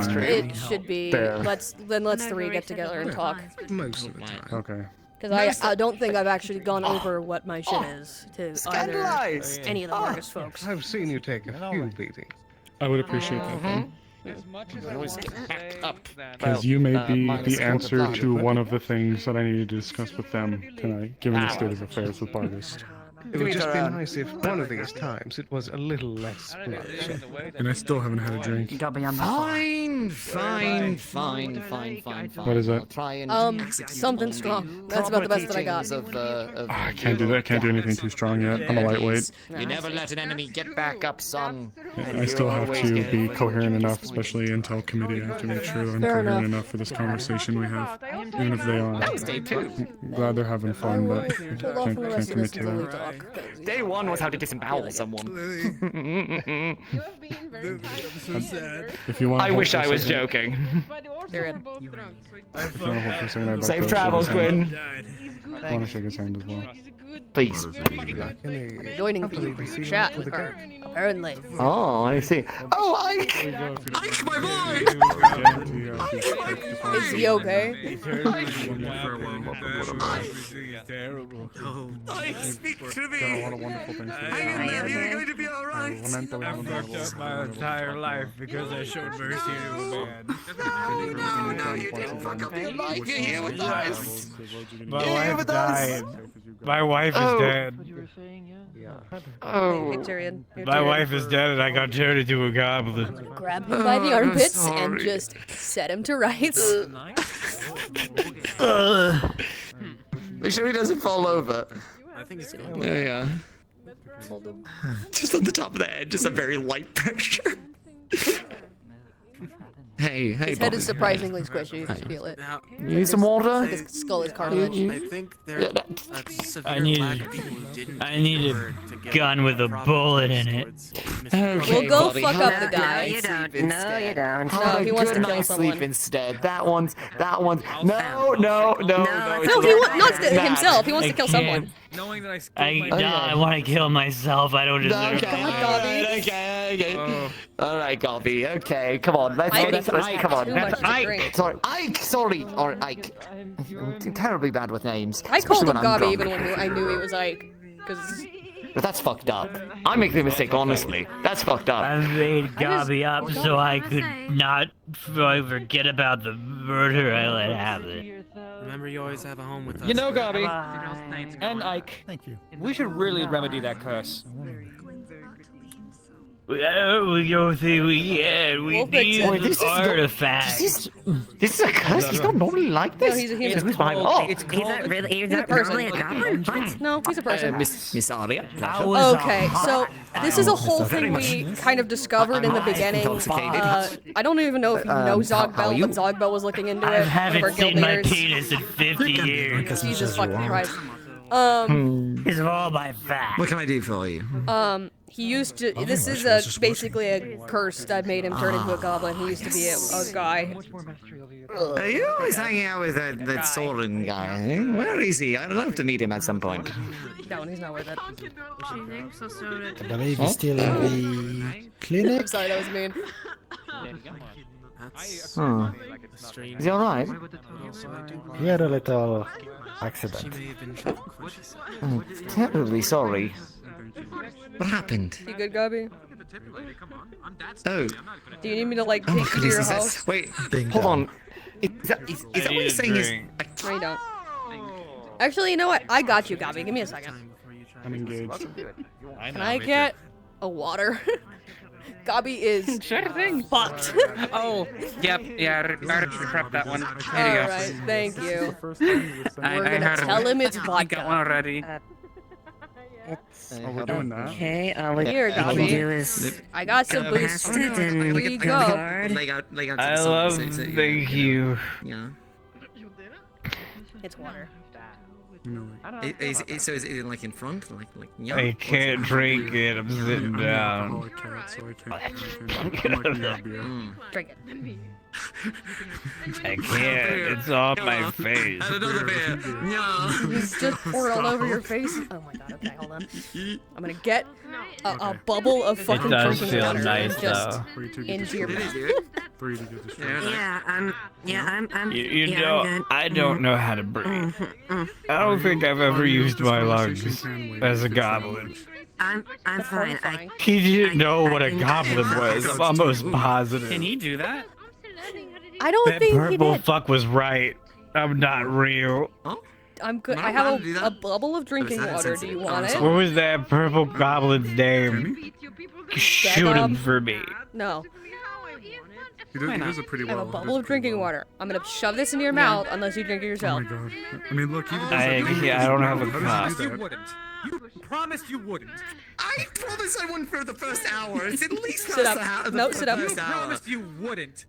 It should be. There. Let's three get together and talk. Most of the time. Okay. Because I don't think I've actually gone over what my shit is to either Scandalized! any of the Marcus folks. I've seen you take a few beatings. I would appreciate that then. Always get back up. Because you may be minus the quarter answer blood. to one of the things that I needed to discuss with them tonight, given the state of affairs with Bargus. It would just be nice if one of these times it was a little less bloodshed. And I still haven't had a drink. Fine. What is I'll it? try and Something strong. That's about the best that I got. I can't do that. Can't do anything too strong yet. I'm a lightweight. You never let an enemy get back up, son. I still have to be coherent enough, especially Intel committee. I have to make sure that I'm Fair coherent enough. enough for this conversation we have, even if they aren't. Thanks, Day 2. I'm glad they're having fun, but Hold off on the can't rest of commit this to until we that. talk. 'cause Day 1 was how to disembowel someone. If you want, I wish I was joking. Tyrion. If you want to hold for a second, I'd like Safe to travels, shake his hand. Quinn. I want to shake his hand as well. Please. Joining the chat, or apparently. Oh, I see. Oh, Ike! Ike, my boy! Is he okay? Ike, speak to Got a me! lot of wonderful things to Hang in there, you're going to be alright! lament that we haven't been able to my entire life because I showed mercy to a man. No, you didn't fuck up your life. You're here with us. My You're here wife with us. died. My wife is Oh. dead. Oh. Hey, Tyrion. Here, My Tyrion. wife is dead, and I got turned into a goblin. Grab him by the armpits and sorry. just set him to rights. Make sure he doesn't fall over. I think it's Yeah. Just on the top of the head, just a very light pressure. Hey, His head is surprisingly squishy. You can feel it. You need some water? His skull is cartilage. I think there are a severe I need lack of people who didn't a gun with a bullet in it. We'll go fuck up the guy. No, you don't. No, you don't. No, if he wants to Good kill night's someone. sleep instead. That one's. No. No, he not himself. He wants to kill someone. Knowing that I want to kill myself. I don't deserve it. Okay, Okay. All right, Gobby. Okay, come on. Let's come on. Ike. Sorry, Ike. Sorry, or Ike. I'm terribly bad with names. I called him especially when I'm Gobby drunk. even when I knew he was Ike. Because... But that's fucked up. I make the mistake, honestly. That's fucked up. I made Gobby up so I could not forget about the murder I let happen. Remember, you always have a home with us. You know, Gobby, and Ike, Thank you. we should really remedy that curse. We don't think we can. We need an artifact. This is a curse. He's not normally like this. No, he's a human. Who's behind? Oh, He's not really a goblin? What? No, he's a person. Miss Aria. Okay, so this is a whole thing we kind of discovered in the beginning. I don't even know if you know Zogbel, but Zogbel was looking into it. I haven't seen my penis in 50 years. Jesus fucking Christ. It's all my fat. What can I do for you? He used to. This is basically a curse that made him turn into a goblin. He used to be a guy. Are you always hanging out with that Soren guy? Eh? Where is he? I'd love to meet him at some point. No, he's not worth it. I believe he's still in the clinic. I'm sorry, that was mean. Is he alright? He had a little accident. I'm terribly sorry. What happened? You good, Gobby? Oh. Do you need me to like take you to your house? Wait, hold on. Is that what he's saying? No, you don't. Actually, you know what? I got you, Gobby. Give me a second. I'm engaged. Can I get a water? Gobby is fucked. Oh, yep, yeah, I already prepped that one. There you go. Alright, thank you. I We're gonna tell him it's I vodka. got one already. We're doing that. Okay, all we Here, can Gobby. do is I got some go boost. past it and Here you go. I love, thank you. Yeah. It's water. Is it like in front? Like yeah. I can't drink it, I'm sitting down. Drink it. I can't, it's on my face. Another beer. No. He's just poured all over your face. Oh my god, okay, hold on. I'm gonna get a bubble of fucking It does drinking feel water nice, and just though. into your mouth. I'm You know, I don't know how to breathe. I don't think I've ever used my lungs as a goblin. I'm fine. He didn't know what a goblin was, I'm almost positive. Can he do that? I don't That think he purple did. fuck was right. I'm not real. I'm good. I have a bubble of drinking water. Do you want it? What was that purple goblin's name? Shoot him for me. No. He does a pretty I have well. a bubble of drinking water. I'm gonna shove this into your mouth unless you drink it yourself. Oh my god. I mean, look, even I don't have a cup. You wouldn't. You promised you wouldn't. I promised I wouldn't for the first hour. It's at least Sit up. No, sit up. You promised you wouldn't.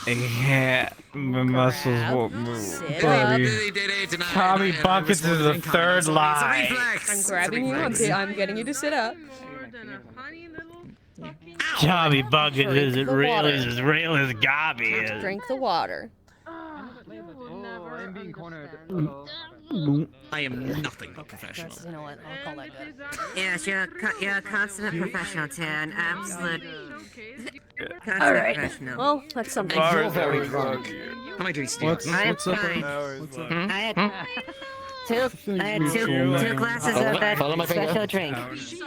I can't. My muscles won't move. Sit Buddy. Tommy Buckets is the third lie. I'm grabbing you. I'm getting you to sit up. Tommy Buckets isn't the real water. as real as Gobby is. Drink the water. I'm being cornered. I am nothing but professional. You know what? I'll call that good. Yes, you're a consummate professional, too. An absolute consummate Alright. professional. Well, that's something. You're very drunk. How am I doing, Steve? What's up? I had two glasses of that Follow my finger. special drink.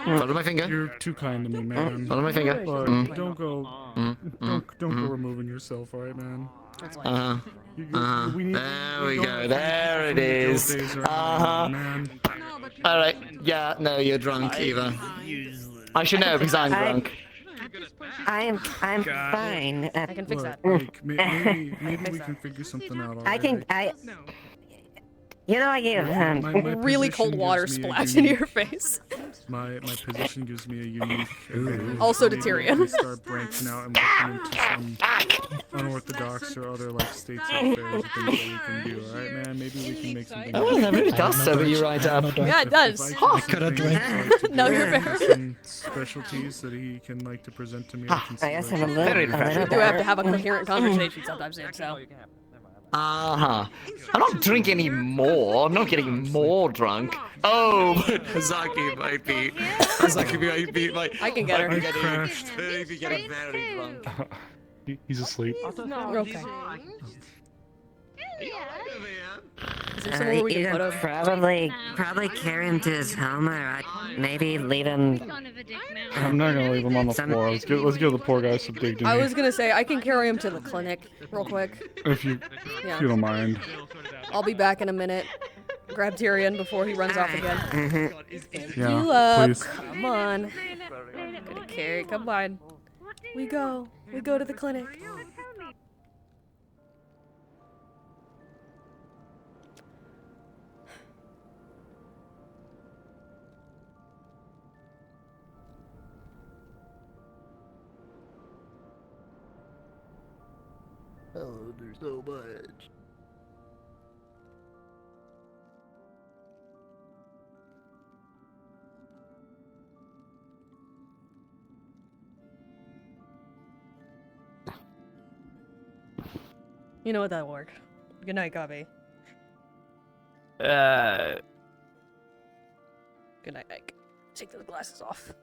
Follow my finger. You're too kind to me, man. Follow my finger. Look, don't go removing yourself, alright, man? There we go. There it is. Alright. Yeah, no, you're drunk, Eva. I should know because I'm drunk. I'm fine. I can fix that. Maybe we can figure something out. You know, I gave really cold water splash into your face. My position gives me a unique Also to Tyrion. We start branching out and looking into some unorthodox or other like states of affairs and things that we can do. All right, man. Maybe we can make something. Oh, that really does sober you right up. Yeah, it does. I could have drank. No, you're fair. Some specialties that he can like to present to me. I guess I'm a little We do have to have a coherent conversation sometimes, dude, so. I'm not drinking anymore. I'm not getting more drunk. Oh, but Hazaki might be. It's like he'd be like, I can get her. He'd be getting very drunk. He's asleep. Okay. Is there somewhere we You can put could him? probably carry him to his home, or maybe leave him. I'm not gonna leave him on the floor. Let's give the poor guy some dignity. I was gonna say I can carry him to the clinic real quick. If you don't mind. I'll be back in a minute. Grab Tyrion before he runs off again. Yeah, You up? please. Come on. Gonna carry. Come on. We go to the clinic. Oh, there's so much. You know what, that'll work. Good night, Gabi. Good night, Ike. Take those glasses off.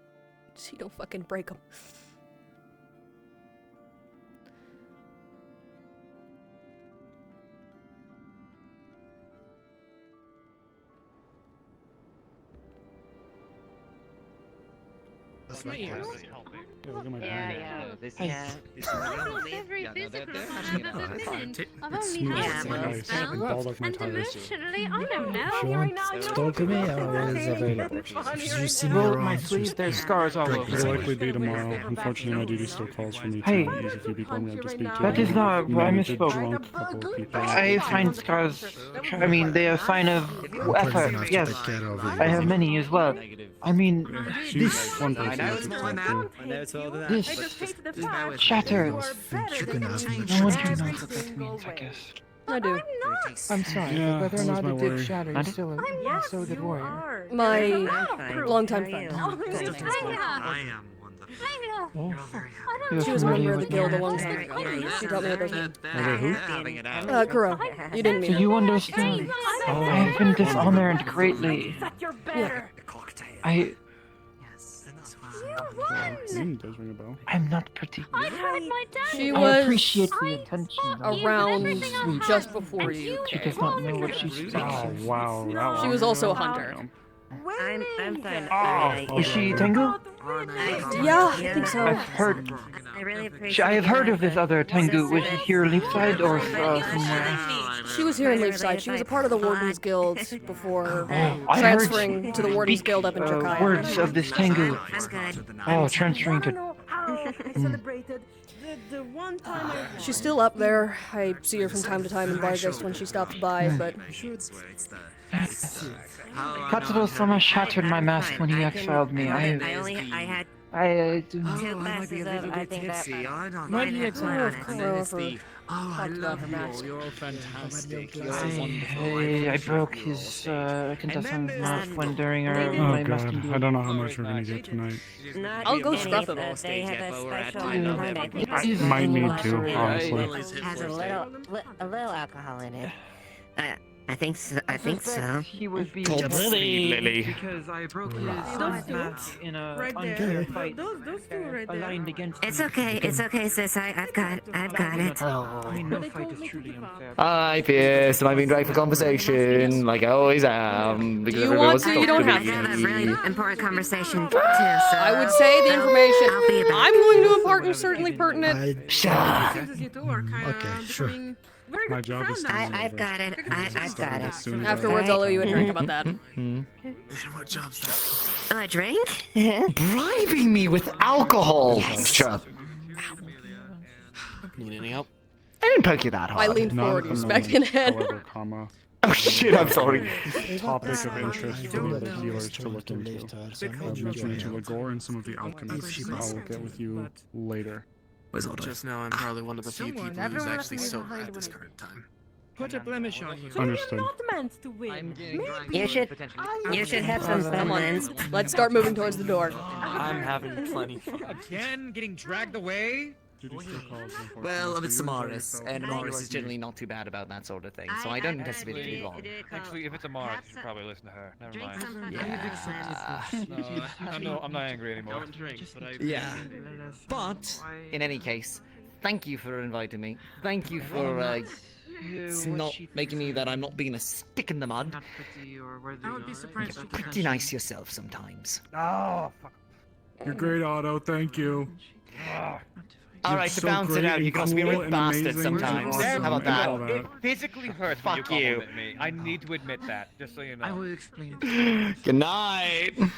So you don't fucking break them. That's my cat. Yeah, look at my Almost every physical I've ever been in, I've only had one spell, and emotionally, I don't know. Talk to me, always available. Did you see me Well, around? my sleeve, there's scars all over. It'll likely be tomorrow. Unfortunately, my duty still calls for me to Hey, use a few people I'm going to speak to. that is not what I Manage a misspoke. drunk couple of people. I find scars. I mean, they are a sign of effort. Yes, I have many as well. I mean, She's one person I can talk to. this shatter. No one here knows what that means, I guess. I do. I'm sorry, Yeah, but whether or that was not my it did worry. shatter, you're still a so good warrior. My fine. longtime How are friend. you? I am one She was a member of the guild along with me. She taught me about those. Kuro. You didn't mean Do it. you understand? I have been dishonored greatly. Yeah. Name does ring a bell. I'm not pretty. She I was appreciate the attention. around just before you She came. does not know what she's speaking. Oh, wow. She was also a hunter. I'm fine. Is she Tengu? Yeah, I think so. I've heard. I really appreciate. I have heard of this other Tengu. Was it here, Leafside, or somewhere? She was here in Leafside. She was a part of the Wardens Guild before I transferring to the Wardens Guild up in Drakaya. Words of this Tengu. I'm good. Oh, transferring to. She's still up there. I see her from time to time in Vargas when she stops by, but Katsuro-sama shattered my mask when he exiled me. I had do. two glasses of, I think that. why do you exile Kuro for talked about her mask? You're all fantastic. You're I broke his contestant mask when during our Oh, my God. masking I don't know how much we're going to get tonight. I'll go scruff him. They have a special permit. Might need to, honestly. Has a little alcohol in it. I think so. I think so. He would be Lily. because I broke his mask in a unfair fight. Those two right there. Aligned against. It's okay. It's okay, sis. I've got it. I mean, no fight is truly unfair. Hi, Pierce. Am I being dragged for conversation? Like I always am. Because You everyone's want to, you don't talking have to to. I have a me. really important conversation too. So I would say the information I'll be back. I'm going to impart is certainly pertinent. Okay, sure. My job is I've got it. I've got it. Afterwards, I'll owe you a drink about that. What job's that? A drink? Bribing me with alcohol. Shut up. Need any help? I didn't poke you that hard. I leaned forward, you smacked me in the head. However, comma. Oh shit, I'm sorry. Topic of interest for the other healers to look into. I've mentioned to Lagor and some of the alchemists. I will get with you later. Just now, I'm probably one of the few people who's actually sober at this current time. Put a blemish on you. Understood. meant to win. You should have some fun, Lens. Let's start moving towards the door. I'm having plenty fun. Again, getting dragged away? Duty still calls, unfortunately. Well, it's So you enjoy Amaris, yourself. and You Amaris like is me. generally not too bad about that sort of thing, so I don't anticipate it to be long. Actually, if it's Amara, you should probably listen to her. Never mind. Yeah. No, I'm not angry anymore. Don't drink, yeah. But, in any case, thank you for inviting me. Thank you for not making me that I'm not being a stick in the mud. I would be surprised. You're pretty nice yourself sometimes. Oh, fuck. You're great, Otto. Thank you. Alright, to balance it out, you can also be a real bastard sometimes. How about that? It physically hurts when you Fuck you. compliment me. I need to admit that, just so you know. I will explain it. Good night. If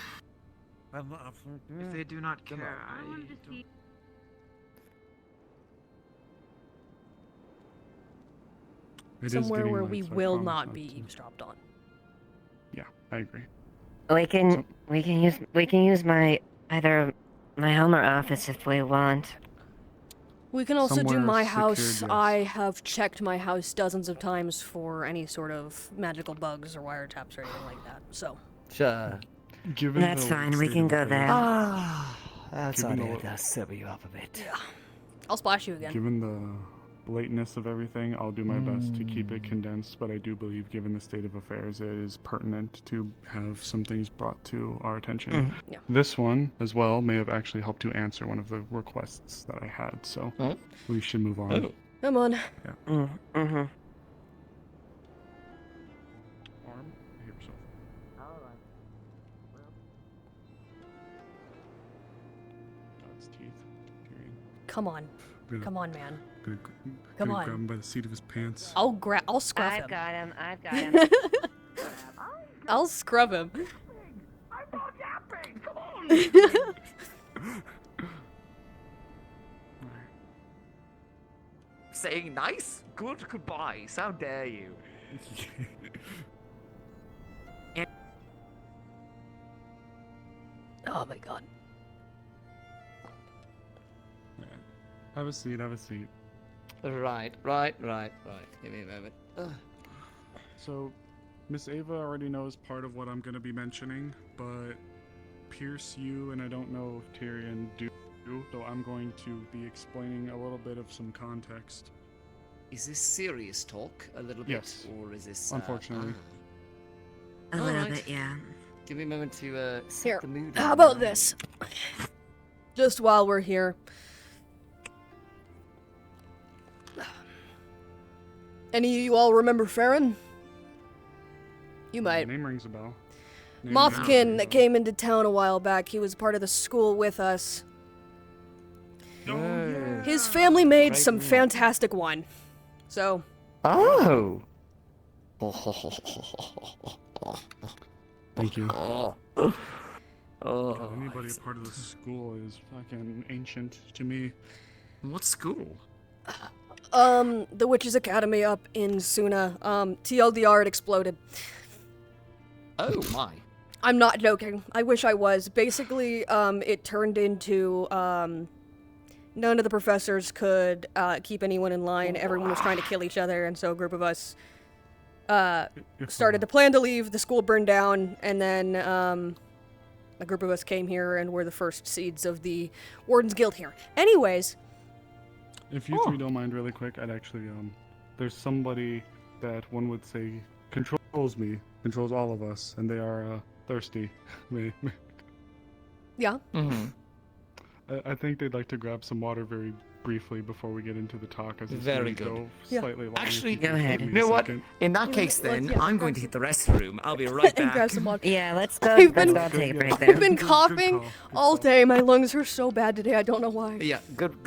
they do not care, I don't. Somewhere where we will not be eavesdropped on. Yeah, I agree. We can use my either my home or office if we want. We can also do Somewhere my secured, house. yes. I have checked my house dozens of times for any sort of magical bugs or wiretaps or anything like that. So. Sure. Given That's the fine. We state can of go affairs- there. That's Given all the- to sober you up a bit. Yeah. I'll splash you again. Given the lateness of everything, I'll do my best to keep it condensed, but I do believe, given the state of affairs, it is pertinent to have some things brought to our attention. Yeah. This one, as well, may have actually helped to answer one of the requests that I had, so we should move on. Oh. Come on. Yeah. Mm-hmm. Arm, hit yourself. That's teeth. Period. Come on. Gonna- Come on, man. Gonna, Come gonna on. grab him by the seat of his pants. I'll scrub him. I've got him. I've got him. I'll scrub him. Saying nice, good goodbyes. How dare you? Oh my god. Have a seat, have a seat. Right. Give me a moment. Ugh. So, Miss Ava already knows part of what I'm going to be mentioning, but Pierce, you, and I don't know if Tyrion do, so I'm going to be explaining a little bit of some context. Is this serious talk, a little bit, Yes. or is this? Unfortunately. A little Alright. bit, yeah. Give me a moment to set Here. the mood. How about this? Just while we're here. Any of you all remember Farron? You might. Name rings a bell. Mothkin that came into town a while back. He was part of the school with us. His family made some fantastic wine. So. Oh. Thank you. Oh. Anybody a part of the school is fucking ancient to me. What school? The Witches Academy up in Suna. TLDR, it exploded. Oh my. I'm not joking. I wish I was. Basically, it turned into, none of the professors could, keep anyone in line. Everyone was trying to kill each other, and so a group of us, started to plan to leave. The school burned down, and then, a group of us came here and were the first seeds of the Wardens Guild here. Anyways. If you three don't mind really quick, I'd actually, there's somebody that one would say controls me, controls all of us, and they are, thirsty. Yeah? Mm-hmm. I think they'd like to grab some water very briefly before we get into the talk, as it's Very going to good. go Yeah. slightly longer. Actually, Go ahead. you know what? Second. In that case, then, I'm going to hit the restroom. I'll be right And back. grab some water. Yeah, let's go. I've Let's been- go take a break I've there. been coughing all day. My lungs are so bad today. I don't know why. Yeah, good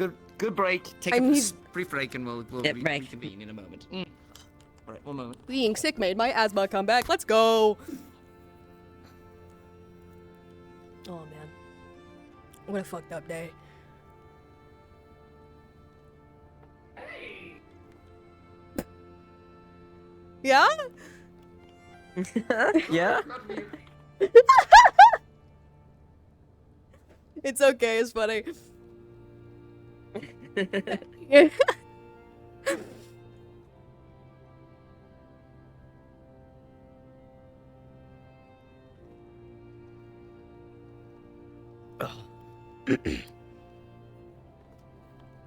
break. Take I a need- brief break, and we'll Yep, break. reconvene in a moment. All right, one moment. Being sick made my asthma come back. Let's go. Oh man, what a fucked up day. Yeah? Yeah? It's okay, it's funny.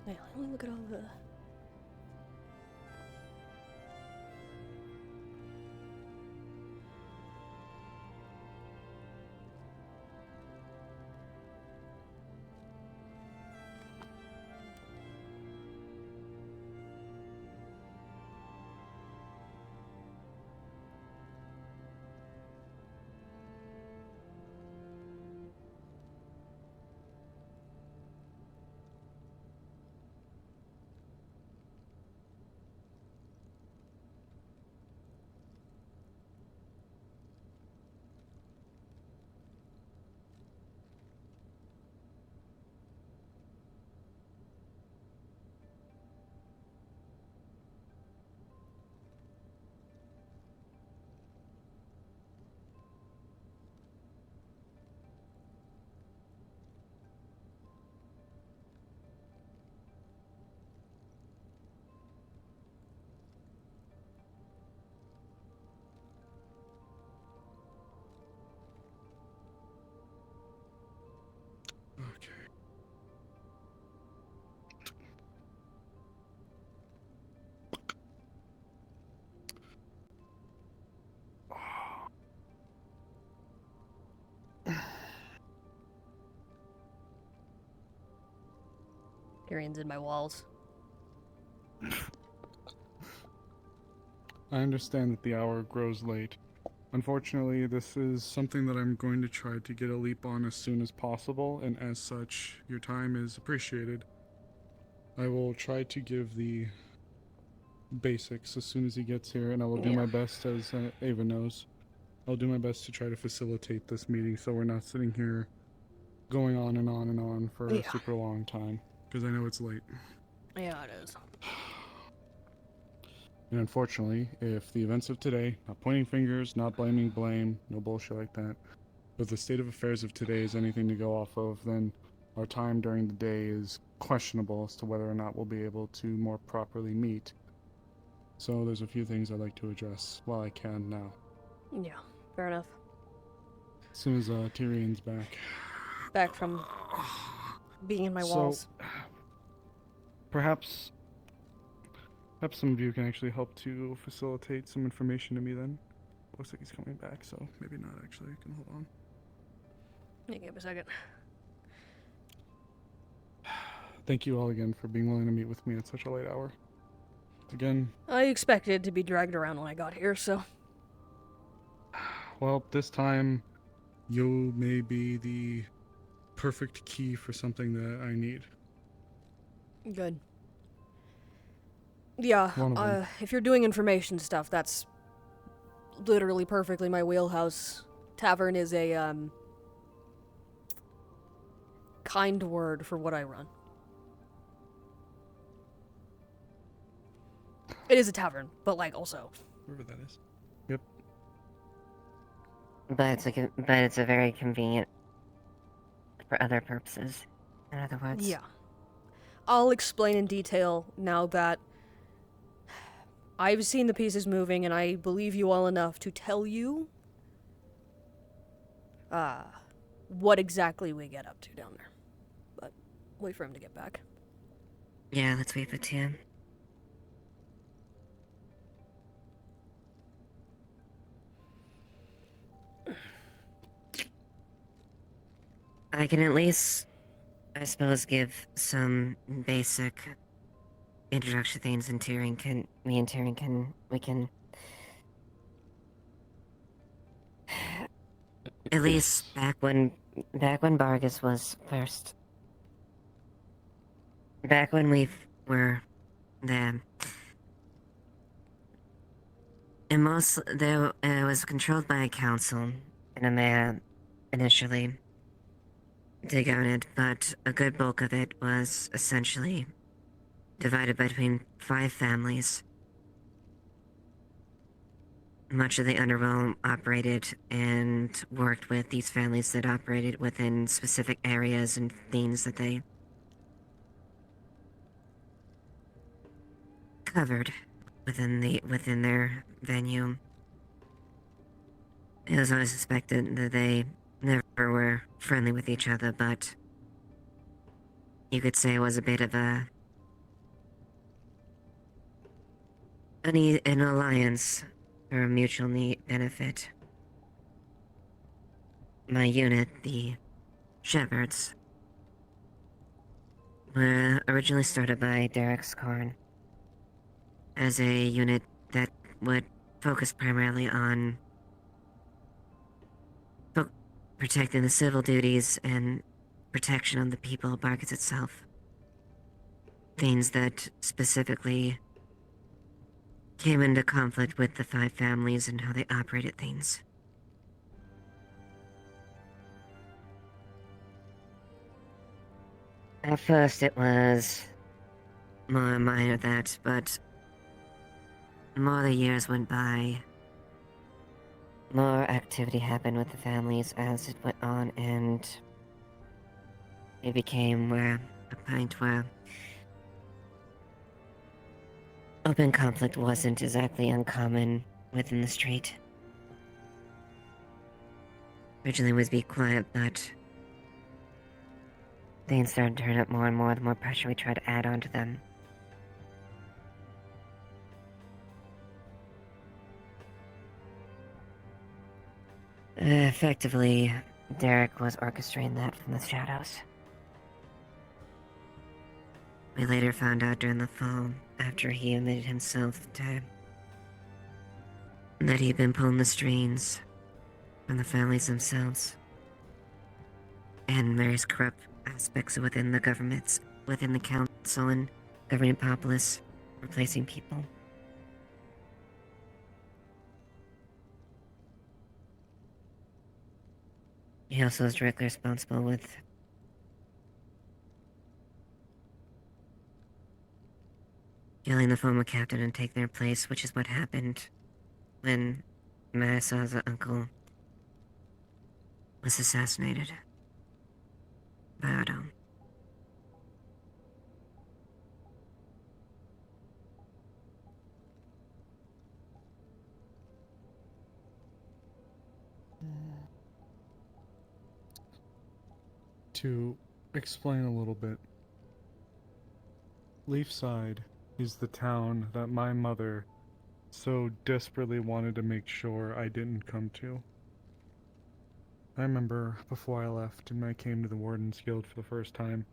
Yeah, let me look at all the... Tyrion's in my walls. I understand that the hour grows late. Unfortunately, this is something that I'm going to try to get a leap on as soon as possible, and as such, your time is appreciated. I will try to give the basics as soon as he gets here, and I will do my best, as Ava knows. I'll do my best to try to facilitate this meeting so we're not sitting here going on and on and on for a super long time, because I know it's late. Yeah, it is. And unfortunately, if the events of today, not pointing fingers, not blaming blame, no bullshit like that, but the state of affairs of today is anything to go off of, then our time during the day is questionable as to whether or not we'll be able to more properly meet. So there's a few things I'd like to address while I can now. Yeah, fair enough. As soon as Tyrion's back. Back from being in my walls. Perhaps some of you can actually help to facilitate some information to me then. Looks like he's coming back, so maybe not actually. You can hold on. Yeah, give me a second. Thank you all again for being willing to meet with me at such a late hour. Again... I expected to be dragged around when I got here, so... Well, this time, you may be the perfect key for something that I need. Good. Yeah, if you're doing information stuff, that's literally perfectly my wheelhouse. Tavern is a, kind word for what I run. It is a tavern, but, like, also. Whoever that is. Yep. But it's a very convenient for other purposes. In other words. Yeah. I'll explain in detail now that I've seen the pieces moving, and I believe you all enough to tell you what exactly we get up to down there. But wait for him to get back. Yeah, let's wait for Tim. I can at least, I suppose, give some basic introduction things, and me and Tyrion can at least back when Vargas was first, back when we were there, and it was controlled by a council and a mayor initially to govern it, but a good bulk of it was essentially divided between 5 families. Much of the underworld operated and worked with these families that operated within specific areas and things that they covered within their venue. It was always suspected that they never were friendly with each other, but you could say it was a bit of a an alliance for mutual benefit. My unit, the Shepherds, were originally started by Derek Skarn as a unit that would focus primarily on protecting the civil duties and protection of the people of Barkets itself. Things that specifically came into conflict with the 5 families and how they operated things. At first it was more minor that, but the more the years went by, more activity happened with the families as it went on, and it became a point where open conflict wasn't exactly uncommon within the street. Originally it was be quiet, but things started to turn up more and more the more pressure we tried to add onto them. Effectively, Derek was orchestrating that from the shadows. We later found out during the fall, after he admitted himself that he'd been pulling the strings from the families themselves and various corrupt aspects within the governments, within the council and governing populace, replacing people. He also is directly responsible with killing the former captain and take their place, which is what happened when Marisa's uncle was assassinated by Otto. To explain a little bit, Leafside is the town that my mother so desperately wanted to make sure I didn't come to. I remember before I left and I came to the Wardens Guild for the first time,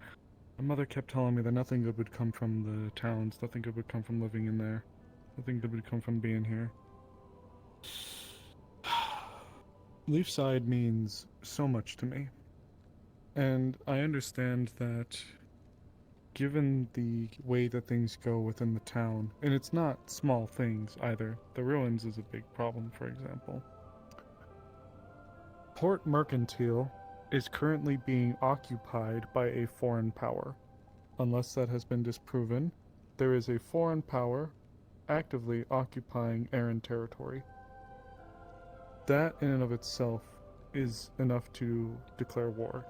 my mother kept telling me that nothing good would come from the towns, nothing good would come from living in there, nothing good would come from being here. Leafside means so much to me. And I understand that given the way that things go within the town, and it's not small things either, the ruins is a big problem, for example. Port Mercantile is currently being occupied by a foreign power. Unless that has been disproven, there is a foreign power actively occupying Aaron territory. That in and of itself is enough to declare war.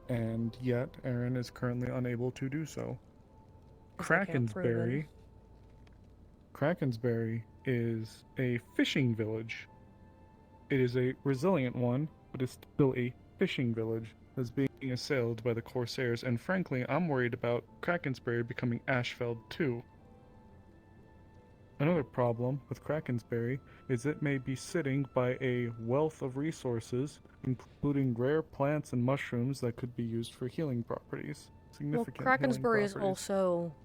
And yet, Aaron is currently unable to do so. Krakensberry is a fishing village. It is a resilient one, but it's still a fishing village that's being assailed by the Corsairs, and frankly, I'm worried about Krakensberry becoming Ashfeld too. Another problem with Krakensberry is it may be sitting by a wealth of resources, including rare plants and mushrooms that could be used for healing properties. Significant well, healing Krakensberry is properties. also,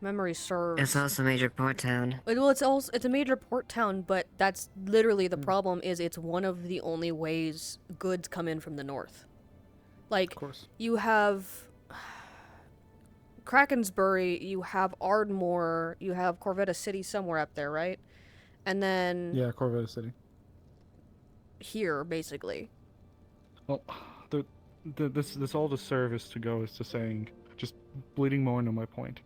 memory serves. It's also a major port town. Well, it's a major port town, but that's literally the problem. Is it's one of the only ways goods come in from the north. Like, of course. You have Krakensberry, you have Ardmore, you have Corvetta City somewhere up there, right? And then Yeah, Corvetta City. Here, basically. Well, this all the service to go is to saying, just bleeding more into my point.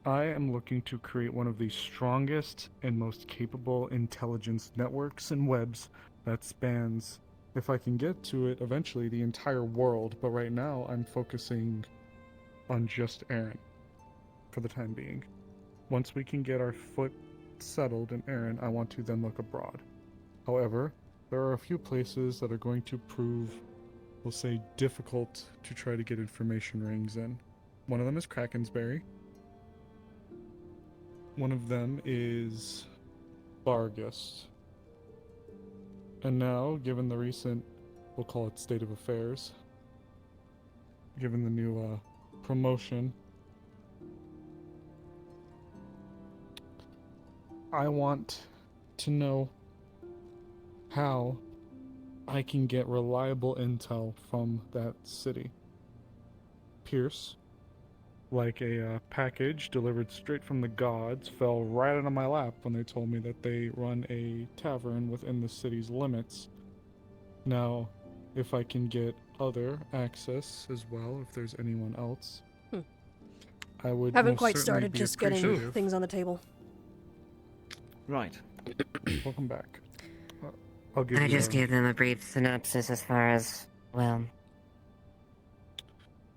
I am looking to create one of the strongest and most capable intelligence networks and webs that spans, if I can get to it, eventually the entire world, but right now I'm focusing on just Aaron for the time being. Once we can get our foot settled in Aaron, I want to then look abroad. However, there are a few places that are going to prove, we'll say, difficult to try to get information rings in. One of them is Krakensberry. One of them is Vargas. And now, given the recent, we'll call it state of affairs, given the new promotion, I want to know how I can get reliable intel from that city. Pierce, like a package delivered straight from the gods, fell right out of my lap when they told me that they run a tavern within the city's limits. Now, if I can get other access as well, if there's anyone else, I would Haven't most quite certainly started be just getting appreciative. things on the table. Right. Welcome back. I'll give I you just gave them a brief synopsis as far as, well,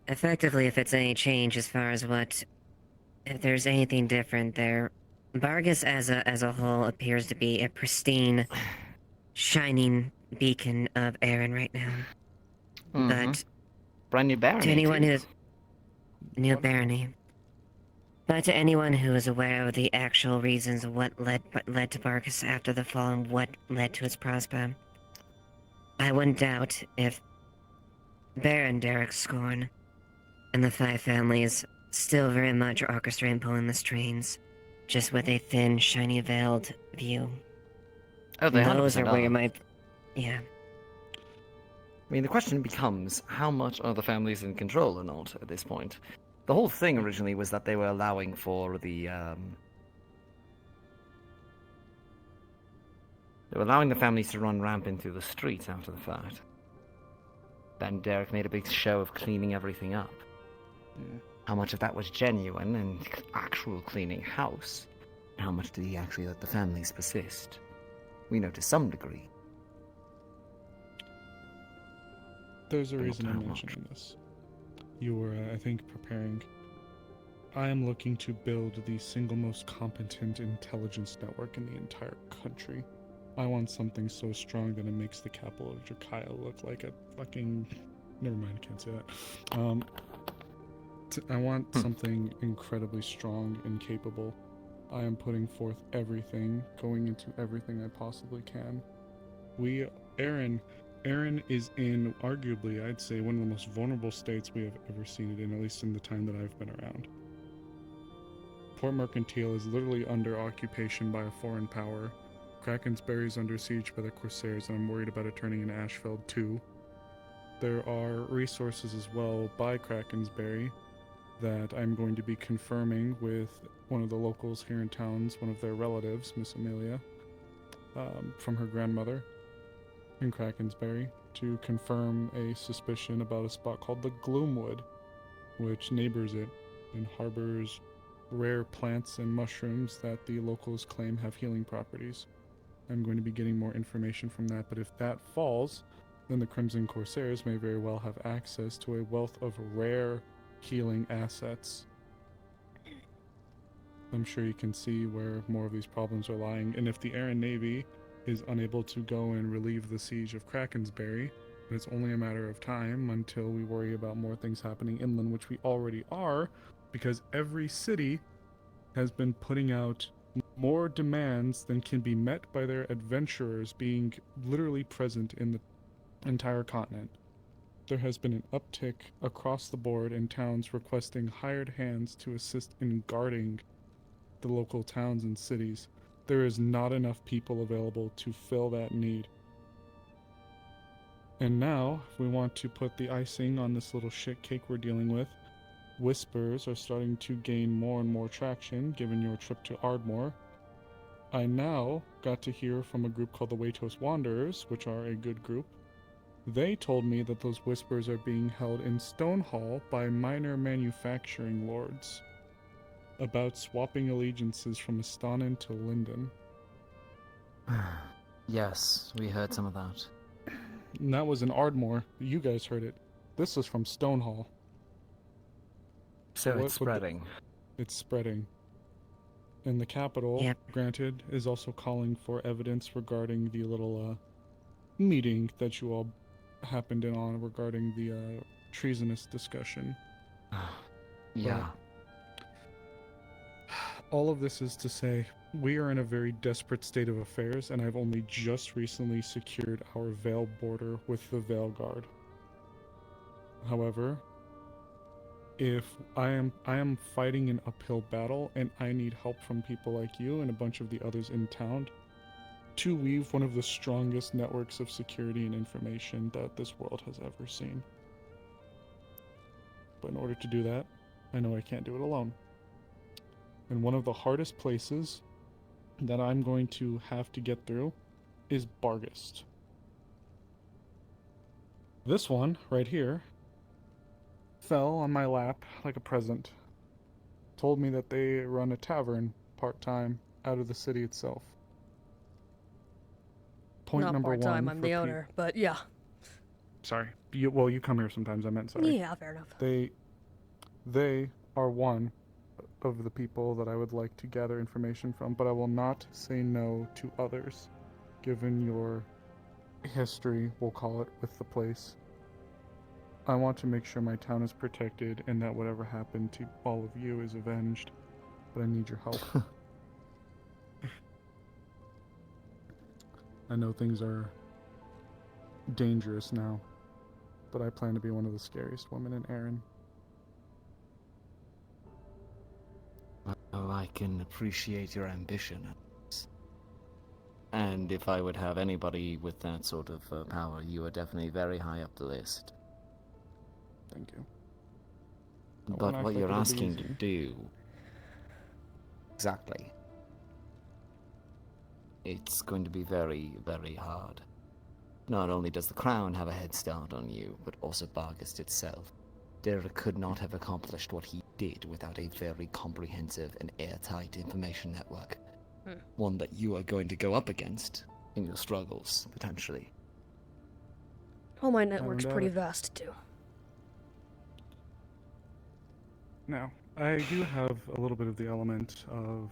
effectively if it's any change as far as what, if there's anything different there. Vargas as a whole appears to be a pristine, shining beacon of Aaron right now. But brand new barony. to anyone too. who's new barony. But to anyone who is aware of the actual reasons of what led to Vargas after the fall and what led to its prosper, I wouldn't doubt if Baron Derek Scorn and the five families still very much are orchestrating pulling the strings, just with a thin, shiny veiled view. Oh, they Those 100% are where you are. might, yeah. I mean, the question becomes, how much are the families in control or not at this point? The whole thing originally was that they were allowing for the, they were allowing the families to run rampant through the streets after the fact. Then Derek made a big show of cleaning everything up. How much of that was genuine and actual cleaning house? And how much did he actually let the families persist? We know to some degree. There's a reason I'm mentioning this. You were, I think, preparing. I am looking to build the single most competent intelligence network in the entire country. I want something so strong that it makes the capital of Drakaya look like a fucking... Never mind, I can't say that. I want something incredibly strong and capable. I am putting forth everything, going into everything I possibly can. Aaron is in, arguably, I'd say, one of the most vulnerable states we have ever seen it in, at least in the time that I've been around. Port Mercantile is literally under occupation by a foreign power. Krakensberry is under siege by the Corsairs, and I'm worried about it turning into Ashfeld too. There are resources as well by Krakensberry that I'm going to be confirming with one of the locals here in town, one of their relatives, Miss Amelia, from her grandmother in Krakensberry, to confirm a suspicion about a spot called the Gloomwood, which neighbors it and harbors rare plants and mushrooms that the locals claim have healing properties. I'm going to be getting more information from that, but if that falls, then the Crimson Corsairs may very well have access to a wealth of rare healing assets. I'm sure you can see where more of these problems are lying, and if the Aaron Navy is unable to go and relieve the siege of Krakensberry, and it's only a matter of time until we worry about more things happening inland, which we already are, because every city has been putting out more demands than can be met by their adventurers being literally present in the entire continent. There has been an uptick across the board in towns requesting hired hands to assist in guarding the local towns and cities. There is not enough people available to fill that need. And now, if we want to put the icing on this little shit cake we're dealing with, whispers are starting to gain more and more traction given your trip to Ardmore. I now got to hear from a group called the Waitos Wanderers, which are a good group. They told me that those whispers are being held in Stonehall by minor manufacturing lords about swapping allegiances from Astanan to Linden. Yes, we heard some of that. And that was in Ardmore. You guys heard it. This is from Stonehall. So it's spreading. It's spreading. And the capital, granted, is also calling for evidence regarding the little meeting that you all happened in on regarding the treasonous discussion. Yeah. all of this is to say, we are in a very desperate state of affairs, and I've only just recently secured our Vale border with the Vale Guard. However, if I am fighting an uphill battle, and I need help from people like you and a bunch of the others in town to weave one of the strongest networks of security and information that this world has ever seen. But in order to do that, I know I can't do it alone. And one of the hardest places that I'm going to have to get through is Bargast. This one, right here, fell on my lap like a present. Told me that they run a tavern part-time out of the city itself. Point Not number part-time, one I'm for the owner, but yeah. Sorry. You come here sometimes, I meant sorry. Yeah, fair enough. They are one of the people that I would like to gather information from, but I will not say no to others, given your history, we'll call it, with the place. I want to make sure my town is protected and that whatever happened to all of you is avenged, but I need your help. I know things are dangerous now, but I plan to be one of the scariest women in Erin. Oh, I can appreciate your ambition. And if I would have anybody with that sort of power, you are definitely very high up the list. Thank you. But what you're asking to do... Exactly. It's going to be very, very hard. Not only does the Crown have a head start on you, but also Bargast itself. Derek could not have accomplished what he did without a very comprehensive and airtight information network. One that you are going to go up against in your struggles, potentially. Oh, my network's pretty vast, too. Now, I do have a little bit of the element of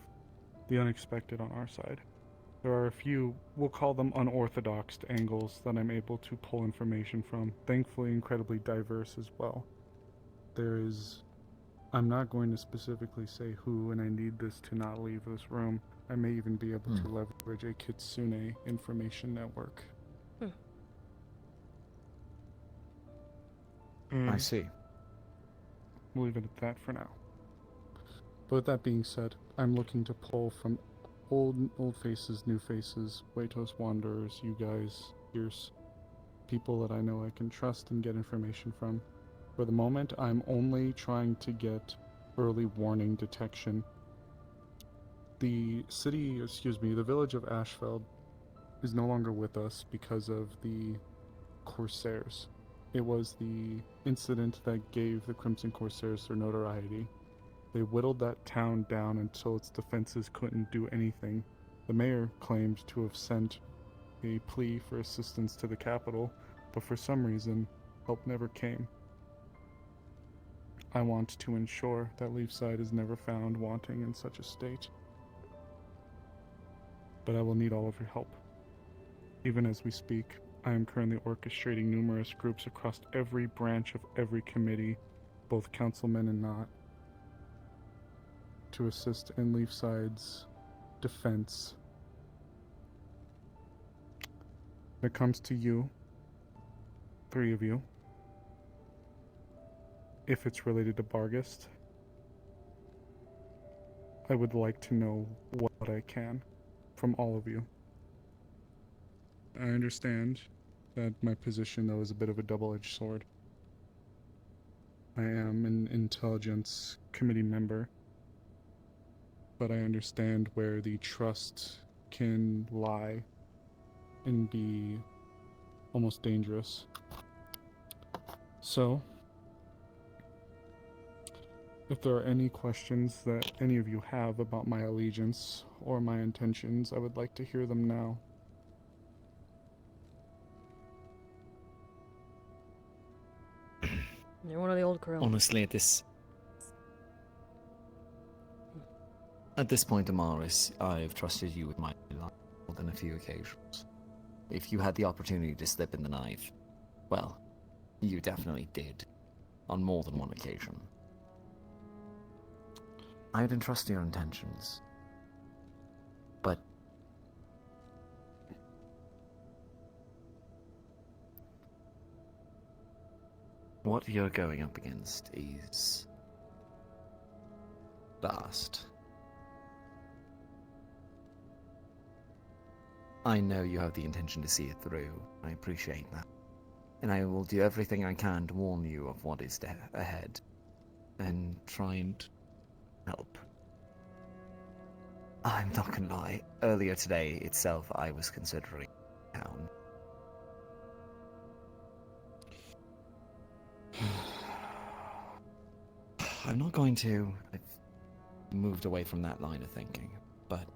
the unexpected on our side. There are a few, we'll call them unorthodox angles that I'm able to pull information from, thankfully incredibly diverse as well. I'm not going to specifically say who, and I need this to not leave this room. I may even be able to leverage a Kitsune information network. I see. We'll leave it at that for now. But with that being said, I'm looking to pull from old faces, new faces, Waitos Wanderers, you guys, here's people that I know I can trust and get information from. For the moment, I'm only trying to get early warning detection. The village of Ashfeld is no longer with us because of the Corsairs. It was the incident that gave the Crimson Corsairs their notoriety. They whittled that town down until its defenses couldn't do anything. The mayor claimed to have sent a plea for assistance to the capital, but for some reason, help never came. I want to ensure that Leafside is never found wanting in such a state. But I will need all of your help. Even as we speak, I am currently orchestrating numerous groups across every branch of every committee, both councilmen and not, to assist in Leafside's defense. When it comes to you, 3 of you, if it's related to Bargast, I would like to know what I can from all of you. I understand that my position, though, is a bit of a double-edged sword. I am an intelligence committee member, but I understand where the trust can lie and be almost dangerous. So, if there are any questions that any of you have about my allegiance or my intentions, I would like to hear them now. You're one of the old crew. Honestly, at this point, Amaris, I've trusted you with my life more than a few occasions. If you had the opportunity to slip in the knife, well, you definitely did, on more than one occasion. I would entrust your intentions. But what you're going up against is vast. I know you have the intention to see it through. I appreciate that. And I will do everything I can to warn you of what is ahead. And try and help. I'm not gonna lie. Earlier today itself, I was considering town. I'm not going to. I've moved away from that line of thinking, but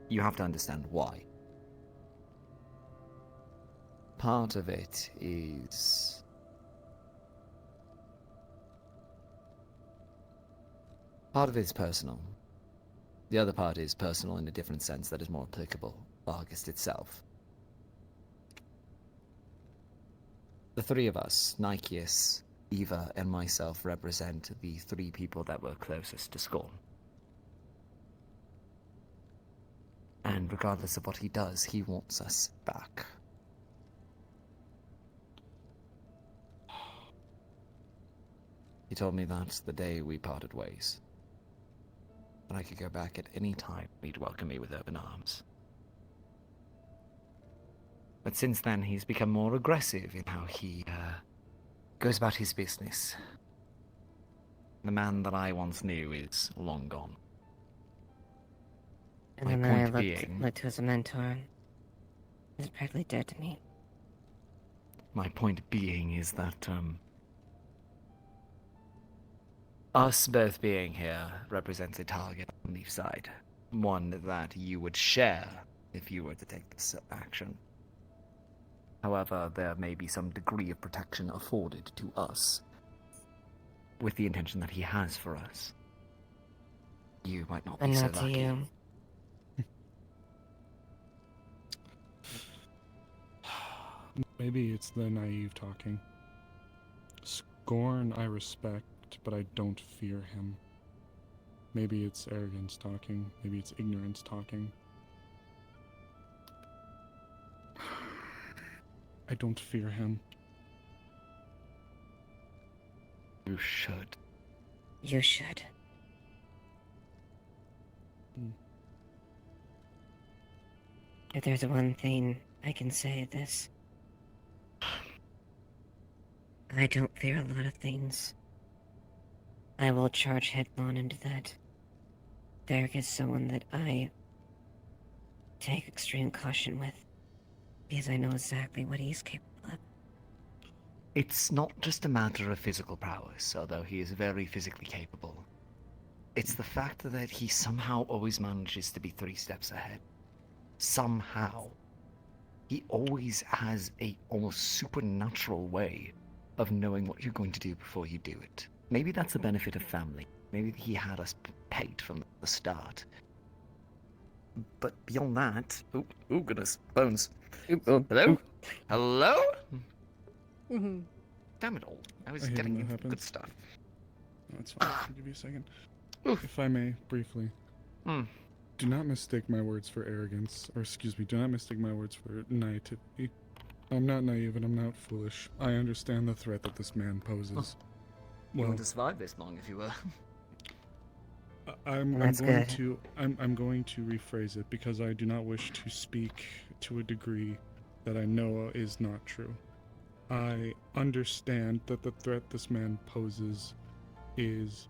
you have to understand why. Part of it is personal. The other part is personal in a different sense that is more applicable to August itself. The three of us, Nikeus, Eva, and myself, represent the three people that were closest to Scorn. And regardless of what he does, he wants us back. He told me that the day we parted ways. That I could go back at any time, he'd welcome me with open arms. But since then, he's become more aggressive in how he goes about his business. The man that I once knew is long gone. And My the man I point looked to as a mentor is practically dead to me. My point being is that, us both being here represents a target on each side. One that you would share if you were to take this action. However, there may be some degree of protection afforded to us, with the intention that he has for us. You might not be But so not to lucky. you. Maybe it's the naive talking. Scorn I respect, but I don't fear him. Maybe it's arrogance talking, maybe it's ignorance talking. I don't fear him. You should. You should. If there's one thing I can say this, I don't fear a lot of things. I will charge headlong into that. Derek is someone that I take extreme caution with, because I know exactly what he's capable of. It's not just a matter of physical prowess, although he is very physically capable. It's the fact that he somehow always manages to be 3 steps ahead. Somehow. He always has a almost supernatural way of knowing what you're going to do before you do it. Maybe that's the benefit of family. Maybe he had us pegged from the start. But beyond that... Oh goodness, bones. Hello? Hello? Mm-hmm. Damn it all. I was I hate getting when you that good happens. stuff. That's fine. I'll give you a second. If I may, briefly. Do not mistake my words for arrogance, or excuse me, do not mistake my words for naivety. I'm not naive and I'm not foolish. I understand the threat that this man poses. You Well, wouldn't survive this long if you were. I'm That's going good. to I'm going to rephrase it because I do not wish to speak to a degree that I know is not true. I understand that the threat this man poses is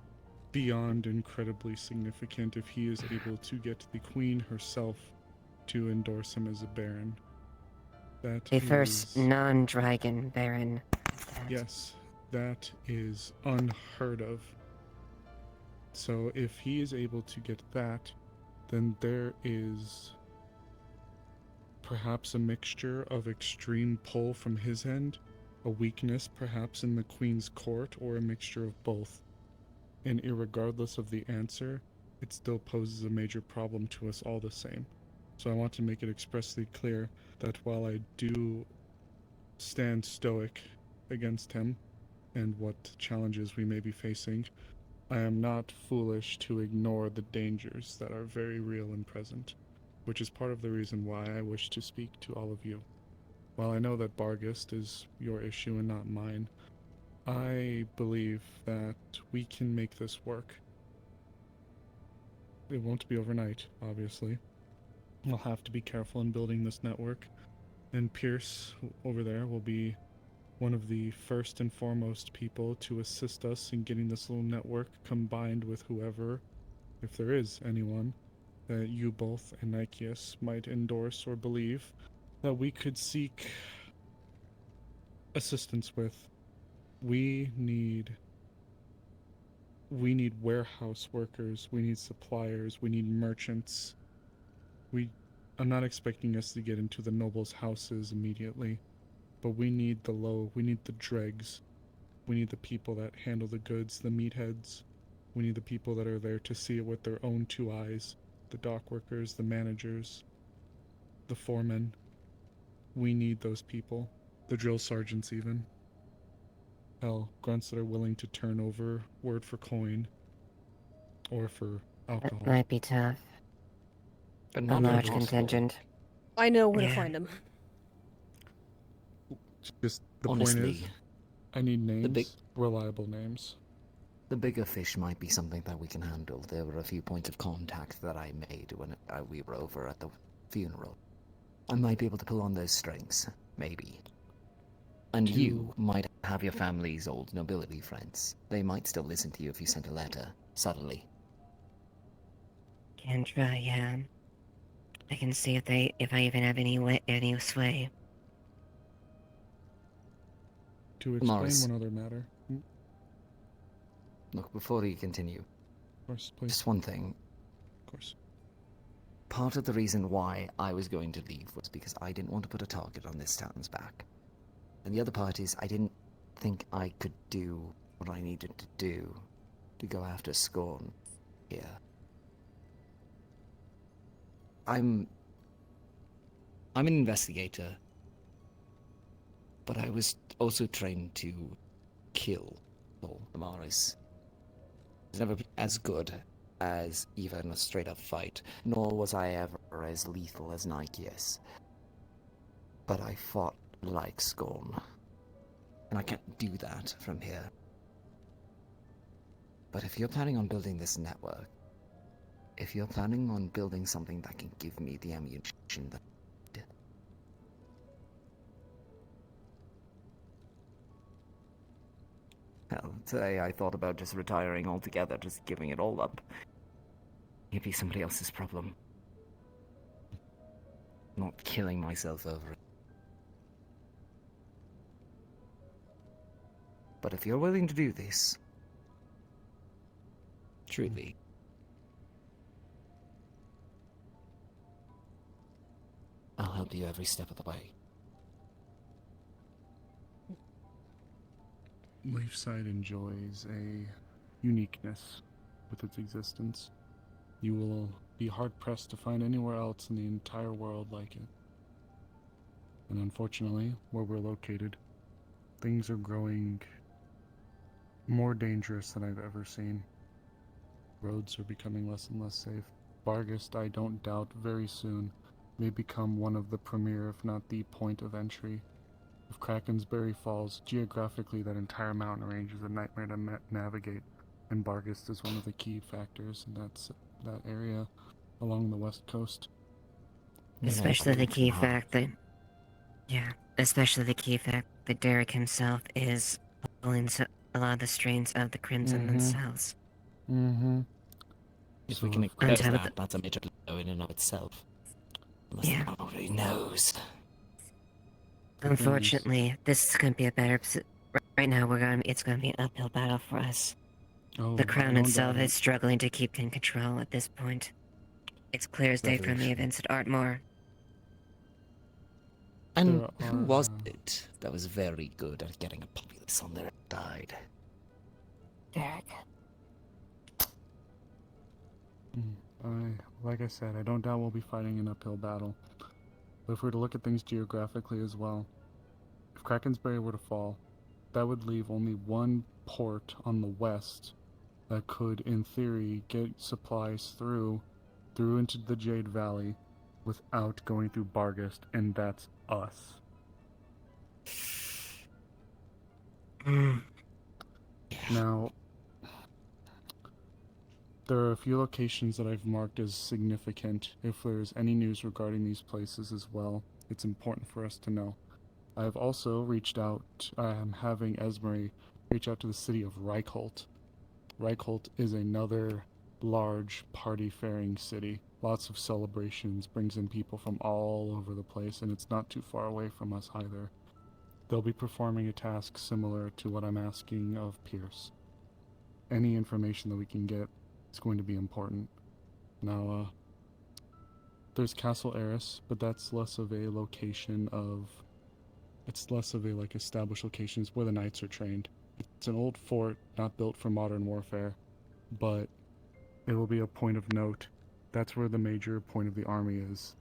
beyond incredibly significant if he is able to get the queen herself to endorse him as a baron. That The first is- non-dragon baron. Yes, that is unheard of. So if he is able to get that, then there is perhaps a mixture of extreme pull from his end, a weakness perhaps in the Queen's court, or a mixture of both. And irregardless of the answer, it still poses a major problem to us all the same. So I want to make it expressly clear that while I do stand stoic against him and what challenges we may be facing, I am not foolish to ignore the dangers that are very real and present, which is part of the reason why I wish to speak to all of you. While I know that Bargist is your issue and not mine, I believe that we can make this work. It won't be overnight, obviously. We'll have to be careful in building this network, and Pierce over there will be one of the first and foremost people to assist us in getting this little network combined with whoever, if there is anyone, that you both and Nikeus might endorse or believe that we could seek assistance with. We need warehouse workers, we need suppliers, we need merchants. I'm not expecting us to get into the nobles' houses immediately, but we need the dregs. We need the people that handle the goods, the meatheads. We need the people that are there to see it with their own two eyes. The dock workers, the managers, the foremen. We need those people. The drill sergeants even. Hell, grunts that are willing to turn over word for coin. Or for alcohol. That might be tough. But A not large impossible. contingent. I know where to find them. Just the Honestly, point is, I need names, reliable names. The bigger fish might be something that we can handle. There were a few points of contact that I made when we were over at the funeral. I might be able to pull on those strings, maybe. And you might have your family's old nobility friends. They might still listen to you if you sent a letter, subtly. Can try, yeah. I can see if I even have any sway. To explain Morris. one other matter. Look, before you continue, of course, please. Just one thing. Of course. Part of the reason why I was going to leave was because I didn't want to put a target on this town's back. And the other part is I didn't think I could do what I needed to do to go after Scorn here. I'm an investigator, but I was also trained to kill all the Maris. I was never as good as Eva in a straight-up fight, nor was I ever as lethal as Nikeus. But I fought like Scorn, and I can't do that from here. But if you're planning on building this network, if you're planning on building something that can give me the ammunition that hell, today I thought about just retiring altogether, just giving it all up. It'd be somebody else's problem. Not killing myself over it. But if you're willing to do this, truly, I'll help you every step of the way. Leafside enjoys a uniqueness with its existence. You will be hard-pressed to find anywhere else in the entire world like it. And unfortunately, where we're located, things are growing more dangerous than I've ever seen. Roads are becoming less and less safe. Bargist, I don't doubt, very soon may become one of the premier, if not the point of entry. If Krakensberry falls, geographically that entire mountain range is a nightmare to navigate, and Bargist is one of the key factors in that area along the west coast. Especially the key fact that... Yeah, especially the key fact that Derek himself is pulling a lot of the strings of the Crimson themselves. If we can ignore that, that's a major blow in and of itself. Unless someone already knows. Unfortunately, this is going to be a better... Right now, it's going to be an uphill battle for us. The Crown itself is struggling to keep in control at this point. It's clear as day from the events at Artmore. And who was it that was very good at getting a populace on their side? Derek. Like I said, I don't doubt we'll be fighting an uphill battle. But if we were to look at things geographically as well, if Krakensberry were to fall, that would leave only one port on the west that could, in theory, get supplies through into the Jade Valley without going through Bargast, and that's us. Now, there are a few locations that I've marked as significant. If there's any news regarding these places as well, it's important for us to know. I've also reached out, I'm having Elemmire reach out to the city of Reichholt. Reichholt is another large party-faring city. Lots of celebrations, brings in people from all over the place, and it's not too far away from us either. They'll be performing a task similar to what I'm asking of Pierce. Any information that we can get is going to be important. Now, there's Castle Eris, but that's less of a location of... It's less of a, like, established location. It's where the knights are trained. It's an old fort, not built for modern warfare, but it will be a point of note. That's where the major point of the army is.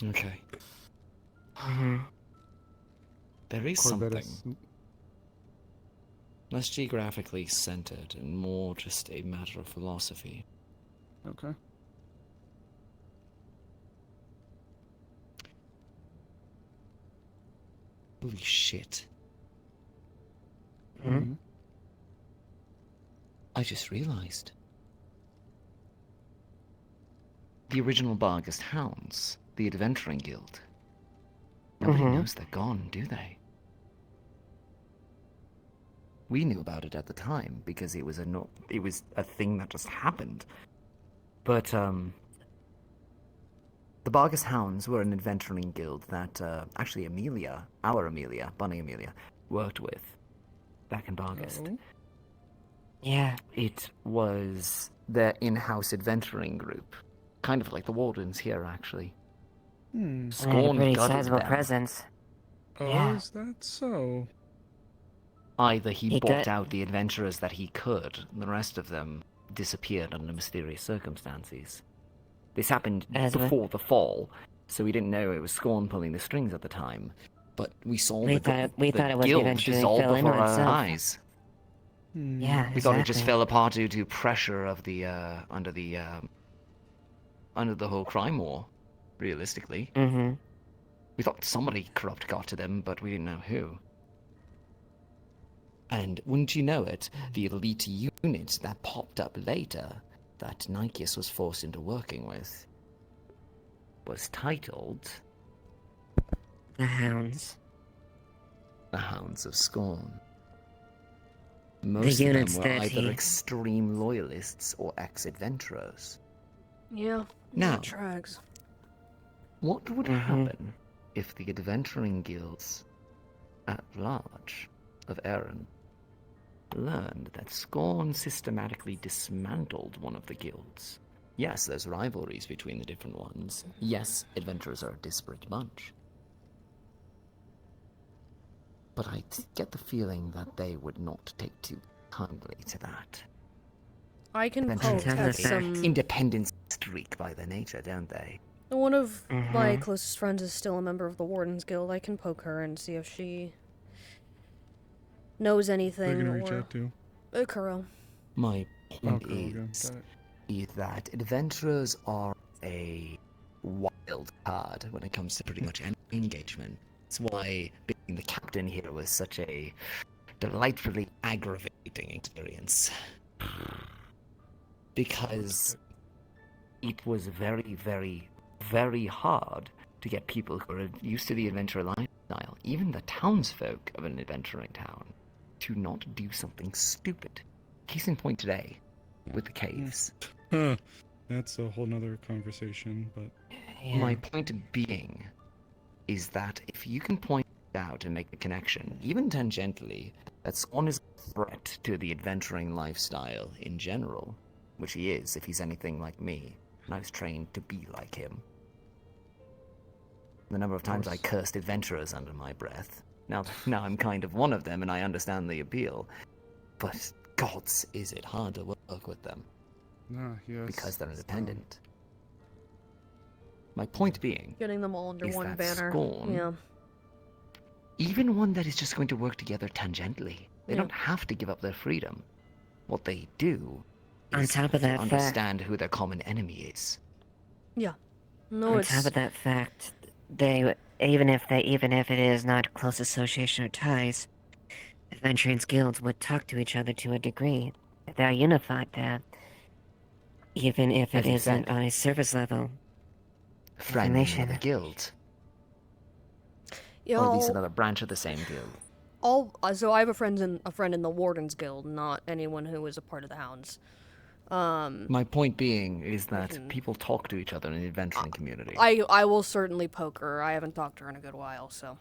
Okay. There is Corvettes. something less geographically centered and more just a matter of philosophy. Okay. Holy shit. Mm-hmm. I just realized. The original Bargast Hounds, the Adventuring Guild. Nobody knows they're gone, do they? We knew about it at the time because it was a thing that just happened. But the Bargast Hounds were an adventuring guild that actually Amelia, Bunny Amelia, worked with back in Bargast. Oh. Yeah. It was their in-house adventuring group. Kind of like the Wardens here, actually. Scorn pretty gutted sizable them. presence. Oh, Yeah. is that so? Either he bought got- out the adventurers that he could, and the rest of them disappeared under mysterious circumstances. This happened before the fall, so we didn't know it was Scorn pulling the strings at the time. But we saw We the thought it would guild eventually dissolve fill in before on our itself. eyes. Yeah, We thought it just exactly. fell apart due to pressure of the under the whole crime war. Realistically, we thought somebody corrupt got to them, but we didn't know who. And wouldn't you know it, the elite unit that popped up later, that Nikeus was forced into working with, was titled The Hounds. The Hounds of Scorn. Most of units them were that either he- extreme loyalists or ex-adventurers. Yeah. Now, that tracks. what would happen if the adventuring guilds at large of Erin learned that Scorn systematically dismantled one of the guilds? Yes, there's rivalries between the different ones. Yes, adventurers are a disparate bunch. But I get the feeling that they would not take too kindly to that. I can Adventurers poke have at a some... independent streak by their nature, don't they? One of my closest friends is still a member of the Wardens Guild. I can poke her and see if she knows anything. Who are you gonna reach out to? Kuro. My point cool, okay, is, got is that adventurers are a wild card when it comes to pretty much any engagement. That's why being the captain here was such a delightfully aggravating experience. Because it was very, very, very hard to get people who are used to the adventure lifestyle, even the townsfolk of an adventuring town, to not do something stupid. Case in point today, with the caves. That's a whole nother conversation, but... My point being is that if you can point out and make the connection, even tangentially, that Scorn is a threat to the adventuring lifestyle in general, which he is if he's anything like me, and I was trained to be like him. The number of times I cursed adventurers under my breath. Now I'm kind of one of them and I understand the appeal, but gods, is it hard to work with them. Yes. Because they're independent. My point being Getting them all under is one that banner. Scorn Yeah. Even one that is just going to work together tangentially. They Yeah. don't have to give up their freedom. What they do On is top of to that fact- understand who their common enemy is. Yeah. No, On it's top of that fact, they even if it is not close association or ties, adventuring guilds would talk to each other to a degree. They're unified there. Even if it As you isn't said. on a surface level. Friend of Information. the guild. Yeah, Or at least I'll- another branch of the same guild. So I have a friend in the Wardens Guild, not anyone who is a part of the Hounds. My point being is that people talk to each other in the adventuring community. I will certainly poke her. I haven't talked to her in a good while, so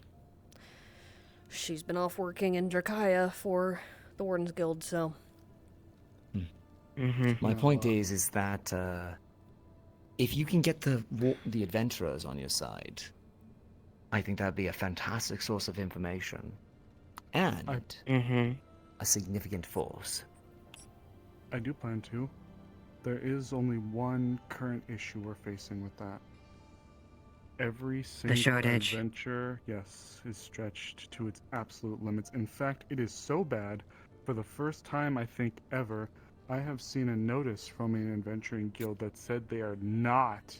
she's been off working in Drakaya for the Wardens Guild, so. My point is that if you can get the adventurers on your side, I think that'd be a fantastic source of information and a significant force. I do plan to. There is only one current issue we're facing with that. Every single shortage. adventure, yes, is stretched to its absolute limits. In fact, it is so bad, for the first time I think ever, I have seen a notice from an adventuring guild that said they are not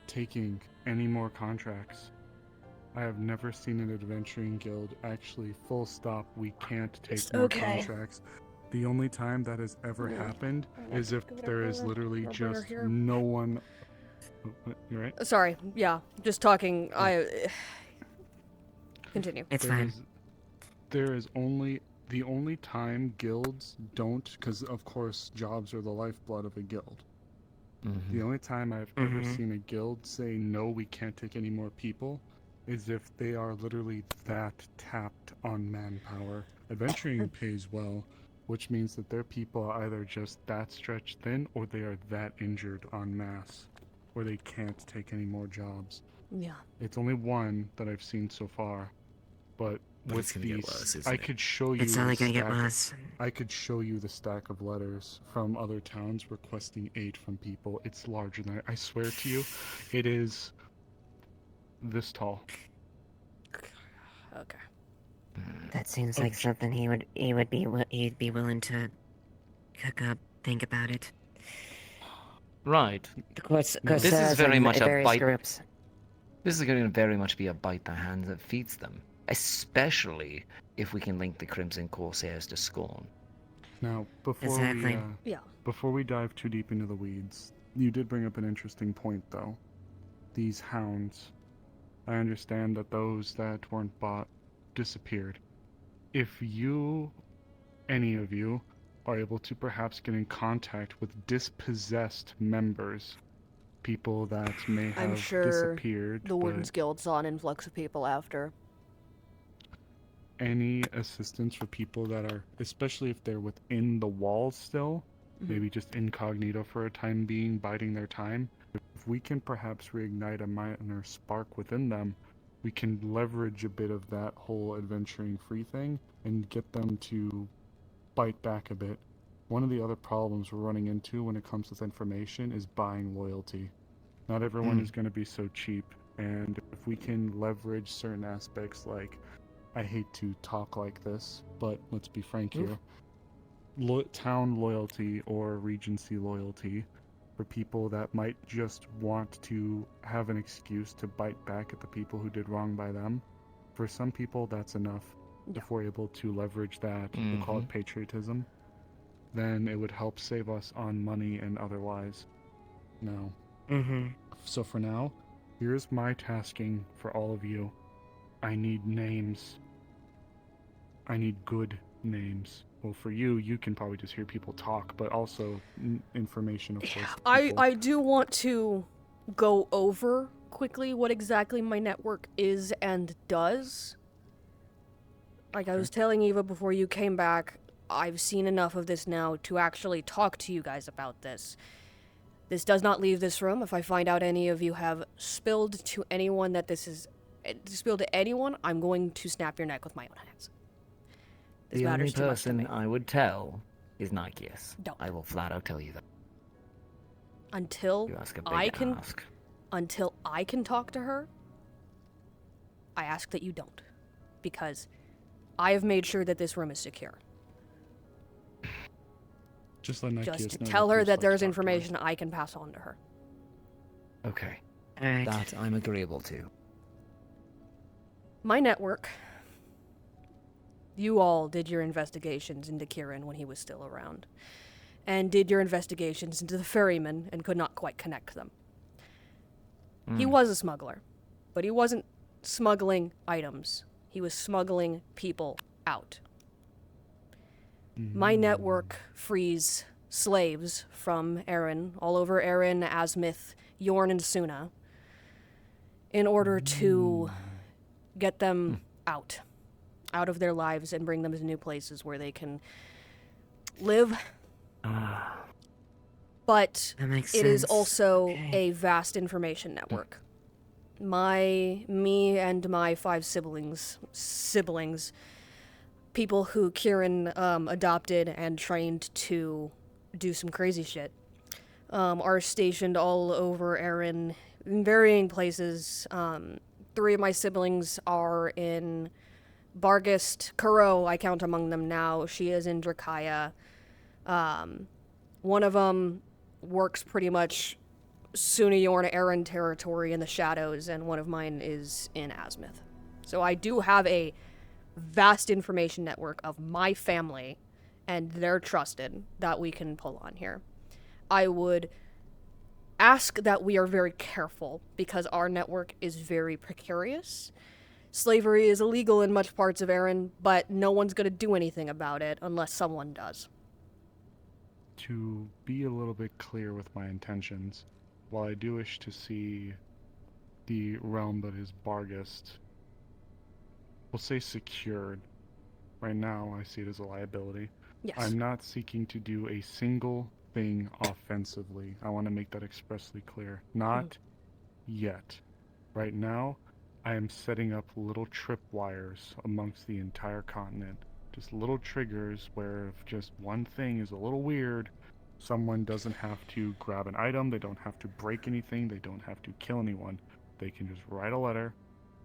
taking any more contracts. I have never seen an adventuring guild actually full stop, we can't take It's more okay. contracts. The only time that has ever happened is if there is literally I'll bring her just here. no one. Oh, you right? Sorry, yeah, just talking. Continue. There is only the only time guilds don't, because of course jobs are the lifeblood of a guild. The only time I've ever seen a guild say no, we can't take any more people, is if they are literally that tapped on manpower. Adventuring pays well, which means that their people are either just that stretched thin or they are that injured en masse, where they can't take any more jobs. Yeah. It's only one that I've seen so far, but with it's gonna get these, worse, isn't I it? could show you. It's only the gonna get stack- worse. I could show you the stack of letters from other towns requesting aid from people. It's larger than I swear to you, it is this tall. Okay. That seems like something he'd be willing to cook up. Think about it. Right. The course This says is very in much a various bite. groups. This is going to very much be a bite the hand that feeds them, especially if we can link the Crimson Corsairs to Scorn. Now, Exactly. before we dive too deep into the weeds, you did bring up an interesting point, though. These hounds. I understand that those that weren't bought disappeared. If you, any of you, are able to perhaps get in contact with dispossessed members, people that may have I'm sure disappeared, the Wardens but Guild saw an influx of people after. any assistance for people that are, especially if they're within the walls still, maybe just incognito for a time being, biding their time, if we can perhaps reignite a minor spark within them, we can leverage a bit of that whole adventuring free thing and get them to bite back a bit. One of the other problems we're running into when it comes with information is buying loyalty. Not everyone is going to be so cheap, and if we can leverage certain aspects like, I hate to talk like this, but let's be frank here, town loyalty or regency loyalty for people that might just want to have an excuse to bite back at the people who did wrong by them. For some people, that's enough. If we're able to leverage that, we'll call it patriotism, then it would help save us on money and otherwise. No. So for now, here's my tasking for all of you. I need names. I need good names. Well, for you, you can probably just hear people talk, but also information, of course. I do want to go over quickly what exactly my network is and does. Like I was telling Eva before you came back, I've seen enough of this now to actually talk to you guys about this. This does not leave this room. If I find out any of you have spilled to anyone that this is spilled to anyone, I'm going to snap your neck with my own hands. This The only matters too much to person me. I would tell is Nikeus. Don't. I will flat out tell you that. Until You ask a big I can ask. until I can talk to her, I ask that you don't. because I have made sure that this room is secure. Just let Nikeus Just know tell her Pierce that likes there's Doctor. information I can pass on to her. Okay. Alright. That I'm agreeable to. My network. You all did your investigations into Kieran when he was still around, and did your investigations into the ferryman and could not quite connect them. He was a smuggler, but he wasn't smuggling items. He was smuggling people out. My network frees slaves from Erin, all over Erin, Asmith, Yorn, and Suna, in order to get them out of their lives and bring them to new places where they can live. But That makes it is sense. also Okay. a vast information network. Me and my 5 siblings, people who Kieran adopted and trained to do some crazy shit, are stationed all over Erin in varying places. 3 of my siblings are in Bargist. Kuro, I count among them now. She is in Drakaya. One of them works pretty much Sunayorn Erin territory in the shadows, and one of mine is in Asmith. So I do have a vast information network of my family, and they're trusted, that we can pull on here. I would ask that we are very careful, because our network is very precarious. Slavery is illegal in much parts of Erin, but no one's going to do anything about it unless someone does. To be a little bit clear with my intentions, while I do wish to see the realm that is Bargist, we'll say secured. Right now, I see it as a liability. Yes. I'm not seeking to do a single thing offensively. I want to make that expressly clear. Not yet. Right now, I am setting up little tripwires amongst the entire continent. Just little triggers where if just one thing is a little weird, someone doesn't have to grab an item, they don't have to break anything, they don't have to kill anyone. They can just write a letter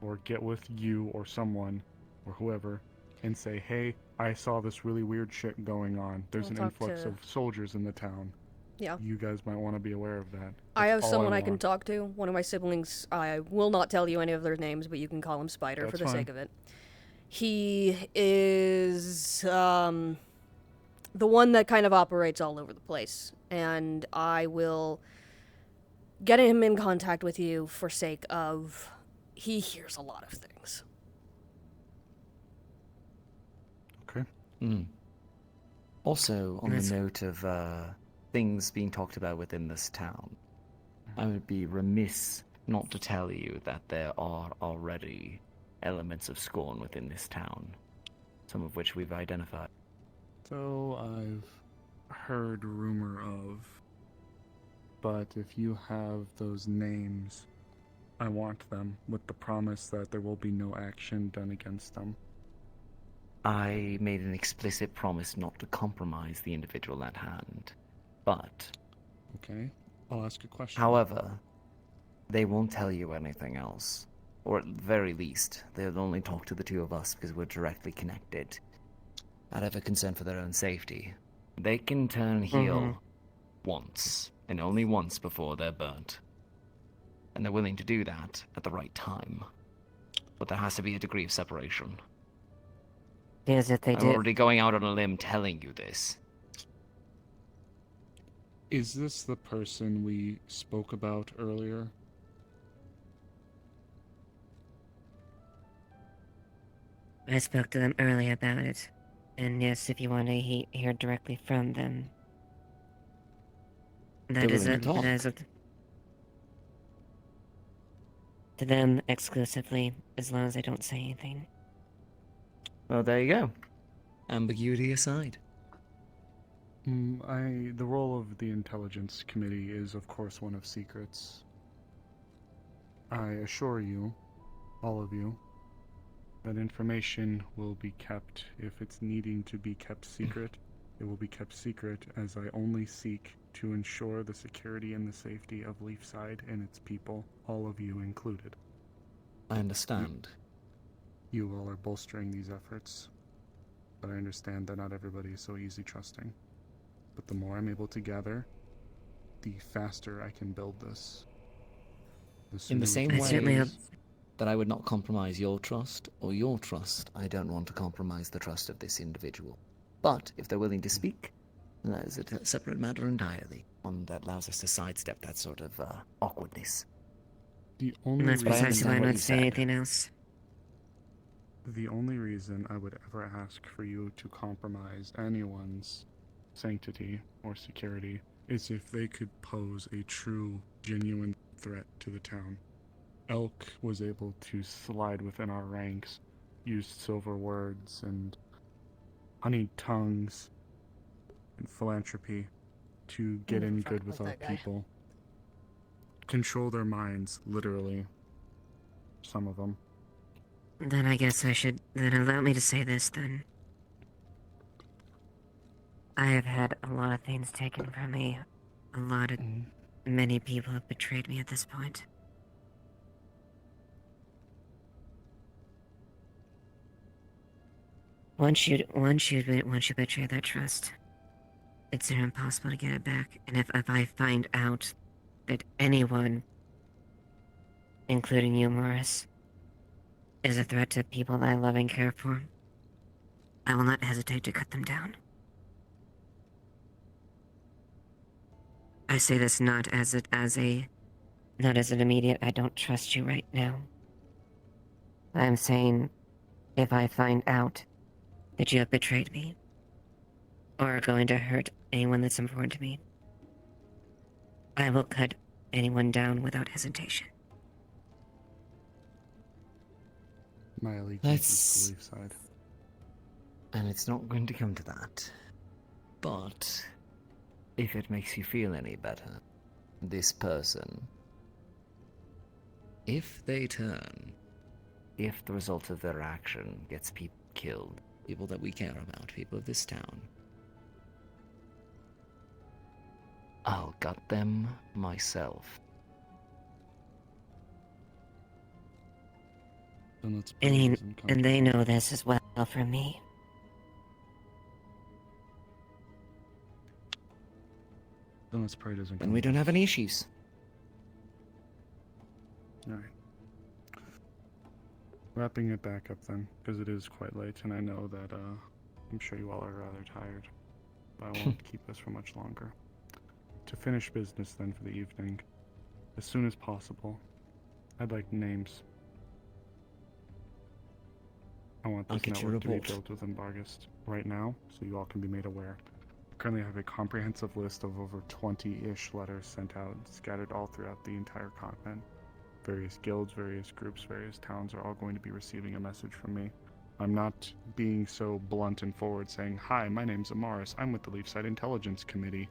or get with you or someone or whoever and say, hey, I saw this really weird shit going on. There's I'll an talk influx to- of soldiers in the town. Yeah. You guys might want to be aware of that. I have That's all someone I can want. talk to. One of my siblings, I will not tell you any of their names, but you can call him Spider for That's the fine. sake of it. He is the one that kind of operates all over the place, and I will get him in contact with you for sake of he hears a lot of things. Okay. Also, on Yes. the note of things being talked about within this town, I would be remiss not to tell you that there are already elements of scorn within this town, some of which we've identified. So I've heard rumor of, but if you have those names, I want them with the promise that there will be no action done against them. I made an explicit promise not to compromise the individual at hand, but... Okay, I'll ask a question. However, they won't tell you anything else. Or at the very least, they'll only talk to the 2 of us because we're directly connected. Out of a concern for their own safety. They can turn heel once, and only once before they're burnt. And they're willing to do that at the right time. But there has to be a degree of separation. Yes, if they I'm do. already going out on a limb telling you this. Is this the person we spoke about earlier? I spoke to them earlier about it. And yes, if you want to hear directly from them. That They're is willing it. to talk. That is it. To them exclusively, as long as I don't say anything. Well, there you go. Ambiguity aside. The role of the Intelligence Committee is, of course, one of secrets. I assure you, all of you, that information will be kept. If it's needing to be kept secret, it will be kept secret, as I only seek to ensure the security and the safety of Leafside and its people, all of you included. I understand. you all are bolstering these efforts, but I understand that not everybody is so easy trusting. But the more I'm able to gather, the faster I can build this. In the same I certainly way hope. that I would not compromise your trust or your trust, I don't want to compromise the trust of this individual. But if they're willing to speak, that is a separate matter entirely. One that allows us to sidestep that sort of awkwardness. The only That's precisely why I'm what not you saying said. anything else. The only reason I would ever ask for you to compromise anyone's sanctity or security is if they could pose a true, genuine threat to the town. Elk was able to slide within our ranks, used silver words and honeyed tongues and philanthropy to get in good with our people. Control their minds, literally. Some of them. Then I guess I should. Then allow me to say this then. I have had a lot of things taken from me. Many people have betrayed me at this point. Once you betray that trust, it's near impossible to get it back. And if I find out that anyone, including you, Morris, is a threat to people that I love and care for, I will not hesitate to cut them down. I say this not as an immediate I don't trust you right now. I'm saying if I find out that you have betrayed me or are going to hurt anyone that's important to me, I will cut anyone down without hesitation. My allegiance is to the Leaf side. And it's not going to come to that. But if it makes you feel any better, this person, if they turn, if the result of their action gets people killed, people that we care about, people of this town, I'll gut them myself. And they know this as well from me. Then let's pray it doesn't come. And we don't have any issues. Alright. Wrapping it back up then, because it is quite late, and I know that I'm sure you all are rather tired, but I won't keep us for much longer. To finish business then for the evening, as soon as possible, I'd like names. I want this network to be built within Bargast right now, so you all can be made aware. Currently I have a comprehensive list of over 20-ish letters sent out, scattered all throughout the entire continent. Various guilds, various groups, various towns are all going to be receiving a message from me. I'm not being so blunt and forward saying, "Hi, my name's Amaris, I'm with the Leafside Intelligence Committee."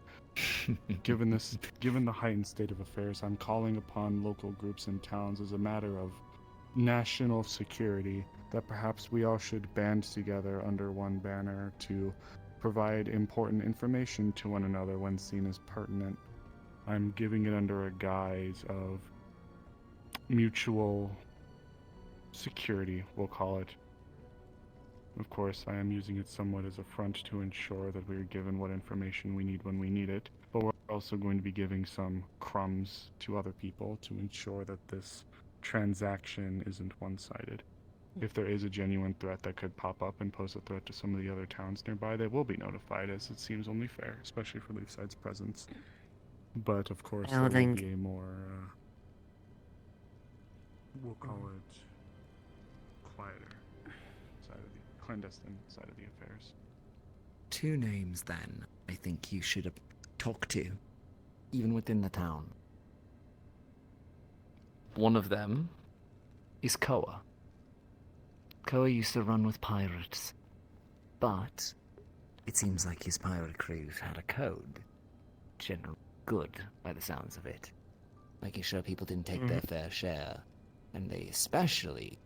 Given the heightened state of affairs, I'm calling upon local groups and towns as a matter of national security that perhaps we all should band together under one banner to provide important information to one another when seen as pertinent. I'm giving it under a guise of mutual security, we'll call it. Of course, I am using it somewhat as a front to ensure that we are given what information we need when we need it, but we're also going to be giving some crumbs to other people to ensure that this transaction isn't one-sided. If there is a genuine threat that could pop up and pose a threat to some of the other towns nearby, they will be notified, as it seems only fair, especially for Leafside's presence. But of course, there will be a more, we'll call it quieter side of the clandestine side of the affairs. 2 names then I think you should talk to, even within the town. One of them is Koa. Koa used to run with pirates, but it seems like his pirate crew had a code. Generally good, by the sounds of it. Making sure people didn't take their fair share, and they especially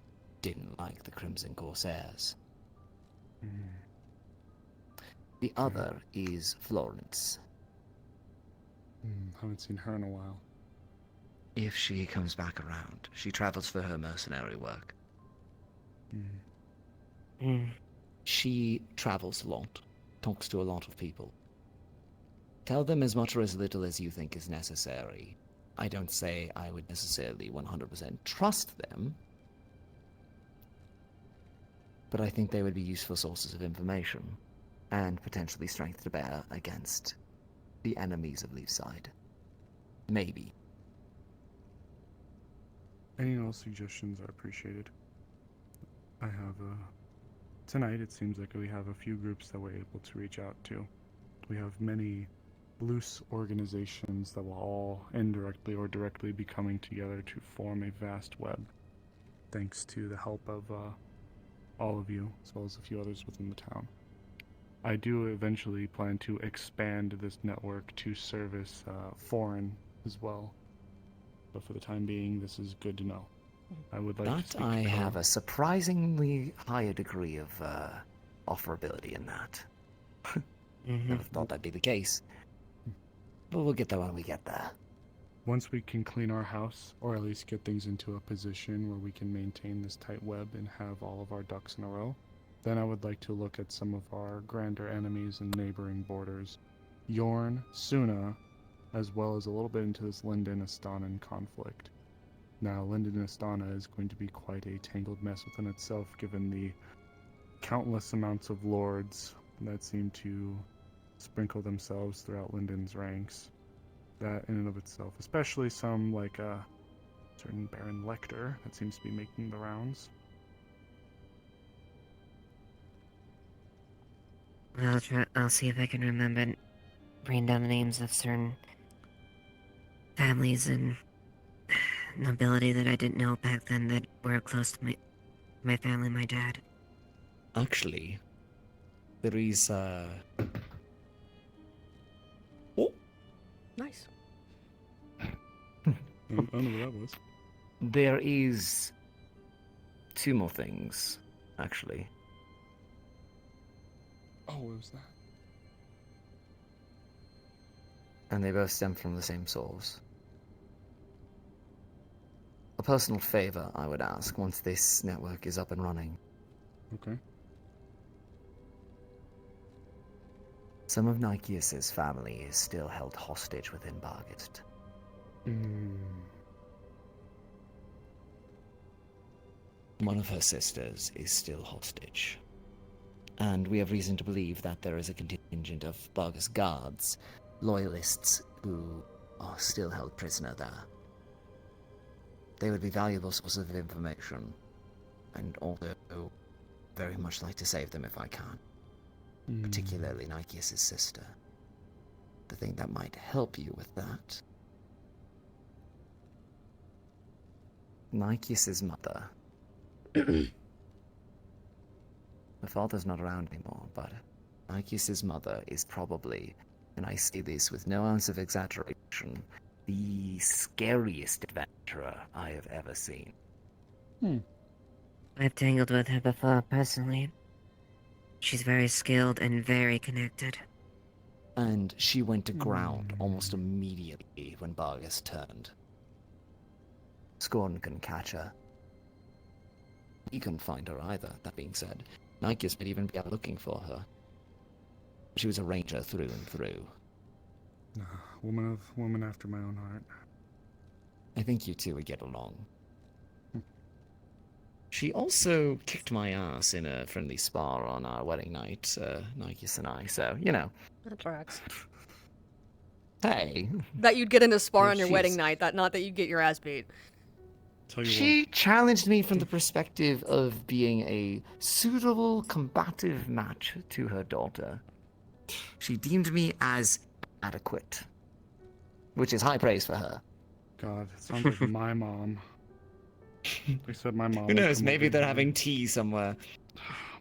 didn't like the Crimson Corsairs. The other is Florence. Haven't seen her in a while. If she comes back around, she travels for her mercenary work. She travels a lot, talks to a lot of people. Tell them as much or as little as you think is necessary. I don't say I would necessarily 100% trust them, but I think they would be useful sources of information, and potentially strength to bear against the enemies of Leafside. Maybe. Any and all suggestions are appreciated. I have, tonight it seems like we have a few groups that we're able to reach out to. We have many loose organizations that will all indirectly or directly be coming together to form a vast web, thanks to the help of all of you, as well as a few others within the town. I do eventually plan to expand this network to service foreign as well, but for the time being, this is good to know. I would like to speak I to have a surprisingly higher degree of offerability in that. Never thought that'd be the case. But we'll get there when we get there. Once we can clean our house, or at least get things into a position where we can maintain this tight web and have all of our ducks in a row, then I would like to look at some of our grander enemies and neighboring borders. Yorn, Suna, as well as a little bit into this Linden-Astanan conflict. Now, Linden-Astana is going to be quite a tangled mess within itself, given the countless amounts of lords that seem to sprinkle themselves throughout Linden's ranks. That in and of itself, especially some like a certain Baron Lecter that seems to be making the rounds. I'll see if I can remember, bring down the names of certain families and nobility that I didn't know back then that were close to my family, my dad. Actually, there is Nice. I don't know what that was. There is two more things, actually. Oh, what was that? And they both stem from the same source. A personal favor I would ask once this network is up and running. Okay. Some of Nikeus's family is still held hostage within Bargest. One of her sisters is still hostage. And we have reason to believe that there is a contingent of Bargest guards, loyalists, who are still held prisoner there. They would be valuable sources of information, and also very much like to save them if I can. Particularly Nikeus's sister. The thing that might help you with that. Nikeus's mother. Her father's not around anymore, but Nikeus's mother is probably, and I say this with no ounce of exaggeration, the scariest adventurer I have ever seen. I've tangled with her before, personally. She's very skilled and very connected. And she went to ground almost immediately when Bargest turned. Scorn couldn't catch her. He couldn't find her either, that being said. Nikeus might even be out looking for her. She was a ranger through and through. Woman after my own heart. I think you two would get along. She also kicked my ass in a friendly spar on our wedding night, Nikeus and I, so, you know. That tracks. Hey. That you'd get in a spar Yeah, on your she's- wedding night, not that you'd get your ass beat. She challenged me from the perspective of being a suitable combative match to her daughter. She deemed me as adequate, which is high praise for her. God, it sounds like my mom. They said my mom. Who would knows, come maybe over they're here. having tea somewhere.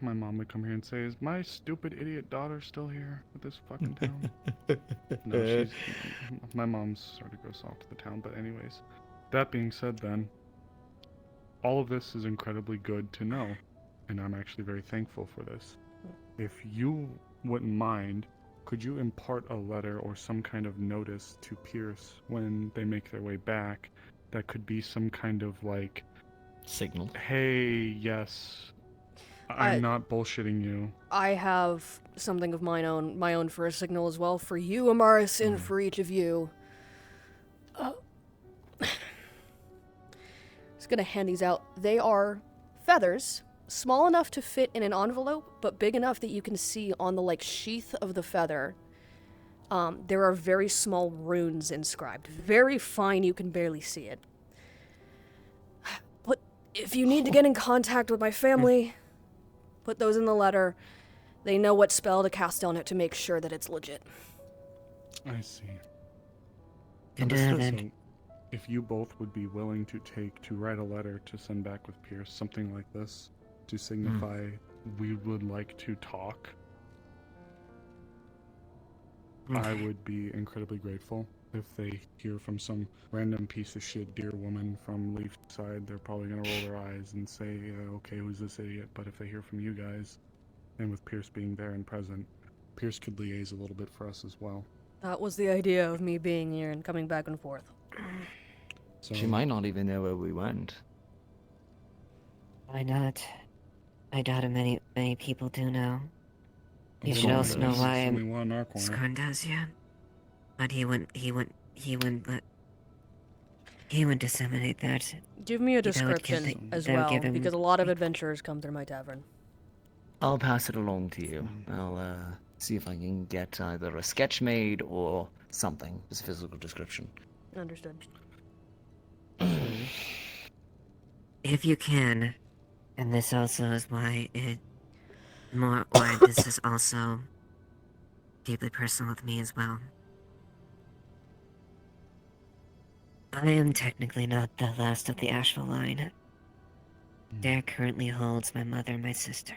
My mom would come here and say, "Is my stupid idiot daughter still here with this fucking town?" No, my mom's sort of goes off to the town, but anyways. That being said, then, all of this is incredibly good to know, and I'm actually very thankful for this. If you wouldn't mind, could you impart a letter or some kind of notice to Pierce when they make their way back that could be some kind of, like, signal? Hey, yes. I'm not bullshitting you. I have something of my own for a signal as well, for you, Amaris, and for each of you. Just gonna hand these out. They are feathers, small enough to fit in an envelope, but big enough that you can see on the, like, sheath of the feather. There are very small runes inscribed. Very fine, you can barely see it. But if you need to get in contact with my family, put those in the letter. They know what spell to cast on it to make sure that it's legit. I see. And So, if you both would be willing to write a letter to send back with Pierce, something like this, to signify we would like to talk, I would be incredibly grateful. If they hear from some random piece of shit dear woman from Leafside, they're probably gonna roll their eyes and say, okay, who's this idiot? But if they hear from you guys, and with Pierce being there and present, Pierce could liaise a little bit for us as well. That was the idea of me being here and coming back and forth. So, she might not even know where we went. Why not? I doubt many people do know. You should also know why Scorn does, yeah. But he wouldn't disseminate that. Give me a description as well, because a lot of adventurers come through my tavern. I'll pass it along to you. I'll see if I can get either a sketch made or something, as a physical description. Understood. If you can, and this also is why this is also deeply personal with me as well. I am technically not the last of the Asheville line. Derek currently holds my mother and my sister.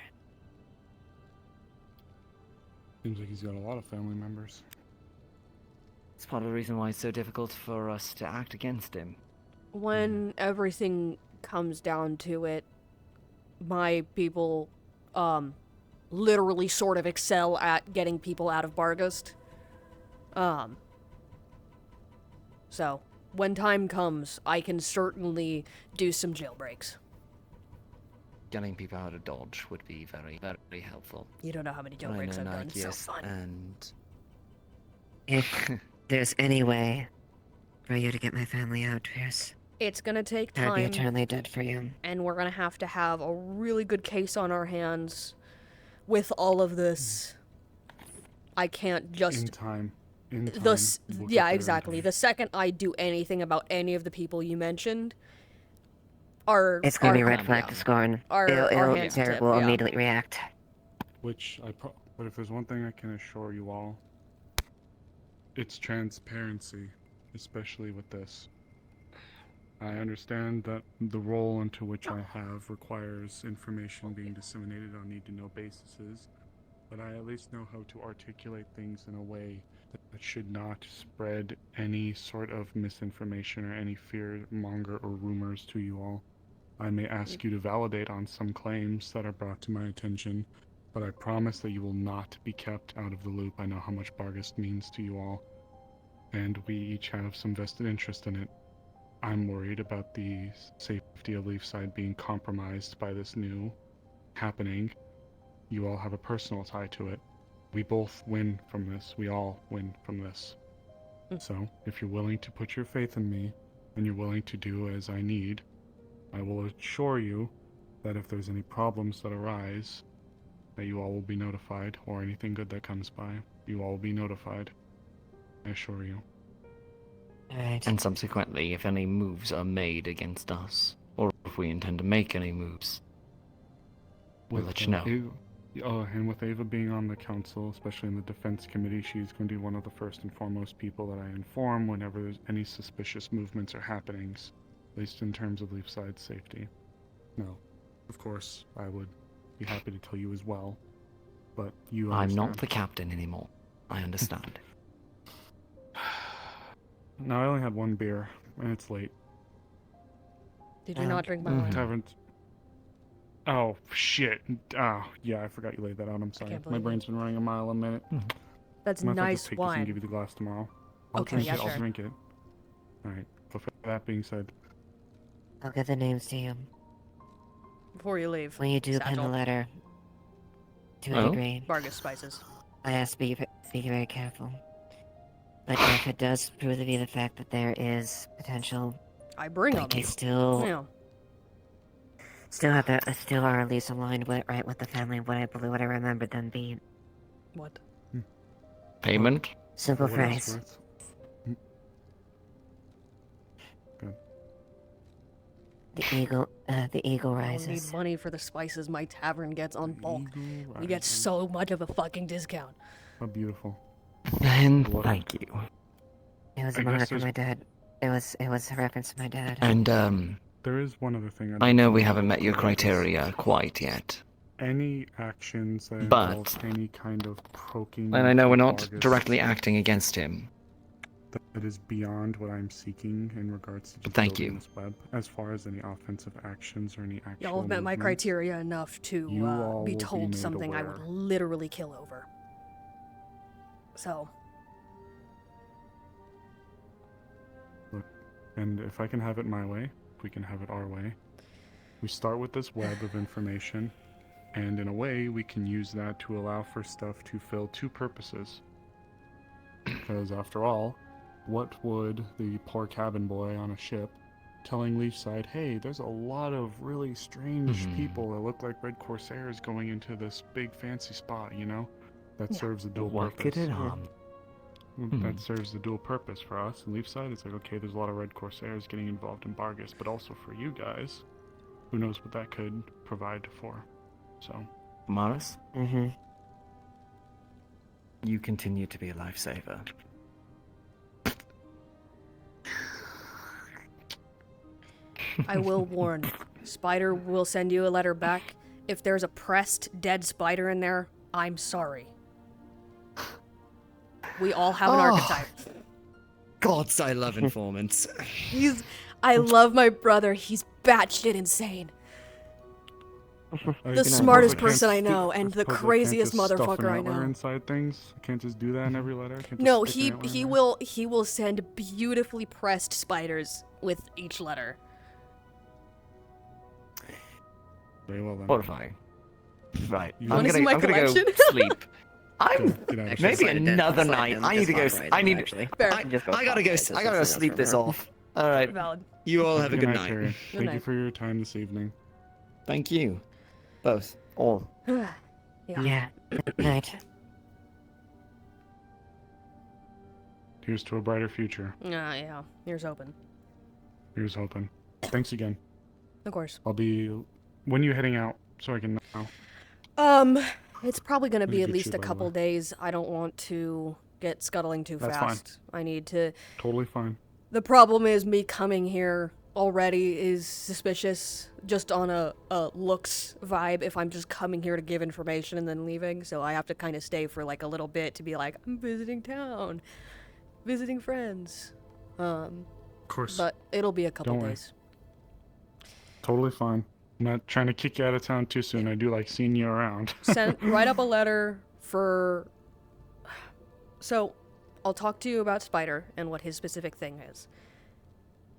Seems like he's got a lot of family members. It's part of the reason why it's so difficult for us to act against him. When everything comes down to it, my people, literally sort of excel at getting people out of Bargast. So, when time comes, I can certainly do some jailbreaks. Getting people out of Dodge would be very, very helpful. You don't know how many jailbreaks I've done. It's so fun. And if there's any way for you to get my family out, Pierce, it's gonna take time. I'd be eternally dead for you. And we're gonna have a really good case on our hands with all of this. I can't just... In time. Yeah, exactly. The second I do anything about any of the people you mentioned, it's gonna be red flag to Scorn. Derek will immediately react. But if there's one thing I can assure you all, it's transparency, especially with this. I understand that the role into which I have requires information being disseminated on need-to-know bases, but I at least know how to articulate things in a way that should not spread any sort of misinformation or any fear-monger or rumors to you all. I may ask you to validate on some claims that are brought to my attention, but I promise that you will not be kept out of the loop. I know how much Bargast means to you all, and we each have some vested interest in it. I'm worried about the safety of Leafside being compromised by this new happening. You all have a personal tie to it. We both win from this. We all win from this. So, if you're willing to put your faith in me, and you're willing to do as I need, I will assure you that if there's any problems that arise, that you all will be notified, or anything good that comes by, you all will be notified. I assure you. Alright. And subsequently, if any moves are made against us, or if we intend to make any moves, we'll let you know. And with Ava being on the council, especially in the defense committee, she's going to be one of the first and foremost people that I inform whenever there's any suspicious movements or happenings, at least in terms of Leafside's safety. Now, of course, I would be happy to tell you as well, but you understand. I'm not the captain anymore. I understand. No, I only had one beer, and it's late. Did you not drink my wine? Oh, shit. Oh, yeah, I forgot you laid that out. I'm sorry. My brain's been running a mile a minute. That's I'm nice take wine. This and give you the glass tomorrow. I'll Okay, drink yeah, it. sure. I'll drink it. Alright, but for that being said... I'll get the names to you. before you leave. When you do pen the Satchel. letter, to a Oh? degree, Vargas spices. I ask be very careful. But if it does prove to be the fact that there is potential, I bring we up can you. still Yeah. still are at least aligned with the family. What I remember them being. What? Payment? Simple For what it's phrase. worth. Good. The eagle I don't rises. need money for the spices my tavern gets on bulk. We get so much of a fucking discount. Oh, beautiful. And thank you. It was I a guess mark of there's- my dad. It was a reference to my dad. And, There is one other thing. I know we haven't met your criteria quite yet. Any actions that But- involve any kind of poking. And I know we're not Vargas directly acting against him. that is beyond what I'm seeking in regards to just Thank building you. this web. As far as any offensive actions or any actual Y'all have met my movements, criteria enough you to all be will be told made something I aware. would literally kill over. So, And if I can have it my way, if we can have it our way, we start with this web of information, and in a way, we can use that to allow for stuff to fill two purposes. Because after all, what would the poor cabin boy on a ship telling Leafside, hey, there's a lot of really strange people that look like Red Corsairs going into this big fancy spot, you know? That serves a dual What purpose. could it harm? That serves the dual purpose for us. And Leafside, it's like, okay, there's a lot of Red Corsairs getting involved in Bargus, but also for you guys, who knows what that could provide for. So. Morris? Mm-hmm. You continue to be a lifesaver. I will warn. Spider will send you a letter back. If there's a pressed dead spider in there, I'm sorry. We all have an archetype. Gods, I love informants. I love my brother. He's batshit insane. The smartest person I know, and the craziest motherfucker I know. Inside things. I can't just do that in every letter. I can't just No, stick an antler in he there? will send beautifully pressed spiders with each letter. Very well then. Horrifying. Right. You I'm wanna gonna, see my I'm gonna go collection? sleep. I'm Get out of maybe here. another night. I need to go. I need. Fair. I gotta go. I gotta go sleep this off. All right. Valid. You all have a good night. Terry. Good Thank you night. for your time this evening. Thank you. Both. All. Yeah. Good night. Here's to a brighter future. Yeah. Here's open. Here's hoping. Thanks again. Of course. I'll be. When are you heading out? So I can know. It's probably gonna be Let me at get least you, a by the couple way. days. I don't want to get scuttling too That's fast. I need to. Totally fine. The problem is me coming here already is suspicious just on a looks vibe if I'm just coming here to give information and then leaving. So I have to kind of stay for like a little bit to be like, I'm visiting town, visiting friends. Of course. But it'll be a couple Don't worry. days. Totally fine. I'm not trying to kick you out of town too soon. I do like seeing you around. Write up a letter for. So, I'll talk to you about Spider and what his specific thing is.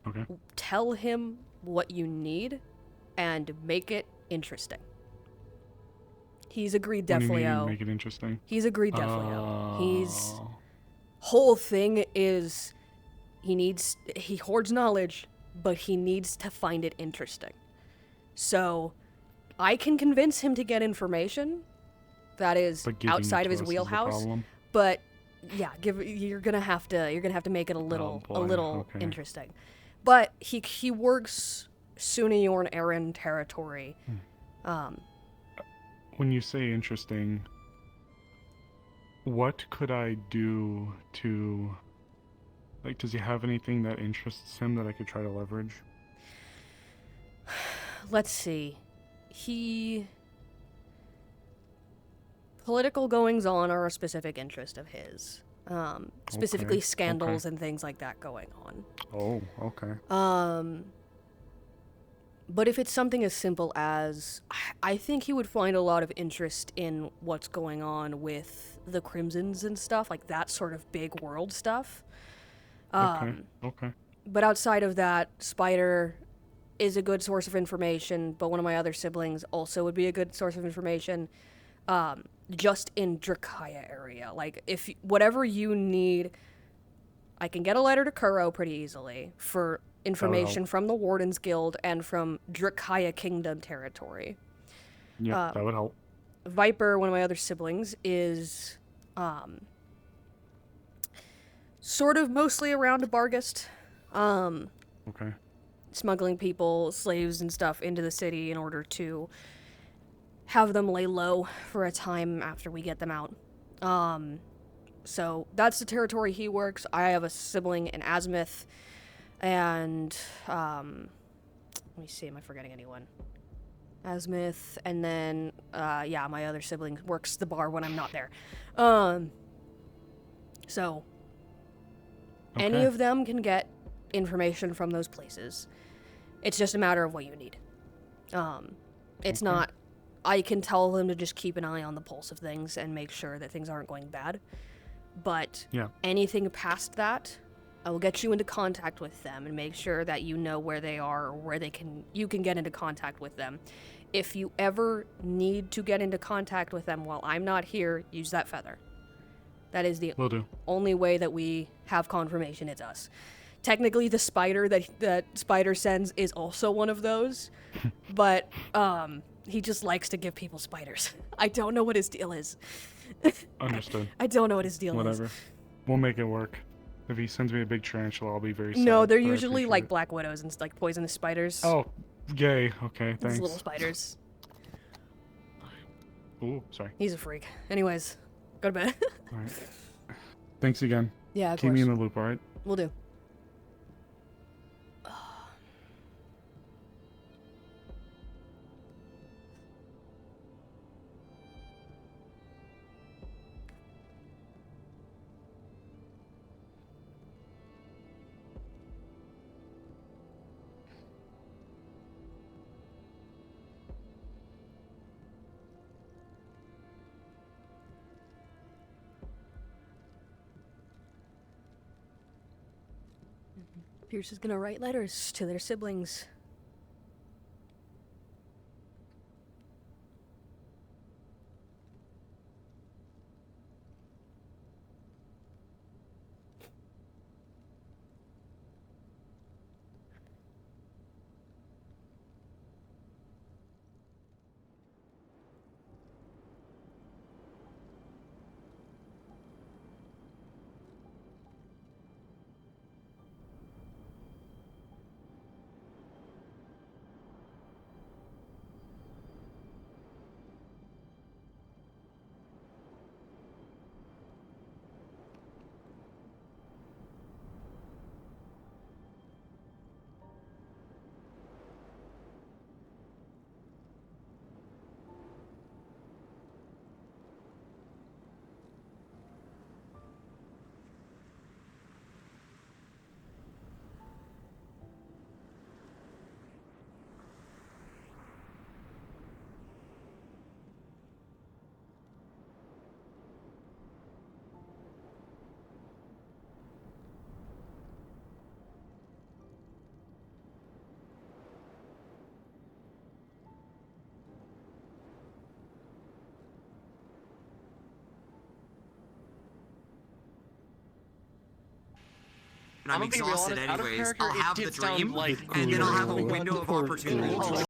Okay. Tell him what you need, and make it interesting. He's agreed, What do you mean, Defleo. make it interesting? He's agreed, Defleo. His whole thing is he hoards knowledge, but he needs to find it interesting. So, I can convince him to get information that is But giving it outside to of his us is the wheelhouse. problem. But yeah, you're gonna have to make it a little boy, okay. interesting. But he works Sunayorn Aaron territory. When you say interesting, what could I do to... Like, does he have anything that interests him that I could try to leverage? Let's see. Political goings-on are a specific interest of his. Specifically Okay, scandals okay. and things like that going on. Oh, okay. But if it's something as simple as... I think he would find a lot of interest in what's going on with the Crimsons and stuff, like that sort of big world stuff. Okay. But outside of that, Spider is a good source of information, but one of my other siblings also would be a good source of information. Just in Drakaya area. Like, if whatever you need, I can get a letter to Kuro pretty easily for information from the Wardens Guild and from Drakaya Kingdom territory. Yeah, that would help. Viper, one of my other siblings, is sort of mostly around Bargast. Okay. Smuggling people, slaves and stuff into the city in order to have them lay low for a time after we get them out. So that's the territory he works. I have a sibling in Azimuth, and let me see, am I forgetting anyone? Azimuth, and then yeah, my other sibling works the bar when I'm not there. So any of them can get information from those places. It's just a matter of what you need. It's not, I can tell them to just keep an eye on the pulse of things and make sure that things aren't going bad. But anything past that, I will get you into contact with them and make sure that you know where they are or where you can get into contact with them. If you ever need to get into contact with them while I'm not here, use that feather. That is the only way that we have confirmation it's us. Technically, the spider that Spider sends is also one of those, but he just likes to give people spiders. I don't know what his deal is. Understood. I don't know what his deal is. Whatever. We'll make it work. If he sends me a big tarantula, I'll be very sad. No, they're usually like black widows and like poisonous spiders. Oh, yay. Okay, thanks. These little spiders. Ooh, sorry. He's a freak. Anyways, go to bed. All right. Thanks again. Yeah, of Keep course. me in the loop, all right? Will do. Pierce is gonna write letters to their siblings. And I'm exhausted anyways. I'll have the dream, and then I'll have a window of opportunity to